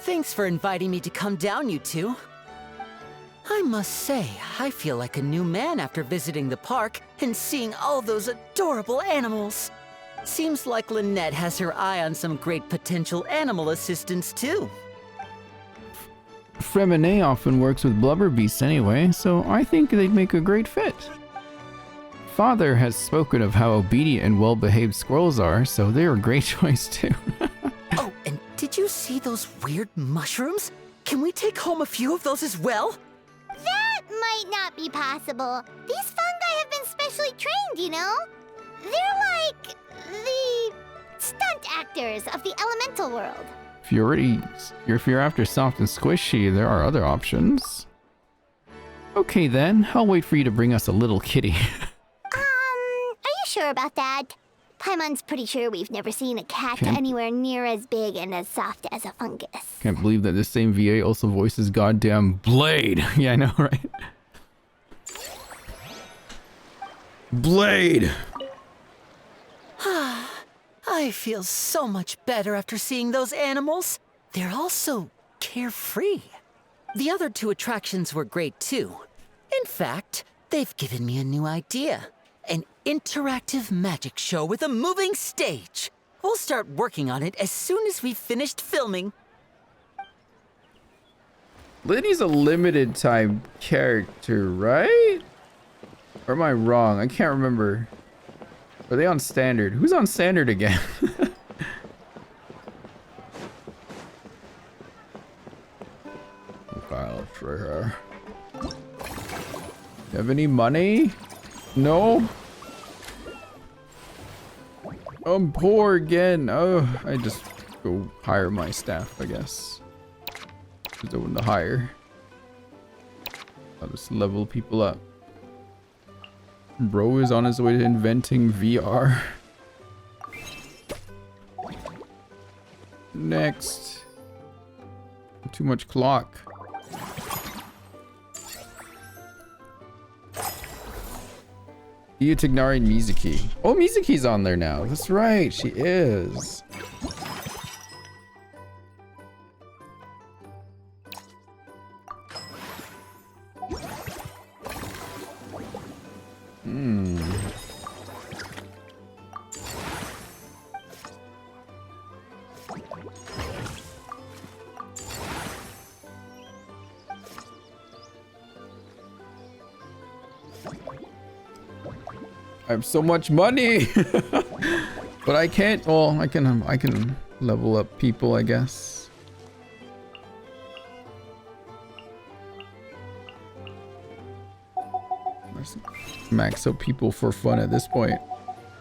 Speaker 7: Thanks for inviting me to come down, you two. I must say, I feel like a new man after visiting the park and seeing all those adorable animals. Seems like Lynette has her eye on some great potential animal assistants, too.
Speaker 1: Fremine often works with blubber beasts anyway, so I think they'd make a great fit. Father has spoken of how obedient and well-behaved squirrels are, so they're a great choice, too.
Speaker 7: Oh, and did you see those weird mushrooms? Can we take home a few of those as well?
Speaker 20: That might not be possible. These fungi have been specially trained, you know? They're like the stunt actors of the elemental world.
Speaker 1: If you're after soft and squishy, there are other options. Okay then, I'll wait for you to bring us a little kitty.
Speaker 20: Are you sure about that? Paimon's pretty sure we've never seen a cat anywhere near as big and as soft as a fungus.
Speaker 1: Can't believe that this same VA also voices goddamn Blade. Yeah, I know, right? Blade!
Speaker 7: I feel so much better after seeing those animals. They're also carefree. The other 2 attractions were great too. In fact, they've given me a new idea. An interactive magic show with a moving stage. We'll start working on it as soon as we've finished filming.
Speaker 1: Liddy's a limited time character, right? Or am I wrong? I can't remember. Are they on standard? Who's on standard again? Okay, let's try her. You have any money? No? I'm poor again. Oh, I just go hire my staff, I guess. There's no one to hire. I'll just level people up. Bro is on his way to inventing VR. Next. Too much clock. Iotignari Mizuki. Oh, Mizuki's on there now. That's right, she is. I have so much money, but I can't. Well, I can level up people, I guess. Let's max up people for fun at this point.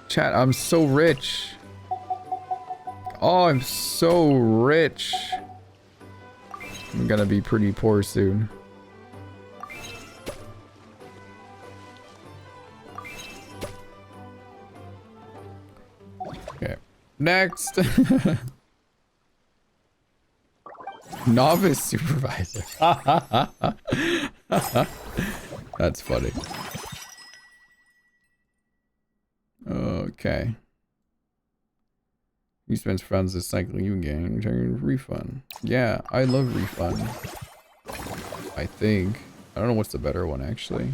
Speaker 1: Chat, I'm so rich. Oh, I'm so rich. I'm gonna be pretty poor soon. Okay, next. Novice supervisor. That's funny. Okay. You spend funds this cycle you gain, return refund. Yeah, I love refund. I think. I don't know what's the better one actually.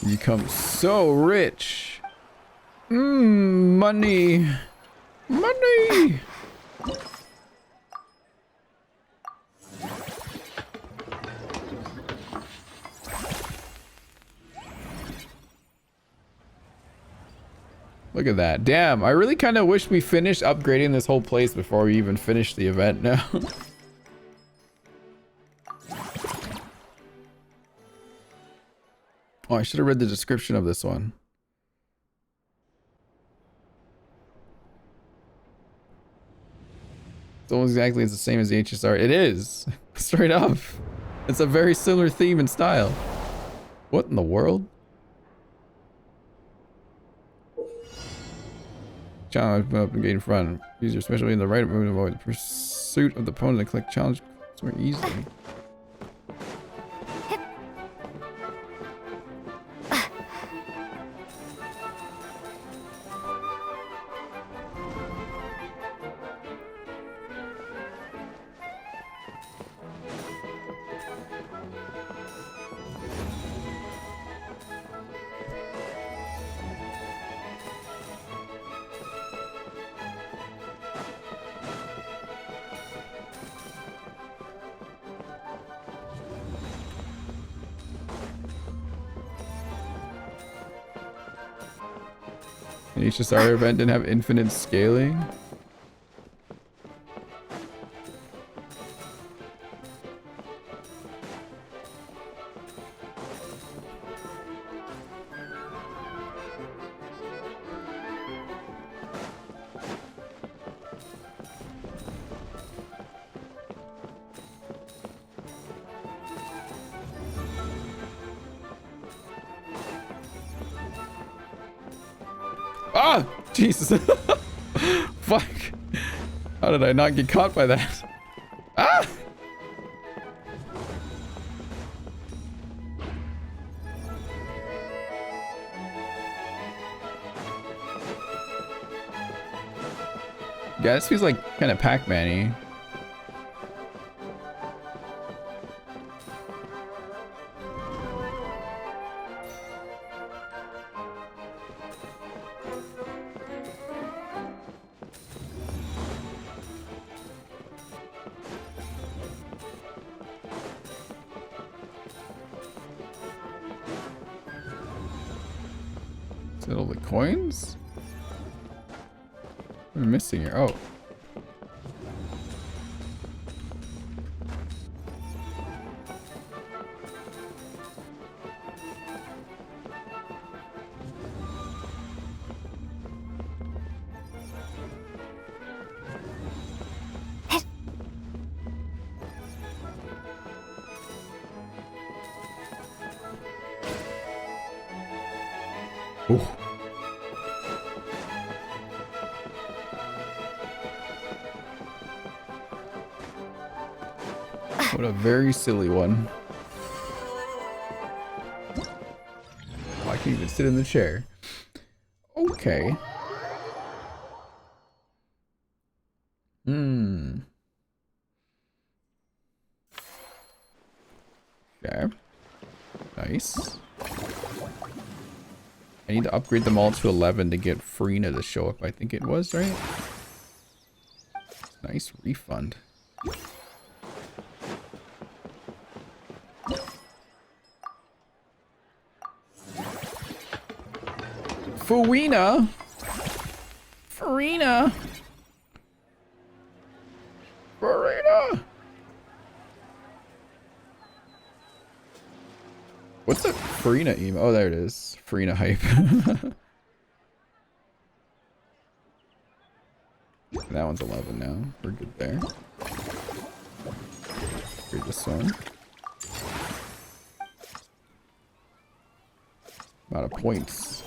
Speaker 1: You become so rich. Money. Money. Look at that. Damn, I really kind of wish we finished upgrading this whole place before we even finish the event now. Oh, I should have read the description of this one. It's almost exactly the same as the HSR. It is. Straight up. It's a very similar theme and style. What in the world? Challenge up and get in front. Use your special in the right move to avoid the pursuit of the opponent and collect challenge more easily. The HSR event didn't have infinite scaling. Ah! Jesus. Fuck. How did I not get caught by that? Ah! Yeah, this feels like kind of Pac-Man-y. Is that all the coins? What am I missing here? Oh. Ooh. What a very silly one. Oh, I can't even sit in the chair. Okay. Okay. Nice. I need to upgrade them all to 11 to get Farina to show up, I think it was, right? Nice refund. Farina! Farina! Farina! What's the Farina email? Oh, there it is. Farina hype. That one's 11 now. We're good there. Here's this one. Amount of points.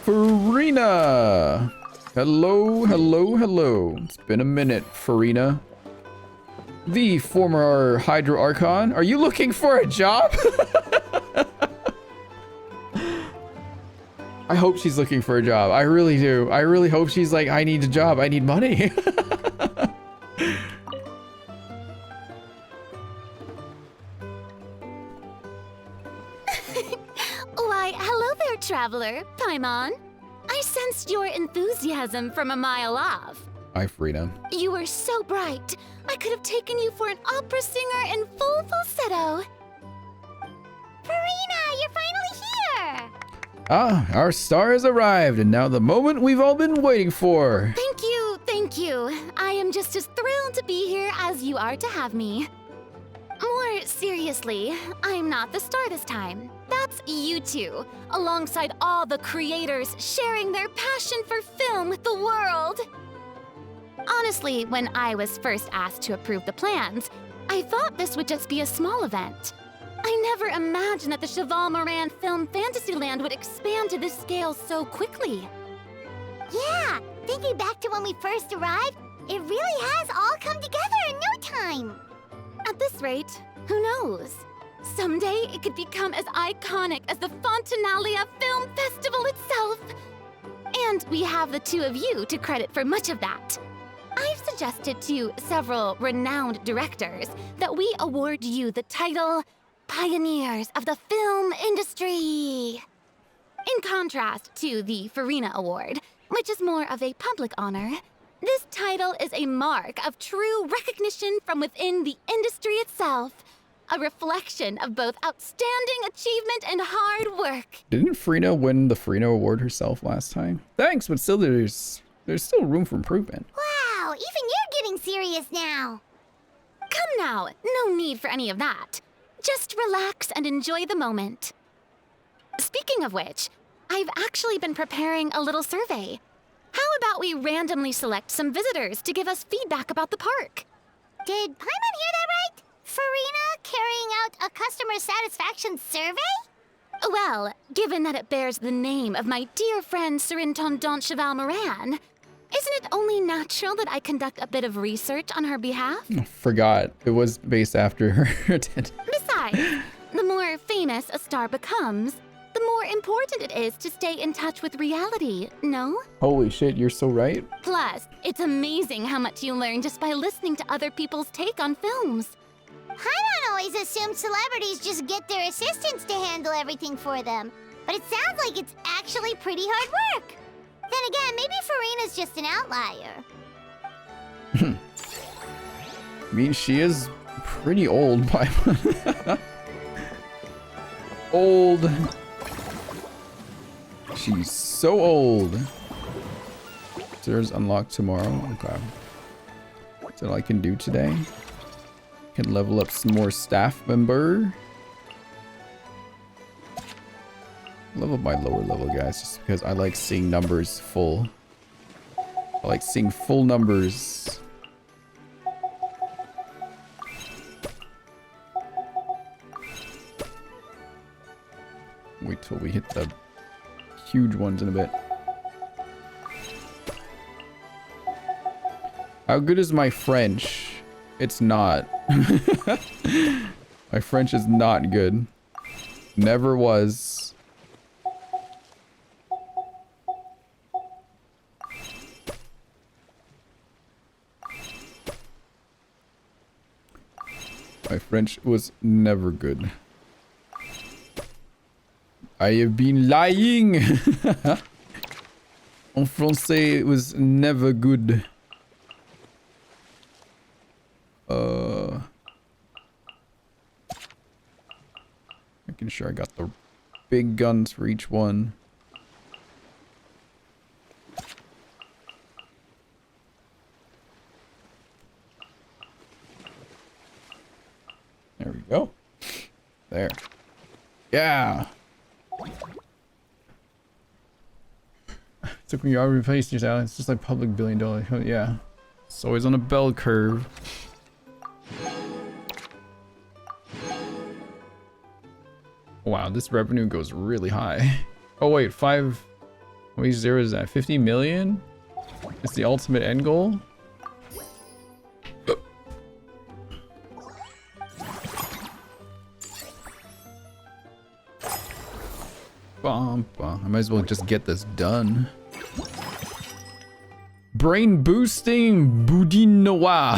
Speaker 1: Farina! Hello, hello, hello. It's been a minute, Farina. The former Hydro Archon. Are you looking for a job? I hope she's looking for a job. I really do. I really hope she's like, I need a job. I need money.
Speaker 4: Why, hello there, traveler. Paimon. I sensed your enthusiasm from a mile off.
Speaker 1: Hi, Farina.
Speaker 4: You were so bright. I could have taken you for an opera singer in full falsetto.
Speaker 20: Farina, you're finally here!
Speaker 1: Ah, our star has arrived, and now the moment we've all been waiting for.
Speaker 4: Thank you, thank you. I am just as thrilled to be here as you are to have me. More seriously, I'm not the star this time. That's you two, alongside all the creators sharing their passion for film with the world. Honestly, when I was first asked to approve the plans, I thought this would just be a small event. I never imagined that the Cheval Moran Film Fantasyland would expand to this scale so quickly.
Speaker 20: Yeah, thinking back to when we first arrived, it really has all come together in no time.
Speaker 4: At this rate, who knows? Someday it could become as iconic as the Fontanalia Film Festival itself. And we have the two of you to credit for much of that. I've suggested to several renowned directors that we award you the title Pioneers of the Film Industry. In contrast to the Farina Award, which is more of a public honor, this title is a mark of true recognition from within the industry itself, a reflection of both outstanding achievement and hard work.
Speaker 1: Didn't Farina win the Farina Award herself last time? Thanks, but still there's still room for improvement.
Speaker 20: Wow, even you're getting serious now.
Speaker 4: Come now, no need for any of that. Just relax and enjoy the moment. Speaking of which, I've actually been preparing a little survey. How about we randomly select some visitors to give us feedback about the park?
Speaker 20: Did Paimon hear that right? Farina carrying out a customer satisfaction survey?
Speaker 4: Well, given that it bears the name of my dear friend Surintendant Cheval Moran, isn't it only natural that I conduct a bit of research on her behalf?
Speaker 1: Forgot. It was based after her attendance.
Speaker 4: Besides, the more famous a star becomes, the more important it is to stay in touch with reality, no?
Speaker 1: Holy shit, you're so right.
Speaker 4: Plus, it's amazing how much you learn just by listening to other people's take on films.
Speaker 20: Paimon always assumed celebrities just get their assistants to handle everything for them. But it sounds like it's actually pretty hard work. Then again, maybe Farina's just an outlier.
Speaker 1: I mean, she is pretty old, old. She's so old. Stairs unlocked tomorrow. Okay. That's all I can do today. Can level up some more staff member. Level my lower level guys, just because I like seeing numbers full. I like seeing full numbers. Wait till we hit the huge ones in a bit. How good is my French? It's not. My French is not good. Never was. My French was never good. I have been lying. En français, it was never good. Making sure I got the big guns for each one. There we go. There. Yeah. Took me already replaced yourself. It's just like public $1 billion. Yeah. It's always on a bell curve. Wow, this revenue goes really high. Oh wait, how many zeros is that? 50 million? It's the ultimate end goal? I might as well just get this done. Brain boosting boudin noir.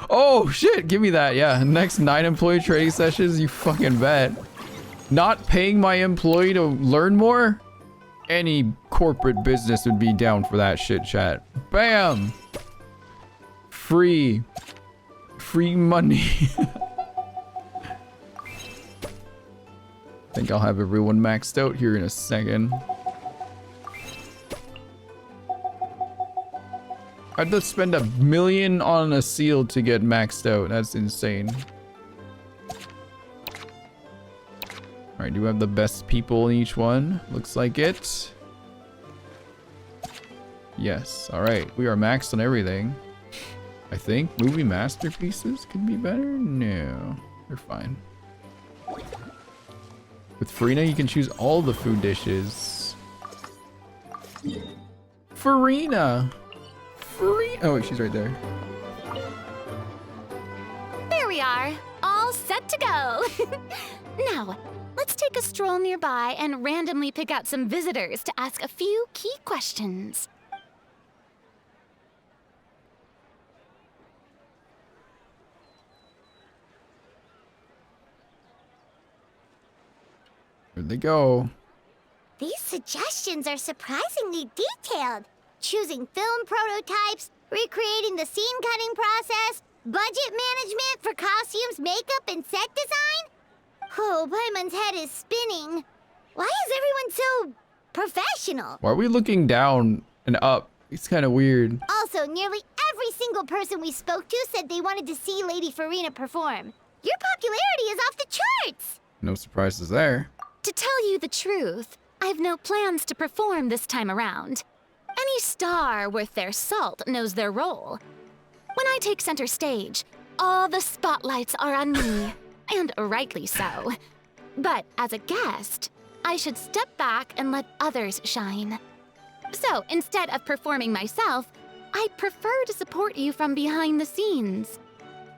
Speaker 1: Oh shit, give me that. Yeah, next 9 employee training sessions, you fucking bet. Not paying my employee to learn more? Any corporate business would be down for that shit, chat. Bam! Free money. I think I'll have everyone maxed out here in a second. I'd have to spend $1 million on a seal to get maxed out. That's insane. Alright, do we have the best people in each one? Looks like it. Yes. Alright, we are maxed on everything. I think movie masterpieces could be better? No, they're fine. With Farina, you can choose all the food dishes. Farina! Oh, wait, she's right there.
Speaker 4: There we are, all set to go. Now, let's take a stroll nearby and randomly pick out some visitors to ask a few key questions.
Speaker 1: Where'd they go?
Speaker 20: These suggestions are surprisingly detailed. Choosing film prototypes, recreating the scene cutting process, budget management for costumes, makeup, and set design? Oh, Paimon's head is spinning. Why is everyone so professional?
Speaker 1: Why are we looking down and up? It's kind of weird.
Speaker 20: Also, nearly every single person we spoke to said they wanted to see Lady Farina perform. Your popularity is off the charts!
Speaker 1: No surprises there.
Speaker 4: To tell you the truth, I've no plans to perform this time around. Any star worth their salt knows their role. When I take center stage, all the spotlights are on me, and rightly so. But as a guest, I should step back and let others shine. So instead of performing myself, I'd prefer to support you from behind the scenes.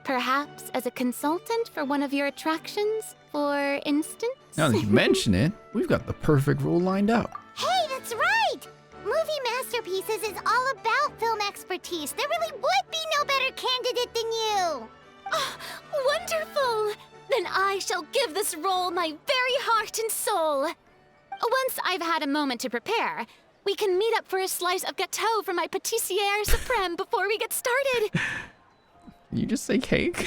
Speaker 4: Perhaps as a consultant for one of your attractions, for instance?
Speaker 1: Now that you mention it, we've got the perfect role lined up.
Speaker 20: Hey, that's right! Movie Masterpieces is all about film expertise. There really would be no better candidate than you!
Speaker 4: Oh, wonderful! Then I shall give this role my very heart and soul. Once I've had a moment to prepare, we can meet up for a slice of gâteau from my pâtissière suprême before we get started.
Speaker 1: You just say cake?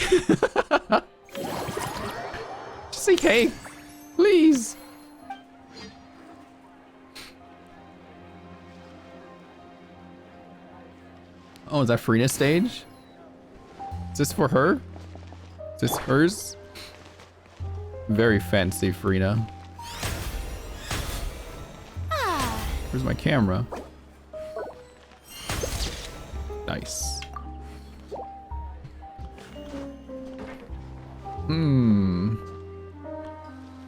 Speaker 1: Just say cake, please. Oh, is that Farina's stage? Is this for her? Is this hers? Very fancy, Farina. Where's my camera? Nice.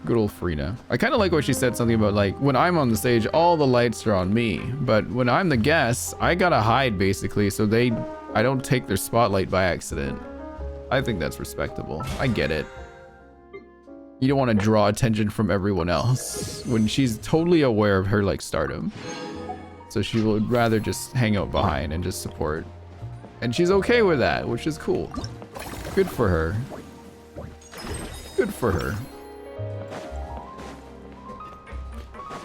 Speaker 1: Good old Farina. I kind of like what she said, something about like, when I'm on the stage, all the lights are on me. But when I'm the guest, I gotta hide basically, so I don't take their spotlight by accident. I think that's respectable. I get it. You don't want to draw attention from everyone else when she's totally aware of her like stardom. So she would rather just hang out behind and just support. And she's okay with that, which is cool. Good for her. Good for her.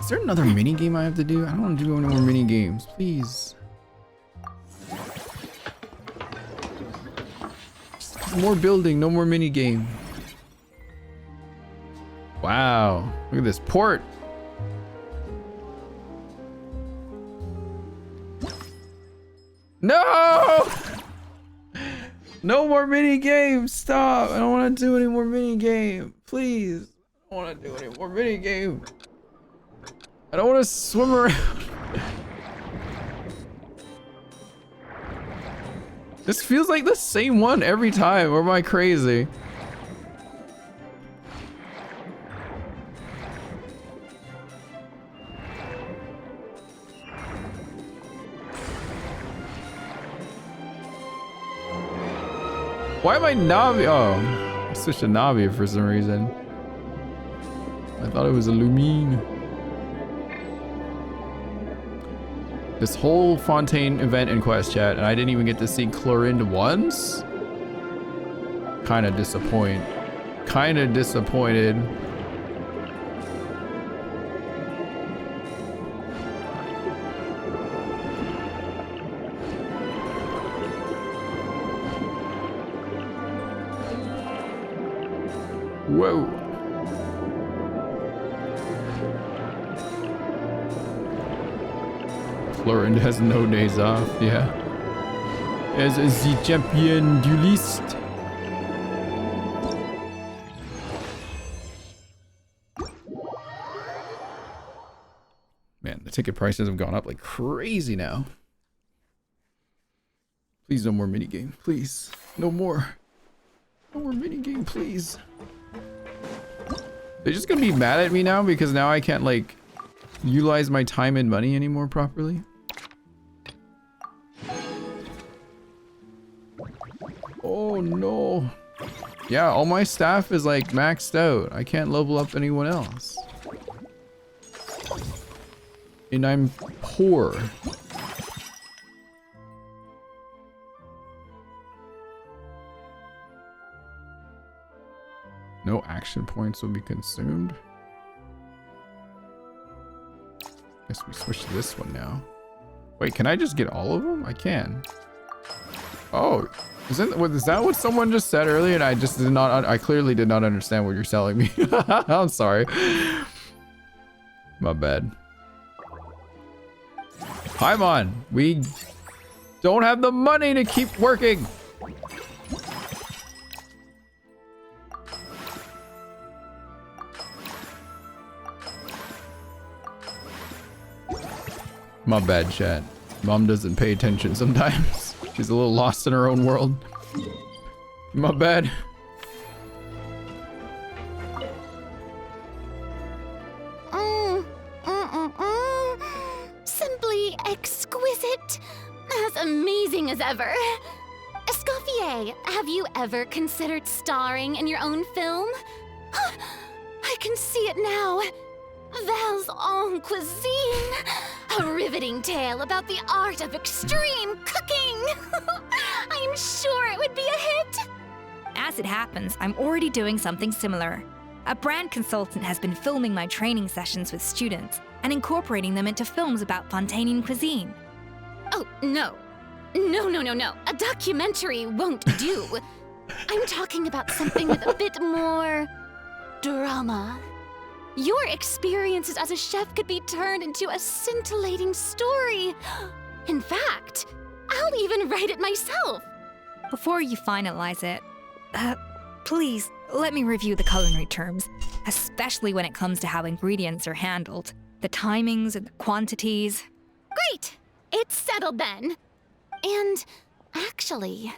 Speaker 1: Is there another mini game I have to do? I don't want to do any more mini games, please. Just more building, no more mini game. Wow, look at this port. No! No more mini games. Stop. I don't want to do any more mini game. Please. I don't want to do any more mini game. I don't want to swim around. This feels like the same one every time. Or am I crazy? Why am I Navi? Oh, I switched to Navi for some reason. I thought it was a Lumine. This whole Fontaine event and quest chat, and I didn't even get to see Chlorinde once? Kinda disappointed. Whoa. Chlorinde has no days off, yeah. As the champion duelist. Man, the ticket prices have gone up like crazy now. Please, no more minigame. Please. No more. No more minigame, please. They're just gonna be mad at me now because now I can't like utilize my time and money anymore properly. Oh no. Yeah, all my staff is like maxed out. I can't level up anyone else. And I'm poor. No action points will be consumed. Guess we switch to this one now. Wait, can I just get all of them? I can. Oh, is that what someone just said earlier? And I just did not. I clearly did not understand what you're telling me. I'm sorry. My bad. Paimon, we don't have the money to keep working. My bad, chat. Mom doesn't pay attention sometimes. She's a little lost in her own world. My bad.
Speaker 4: Simply exquisite. As amazing as ever. Escoffier, have you ever considered starring in your own film? I can see it now. Val's own cuisine. A riveting tale about the art of extreme cooking. I'm sure it would be a hit.
Speaker 6: As it happens, I'm already doing something similar. A brand consultant has been filming my training sessions with students and incorporating them into films about Fontainian cuisine.
Speaker 4: Oh, no. No. A documentary won't do. I'm talking about something with a bit more drama. Your experiences as a chef could be turned into a scintillating story. In fact, I'll even write it myself.
Speaker 6: Before you finalize it, please let me review the culinary terms, especially when it comes to how ingredients are handled, the timings and the quantities.
Speaker 4: Great! It's settled then. And actually,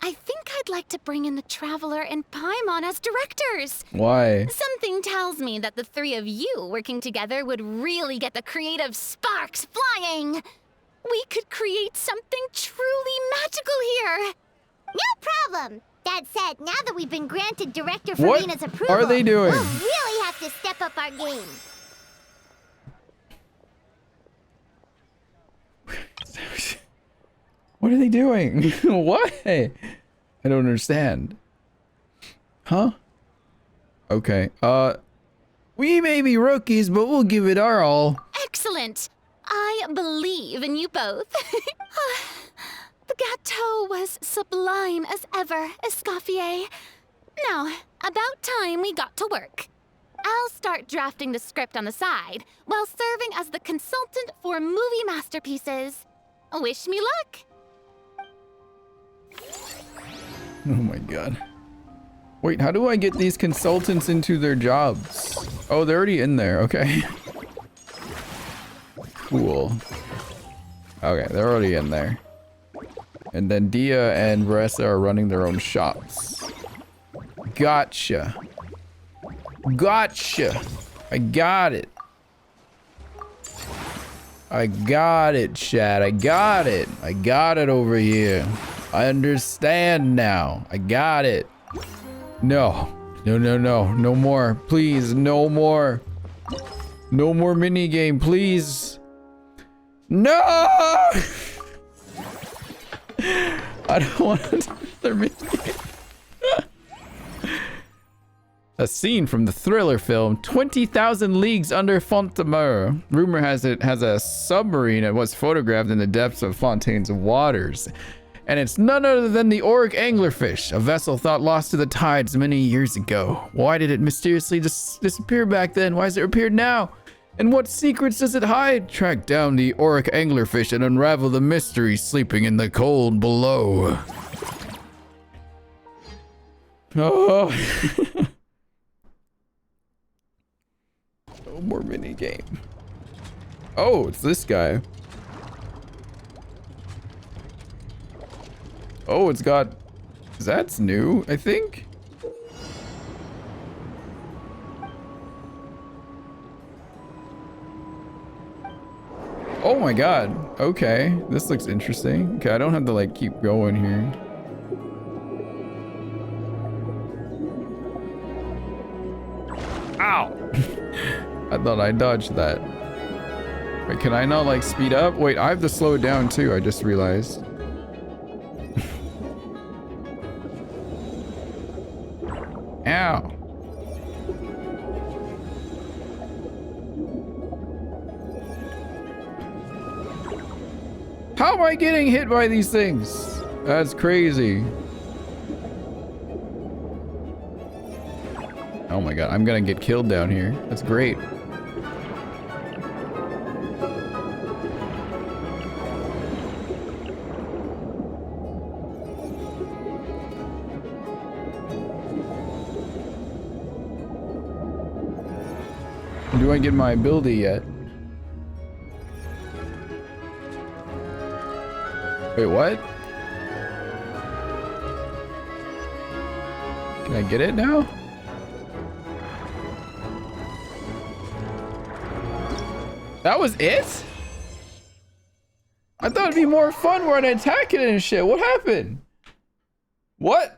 Speaker 4: I think I'd like to bring in the Traveler and Paimon as directors.
Speaker 1: Why?
Speaker 4: Something tells me that the three of you working together would really get the creative sparks flying. We could create something truly magical here.
Speaker 20: No problem. That said, now that we've been granted Director
Speaker 1: What
Speaker 20: Farina's approval,
Speaker 1: are they doing?
Speaker 20: we'll really have to step up our game.
Speaker 1: What are they doing? What? I don't understand. Huh? Okay. What We may be rookies, but we'll give it our all.
Speaker 4: Excellent. I believe in you both. The gâteau was sublime as ever, Escoffier. Now, about time we got to work. I'll start drafting the script on the side, while serving as the consultant for movie masterpieces. Wish me luck!
Speaker 1: Oh my god. Wait, how do I get these consultants into their jobs? Oh, they're already in there, okay. Cool. Okay, they're already in there. And then Dia and Varessa are running their own shops. Gotcha. Gotcha. I got it. I got it, Chad. I got it. I got it over here. I understand now. I got it. No. No, no, no. No more. Please, no more. No more minigame, please. No! I don't want another minigame. A scene from the thriller film 20,000 Leagues Under Fontainebleau. Rumor has it has a submarine that was photographed in the depths of Fontaine's waters. And it's none other than the Auric Anglerfish, a vessel thought lost to the tides many years ago. Why did it mysteriously disappear back then? Why has it appeared now? And what secrets does it hide? Track down the Auric Anglerfish and unravel the mystery sleeping in the cold below. Oh. No more minigame. Oh, it's this guy. Oh, it's got... That's new, I think. Oh my god. Okay, this looks interesting. Okay, I don't have to like keep going here. Ow! I thought I dodged that. Wait, can I not like speed up? Wait, I have to slow it down too, I just realized. Ow. How am I getting hit by these things? That's crazy. Oh my god, I'm gonna get killed down here. That's great. Do I get my ability yet? Wait, what? Can I get it now? That was it? I thought it'd be more fun where I'd attack it and shit. What happened? What?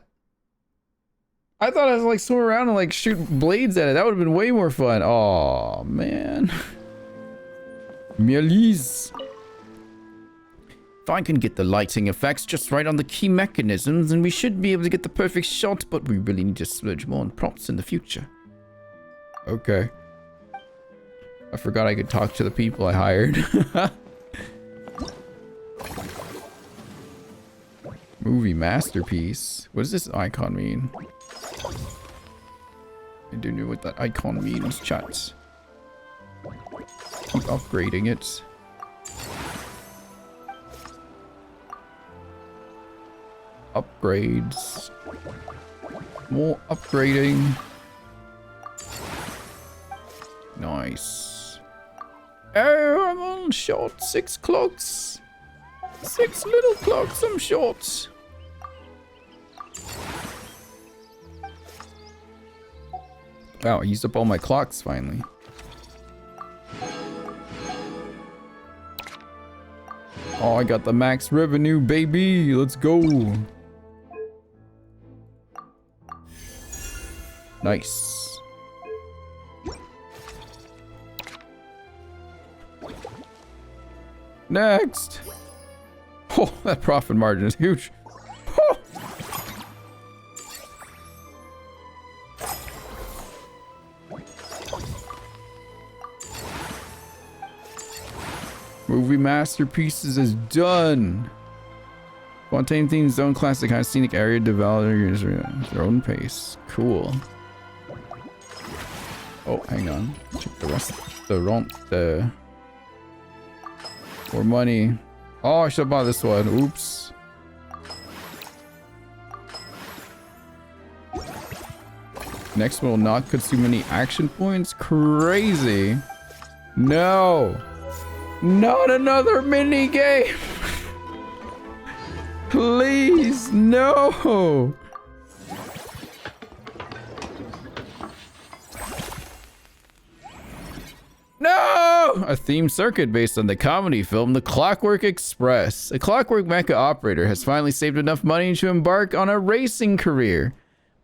Speaker 1: I thought I was like swim around and like shoot blades at it. That would have been way more fun. Oh man. Melis. If I can get the lighting effects just right on the key mechanisms, then we should be able to get the perfect shot, but we really need to splurge more on props in the future. Okay. I forgot I could talk to the people I hired. Movie masterpiece. What does this icon mean? I don't know what that icon means, chat. Keep upgrading it. Upgrades. More upgrading. Nice. Oh, I'm on short. 6 clocks. 6 little clocks, I'm short. Wow, I used up all my clocks finally. Oh, I got the max revenue, baby. Let's go. Nice. Next. Oh, that profit margin is huge. Oh. Movie masterpieces is done. Fontaine themed zone classic high scenic area developers at their own pace. Cool. Oh, hang on. Check the rest. The more money. Oh, I should have bought this one. Oops. Next one will not consume any action points. Crazy. No. Not another mini game. Please, no. No! A theme circuit based on the comedy film The Clockwork Express. A clockwork mecha operator has finally saved enough money to embark on a racing career.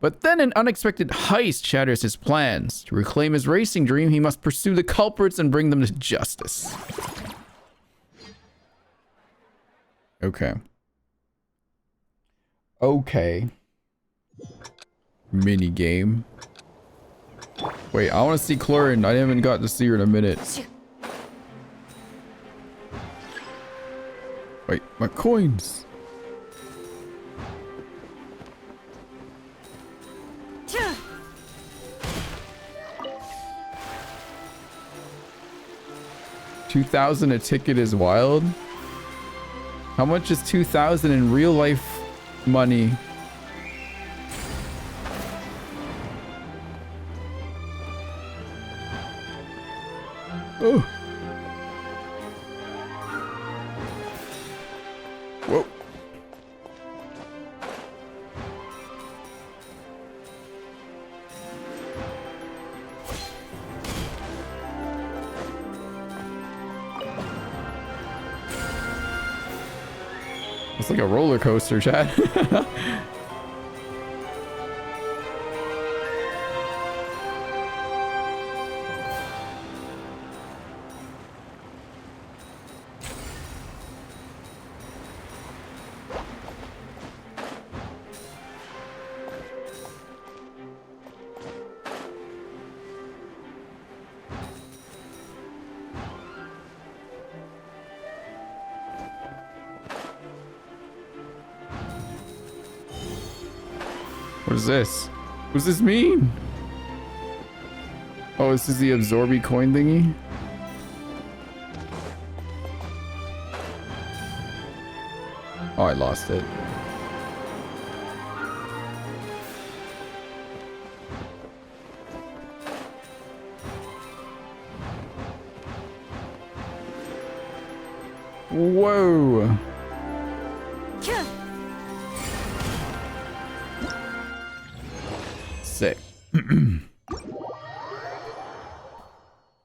Speaker 1: But then an unexpected heist shatters his plans. To reclaim his racing dream, he must pursue the culprits and bring them to justice. Okay. Okay. Mini game. Wait, I want to see Chlorine. I haven't got to see her in a minute. Wait, my coins. $2,000 a ticket is wild. How much is 2,000 in real life money? Oh. Whoa. It's like a roller coaster, Chad. What is this? What does this mean? Oh, this is the absorby coin thingy? Oh, I lost it. Whoa. Sick.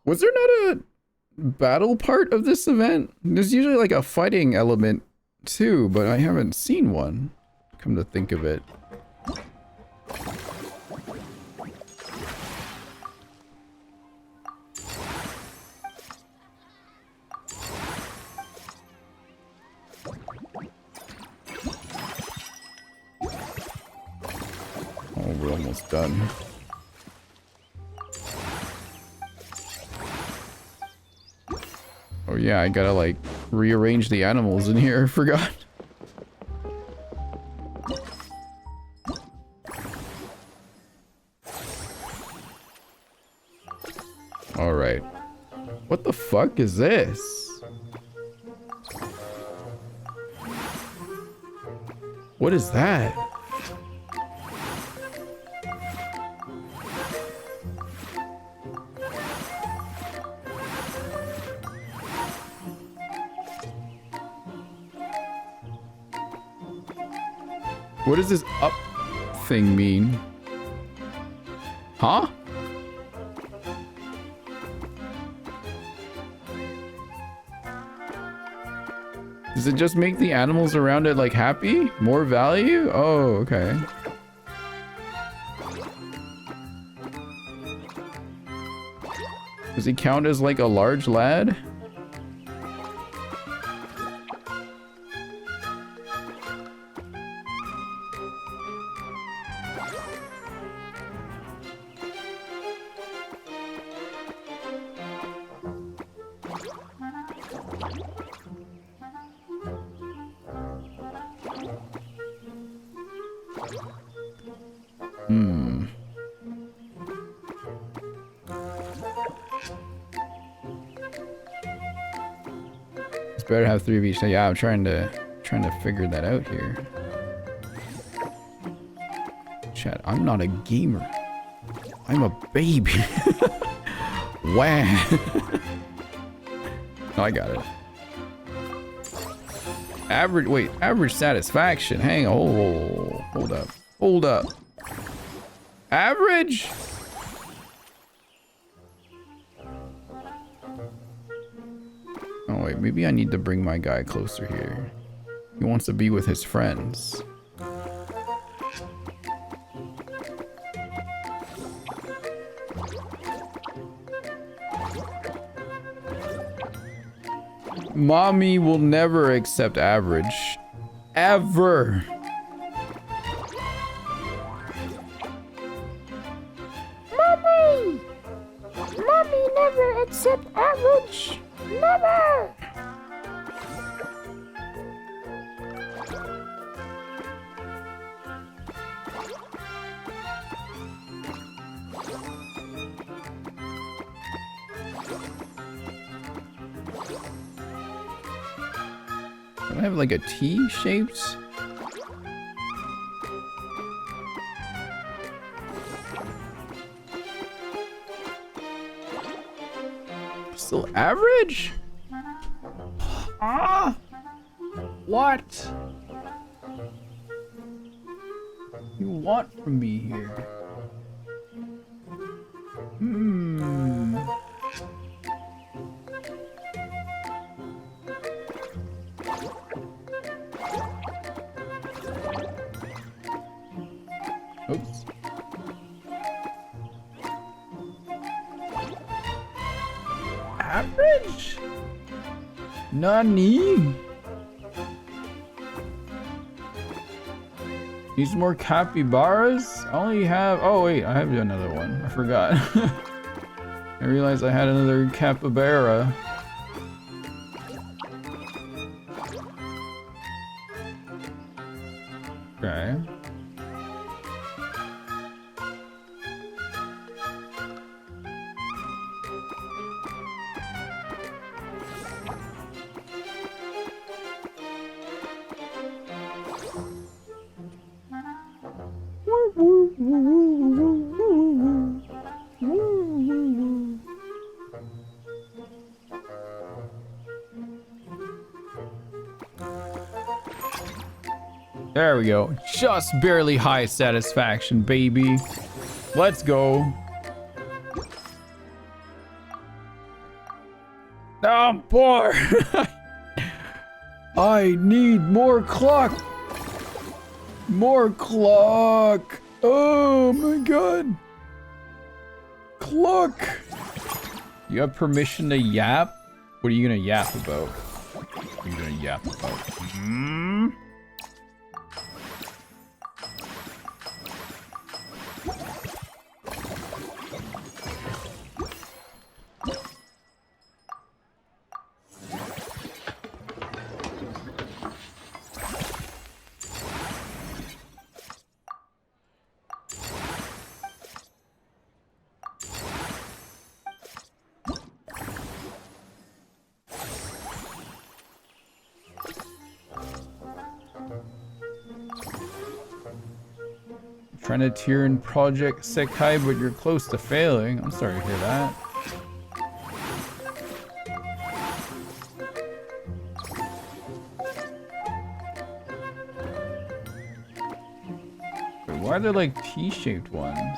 Speaker 1: Was there not a battle part of this event? There's usually like a fighting element too, but I haven't seen one. Come to think of it. Oh, we're almost done. Oh yeah, I gotta like rearrange the animals in here. I forgot. All right. What the fuck is this? What is that? What does this up thing mean? Huh? Does it just make the animals around it like happy? More value? Oh, okay. Does he count as like a large lad? It's better to have 3 of each. Yeah, I'm trying to figure that out here. Chat, I'm not a gamer. I'm a baby. Wow. No, I got it. Average satisfaction. Hang on. Oh, hold up. Average? Oh wait, maybe I need to bring my guy closer here. He wants to be with his friends. Mommy will never accept average. Ever.
Speaker 3: Mommy! Mommy never accept average. Never!
Speaker 1: Do I have like a T shaped? Still average? Ah! What? You want from me here? Oops. Average? Nani? Need some more capybaras? I only have... Oh wait, I have another one. I forgot. I realized I had another capybara. Okay. There we go. Just barely high satisfaction, baby. Let's go. I'm poor. I need more clock. More clock. Oh my god. Clock. You have permission to yap? What are you gonna yap about? What are you gonna yap about? Trying to tier in Project Sekai, but you're close to failing. I'm sorry to hear that. Wait, why are there like T-shaped ones?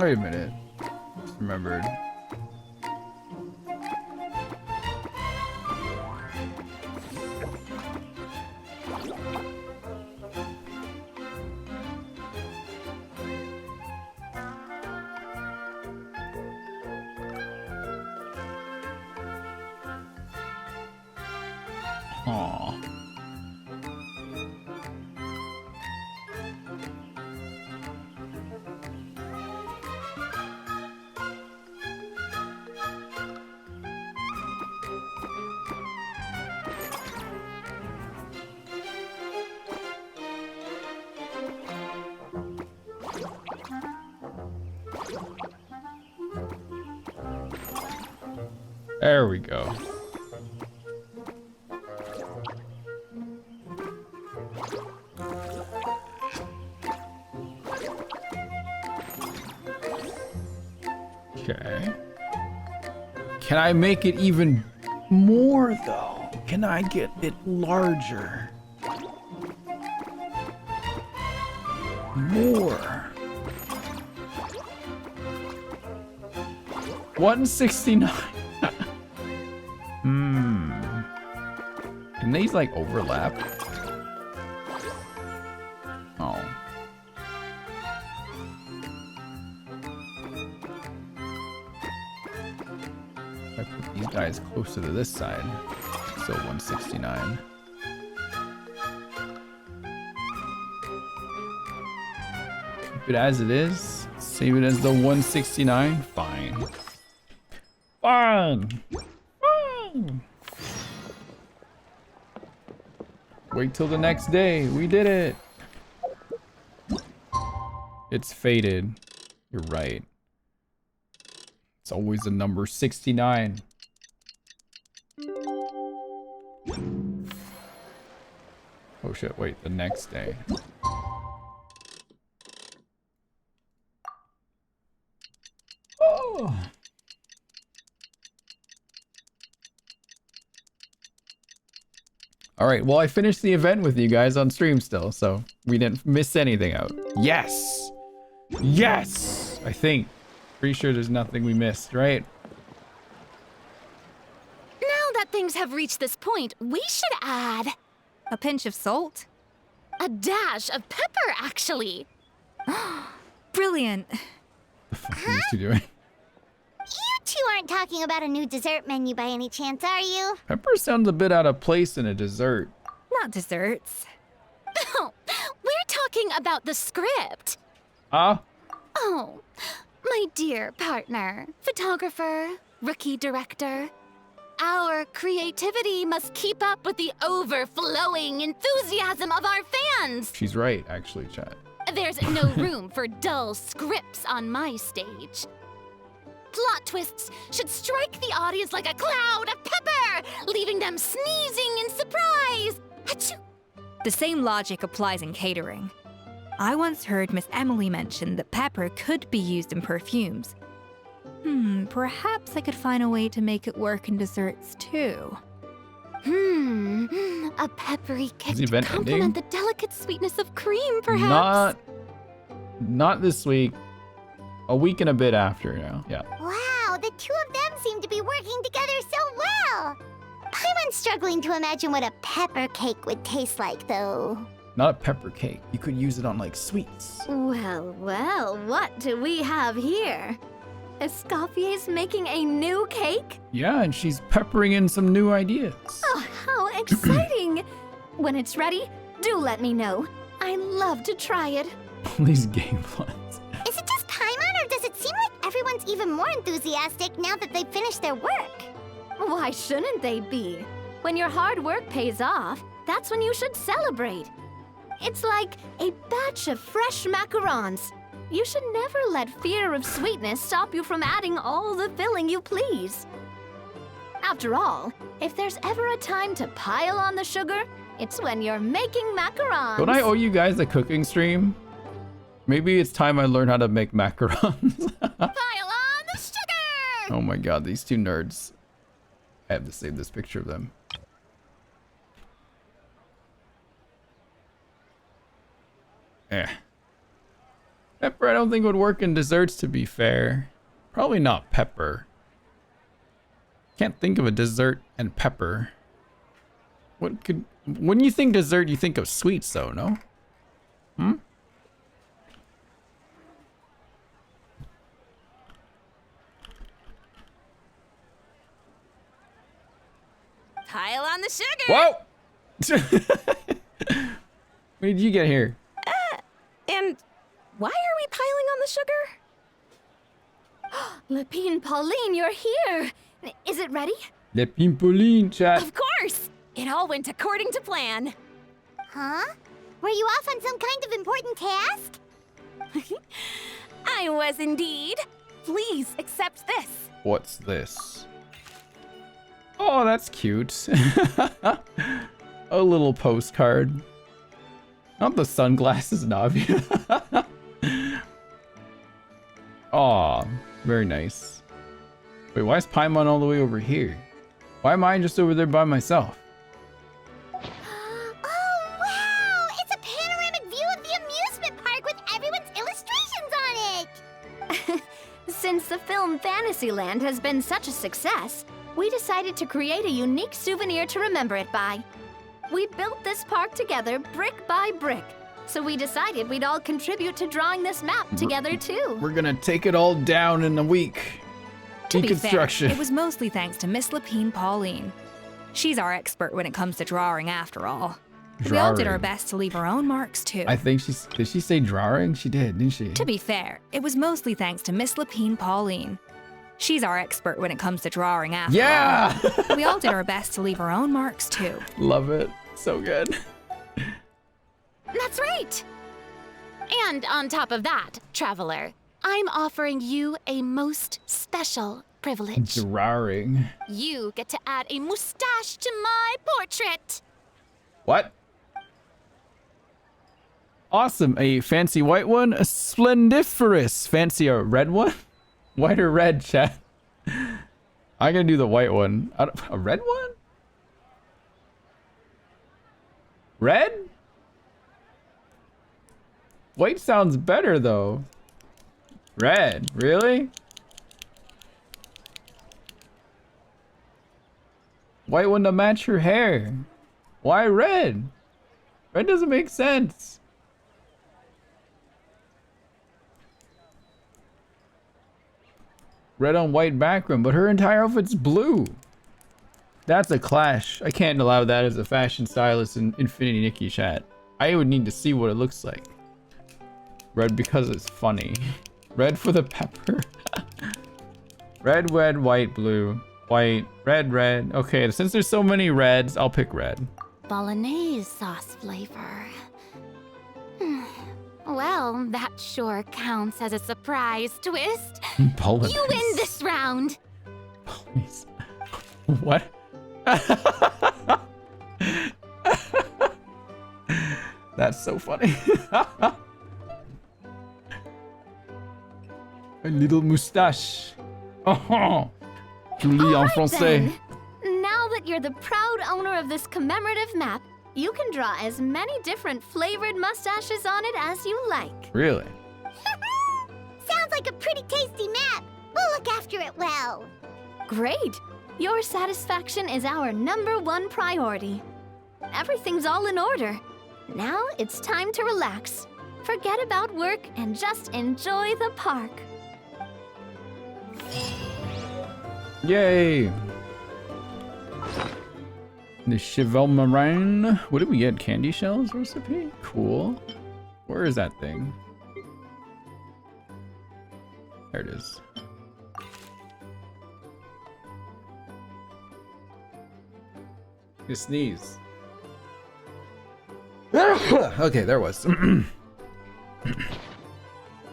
Speaker 1: Wait a minute. Just remembered. Aw. There we go. Okay. Can I make it even more though? Can I get it larger? More. 169. Can these like overlap? Oh. If I put these guys closer to this side, so 169. Keep it as it is. Save it as the 169. Fine. Fine. Fine. Wait till the next day. We did it. It's faded. You're right. It's always the number 69. Oh shit, wait, the next day. Oh. All right, well, I finished the event with you guys on stream still, so we didn't miss anything out. Yes! Yes! I think. Pretty sure there's nothing we missed, right?
Speaker 4: Now that things have reached this point, we should add...
Speaker 6: A pinch of salt?
Speaker 4: A dash of pepper, actually.
Speaker 6: Brilliant.
Speaker 1: The fuck are these two doing?
Speaker 20: You two aren't talking about a new dessert menu by any chance, are you?
Speaker 1: Pepper sounds a bit out of place in a dessert.
Speaker 6: Not desserts.
Speaker 4: Oh, we're talking about the script.
Speaker 1: Ah?
Speaker 4: Oh, my dear partner, photographer, rookie director. Our creativity must keep up with the overflowing enthusiasm of our fans.
Speaker 1: She's right, actually, chat.
Speaker 4: There's no room for dull scripts on my stage. Plot twists should strike the audience like a cloud of pepper, leaving them sneezing in surprise. Achoo!
Speaker 6: The same logic applies in catering. I once heard Miss Emily mention that pepper could be used in perfumes. Perhaps I could find a way to make it work in desserts too.
Speaker 4: A peppery kick to complement the delicate sweetness of cream, perhaps?
Speaker 1: Not this week. A week and a bit after now, yeah.
Speaker 20: Wow, the two of them seem to be working together so well. I'm struggling to imagine what a pepper cake would taste like, though.
Speaker 1: Not a pepper cake. You could use it on, like, sweets.
Speaker 5: Well, well, what do we have here? Escoffier's making a new cake?
Speaker 1: Yeah, and she's peppering in some new ideas.
Speaker 5: Oh, how exciting! When it's ready, do let me know. I love to try it.
Speaker 1: All these game plots.
Speaker 20: Is it just Paimon, or does it seem like everyone's even more enthusiastic now that they've finished their work?
Speaker 5: Why shouldn't they be? When your hard work pays off, that's when you should celebrate. It's like a batch of fresh macarons. You should never let fear of sweetness stop you from adding all the filling you please. After all, if there's ever a time to pile on the sugar, it's when you're making macarons.
Speaker 1: Don't I owe you guys a cooking stream? Maybe it's time I learn how to make macarons.
Speaker 4: Pile on the sugar!
Speaker 1: Oh my god, these two nerds. I have to save this picture of them. Pepper I don't think would work in desserts, to be fair. Probably not pepper. Can't think of a dessert and pepper. What could... When you think dessert, you think of sweets though, no? Hmm?
Speaker 4: Pile on the sugar.
Speaker 1: Whoa! When did you get here?
Speaker 4: And why are we piling on the sugar?
Speaker 5: Lepine Pauline, you're here. Is it ready?
Speaker 1: Le Pimpoline, chat.
Speaker 4: Of course! It all went according to plan.
Speaker 20: Huh? Were you off on some kind of important task?
Speaker 4: I was indeed. Please accept this.
Speaker 1: What's this? Oh, that's cute. A little postcard. Not the sunglasses, Navi. Aw, very nice. Wait, why is Paimon all the way over here? Why am I just over there by myself?
Speaker 20: Oh, wow! It's a panoramic view of the amusement park with everyone's illustrations on it!
Speaker 5: Since the film Fantasyland has been such a success, we decided to create a unique souvenir to remember it by. We built this park together brick by brick, so we decided we'd all contribute to drawing this map together too.
Speaker 1: We're gonna take it all down in a week.
Speaker 6: To be fair,
Speaker 1: Deconstruction.
Speaker 6: it was mostly thanks to Miss Lepine Pauline. She's our expert when it comes to drawing, after all. We all did our
Speaker 1: Drawing.
Speaker 6: best to leave our own marks, too.
Speaker 1: I think did she say drawing? She did, didn't she?
Speaker 6: To be fair, it was mostly thanks to Miss Lepine Pauline. She's our expert when it comes to drawing, after
Speaker 1: Yeah!
Speaker 6: all. We all did our best to leave our own marks, too.
Speaker 1: Love it. So good.
Speaker 4: That's right. And on top of that, traveler, I'm offering you a most special privilege.
Speaker 1: Drawing.
Speaker 4: You get to add a mustache to my portrait.
Speaker 1: What? Awesome. A fancy white one. A splendiferous. Fancy a red one? White or red, chat? I'm gonna do the white one. A red one? Red? White sounds better though. Red, really? White one to match your hair. Why red? Red doesn't make sense. Red on white background, but her entire outfit's blue. That's a clash. I can't allow that as a fashion stylist in Infinity Nikki chat. I would need to see what it looks like. Red because it's funny. Red for the pepper. Red, red, white, blue. White, red, red. Okay, since there's so many reds, I'll pick red.
Speaker 3: Bolognese sauce flavor. Well, that sure counts as a surprise twist.
Speaker 1: Bolognese.
Speaker 3: You win this round.
Speaker 1: What? That's so funny. A little moustache. Oh, Julie en français.
Speaker 5: Then, now that you're the proud owner of this commemorative map, you can draw as many different flavored mustaches on it as you like.
Speaker 1: Really?
Speaker 20: Sounds like a pretty tasty map. We'll look after it well.
Speaker 5: Great! Your satisfaction is our #1 priority. Everything's all in order. Now it's time to relax. Forget about work and just enjoy the park.
Speaker 1: Yay! The Cheval Marin. What did we get? Candy shells recipe? Cool. Where is that thing? There it is. You sneeze. Okay, there was.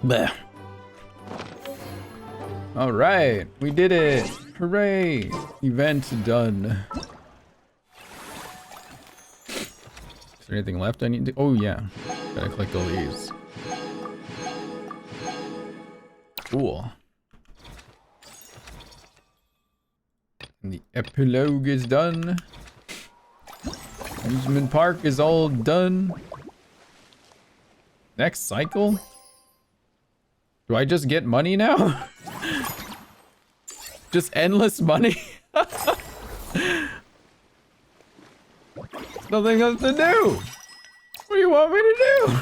Speaker 1: Bleh. All right, we did it. Hooray. Event done. Is there anything left I need to? Oh yeah, gotta collect all these. Cool. And the epilogue is done. Amusement park is all done. Next cycle? Do I just get money now? Just endless money? There's nothing else to do. What do you want me to do?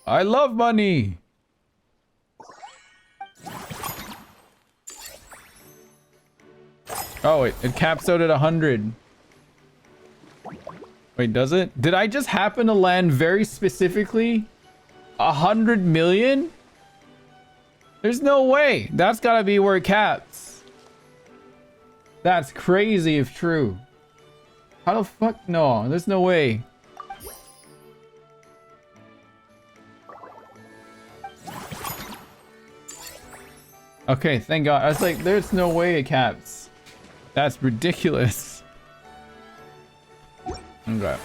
Speaker 1: I love money. Oh wait, it caps out at 100. Wait, does it? Did I just happen to land very specifically 100 million? There's no way. That's gotta be where it caps. That's crazy if true. How the fuck? No, there's no way. Okay, thank God. I was like, there's no way it caps. That's ridiculous. Okay.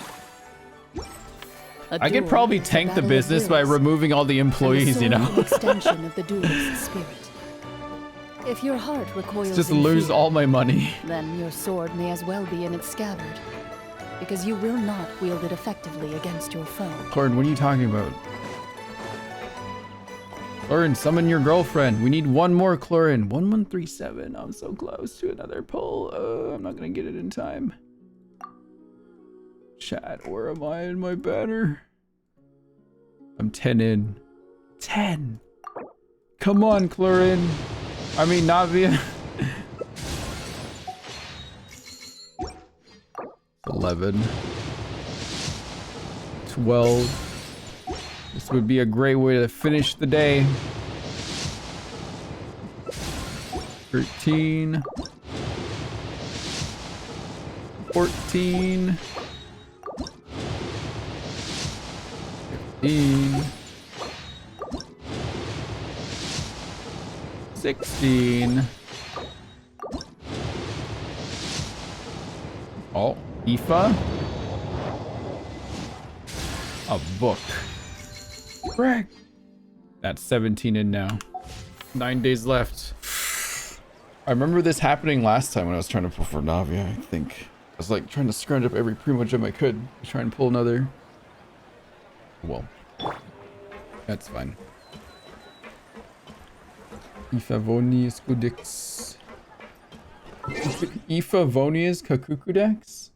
Speaker 1: I could probably tank the business by removing all the employees, you know?
Speaker 8: Extension of the duelist's spirit. If your heart recoils
Speaker 1: Just
Speaker 8: in
Speaker 1: lose
Speaker 8: fear,
Speaker 1: all my money.
Speaker 8: then your sword may as well be in its scabbard, because you will not wield it effectively against your foe.
Speaker 1: Clorin, what are you talking about? Clorin, summon your girlfriend. We need one more Clorin. 1137. I'm so close to another pull. I'm not gonna get it in time. Chat, where am I in my banner? I'm 10 in. 10! Come on, Clorin. I mean, Navia. 11. 12. This would be a great way to finish the day. 13. 14. 15. 16. Oh, Aoife? A book. Frick. That's 17 in now. 9 days left. I remember this happening last time when I was trying to pull for Navia, I think. I was like trying to scrounge up every Primogem I could to try and pull another. Well, that's fine. Ifavonius Codex. Ifavonius Kakukudex?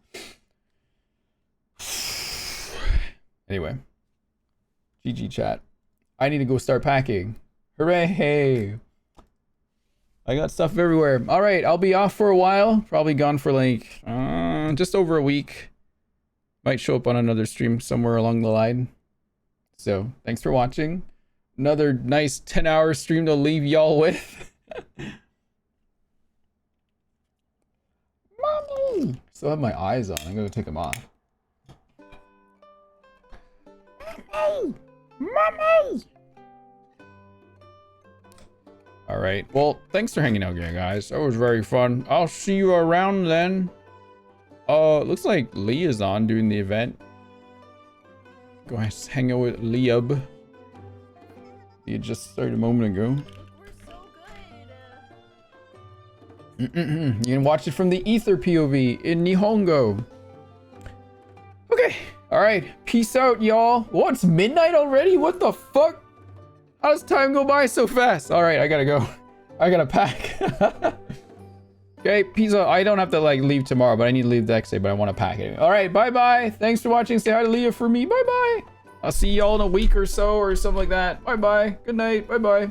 Speaker 1: Anyway. GG chat. I need to go start packing. Hooray! I got stuff everywhere. All right, I'll be off for a while. Probably gone for like just over a week. Might show up on another stream somewhere along the line. So thanks for watching. Another nice 10-hour stream to leave y'all with. Mommy! Still have my eyes on. I'm gonna take them off. Mommy! Mommy! All right. Well, thanks for hanging out here, guys. That was very fun. I'll see you around then. Looks like Lee is on doing the event. Go ahead, hang out with Liab. He just started a moment ago. You can watch it from the Ether POV in Nihongo. Okay. All right. Peace out, y'all. What? It's midnight already? What the fuck? How does time go by so fast? All right, I gotta go. I gotta pack. Okay, peace out. I don't have to like leave tomorrow, but I need to leave the next day, but I want to pack it. All right, bye-bye. Thanks for watching. Say hi to Leah for me. Bye-bye. I'll see y'all in a week or so or something like that. Bye-bye. Good night. Bye-bye.